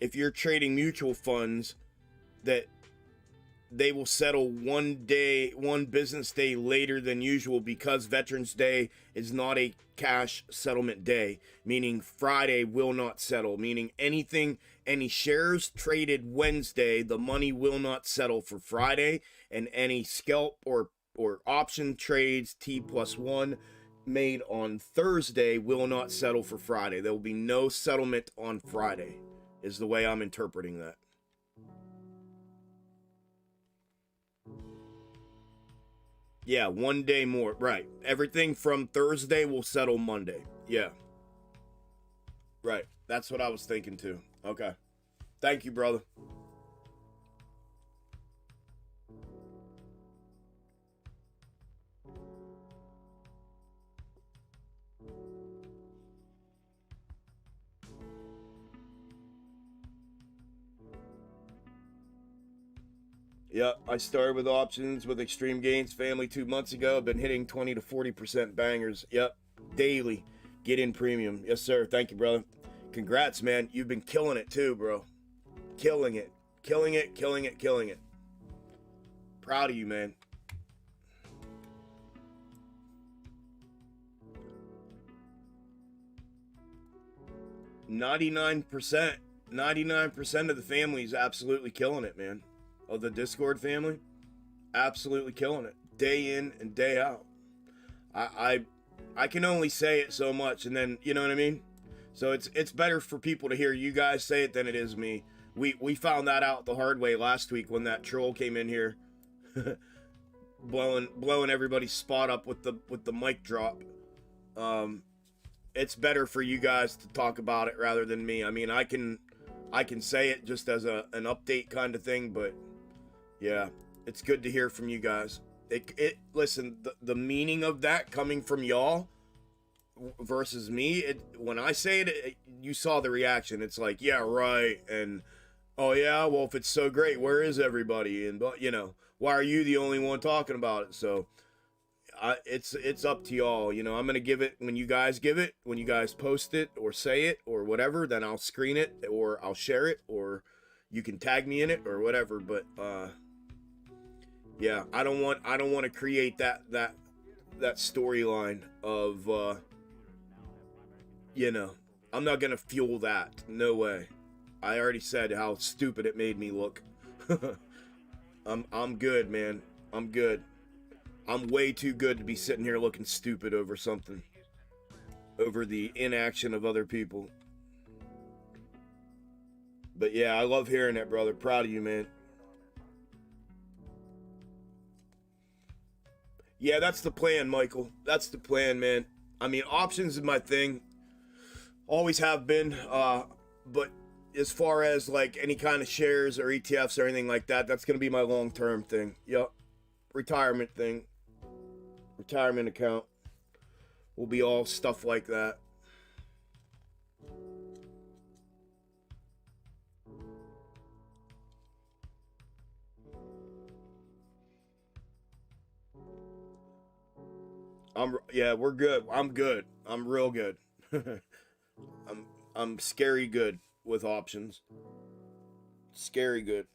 [SPEAKER 2] if you're trading mutual funds that they will settle 1 business day later than usual, because Veterans Day is not a cash settlement day, meaning Friday will not settle, meaning any shares traded Wednesday, the money will not settle for Friday, and any scalp or option trades T+1 made on Thursday will not settle for Friday. There will be no settlement on Friday, is the way I'm interpreting that. Yeah, 1 day more. Right. Everything from Thursday will settle Monday. Yeah. Right. That's what I was thinking too. Okay. Thank you, brother. Yep, I started with options with Extreme Gains Family 2 months ago. I've been hitting 20 to 40% bangers. Yep, daily. Get in premium. Yes, sir. Thank you, brother. Congrats, man. You've been killing it too, bro. Killing it. Killing it, killing it, killing it. Proud of you, man. $99% of the family is absolutely killing it, man. Of the Discord family, absolutely killing it, day in and day out. I can only say it so much, and then, you know what I mean? So it's better for people to hear you guys say it than it is me. We found that out the hard way last week when that troll came in here blowing everybody's spot up with the mic drop. It's better for you guys to talk about it rather than me. I mean, I can say it just as an update kind of thing, but yeah, it's good to hear from you guys. Listen, the meaning of that coming from y'all versus me, when I say it, you saw the reaction. It's like, yeah, right, and oh yeah, well, if it's so great, where is everybody? And but why are you the only one talking about it? So it's up to y'all. I'm gonna give it when you guys give it, when you guys post it or say it or whatever. Then I'll screen it or I'll share it or you can tag me in it or whatever. But yeah, I don't want to create that storyline of I'm not gonna fuel that. No way. I already said how stupid it made me look. I'm good, man. I'm good. I'm way too good to be sitting here looking stupid over something. Over the inaction of other people. But yeah, I love hearing that, brother. Proud of you, man. Yeah, that's the plan, Michael. That's the plan, man. I mean, options is my thing. Always have been. But as far as like any kind of shares or ETFs or anything like that, that's going to be my long-term thing. Yep. Retirement thing. Retirement account. Will be all stuff like that. Yeah, we're good. I'm good. I'm real good. I'm scary good with options. Scary good.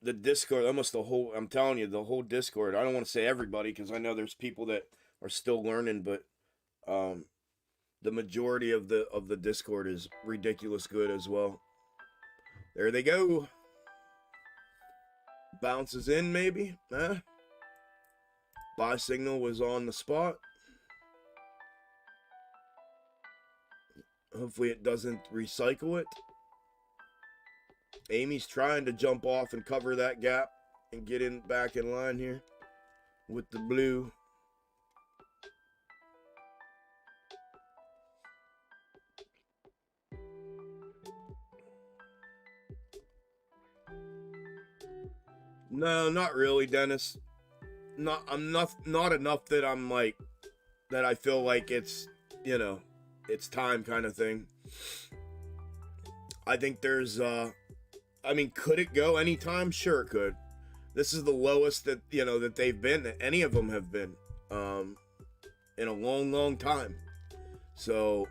[SPEAKER 2] The Discord, almost the whole, I'm telling you, the whole Discord. I don't want to say everybody because I know there's people that are still learning, but the majority of the Discord is ridiculous good as well. There they go. Bounces in maybe. Buy signal was on the spot. Hopefully it doesn't recycle it. Amy's trying to jump off and cover that gap and get in back in line here with the blue. No, not really, Dennis. I'm not enough that I'm like that I feel like it's, it's time kind of thing. I think there's I mean, could it go anytime? Sure it could. This is the lowest that, that they've been, that any of them have been in a long, long time. So,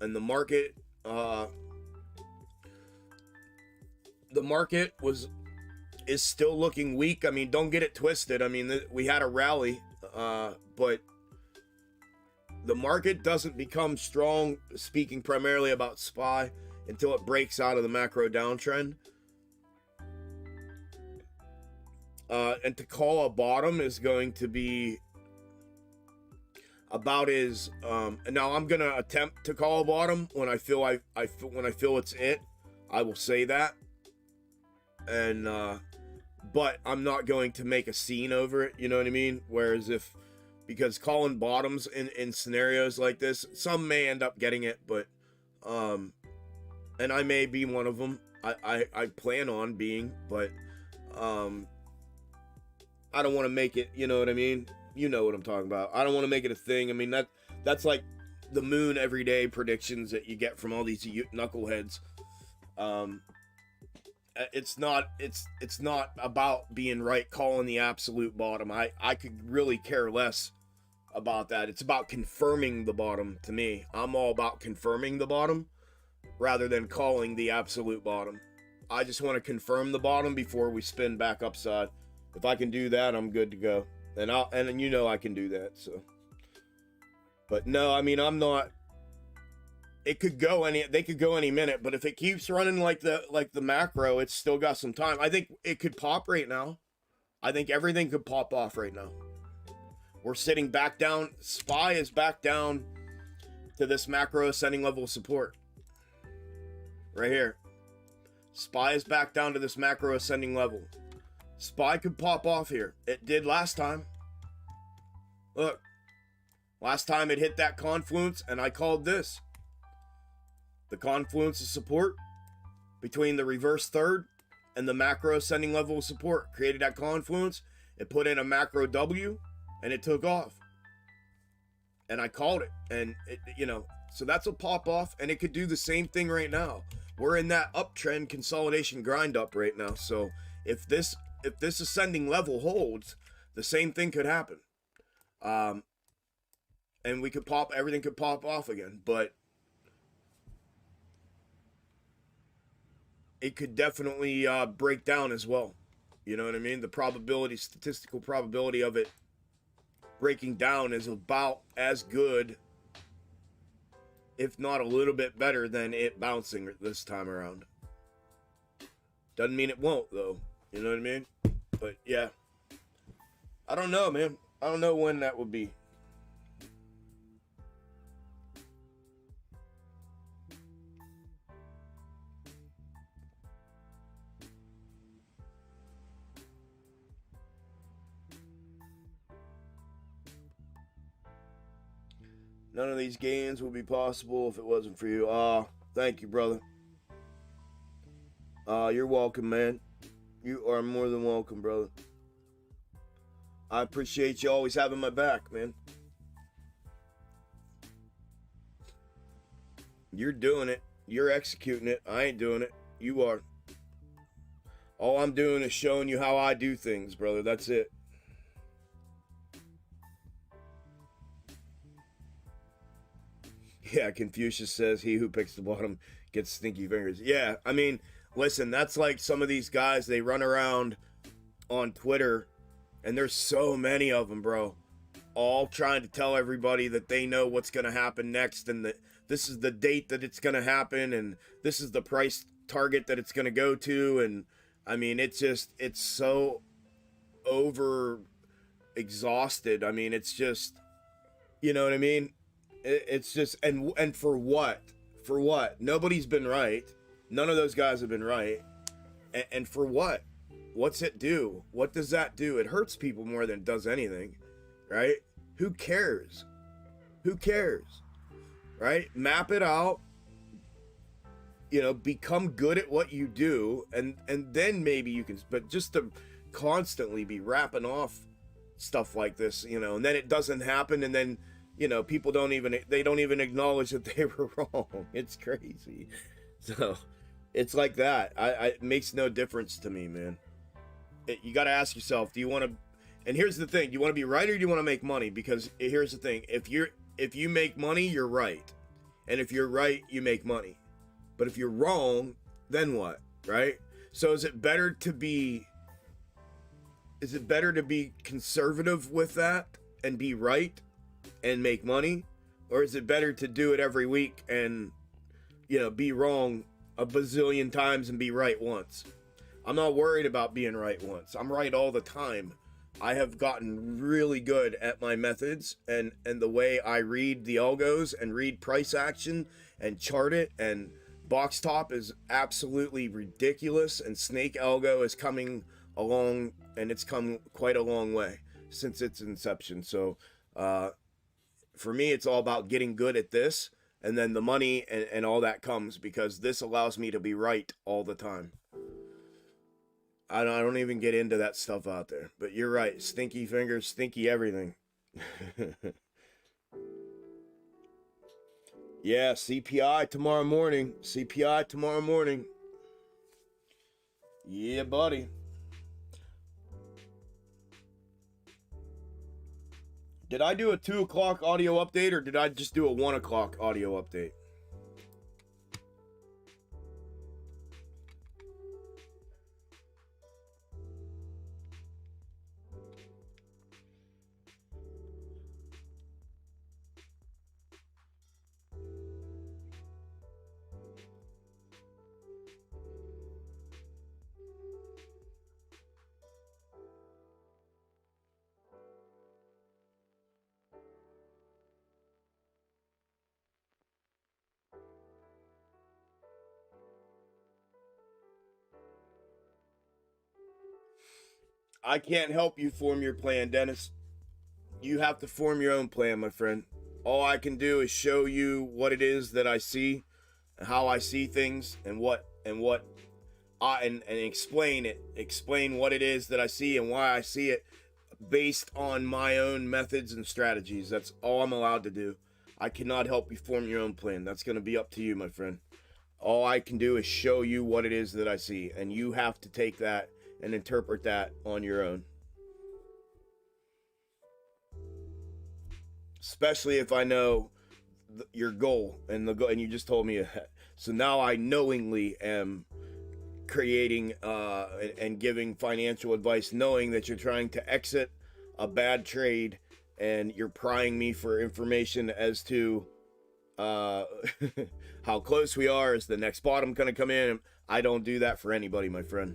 [SPEAKER 2] and the market is still looking weak. I mean, don't get it twisted. I mean, we had a rally, but the market doesn't become strong, speaking primarily about SPY, until it breaks out of the macro downtrend. And to call a bottom is going to be about as now I'm gonna attempt to call a bottom when I feel when I feel it's it. I will say that, and but I'm not going to make a scene over it. You know what I mean? Whereas because calling bottoms in scenarios like this, some may end up getting it, but and I may be one of them. I plan on being, but I don't want to make it, you know what I mean? You know what I'm talking about. I don't want to make it a thing. I mean, that's like the moon everyday predictions that you get from all these knuckleheads. It's not about being right, calling the absolute bottom. I could really care less about that. It's about confirming the bottom to me. I'm all about confirming the bottom rather than calling the absolute bottom. I just want to confirm the bottom before we spin back upside. If I can do that, I'm good to go. And I can do that. So, but no, I mean, I'm not. It could go they could go any minute, but if it keeps running like the macro, it's still got some time. I think it could pop right now. I think everything could pop off right now. We're sitting back down. SPY is back down to this macro ascending level of support. Right here. SPY is back down to this macro ascending level. SPY could pop off here. It did last time. Look. Last time it hit that confluence, and I called this. The confluence of support between the reverse third and the macro ascending level of support created that confluence, It put in a macro W, and it took off. And I called it, and it, you know, so that's a pop off, and it could do the same thing right now. We're in that uptrend consolidation grind up right now. So if this ascending level holds, the same thing could happen. And we could everything could pop off again, but it could definitely break down as well. You know what I mean? The statistical probability of it breaking down is about as good, if not a little bit better, than it bouncing this time around. Doesn't mean it won't, though. You know what I mean? But yeah, I don't know, man. I don't know when that would be. None of these gains would be possible if it wasn't for you. Thank you, brother. You're welcome, man. You are more than welcome, brother. I appreciate you always having my back, man. You're doing it. You're executing it. I ain't doing it. You are. All I'm doing is showing you how I do things, brother. That's it. Yeah, Confucius says, he who picks the bottom gets stinky fingers. Yeah, I mean, listen, that's like some of these guys, they run around on Twitter, and there's so many of them, bro, all trying to tell everybody that they know what's going to happen next, and that this is the date that it's going to happen, and this is the price target that it's going to go to, and I mean, it's so over exhausted. I mean, it's just, you know what I mean? It's just, and for what? For what? Nobody's been right. None of those guys have been right. And for what? What's it do? What does that do? It hurts people more than it does anything, right? Who cares? Who cares? Right? Map it out. You know, become good at what you do, and then maybe you can, but just to constantly be rapping off stuff like this, you know, and then it doesn't happen, and then, you know, people don't even acknowledge that they were wrong. It's crazy. So it's like that. It makes no difference to me, man. You got to ask yourself, do you want to, and here's the thing, do you want to be right or do you want to make money? Because here's the thing, if you make money, you're right. And if you're right, you make money. But if you're wrong, then what, right? So is it better to be conservative with that and be right and make money, or is it better to do it every week and, you know, be wrong a bazillion times and be right once? I'm not worried about being right once. I'm right all the time. I have gotten really good at my methods and the way I read the algos and read price action and chart it, and box top is absolutely ridiculous, and snake algo is coming along, and it's come quite a long way since its inception. So for me, it's all about getting good at this, and then the money and all that comes, because this allows me to be right all the time. I don't even get into that stuff out there, but you're right. Stinky fingers, stinky everything. Yeah, CPI tomorrow morning. CPI tomorrow morning. Yeah, buddy. Did I do a 2 o'clock audio update, or did I just do a 1 o'clock audio update? I can't help you form your plan, Dennis. You have to form your own plan, my friend. All I can do is show you what it is that I see, how I see things, and explain it. Explain what it is that I see and why I see it. based on my own methods and strategies. That's all I'm allowed to do. I cannot help you form your own plan. That's going to be up to you, my friend. All I can do is show you what it is that I see, and you have to take that and interpret that on your own. Especially if I know your goal and the goal, and you just told me. So now I knowingly am creating and giving financial advice, knowing that you're trying to exit a bad trade, and you're prying me for information as to how close we are. Is the next bottom going to come in? I don't do that for anybody, my friend.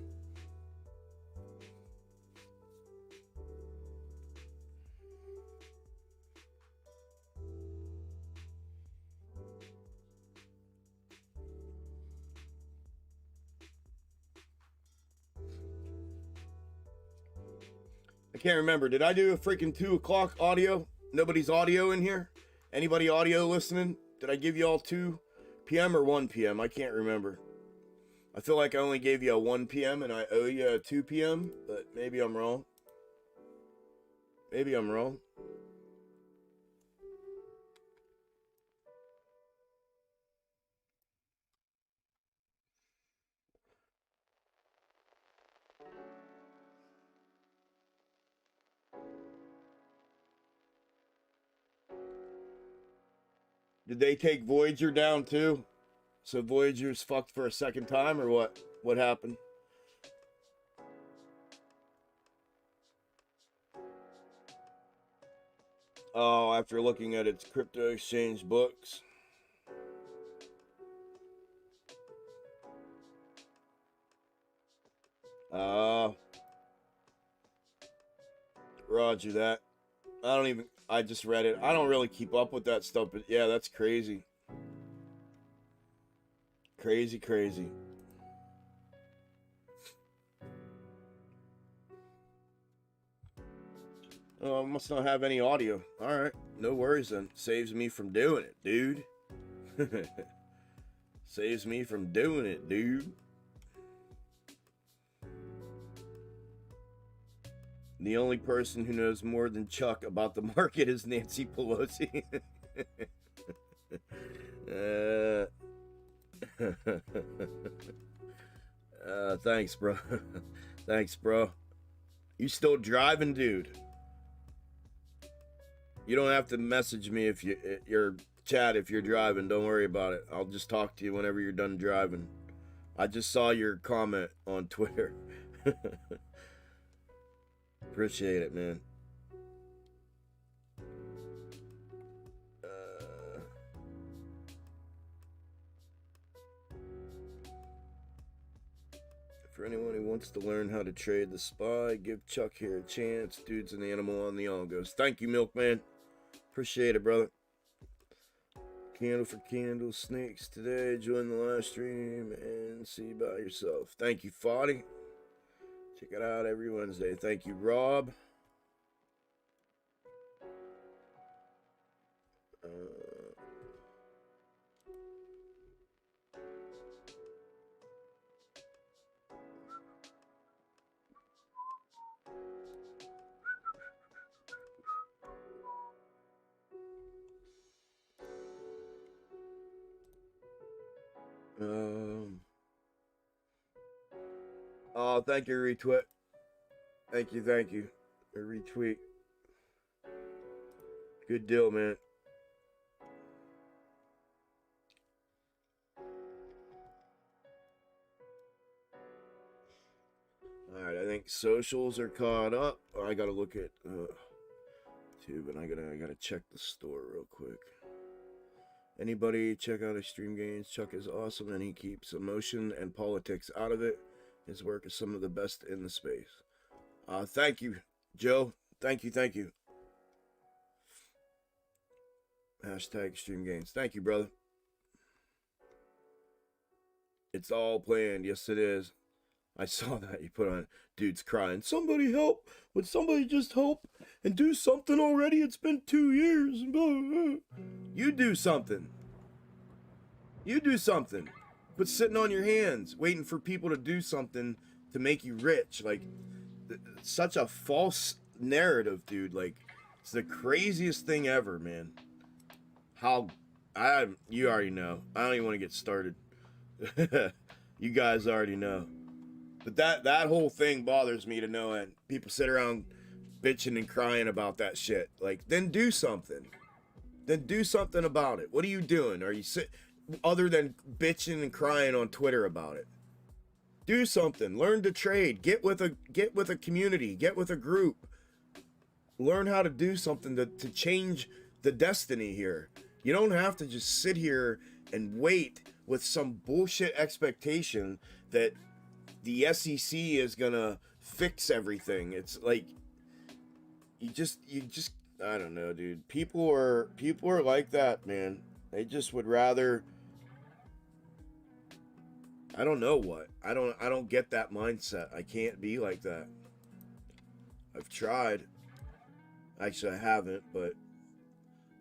[SPEAKER 2] I can't remember. Did I do a freaking 2 o'clock audio? Nobody's audio in here? Anybody audio listening? Did I give you all 2 p.m. or 1 p.m.? I can't remember. I feel like I only gave you a 1 p.m. and I owe you a 2 p.m., but maybe I'm wrong. Maybe I'm wrong. Did they take Voyager down too? So Voyager's fucked for a second time, or what? What happened? Oh, after looking at its crypto exchange books. Roger that. I just read it. I don't really keep up with that stuff, but yeah, that's crazy. Crazy, crazy. Oh, I must not have any audio. Alright, no worries then. Saves me from doing it, dude. Saves me from doing it, dude. The only person who knows more than Chuck about the market is Nancy Pelosi. Thanks, bro. Thanks, bro. You still driving, dude? You don't have to message me if your chat if you're driving. Don't worry about it. I'll just talk to you whenever you're done driving. I just saw your comment on Twitter. Appreciate it, man. For anyone who wants to learn how to trade the SPY, give Chuck here a chance. Dude's an animal on the Algos. Thank you, Milkman. Appreciate it, brother. Candle for candle, snakes today. Join the live stream and see by yourself. Thank you, Foddy. Check it out every Wednesday. Thank you, Rob. Oh, thank you, retweet. Thank you. A retweet. Good deal, man. Alright, I think socials are caught up. Oh, I gotta look at too, but I gotta check the store real quick. Anybody check out Xtreme Gainz? Chuck is awesome and he keeps emotion and politics out of it. His work is some of the best in the space. Thank you, Joe. Thank you. Hashtag Xtreme Gainz. Thank you, brother. It's all planned. Yes, it is. I saw that you put on. Dude's crying. Somebody help. Would somebody just help and do something already? It's been 2 years. You do something. You do something. Quit sitting on your hands, waiting for people to do something to make you rich. Like, such a false narrative, dude. Like, it's the craziest thing ever, man. You already know. I don't even want to get started. You guys already know. But that whole thing bothers me to know, and people sit around bitching and crying about that shit. Like, then do something. Then do something about it. What are you doing? Are you other than bitching and crying on Twitter about it? Do something. Learn to trade. Get with a community. Get with a group. Learn how to do something to change the destiny here. You don't have to just sit here and wait with some bullshit expectation that the SEC is gonna fix everything. It's like you just I don't know, dude. People are like that, man. They just would rather, I don't know what. I don't get that mindset. I can't be like that. I've tried. Actually, I haven't, but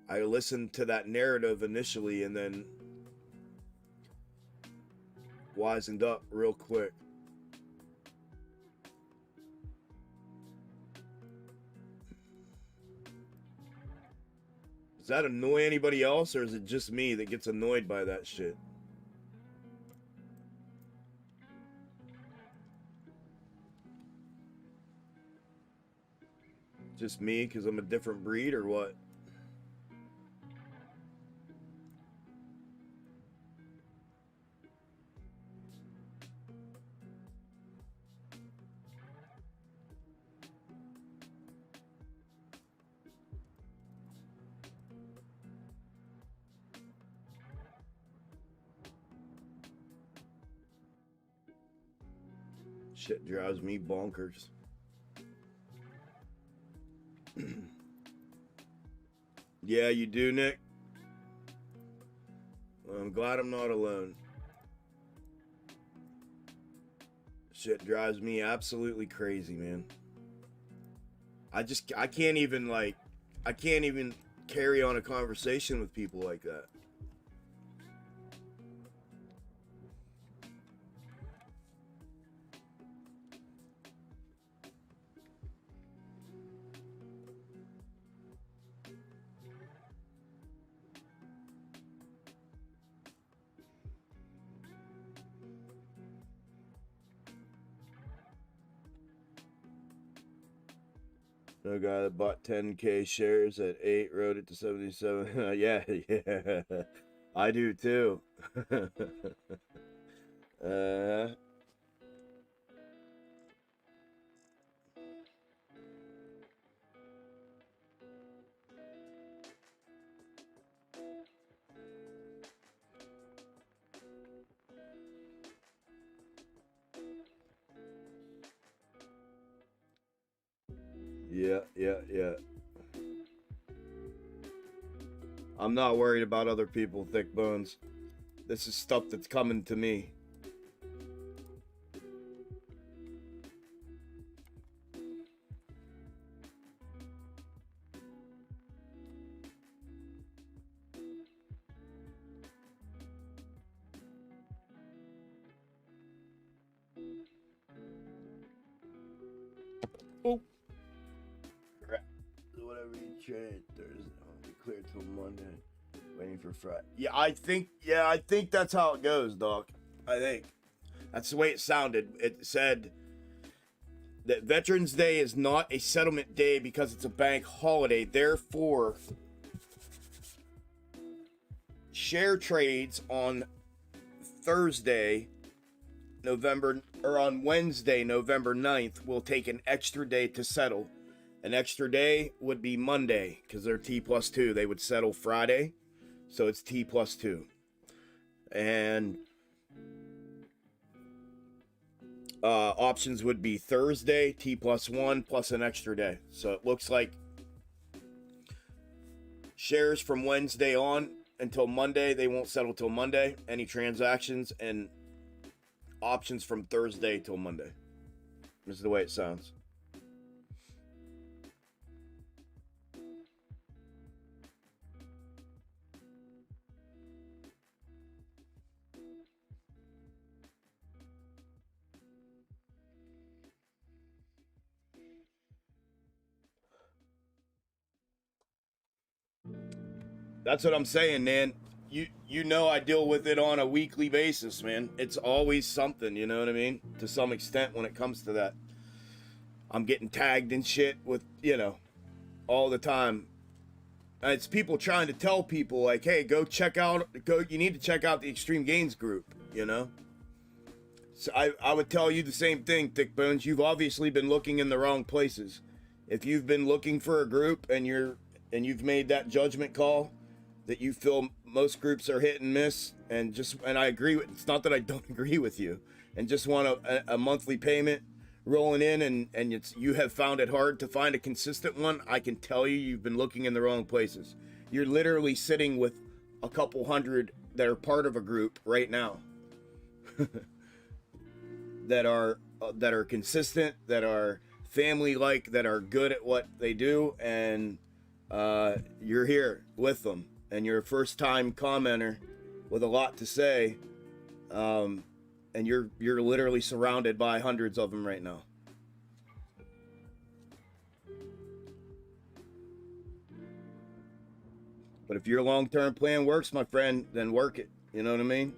[SPEAKER 2] I listened to that narrative initially and then wisened up real quick. Does that annoy anybody else, or is it just me that gets annoyed by that shit? Just me because I'm a different breed, or what? Shit drives me bonkers. Yeah, you do, Nick? Well, I'm glad I'm not alone. Shit drives me absolutely crazy, man. I can't even carry on a conversation with people like that. No guy that bought 10K shares at 8 rode it to 77. Yeah. I do too. Yeah. I'm not worried about other people, thick bones. This is stuff that's coming to me. Oh. Crap. Whatever you trade Thursday, I'll be clear till Monday. Waiting for Friday. Yeah, I think that's how it goes, dog. I think. That's the way it sounded. It said that Veterans Day is not a settlement day because it's a bank holiday. Therefore, share trades on Thursday, on Wednesday, November 9th, will take an extra day to settle. An extra day would be Monday because they're T+2. They would settle Friday, so it's T+2. And options would be Thursday, T+1, plus an extra day. So it looks like shares from Wednesday on until Monday, they won't settle till Monday, any transactions, and options from Thursday till Monday. This is the way it sounds. That's what I'm saying, man. You know I deal with it on a weekly basis, man. It's always something, you know what I mean? To some extent when it comes to that. I'm getting tagged and shit with, you know, all the time. And it's people trying to tell people like, hey, you need to check out the Xtreme Gainz group, you know? So I would tell you the same thing, Thick Bones. You've obviously been looking in the wrong places. If you've been looking for a group and you've made that judgment call that you feel most groups are hit and miss, and I agree with, it's not that I don't agree with you, and just want a monthly payment rolling in, and you have found it hard to find a consistent one, I can tell you you've been looking in the wrong places. You're literally sitting with a couple hundred that are part of a group right now. that are consistent, that are family-like, that are good at what they do, and you're here with them, and you're a first-time commenter with a lot to say, and you're literally surrounded by hundreds of them right now. But if your long-term plan works, my friend, then work it. You know what I mean?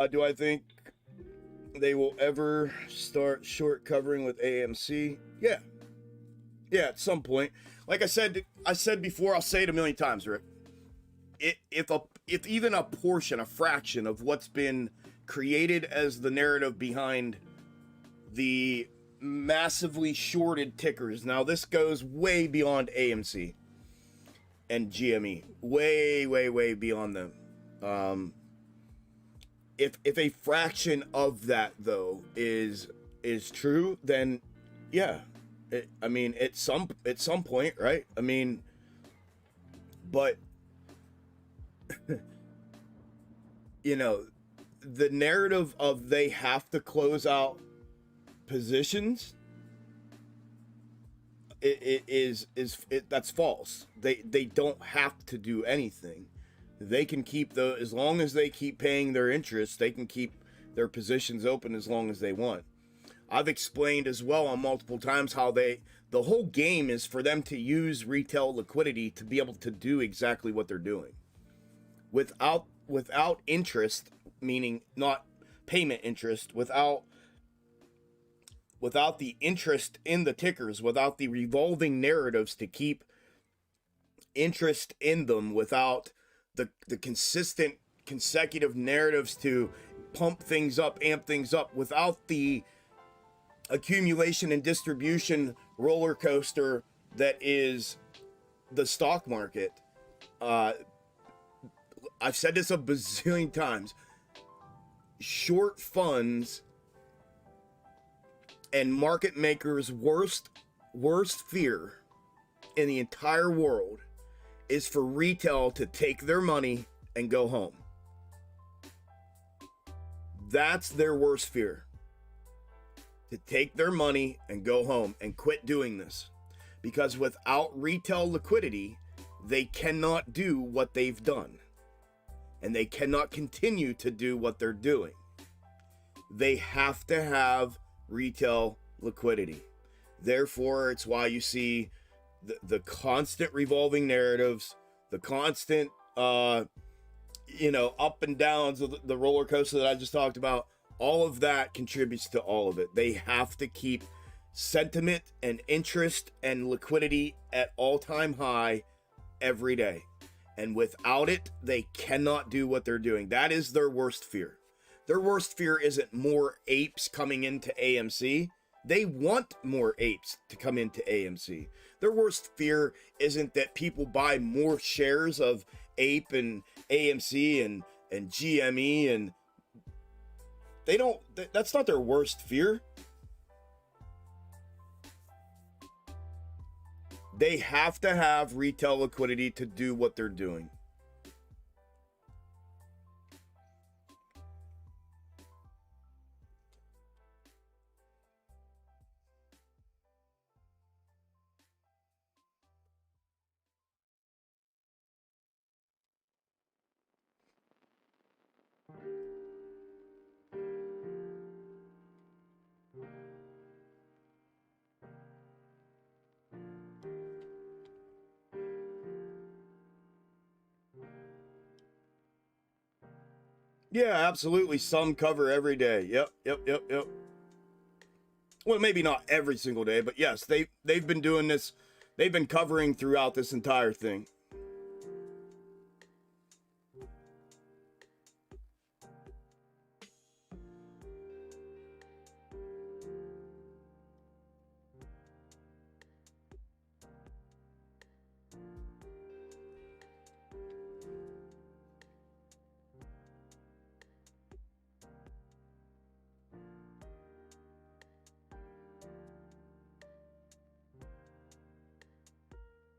[SPEAKER 2] Do I think they will ever start short covering with AMC? Yeah. Yeah, at some point. Like I said before, I'll say it a million times, Rick. If even a portion, a fraction of what's been created as the narrative behind the massively shorted tickers. Now, this goes way beyond AMC and GME. Way beyond them. If a fraction of that though is true, then yeah, I mean at some point, right? I mean, but you know, the narrative of they have to close out positions, that's false. They don't have to do anything. They can keep as long as they keep paying their interest, they can keep their positions open as long as they want. I've explained as well on multiple times how the whole game is for them to use retail liquidity to be able to do exactly what they're doing. Without interest, meaning not payment interest, without the interest in the tickers, without the revolving narratives to keep interest in them, without the consistent consecutive narratives to pump things up, amp things up, without the accumulation and distribution roller coaster that is the stock market. I've said this a bazillion times. Short funds and market makers' worst fear in the entire world is for retail to take their money and go home. That's their worst fear. To take their money and go home and quit doing this. Because without retail liquidity, they cannot do what they've done. And they cannot continue to do what they're doing. They have to have retail liquidity. Therefore, it's why you see the constant revolving narratives, the constant, up and downs of the roller coaster that I just talked about. All of that contributes to all of it. They have to keep sentiment and interest and liquidity at all-time high every day. And without it, they cannot do what they're doing. That is their worst fear. Their worst fear isn't more apes coming into AMC. They want more apes to come into AMC. Their worst fear isn't that people buy more shares of ape and AMC and GME, and that's not their worst fear. They have to have retail liquidity to do what they're doing. Yeah, absolutely. Some cover every day. Yep. Well, maybe not every single day, but yes, they've been doing this. They've been covering throughout this entire thing.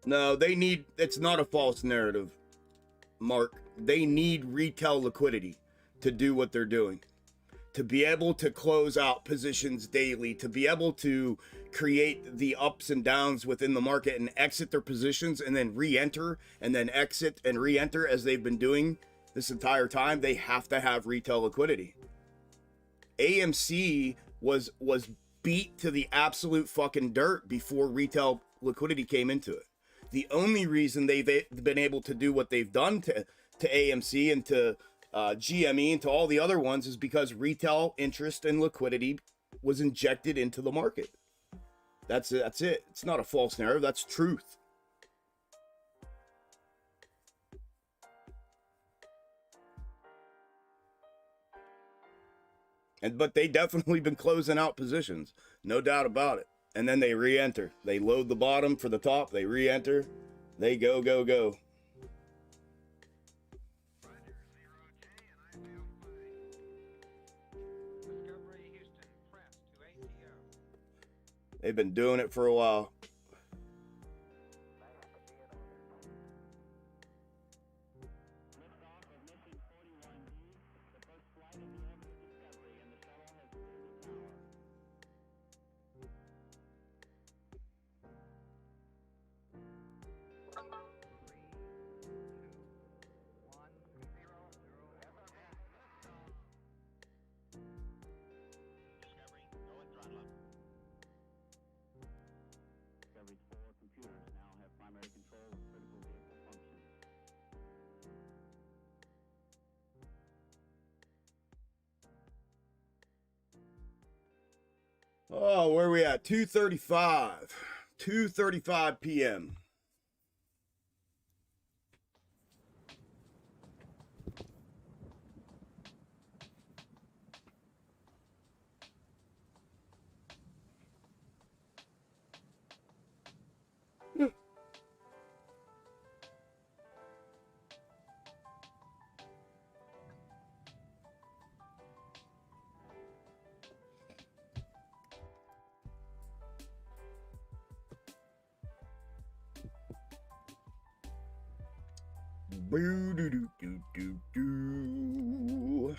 [SPEAKER 2] No, they need, it's not a false narrative, Mark. They need retail liquidity to do what they're doing, to be able to close out positions daily, to be able to create the ups and downs within the market and exit their positions and then re-enter and then exit and re-enter as they've been doing this entire time. They have to have retail liquidity. AMC was beat to the absolute fucking dirt before retail liquidity came into it. The only reason they've been able to do what they've done to AMC and to GME and to all the other ones is because retail interest and liquidity was injected into the market. That's it. It's not a false narrative. That's truth. But they definitely been closing out positions, no doubt about it. And then they re-enter. They load the bottom for the top. They re-enter. They go.
[SPEAKER 4] Roger, 0J, and I feel fine. Discovery Houston, press to ATO.
[SPEAKER 2] They've been doing it for a while.
[SPEAKER 5] Liftoff of mission 41D, the first flight of the Algo Discovery, and the shuttle has cleared the tower.
[SPEAKER 4] Discovery, go and throttle up.
[SPEAKER 5] Discovery's 4 computers now have primary control of critical vehicle functions.
[SPEAKER 2] Oh, where are we at? 2:35. 2:35 p.m. Boo doo doo doo doo doo.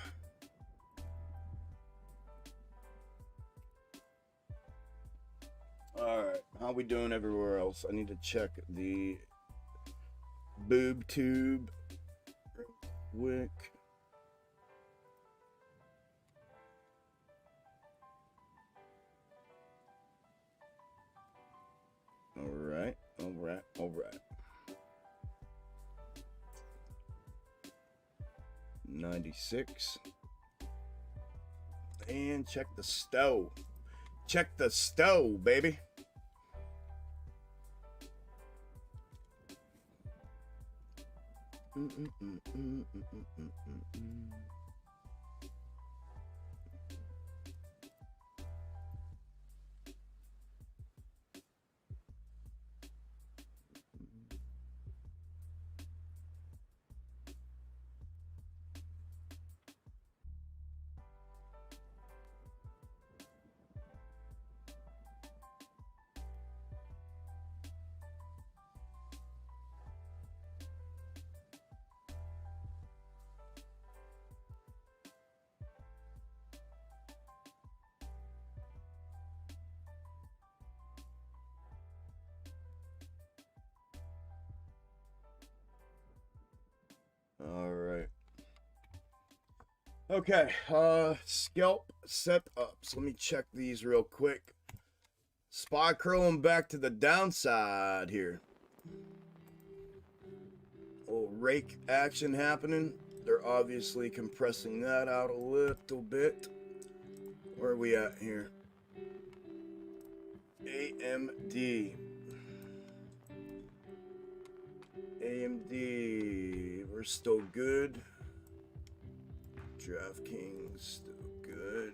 [SPEAKER 2] All right, how we doing everywhere else? I need to check the boob tube quick. All right. 96. And check the stove. Check the stove, baby. All right. Okay, scalp setups. Let me check these real quick. Spy curling back to the downside here. Little rake action happening. They're obviously compressing that out a little bit. Where are we at here? AMD. AMD. We're still good. DraftKings still good.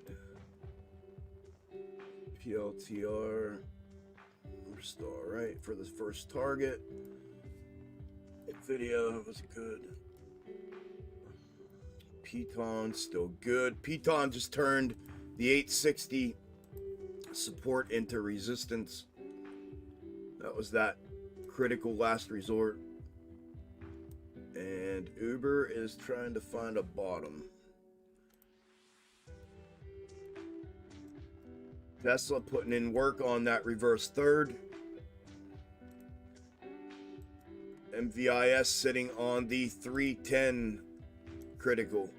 [SPEAKER 2] PLTR. We're still alright for the first target. Nvidia was good. Piton still good. Piton just turned the 860 support into resistance. That was that critical last resort. And Uber is trying to find a bottom. Tesla putting in work on that reverse third. MVIS sitting on the 310 critical.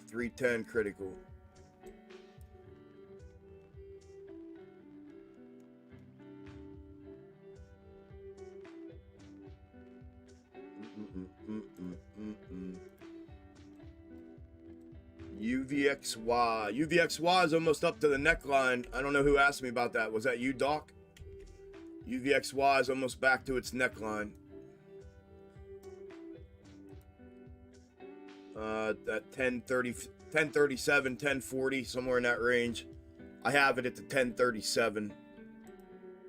[SPEAKER 2] 310 critical. UVXY. UVXY is almost up to the neckline. I don't know who asked me about that. Was that you, Doc? UVXY is almost back to its neckline. At 1030, 1037, 1040, somewhere in that range. I have it at the 1037.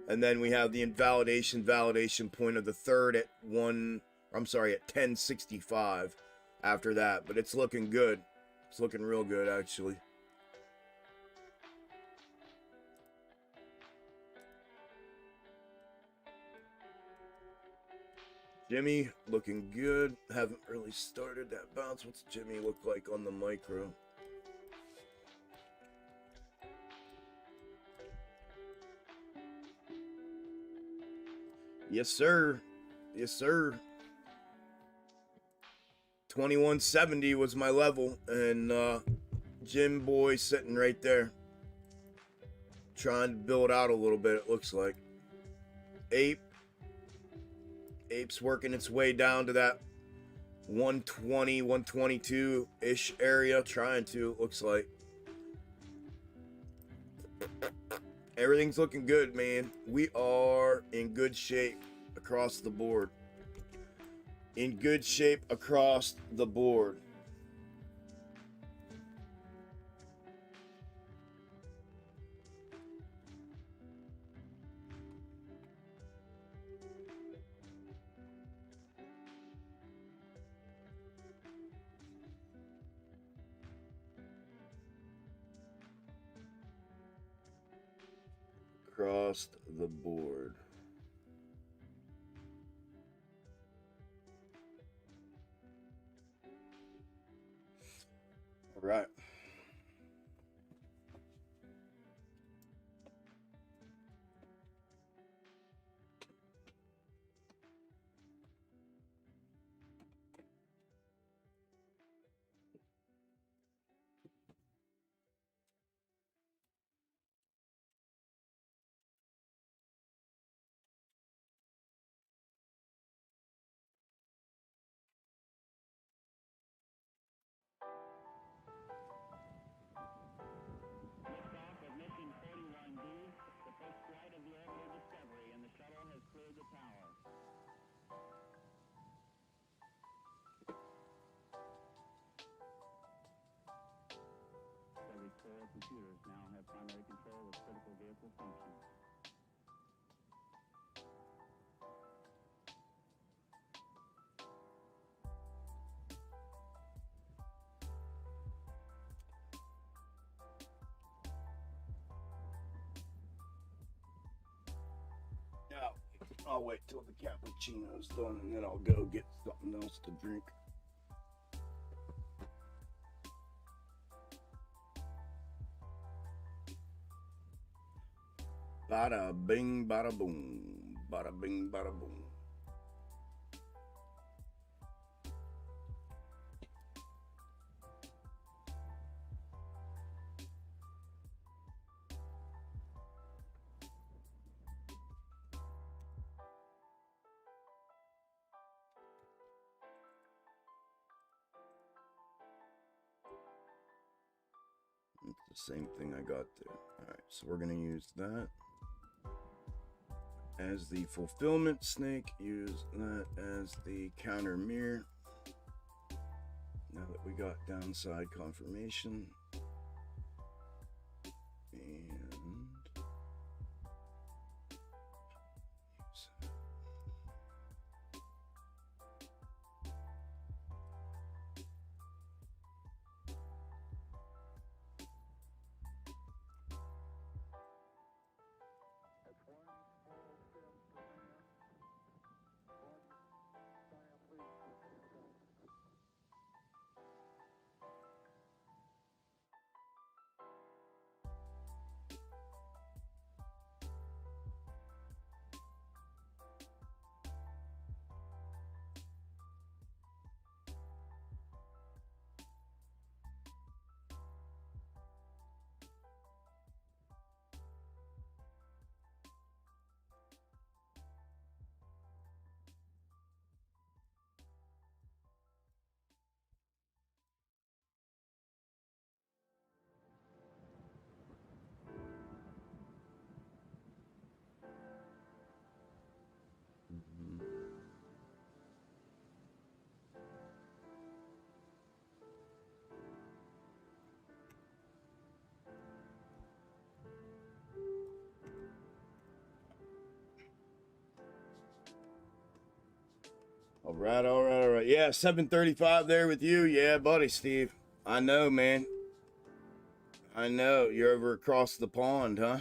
[SPEAKER 2] And then we have the validation point of the third at 1065 after that. But it's looking good. It's looking real good, actually. Jimmy looking good. Haven't really started that bounce. What's Jimmy look like on the micro? Yes, sir. Yes, sir. 2170 was my level, and Jim Boy sitting right there. Trying to build out a little bit, it looks like. Ape's working its way down to that 120, 122-ish area. Trying to, it looks like. Everything's looking good, man. We are in good shape across the board. In good shape across the board. Across the board. All right.
[SPEAKER 5] Liftoff of mission 41B, the first flight of the Algo Discovery, and the shuttle has cleared the tower. Discovery's core computers now have primary control of critical vehicle functions.
[SPEAKER 2] Now, I'll wait till the cappuccino's done and then I'll go get something else to drink. Bada bing, bada boom. Bada bing, bada boom. the same thing I got there. All right, so we're gonna use that as the fulfillment snake, use that as the counter mirror. Now that we got downside confirmation, and all right, all right, all right. Yeah, 7:35 there with you. Yeah, buddy, Steve. I know, man. I know. You're over across the pond, huh?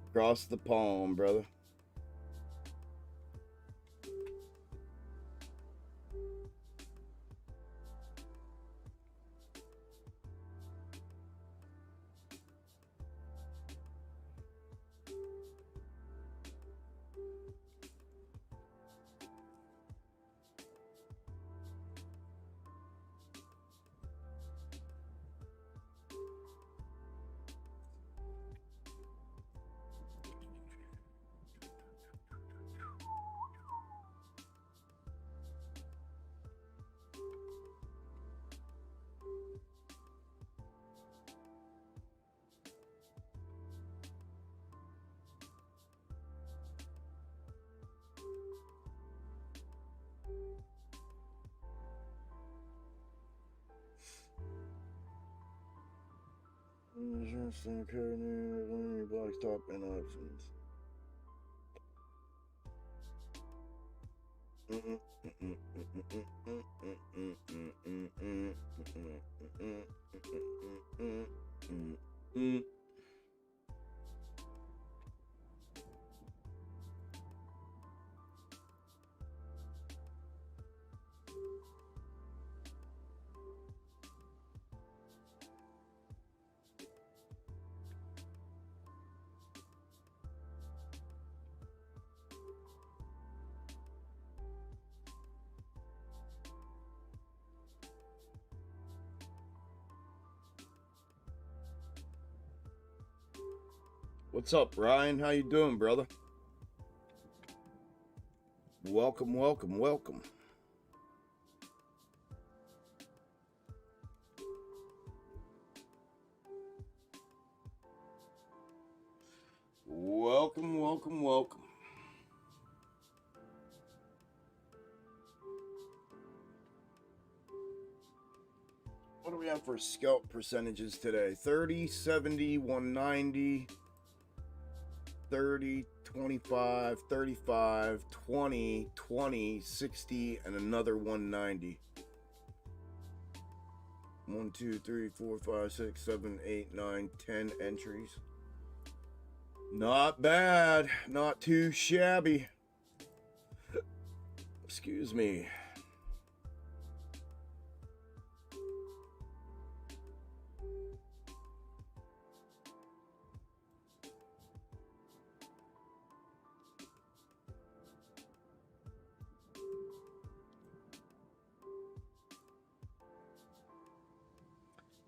[SPEAKER 2] Across the pond, brother. Black top and options. What's up, Ryan? How you doing, brother? Welcome, welcome, welcome. Welcome, welcome, welcome. What do we have for scalp percentages today? 30, 70, 190, 30, 25, 35, 20, 20, 60, and another 190. 1, 2, 3, 4, 5, 6, 7, 8, 9, 10 entries. Not bad. Not too shabby. Excuse me.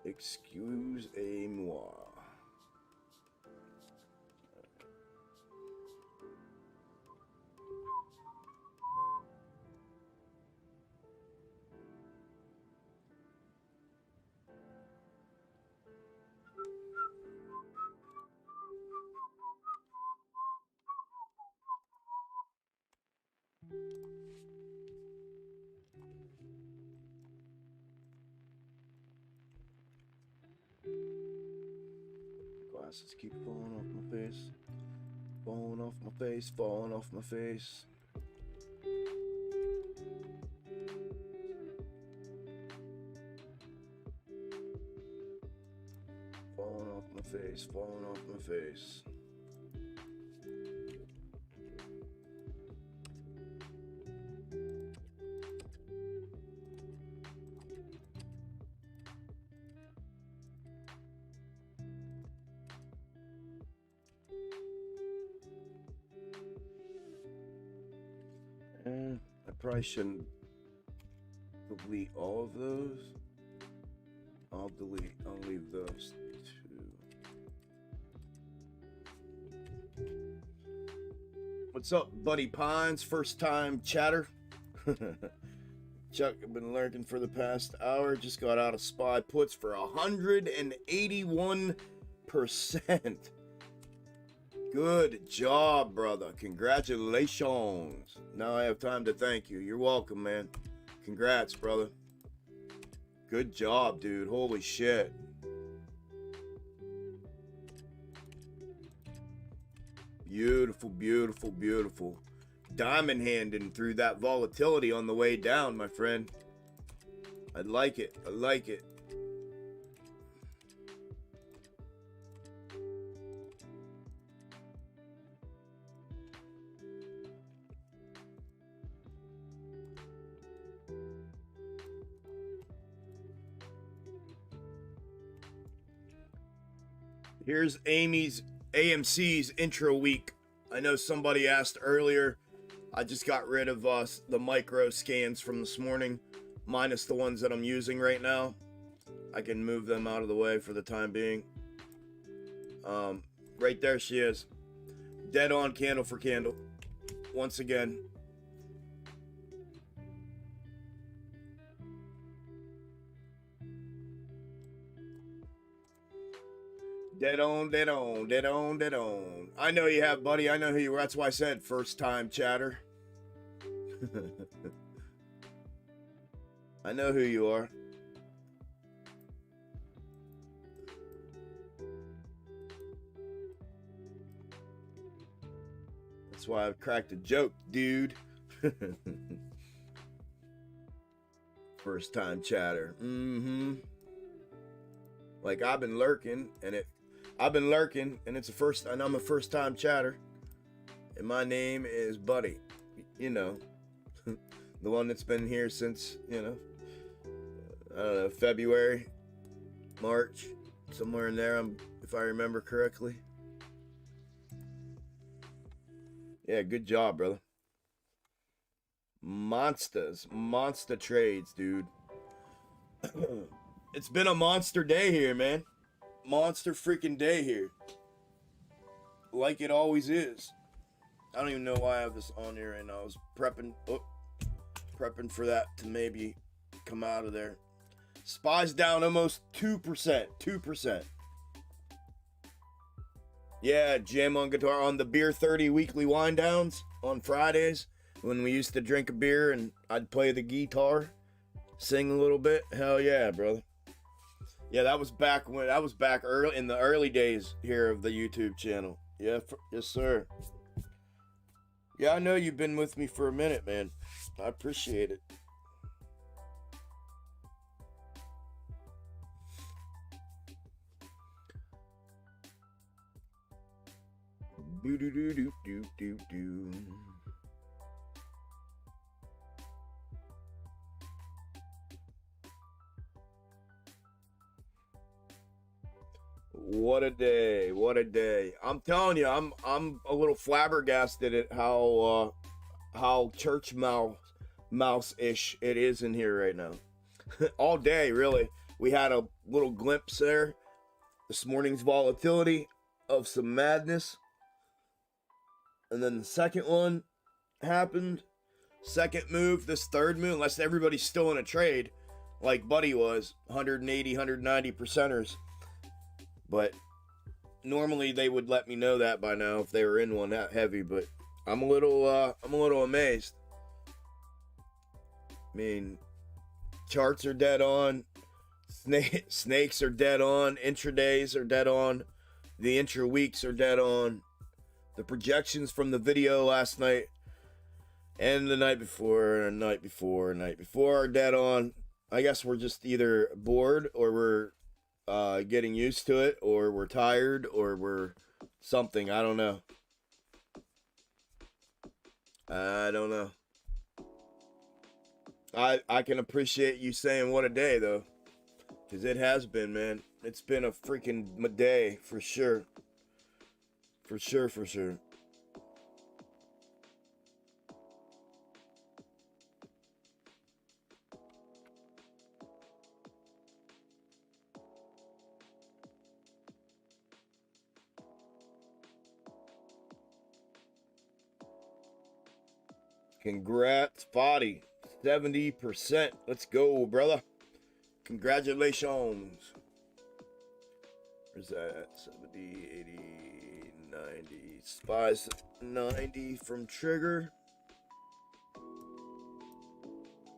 [SPEAKER 2] Excusez-moi. Glasses keep falling off my face. Falling off my face, falling off my face. Falling off my face, falling off my face. I probably shouldn't delete all of those. I'll leave those two. What's up, Buddy Pines? First time chatter. Chuck, I've been lurking for the past hour. Just got out of SPY puts for 181%. Good job, brother. Congratulations. Now I have time to thank you. You're welcome, man. Congrats, brother. Good job, dude. Holy shit. Beautiful, beautiful, beautiful. Diamond handing through that volatility on the way down, my friend. I like it. I like it. Here's AMC's intro week. I know somebody asked earlier. I just got rid of the micro scans from this morning, minus the ones that I'm using right now. I can move them out of the way for the time being. Right there she is. Dead on candle for candle. Once again. Dead on, dead on, dead on, dead on. I know you have, buddy. I know who you are. That's why I said first time chatter. I know who you are. That's why I've cracked a joke, dude. First time chatter. Like I've been lurking and it's a first, and I'm a first time chatter. And my name is Buddy. You know, the one that's been here since, you know, I don't know, February, March, somewhere in there, if I remember correctly. Yeah, good job, brother. Monster trades, dude. It's been a monster day here, man. Monster freaking day here. Like it always is. I don't even know why I have this on here right now. I was prepping for that to maybe come out of there. SPY's down almost 2%. 2%. Yeah, jam on guitar on the Beer 30 weekly wind downs on Fridays when we used to drink a beer and I'd play the guitar, sing a little bit. Hell yeah, brother. Yeah, that was back early in the early days here of the YouTube channel. Yeah, yes sir. Yeah, I know you've been with me for a minute, man. I appreciate it. Do do do do do do do. What a day! What a day! I'm telling you, I'm a little flabbergasted at how church mouse-ish it is in here right now. All day, really. We had a little glimpse there. This morning's volatility of some madness. And then the second one happened. Second move, this third move, unless everybody's still in a trade, like Buddy was, 180, 190 percenters. But normally they would let me know that by now if they were in one that heavy. But I'm a little amazed. mean, charts are dead on. Snakes are dead on. Intradays are dead on. The intra weeks are dead on. The projections from the video last night and the night before are dead on. I guess we're just either bored or we're getting used to it, or we're tired, or we're something. I don't know. I can appreciate you saying what a day, though. Because it has been, man. It's been a freaking day, for sure. For sure. Congrats, Foddy. 70%. Let's go, brother. Congratulations. Where's that? 70, 80, 90. Spies 90 from Trigger.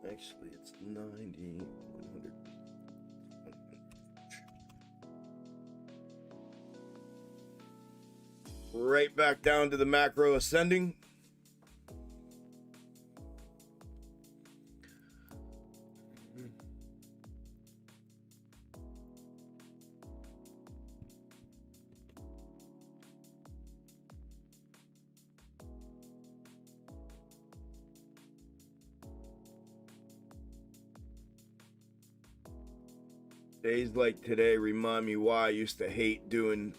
[SPEAKER 2] Actually, it's 90, 100. Right back down to the macro ascending. Days like today remind me why I used to hate doing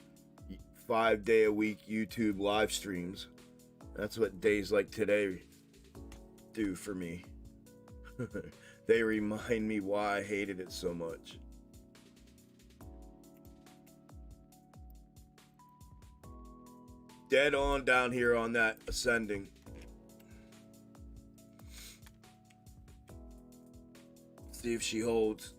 [SPEAKER 2] 5-day-a-week YouTube live streams. That's what days like today do for me. They remind me why I hated it so much. Dead on down here on that ascending. See if she holds.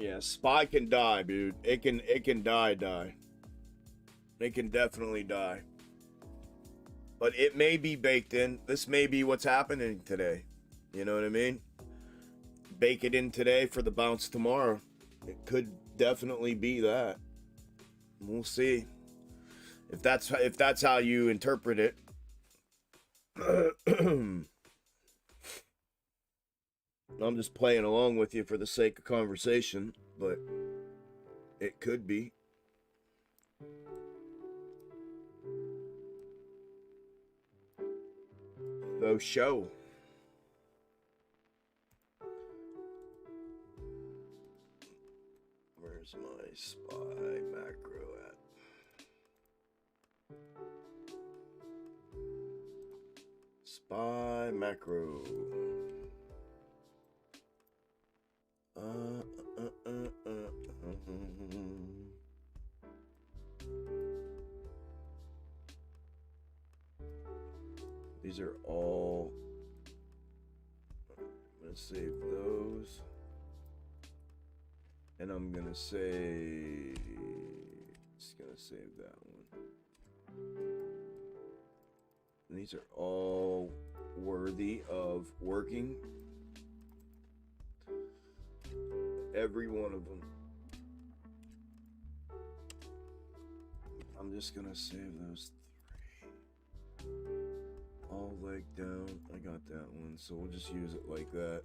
[SPEAKER 2] Yeah, SPY can die, dude. It can die. It can definitely die. But it may be baked in. This may be what's happening today. You know what I mean? Bake it in today for the bounce tomorrow. It could definitely be that. We'll see. If that's how you interpret it. I'm just playing along with you for the sake of conversation, but it could be. So show. Where's my SPY macro at? SPY macro. These are all. I'm gonna save those, and I'm gonna say, just gonna save that one. And these are all worthy of working. Every one of them. I'm just gonna save those 3. All leg down. I got that one, so we'll just use it like that.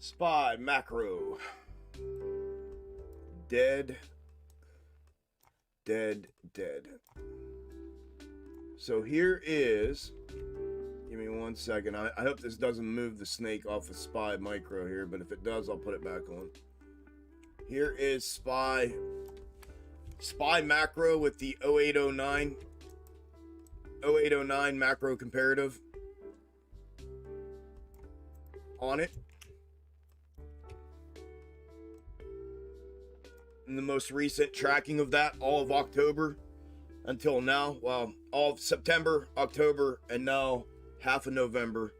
[SPEAKER 2] SPY macro. Dead. So here is, give me 1 second. I hope this doesn't move the snake off of SPY micro here, but if it does, I'll put it back on. Here is SPY macro with the 0809 macro comparative on it. And the most recent tracking of that, all of October until now, well, all of September, October, and now half of November,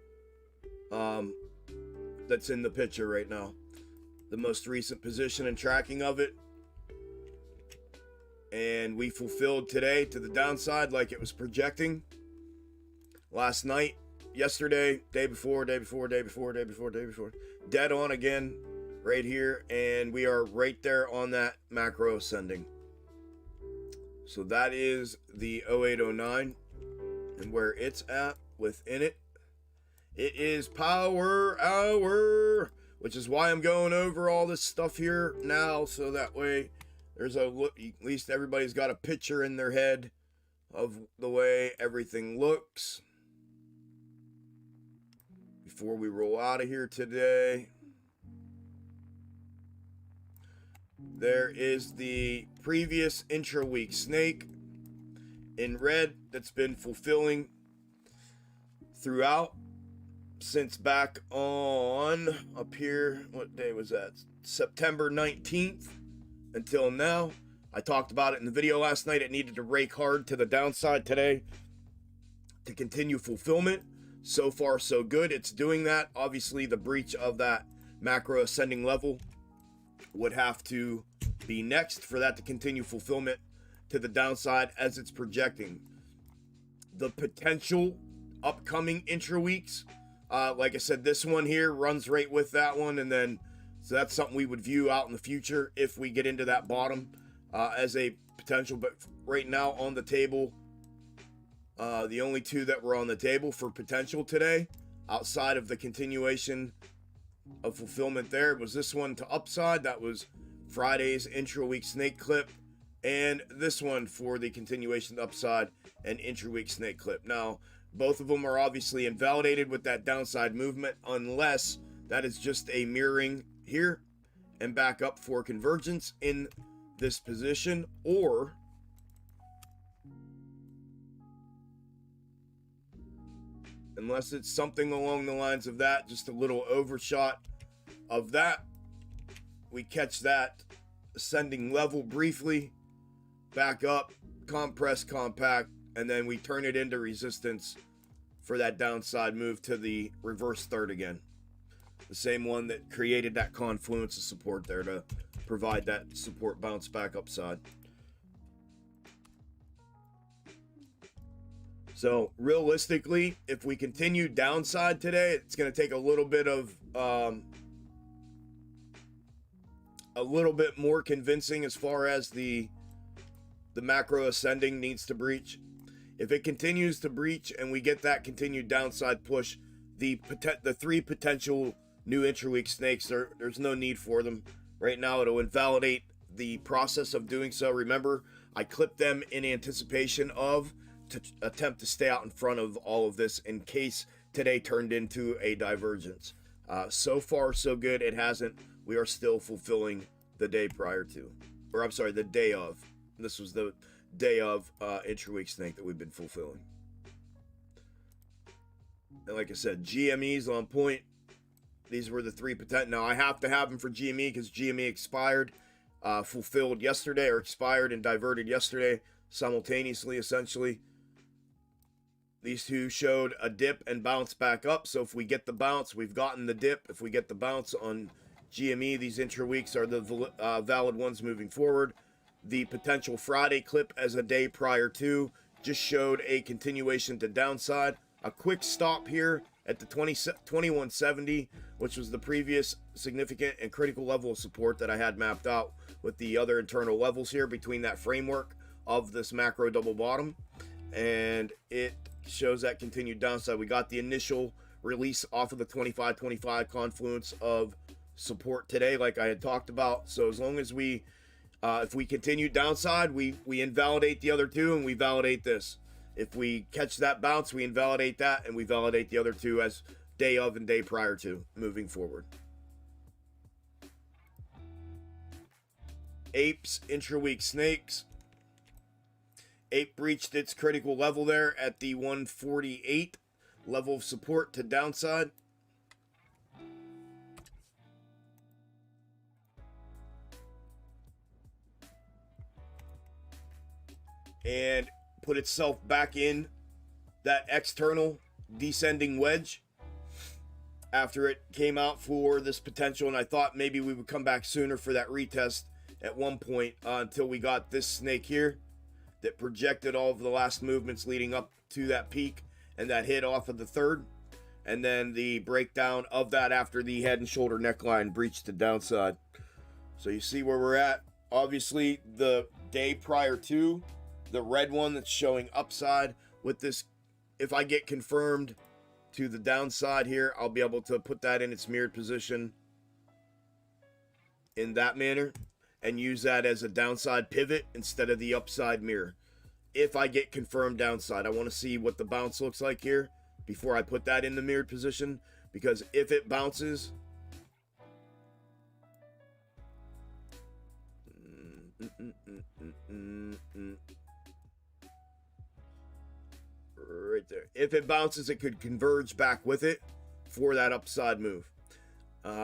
[SPEAKER 2] that's in the picture right now. The most recent position and tracking of it. And we fulfilled today to the downside like it was projecting. Last night, yesterday, day before. Dead on again right here. And we are right there on that macro ascending. So that is the 0809 and where it's at within it. It is power hour, which is why I'm going over all this stuff here now, so that way there's a look, at least everybody's got a picture in their head of the way everything looks before we roll out of here today. There is the previous intra-week snake in red that's been fulfilling throughout since back on up here. What day was that? September 19th until now. I talked about it in the video last night. It needed to rake hard to the downside today to continue fulfillment. So far, so good. It's doing that. Obviously, the breach of that macro ascending level would have to be next for that to continue fulfillment to the downside as it's projecting. The potential upcoming intra weeks, like I said, this one here runs right with that one, and then so that's something we would view out in the future if we get into that bottom as a potential. But right now on the table, the only two that were on the table for potential today outside of the continuation of fulfillment there was this one to upside. That was Friday's intra-week snake clip, and this one for the continuation to upside and intra-week snake clip. Now, both of them are obviously invalidated with that downside movement unless that is just a mirroring here and back up for convergence in this position, or unless it's something along the lines of that, just a little overshot of that, we catch that ascending level briefly, back up, compress, compact, and then we turn it into resistance for that downside move to the reverse third again. The same one that created that confluence of support there to provide that support bounce back upside. So realistically, if we continue downside today, it's going to take a little bit of a little bit more convincing as far as the macro ascending needs to breach. If it continues to breach and we get that continued downside push, the three potential new intra-week snakes, there's no need for them right now. It'll invalidate the process of doing so. Remember, I clipped them in anticipation of to attempt to stay out in front of all of this in case today turned into a divergence. So far, so good. It hasn't. We are still fulfilling the day prior to, or I'm sorry, the day of. This was the day of intra-week snake that we've been fulfilling. And like I said, GME's on point. These were the three potential. Now I have to have them for GME because GME expired, fulfilled yesterday, or expired and diverted yesterday simultaneously, essentially. These two showed a dip and bounce back up. So if we get the bounce, we've gotten the dip. If we get the bounce on GME, these intra-weeks are the valid ones moving forward. The potential Friday clip as a day prior to just showed a continuation to downside. A quick stop here at the 2170, which was the previous significant and critical level of support that I had mapped out with the other internal levels here between that framework of this macro double bottom. And it shows that continued downside. We got the initial release off of the 25-25 confluence of support today, like I had talked about. So as long as we, if we continue downside, we invalidate the other two and we validate this. If we catch that bounce, we invalidate that and we validate the other two as day of and day prior to moving forward. Apes, intra-week snakes. Ape breached its critical level there at the 148 level of support to downside. And put itself back in that external descending wedge after it came out for this potential. And I thought maybe we would come back sooner for that retest at one point until we got this snake here that projected all of the last movements leading up to that peak and that hit off of the third, and then the breakdown of that after the head and shoulder neckline breached the downside. So you see where we're at. Obviously the day prior to, the red one that's showing upside with this, if I get confirmed to the downside here, I'll be able to put that in its mirrored position in that manner and use that as a downside pivot instead of the upside mirror. If I get confirmed downside, I want to see what the bounce looks like here before I put that in the mirrored position, because if it bounces, right there, if it bounces, it could converge back with it for that upside move.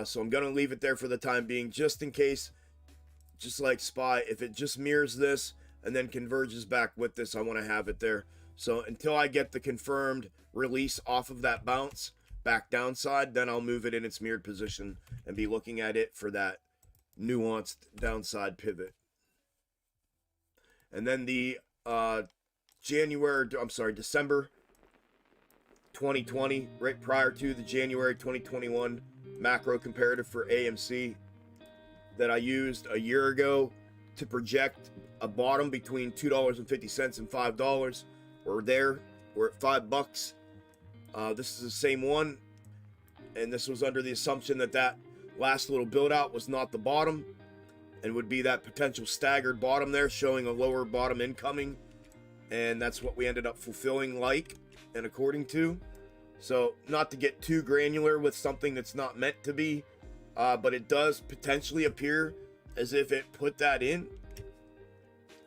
[SPEAKER 2] So I'm going to leave it there for the time being, just in case. Just like SPY, if it just mirrors this and then converges back with this, I want to have it there. So until I get the confirmed release off of that bounce back downside, then I'll move it in its mirrored position and be looking at it for that nuanced downside pivot. And then the December 2020, right prior to the January 2021 macro comparative for AMC, that I used a year ago to project a bottom between $2.50 and $5. We're there. We're at $5. This is the same one, and this was under the assumption that that last little build out was not the bottom and would be that potential staggered bottom there, showing a lower bottom incoming, and that's what we ended up fulfilling like and according to. So not to get too granular with something that's not meant to be, but it does potentially appear as if it put that in,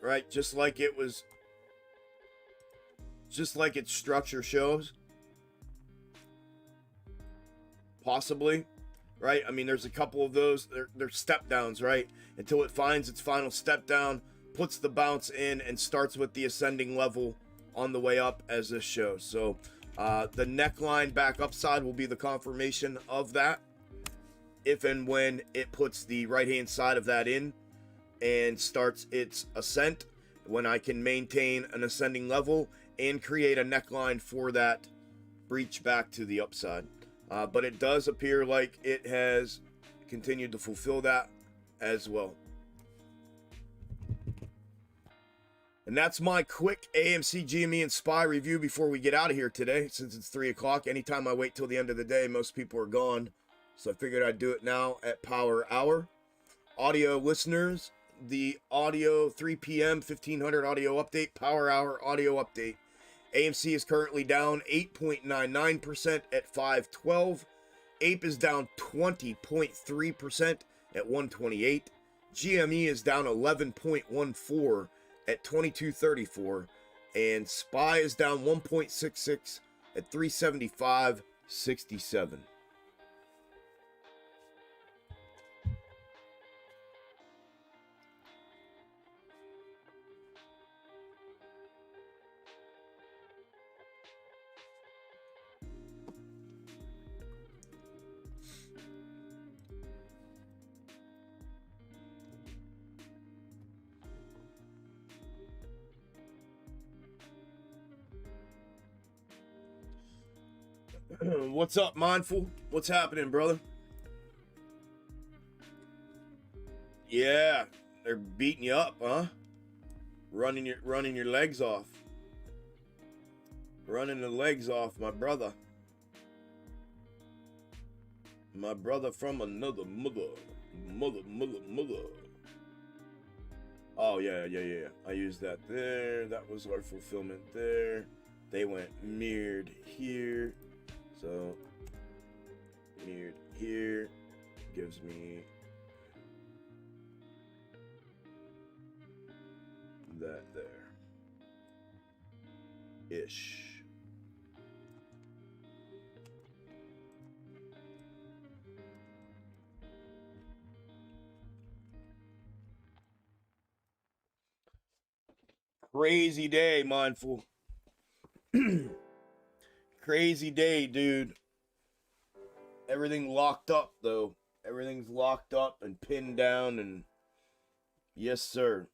[SPEAKER 2] right? Just like it was, just like its structure shows. Possibly, right? I mean, there's a couple of those, they're step downs, right? Until it finds its final step down, puts the bounce in, and starts with the ascending level on the way up, as this shows. So the neckline back upside will be the confirmation of that, if and when it puts the right hand side of that in and starts its ascent, when I can maintain an ascending level and create a neckline for that breach back to the upside. But it does appear like it has continued to fulfill that as well. And that's my quick AMC, GME, and SPY review before we get out of here today, since it's 3 o'clock. Anytime I wait till the end of the day, most people are gone. So I figured I'd do it now at Power Hour. Audio listeners, the audio 3 p.m. 1500 audio update, Power Hour audio update. AMC is currently down 8.99% at 512. Ape is down 20.3% at 128. GME is down 11.14 at 2234. And SPY is down 1.66 at 375.67. What's up, Mindful? What's happening, brother? Yeah, they're beating you up, huh? Running your legs off. Running the legs off, my brother. My brother from another mother. Mother. Oh, yeah. I used that there. That was our fulfillment there. They went mirrored here. So, mirrored here gives me that there. Ish. Crazy day, Mindful. Crazy day, dude. Everything locked up, though. Everything's locked up and pinned down, and yes, sir.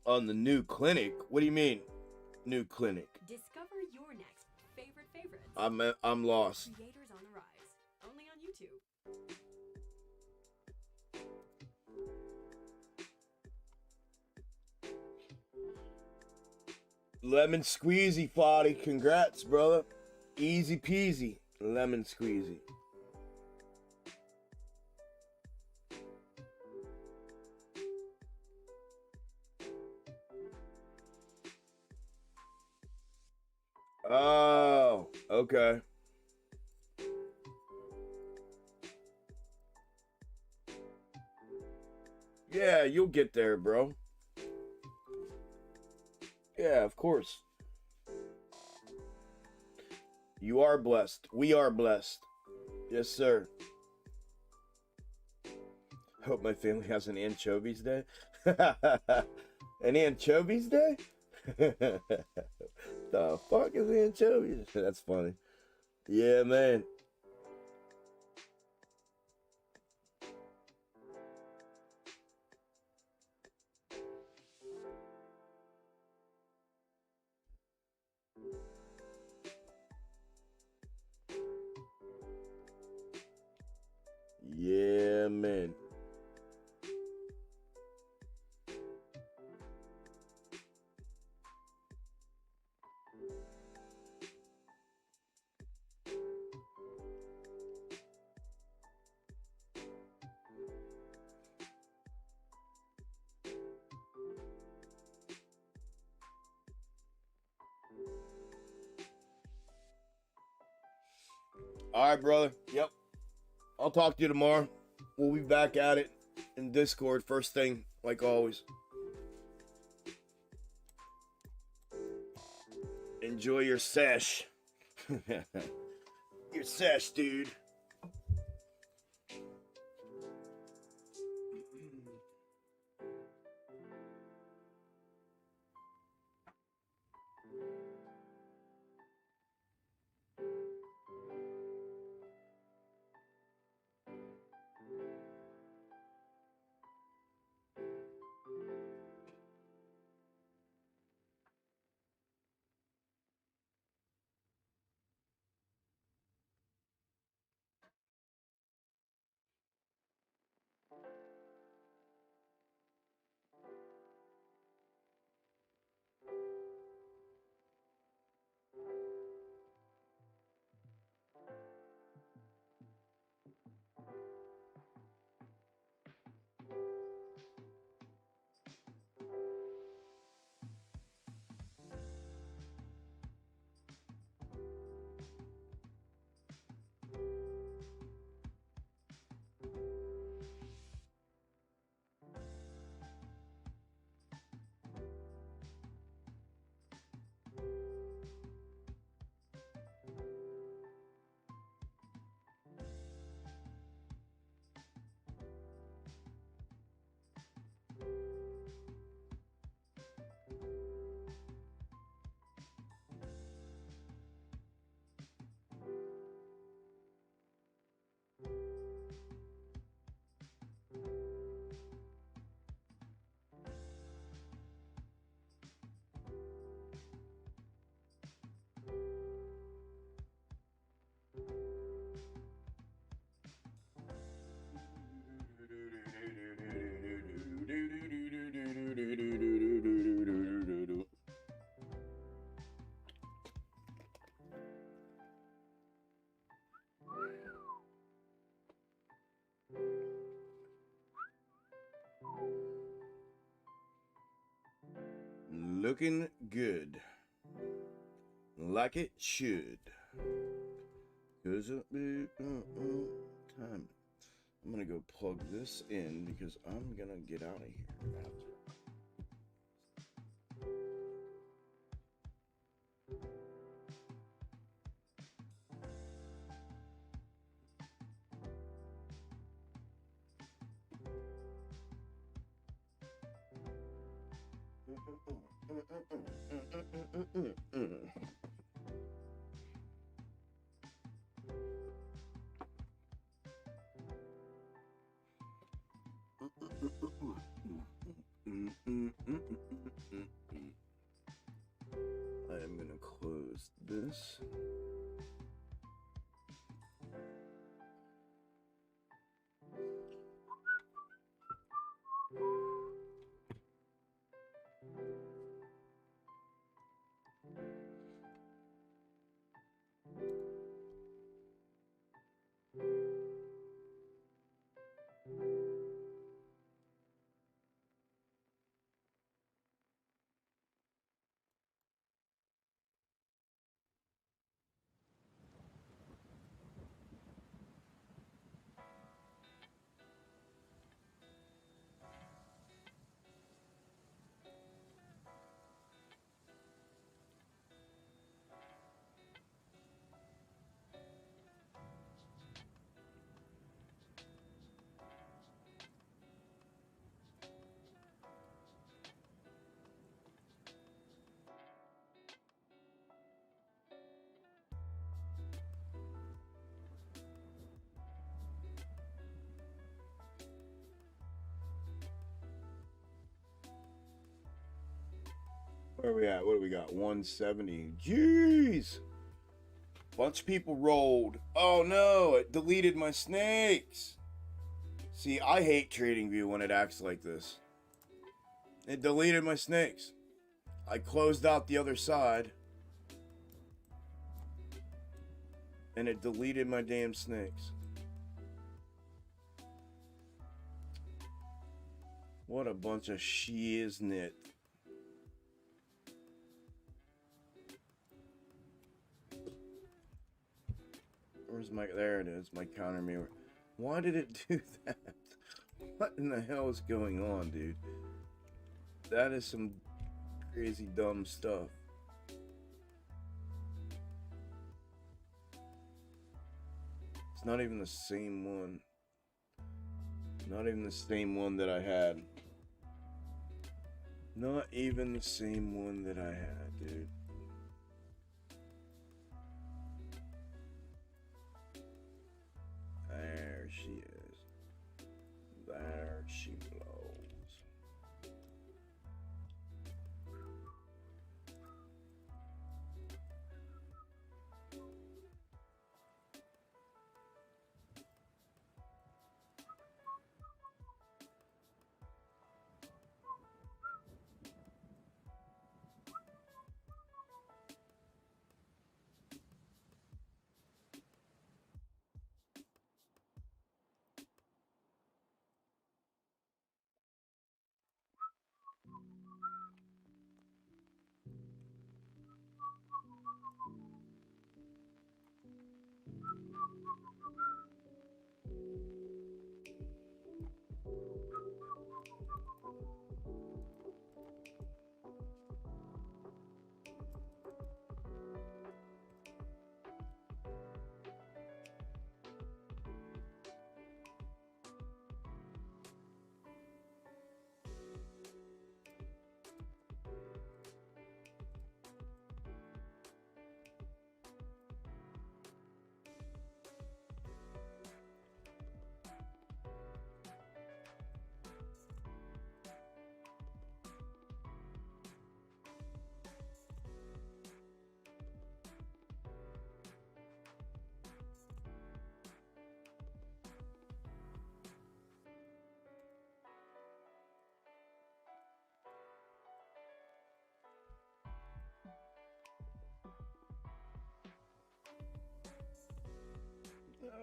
[SPEAKER 2] On the new clinic? What do you mean, new clinic?
[SPEAKER 6] Discover your next favorites.
[SPEAKER 2] I'm lost.
[SPEAKER 6] Creators on the rise. Only on YouTube.
[SPEAKER 2] Lemon squeezy, Foddy. Congrats, brother. Easy peasy. Lemon squeezy. Oh, okay. Yeah, you'll get there, bro. Yeah, of course. You are blessed. We are blessed. Yes, sir. Hope my family has an anchovies day. An anchovies day? The fuck is anchovies? That's funny. Yeah, man. Yeah, man. All right, brother. Yep. I'll talk to you tomorrow. We'll be back at it in Discord first thing, like always. Enjoy your sesh. Your sesh, dude. Looking good. Like it should. Cause time. I'm gonna go plug this in because I'm gonna get out of here after. I am gonna close this. Where are we at? What do we got? 170. Jeez. Bunch of people rolled. Oh no, it deleted my snakes. See, I hate TradingView when it acts like this. It deleted my snakes. I closed out the other side. And it deleted my damn snakes. What a bunch of shiznit. Where's my, there it is, my counter mirror. Why did it do that? What in the hell is going on, dude? That is some crazy dumb stuff. It's not even the same one. Not even the same one that I had. Not even the same one that I had, dude. There she is. There she blows.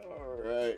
[SPEAKER 2] All right.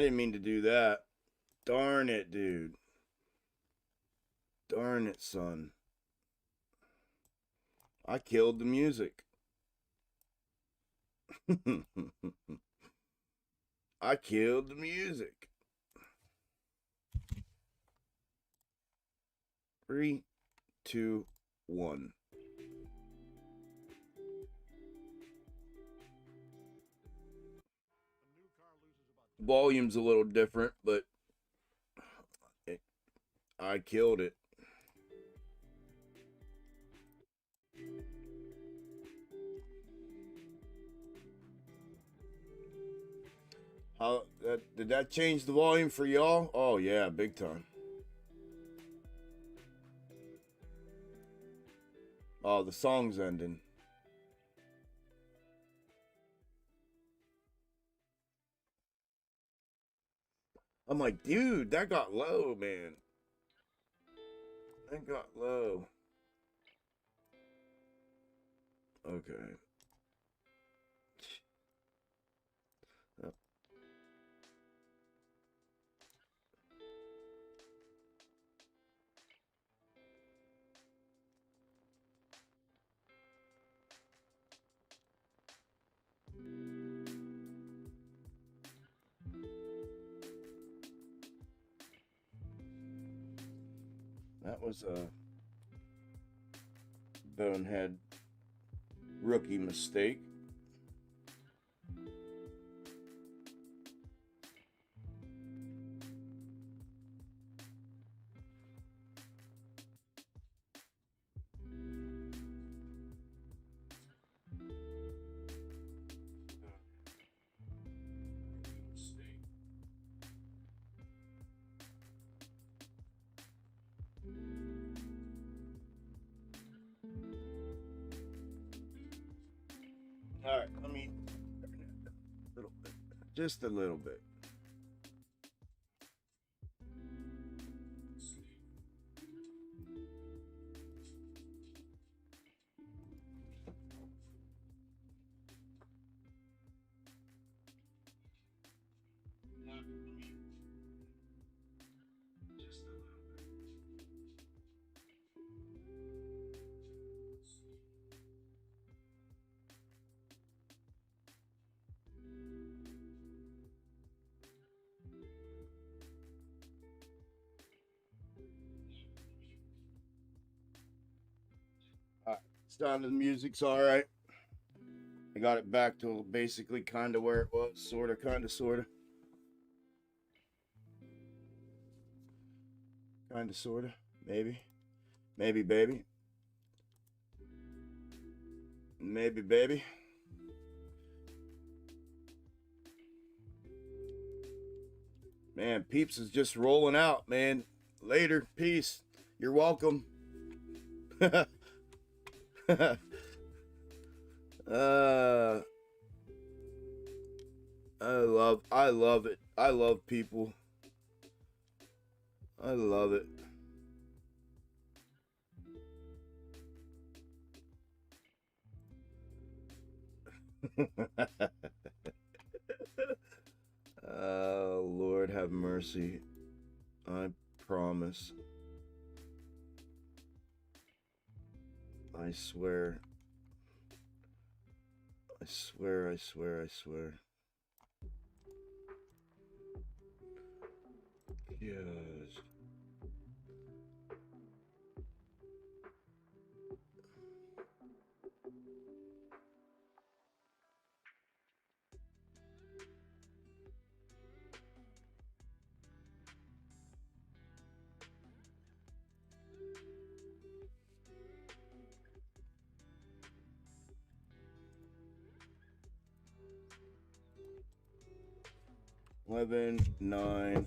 [SPEAKER 2] didn't mean to do that. Darn it, dude. Darn it, son. I killed the music. I killed the music. 3, 2, 1. Volume's a little different, but I killed it. How did that change the volume for y'all? Oh yeah, big time. Oh, the song's ending. I'm like, dude, that got low, man. That got low. Okay. Yep. That was a bonehead rookie mistake. All right, let me little bit, just a little bit. Sound of the music's all right. I got it back to basically kind of where it was, sort of, kind of, sort of. Kind of, sort of, maybe. Maybe, baby. Maybe, baby. Man, Peeps is just rolling out, man. Later, peace. You're welcome. I love it. I love people. I love it. Oh, Lord have mercy. I promise. I swear. I swear, I swear, I swear. Yes. Eleven, 9.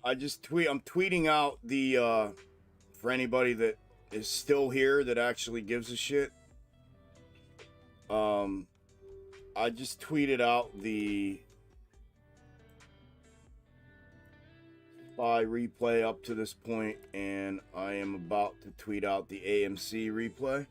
[SPEAKER 2] I'm tweeting out the for anybody that is still here that actually gives a shit. I just tweeted out the spy replay up to this point, and I am about to tweet out the AMC replay.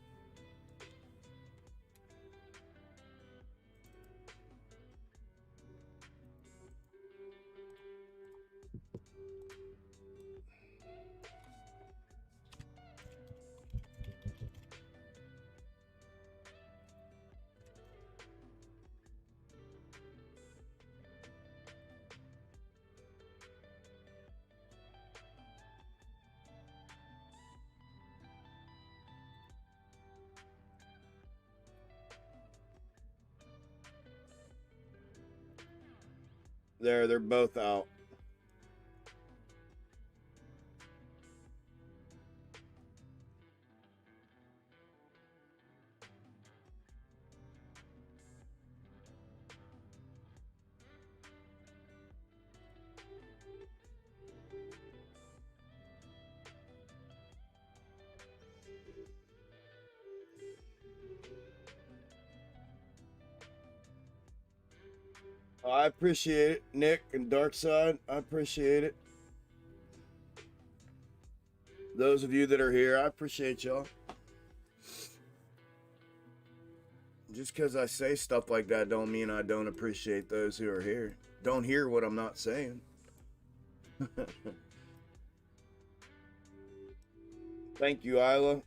[SPEAKER 2] There, they're both out. I appreciate it, Nick and Darkside. I appreciate it. Those of you that are here, I appreciate y'all. Just because I say stuff like that don't mean I don't appreciate those who are here. Don't hear what I'm not saying. Thank you, Isla.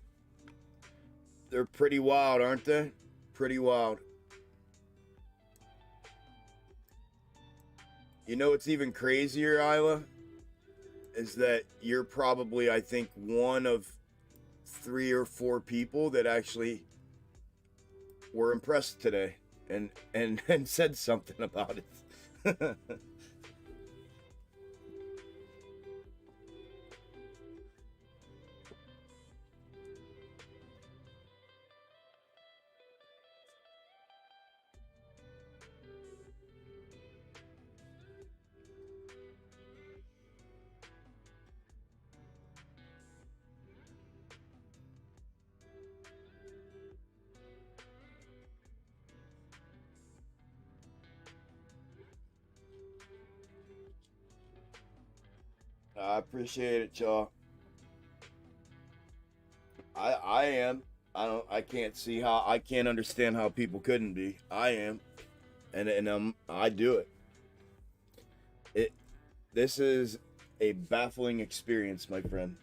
[SPEAKER 2] They're pretty wild, aren't they? Pretty wild. You know what's even crazier, Isla? Is that you're probably, I think, one of 3 or 4 people that actually were impressed today and said something about it. I appreciate it, y'all. I am. I can't understand how people couldn't be. I am. And I do it. This is a baffling experience, my friend.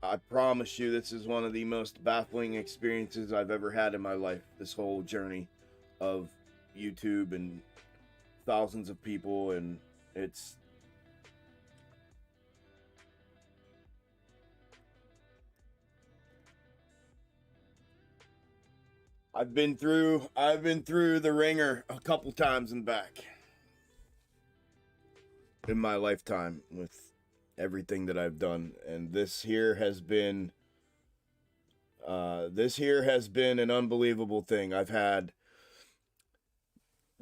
[SPEAKER 2] I promise you this is one of the most baffling experiences I've ever had in my life. This whole journey of YouTube and thousands of people, and it's I've been through the ringer a couple times and back in my lifetime with everything that I've done, and this here has been an unbelievable thing. I've had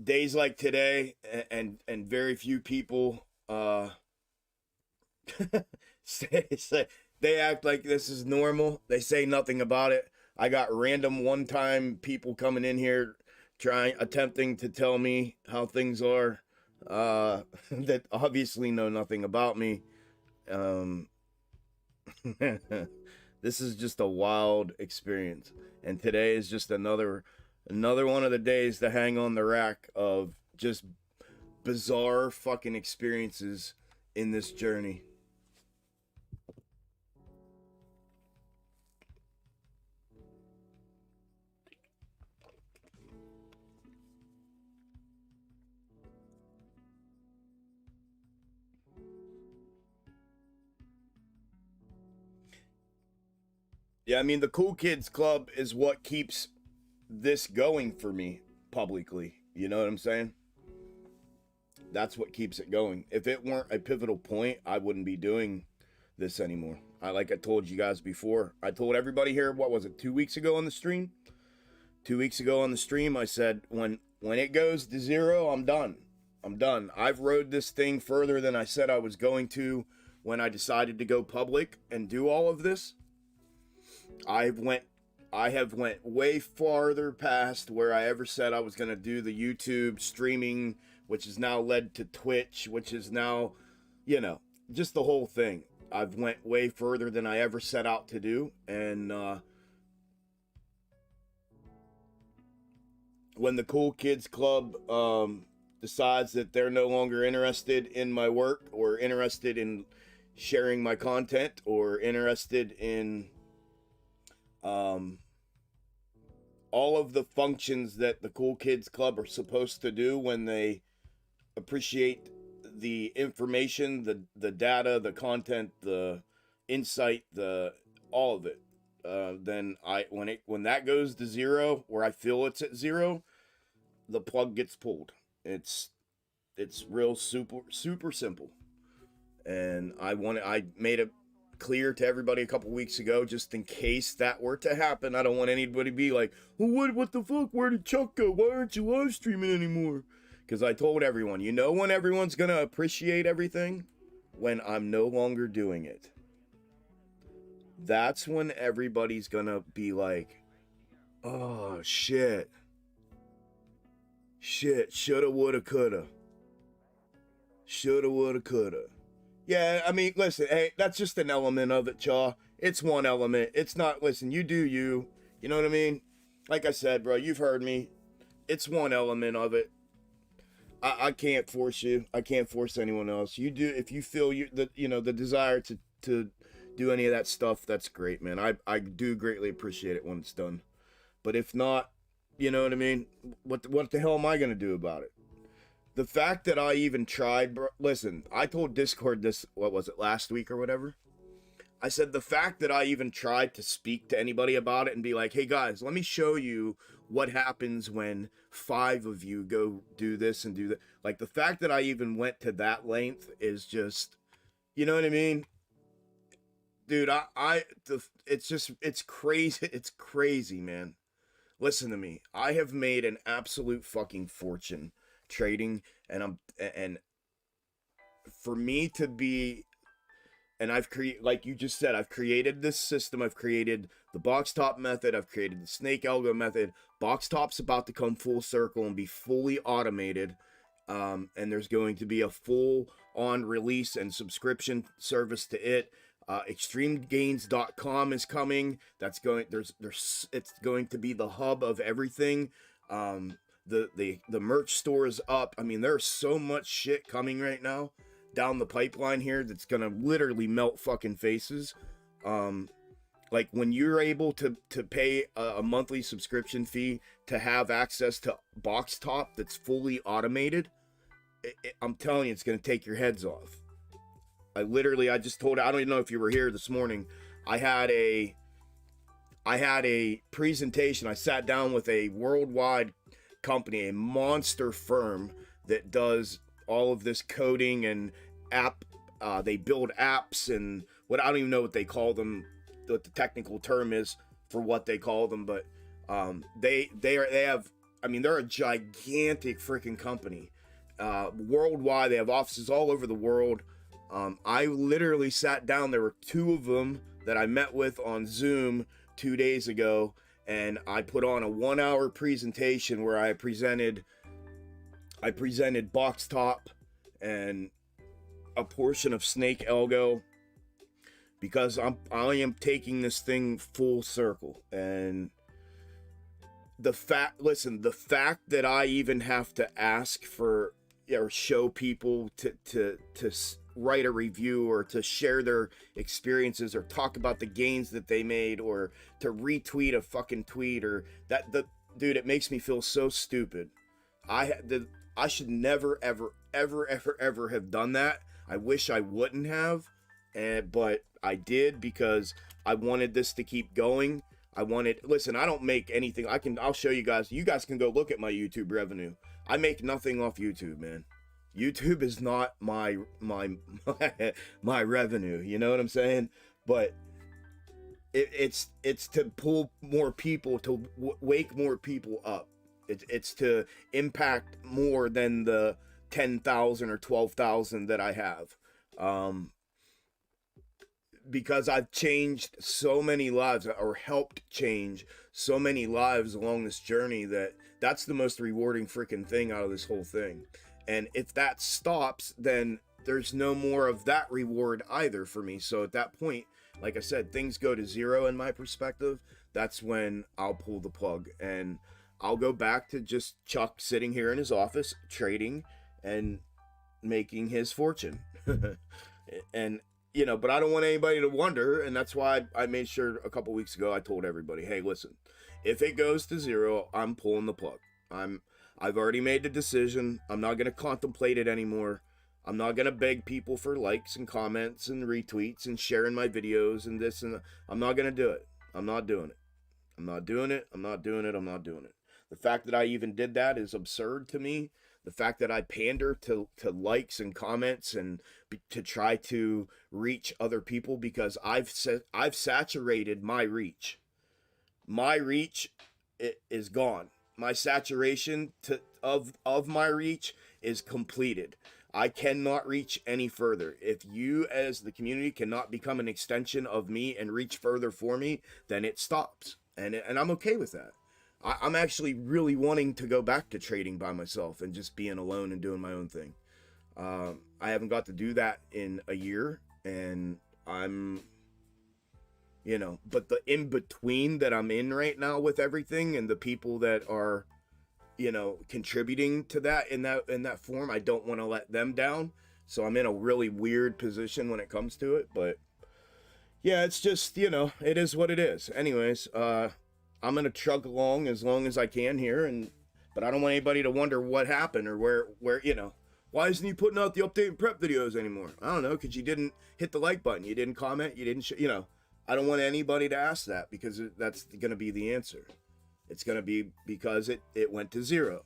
[SPEAKER 2] days like today, and very few people say they act like this is normal. They say nothing about it. I got random one-time people coming in here attempting to tell me how things are, that obviously know nothing about me. This is just a wild experience, and today is just another one of the days to hang on the rack of just bizarre fucking experiences in this journey. Yeah, I mean, the Cool Kids Club is what keeps this going for me publicly. You know what I'm saying? That's what keeps it going. If it weren't a pivotal point, I wouldn't be doing this anymore. Like I told you guys before, I told everybody here, what was it, 2 weeks ago on the stream? 2 weeks ago on the stream, I said, when it goes to 0, I'm done. I'm done. I've rode this thing further than I said I was going to when I decided to go public and do all of this. I have went way farther past where I ever said I was going to do the YouTube streaming, which has now led to Twitch, which is now, you know, just the whole thing. I've went way further than I ever set out to do. And when the Cool Kids Club decides that they're no longer interested in my work or interested in sharing my content or interested in all of the functions that the Cool Kids Club are supposed to do when they appreciate the information, the data, the content, the insight, all of it, then when that goes to zero, where I feel it's at zero, the plug gets pulled. It's real super simple. And I made it clear to everybody a couple weeks ago, just in case that were to happen. I don't want anybody to be like, well, what the fuck? Where did Chuck go? Why aren't you live streaming anymore? Because I told everyone, you know when everyone's going to appreciate everything? When I'm no longer doing it. That's when everybody's going to be like, oh, shit. Shit, shoulda, woulda, coulda. Shoulda, woulda, coulda. Yeah, I mean, listen, hey, that's just an element of it, Chaw. It's one element. It's not, listen, you do you. You know what I mean? Like I said, bro, you've heard me. It's one element of it. I can't force you. I can't force anyone else. You do, if you feel the desire to do any of that stuff, that's great, man. I do greatly appreciate it when it's done. But if not, you know what I mean? What the hell am I going to do about it? The fact that I even tried, bro, listen, I told Discord this, what was it, last week or whatever? I said the fact that I even tried to speak to anybody about it and be like, hey guys, let me show you what happens when 5 of you go do this and do that. Like, the fact that I even went to that length is just, you know what I mean? Dude, it's crazy. It's crazy, man. Listen to me. I have made an absolute fucking fortune trading, and for me to be, and I've created, like you just said, I've created this system. I've created the box top method. I've created the snake algo method. Box top's about to come full circle and be fully automated. And there's going to be a full on release and subscription service to it. Xtremegainz.com is coming. That's going, it's going to be the hub of everything. The merch store is up. I mean, there's so much shit coming right now down the pipeline here that's gonna literally melt fucking faces. Like, when you're able to pay a monthly subscription fee to have access to box top that's fully automated, I'm telling you, it's gonna take your heads off. I just told, I don't even know if you were here this morning. I had a presentation. I sat down with a worldwide company, a monster firm that does all of this coding and they build apps and what, I don't even know what they call them, what the technical term is for what they call them, but they have, I mean, they're a gigantic freaking company. Worldwide, they have offices all over the world. I literally sat down, there were 2 of them that I met with on Zoom 2 days ago, and I put on a 1-hour presentation where I presented box top and a portion of snake algo, because I am taking this thing full circle. And the fact that I even have to ask for, or show people to write a review or to share their experiences or talk about the gains that they made or to retweet a fucking tweet, or dude, it makes me feel so stupid. I should never ever have done that. I wish I wouldn't have, but I did because I wanted this to keep going. Listen, I don't make anything. I'll show you guys. You guys can go look at my YouTube revenue. I make nothing off YouTube, man. YouTube is not my revenue, you know what I'm saying? But it's to pull more people, to wake more people up. It's to impact more than the 10,000 or 12,000 that I have. Because I've changed so many lives, or helped change so many lives along this journey, that's the most rewarding freaking thing out of this whole thing. And if that stops, then there's no more of that reward either for me. So at that point, like I said, things go to zero in my perspective. That's when I'll pull the plug, and I'll go back to just Chuck sitting here in his office, trading and making his fortune. And you know, but I don't want anybody to wonder, and that's why I made sure a couple weeks ago I told everybody, hey, listen, if it goes to zero, I'm pulling the plug. I've already made the decision. I'm not going to contemplate it anymore. I'm not going to beg people for likes and comments and retweets and sharing my videos and this and that. I'm not going to do it. I'm not doing it. I'm not doing it. I'm not doing it. I'm not doing it. The fact that I even did that is absurd to me. The fact that I pander to likes and comments and to try to reach other people, because I've saturated my reach. My reach is gone. My saturation of my reach is completed. I cannot reach any further. If you as the community cannot become an extension of me and reach further for me, then it stops. And I'm okay with that. I'm actually really wanting to go back to trading by myself and just being alone and doing my own thing. I haven't got to do that in a year, and I'm, you know, but the in-between that I'm in right now with everything and the people that are, you know, contributing to that in that form, I don't want to let them down. So I'm in a really weird position when it comes to it, but yeah, it's just, you know, it is what it is. Anyways, I'm going to chug along as long as I can here, but I don't want anybody to wonder what happened or where, you know, why isn't he putting out the update and prep videos anymore? I don't know, because you didn't hit the like button, you didn't comment, you didn't, you know, I don't want anybody to ask that, because that's going to be the answer. It's going to be because it went to zero.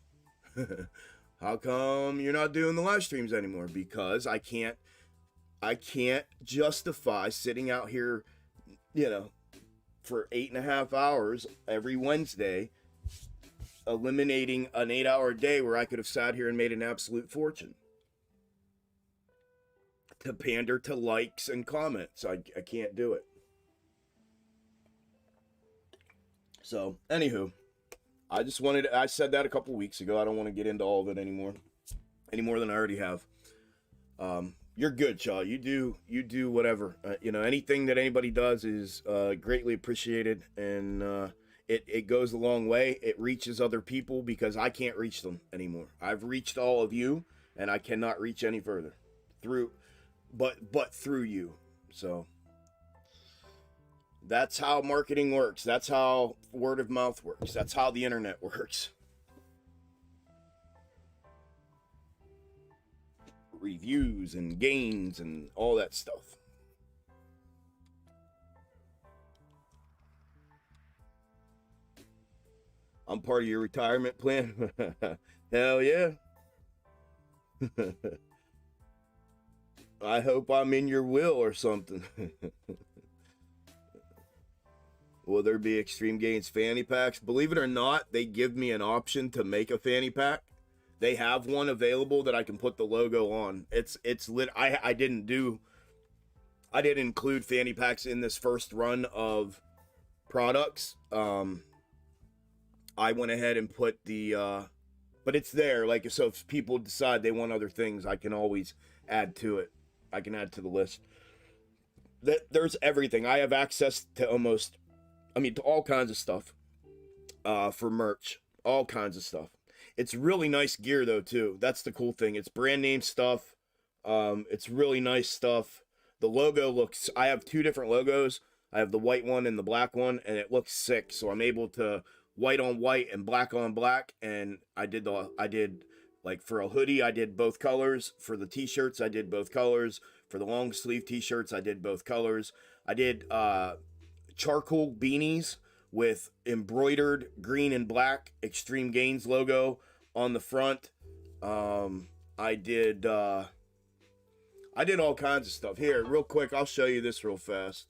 [SPEAKER 2] How come you're not doing the live streams anymore? Because I can't justify sitting out here, you know, for 8.5 hours every Wednesday, eliminating an 8-hour day where I could have sat here and made an absolute fortune, to pander to likes and comments. I can't do it. So, anywho, I said that a couple weeks ago. I don't want to get into all of it anymore, any more than I already have. You're good, Shaw. You do whatever. You know, anything that anybody does is greatly appreciated, and it goes a long way. It reaches other people, because I can't reach them anymore. I've reached all of you, and I cannot reach any further but through you. So that's how marketing works. That's how word of mouth works. That's how the internet works. Reviews and gains and all that stuff. I'm part of your retirement plan. Hell yeah. I hope I'm in your will or something. Will there be Xtreme Gainz fanny packs? Believe it or not, they give me an option to make a fanny pack. They have one available that I can put the logo on. It's lit. I didn't include fanny packs in this first run of products. I went ahead and put the but it's there. Like, so if people decide they want other things, I can always add to it. I can add to the list. There's everything. I have access to to all kinds of stuff for merch. All kinds of stuff. It's really nice gear, though, too. That's the cool thing. It's brand name stuff. It's really nice stuff. The logo looks... I have two different logos. I have the white one and the black one, and it looks sick. So I'm able to white on white and black on black. And I did, like, for a hoodie, I did both colors. For the t-shirts, I did both colors. For the long sleeve t-shirts, I did both colors. I did charcoal beanies with embroidered green and black Xtreme Gainz logo on the front. I did all kinds of stuff. Here, real quick, I'll show you this real fast.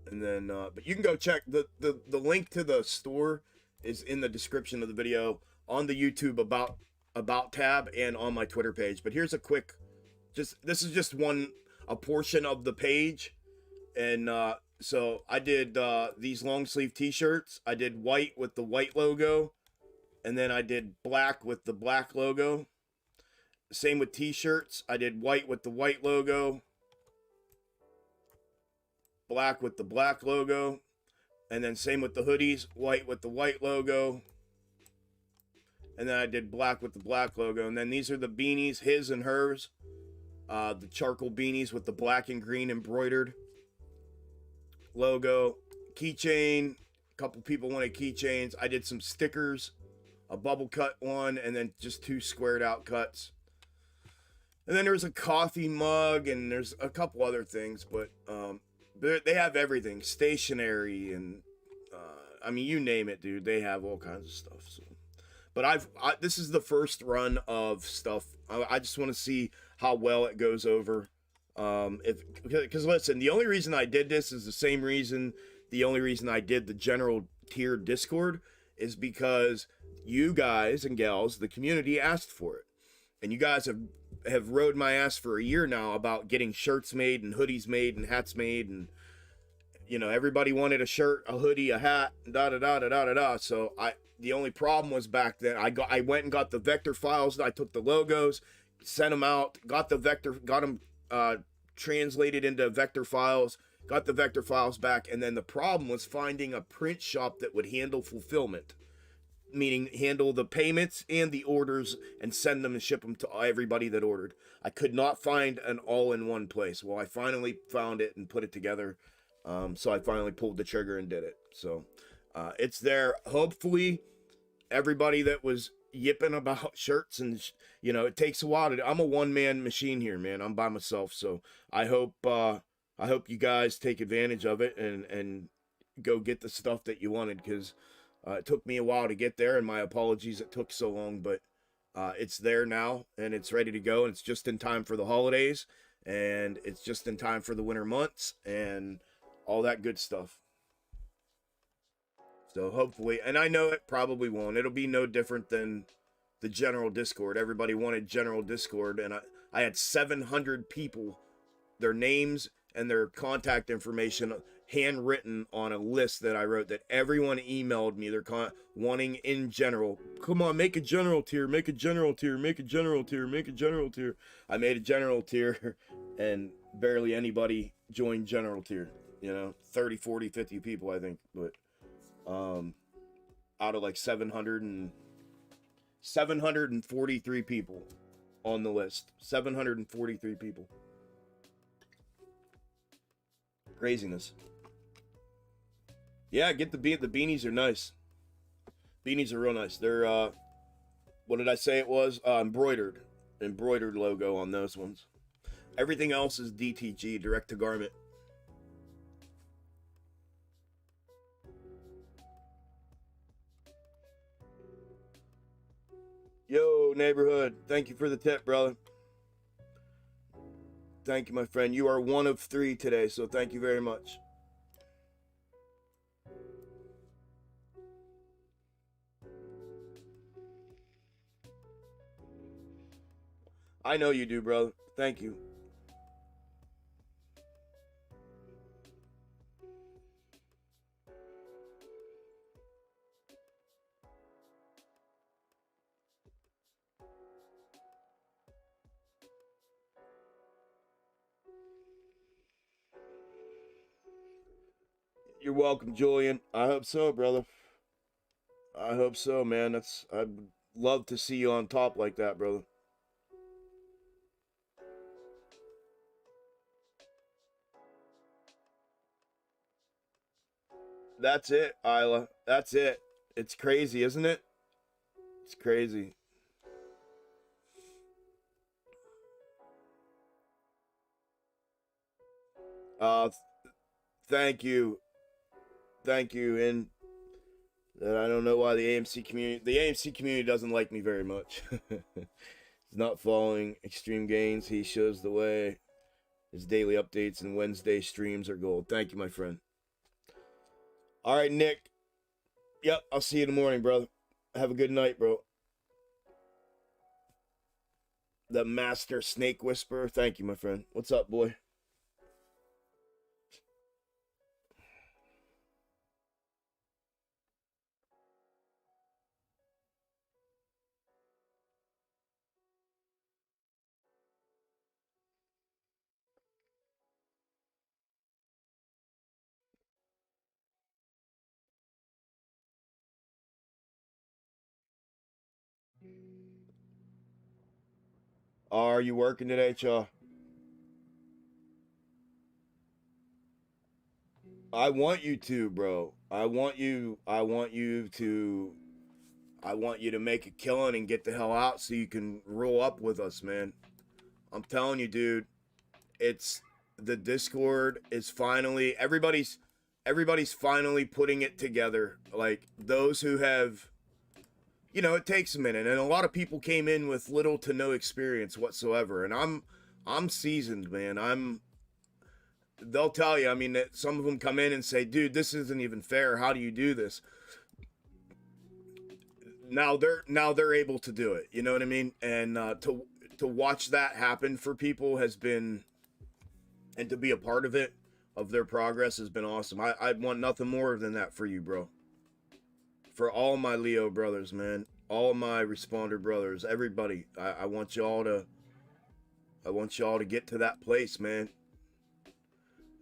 [SPEAKER 2] And then, but you can go check the link to the store is in the description of the video on the YouTube about about tab and on my Twitter page. But here's a quick, this is just a portion of the page. And so I did these long sleeve t-shirts. I did white with the white logo, and then I did black with the black logo. Same with t-shirts. I did white with the white logo, black with the black logo, and then same with the hoodies, white with the white logo, and then I did black with the black logo. And then these are the beanies, his and hers, the charcoal beanies with the black and green embroidered logo. Keychain, a couple people wanted keychains. I did some stickers, a bubble cut one, and then just 2 squared out cuts. And then there's a coffee mug, and there's a couple other things, but they have everything, stationery, and I mean, you name it, dude. They have all kinds of stuff. So, but this is the first run of stuff. I just want to see how well it goes over. Because listen, the only reason I did this is the only reason I did the general tier Discord is because you guys and gals, the community, asked for it. And you guys have rode my ass for a year now about getting shirts made and hoodies made and hats made, and you know, everybody wanted a shirt, a hoodie, a hat, da. So the only problem was back then I went and got the vector files. I took the logos, sent them out, got them translated into vector files, got the vector files back, and then the problem was finding a print shop that would handle fulfillment, meaning handle the payments and the orders and send them and ship them to everybody that ordered. I could not find an all-in-one place. Well, I finally found it and put it together. So I finally pulled the trigger and did it. So it's there. Hopefully everybody that was yipping about shirts and you know, it takes a while I'm a one-man machine here, man. I'm by myself. So I hope you guys take advantage of it and go get the stuff that you wanted, because it took me a while to get there, and my apologies it took so long, but it's there now and it's ready to go, and it's just in time for the holidays, and it's just in time for the winter months and all that good stuff. So hopefully, and I know it probably won't. It'll be no different than the general Discord. Everybody wanted general Discord, and I had 700 people, their names and their contact information handwritten on a list that I wrote, that everyone emailed me their wanting in general. Come on, make a general tier, make a general tier, make a general tier, make a general tier. I made a general tier and barely anybody joined general tier, you know, 30, 40, 50 people, I think. But out of like 743 people on the list, 743 people. Craziness. Yeah, get the beanies are nice. Beanies are real nice. They're what did I say it was? Embroidered logo on those ones. Everything else is DTG, direct to garment. Yo, neighborhood, thank you for the tip, brother. Thank you, my friend. You are one of 3 today, so thank you very much. I know you do, brother. Thank you. You're welcome, Julian. I hope so, brother. I hope so, man. I'd love to see you on top like that, brother. That's it, Isla. That's it. It's crazy, isn't it? It's crazy. Thank you. Thank you. And I don't know why the AMC community doesn't like me very much. He's not following Extreme Gains. He shows the way. His daily updates and Wednesday streams are gold. Thank you, my friend. All right, Nick. Yep, I'll see you in the morning, brother. Have a good night, bro. the master snake whisperer. Thank you, my friend. What's up, boy? Are you working today, Chaw? I want you to, bro. I want you to make a killing and get the hell out so you can roll up with us, man. I'm telling you, dude. It's the Discord is finally everybody's finally putting it together. Like those who have, you know, it takes a minute, and a lot of people came in with little to no experience whatsoever, and I'm seasoned, man. They'll tell you, I mean, that some of them come in and say, dude, this isn't even fair. How do you do this? Now they're able to do it. You know what I mean? And to watch that happen for people has been, and to be a part of it, of their progress, has been awesome. I'd want nothing more than that for you, bro. For all my Leo brothers, man, all my responder brothers, everybody, I want y'all to get to that place, man.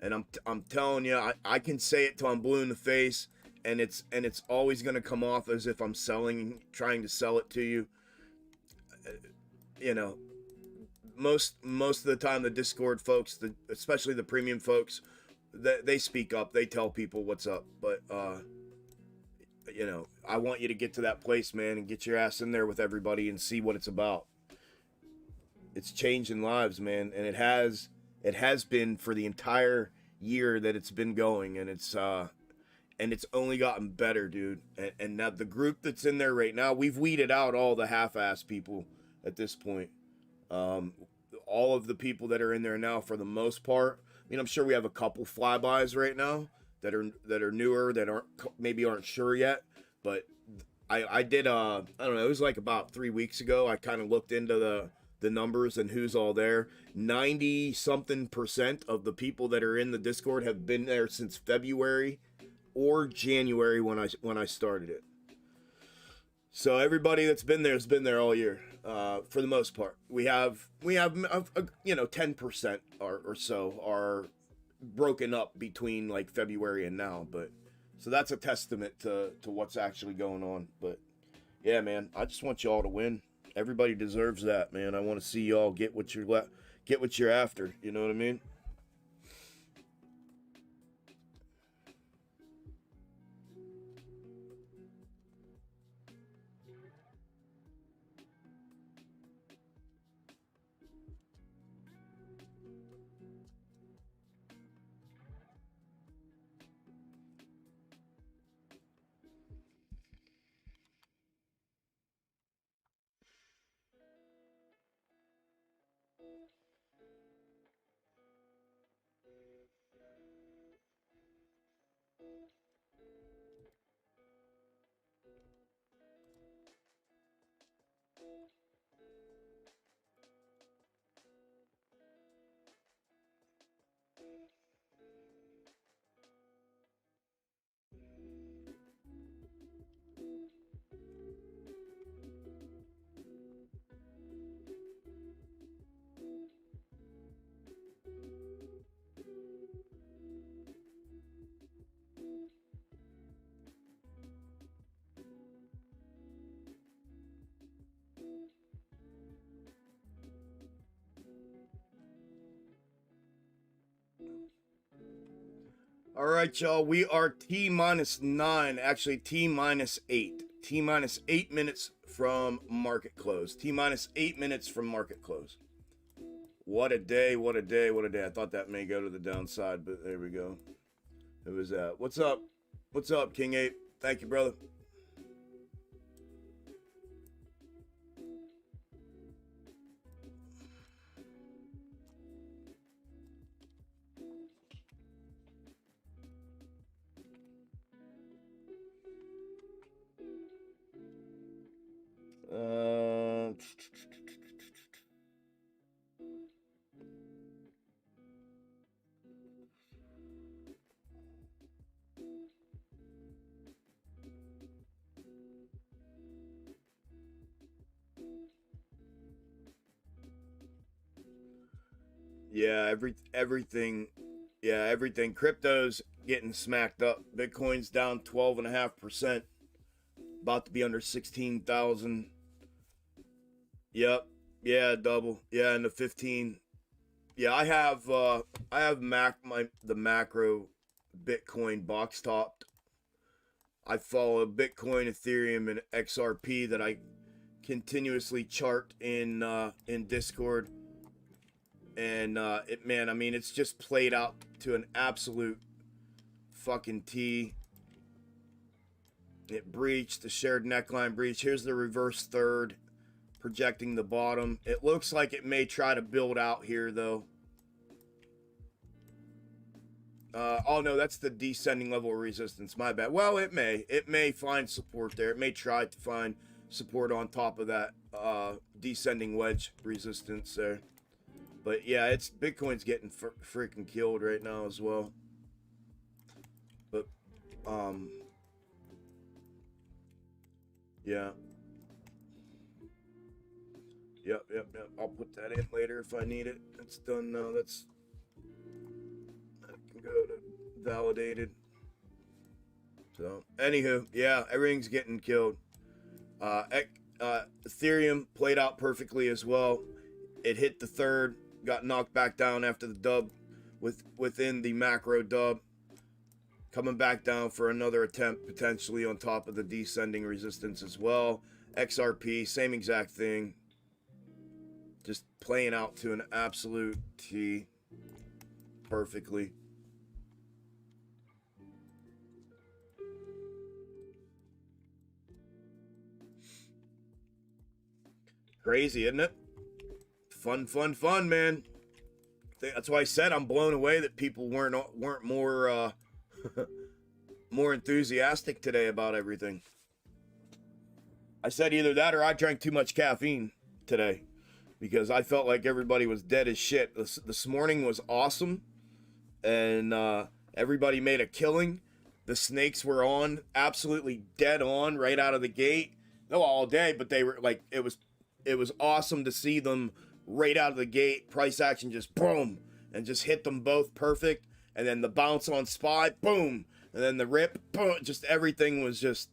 [SPEAKER 2] And I'm telling you, I can say it till I'm blue in the face, and it's always gonna come off as if I'm trying to sell it to you. You know, most of the time the Discord folks, especially the premium folks, they speak up, they tell people what's up. But you know, I want you to get to that place, man, and get your ass in there with everybody and see what it's about. It's changing lives, man, and it has been for the entire year that it's been going, and it's only gotten better, dude. And now the group that's in there right now, we've weeded out all the half-ass people at this point. All of the people that are in there now, for the most part, I mean, I'm sure we have a couple flybys right now that are newer, that aren't sure yet, but I did I don't know, it was like about 3 weeks ago, I kind of looked into the numbers and who's all there. 90-something% of the people that are in the Discord have been there since February or January when I started it. So everybody that's been there has been there all year, for the most part. We have you know, 10% or so are broken up between like February and now, but so that's a testament to what's actually going on. But yeah, man, I just want y'all to win. Everybody deserves that, man. I want to see y'all get what you're after. You know what I mean? All right, y'all. We are T-9, actually T-8. T-8 minutes from market close. T-8 minutes from market close. What a day, what a day, what a day. I thought that may go to the downside, but there we go. It was that. What's up? What's up, King Ape? Thank you, brother. Yeah, everything. Yeah, everything. Crypto's getting smacked up. Bitcoin's down 12.5%. About to be under 16,000. Yep. Yeah, double. Yeah, and the 15. Yeah, I have the macro Bitcoin box topped. I follow Bitcoin, Ethereum, and XRP that I continuously chart in Discord. And man, I mean, it's just played out to an absolute fucking T. It breached the shared neckline breach. Here's the reverse third, projecting the bottom. It looks like it may try to build out here, though. Oh no, that's the descending level of resistance. My bad. Well, it may find support there. It may try to find support on top of that descending wedge resistance there. But yeah, it's Bitcoin's getting freaking killed right now as well. But yeah. Yep. I'll put that in later if I need it. It's done now. That can go to validated. So anywho, yeah, everything's getting killed. Ethereum played out perfectly as well. It hit the third, got knocked back down after the dub within the macro dub. Coming back down for another attempt, potentially on top of the descending resistance as well. XRP, same exact thing. Just playing out to an absolute T perfectly. Crazy, isn't it? Fun, man. That's why I said I'm blown away that people weren't more more enthusiastic today about everything. I said either that or I drank too much caffeine today because I felt like everybody was dead as shit. This morning was awesome, and everybody made a killing. The snakes were on, absolutely dead on right out of the gate. No, all day, but they were like, it was awesome to see them right out of the gate. Price action just boom and just hit them both perfect. And then the bounce on SPY, boom. And then the rip, boom. Just everything was just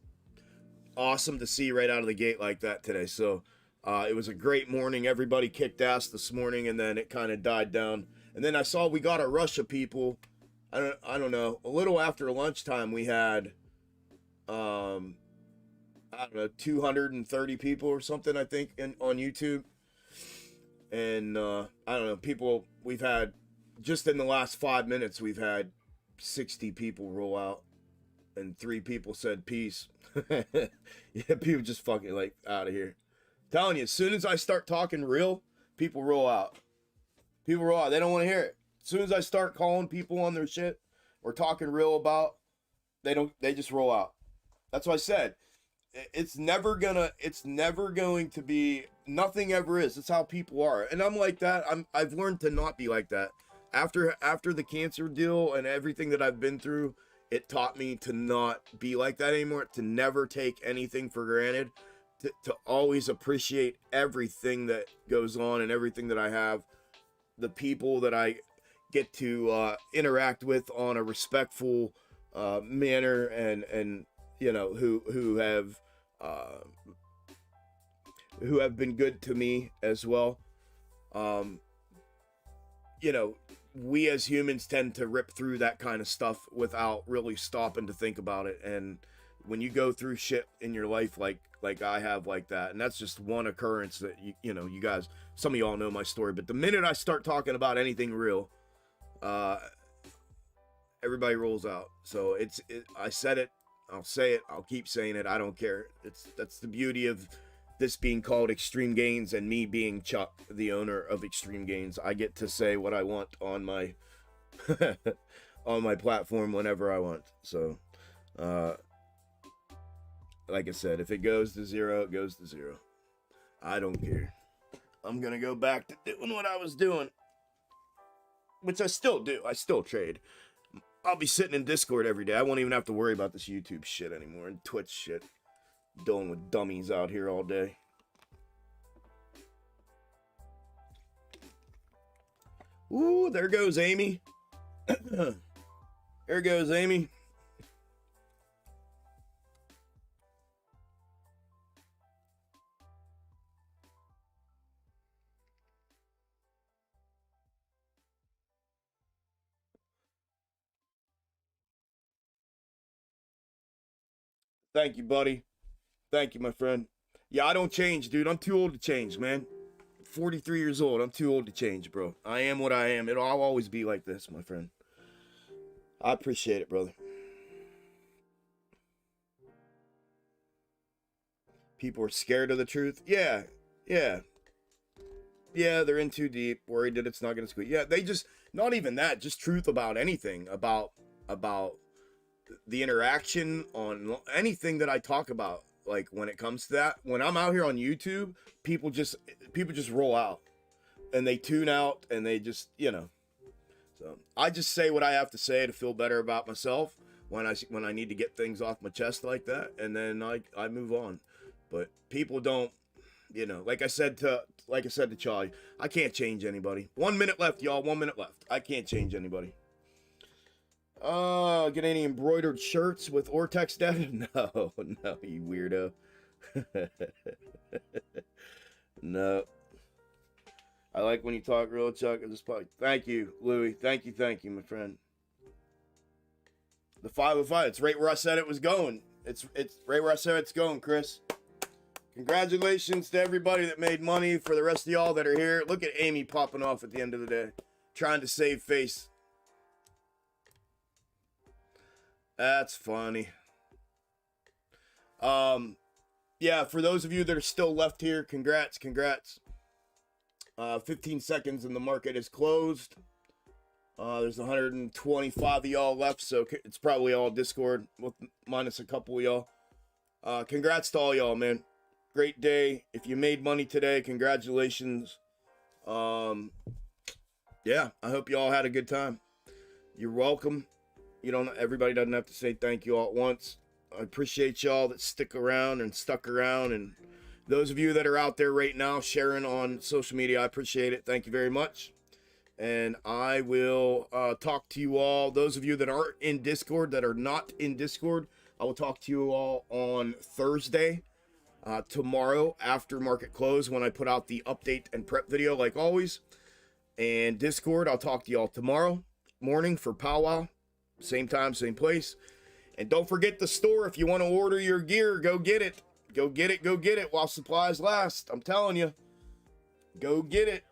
[SPEAKER 2] awesome to see right out of the gate like that today. So it was a great morning. Everybody kicked ass this morning, and then it kind of died down. And then I saw we got a rush of people. I don't know. A little after lunchtime, we had I don't know, 230 people or something, I think, on YouTube. And I don't know, people, we've had, just in the last 5 minutes, we've had 60 people roll out, and 3 people said peace. Yeah, people just fucking like out of here. Telling you, as soon as I start talking real, people roll out. People roll out. They don't want to hear it. As soon as I start calling people on their shit or talking real about, they just roll out. That's what I said. It's never going to be, nothing ever is. It's how people are. And I'm like that. I've learned to not be like that. After the cancer deal and everything that I've been through, it taught me to not be like that anymore, to never take anything for granted, to always appreciate everything that goes on and everything that I have, the people that I get to interact with on a respectful manner, and you know, who have been good to me as well. You know, we as humans tend to rip through that kind of stuff without really stopping to think about it. And when you go through shit in your life like I have like that, and that's just one occurrence that you know, you guys, some of y'all know my story, but the minute I start talking about anything real, everybody rolls out. So I said it, I'll say it, I'll keep saying it, I don't care. That's the beauty of this being called Xtreme Gainz and me being Chuck, the owner of Xtreme Gainz. I get to say what I want on my on my platform whenever I want. So like I said, if it goes to zero, it goes to zero. I don't care. I'm gonna go back to doing what I was doing, which I still do. I still trade. I'll be sitting in Discord every day. I won't even have to worry about this YouTube shit anymore and Twitch shit. Dealing with dummies out here all day. Ooh, there goes Amy. There goes Amy. Thank you, buddy. Thank you, my friend. Yeah, I don't change, dude. I'm too old to change, man. 43 years old. I'm too old to change, bro. I am what I am. I'll always be like this, my friend. I appreciate it, brother. People are scared of the truth. Yeah. Yeah, they're in too deep, worried that it's not going to squeak. Yeah, they just, not even that, just truth about anything, about the interaction on anything that I talk about. Like when it comes to that, when I'm out here on YouTube, people just roll out and they tune out and they just, so I just say what I have to say to feel better about myself when I need to get things off my chest like that. And then I move on, but people don't, like I said to Charlie, I can't change anybody. 1 minute left, y'all. 1 minute left. I can't change anybody. Get any embroidered shirts with Ortex data? No, you weirdo. No. I like when you talk real, Chuck. Thank you, Louie. Thank you, my friend. The 505. It's right where I said it was going. It's right where I said it's going, Chris. Congratulations to everybody that made money. For the rest of y'all that are here, look at Amy popping off at the end of the day, trying to save face. That's funny. Yeah, for those of you that are still left here, congrats. 15 seconds and the market is closed. There's 125 of y'all left, so it's probably all Discord, with minus a couple of y'all. Congrats to all y'all, man. Great day. If you made money today, congratulations. Yeah, I hope you all had a good time. You're welcome. Everybody doesn't have to say thank you all at once. I appreciate y'all that stuck around, and those of you that are out there right now sharing on social media, I appreciate it. Thank you very much. And I will talk to you all. Those of you that aren't in Discord, that are not in Discord, I will talk to you all on Thursday. Tomorrow after market close, when I put out the update and prep video like always. And Discord, I'll talk to y'all tomorrow morning for powwow, same time, same place. And don't forget the store. If you want to order your gear, go get it while supplies last. I'm telling you, go get it.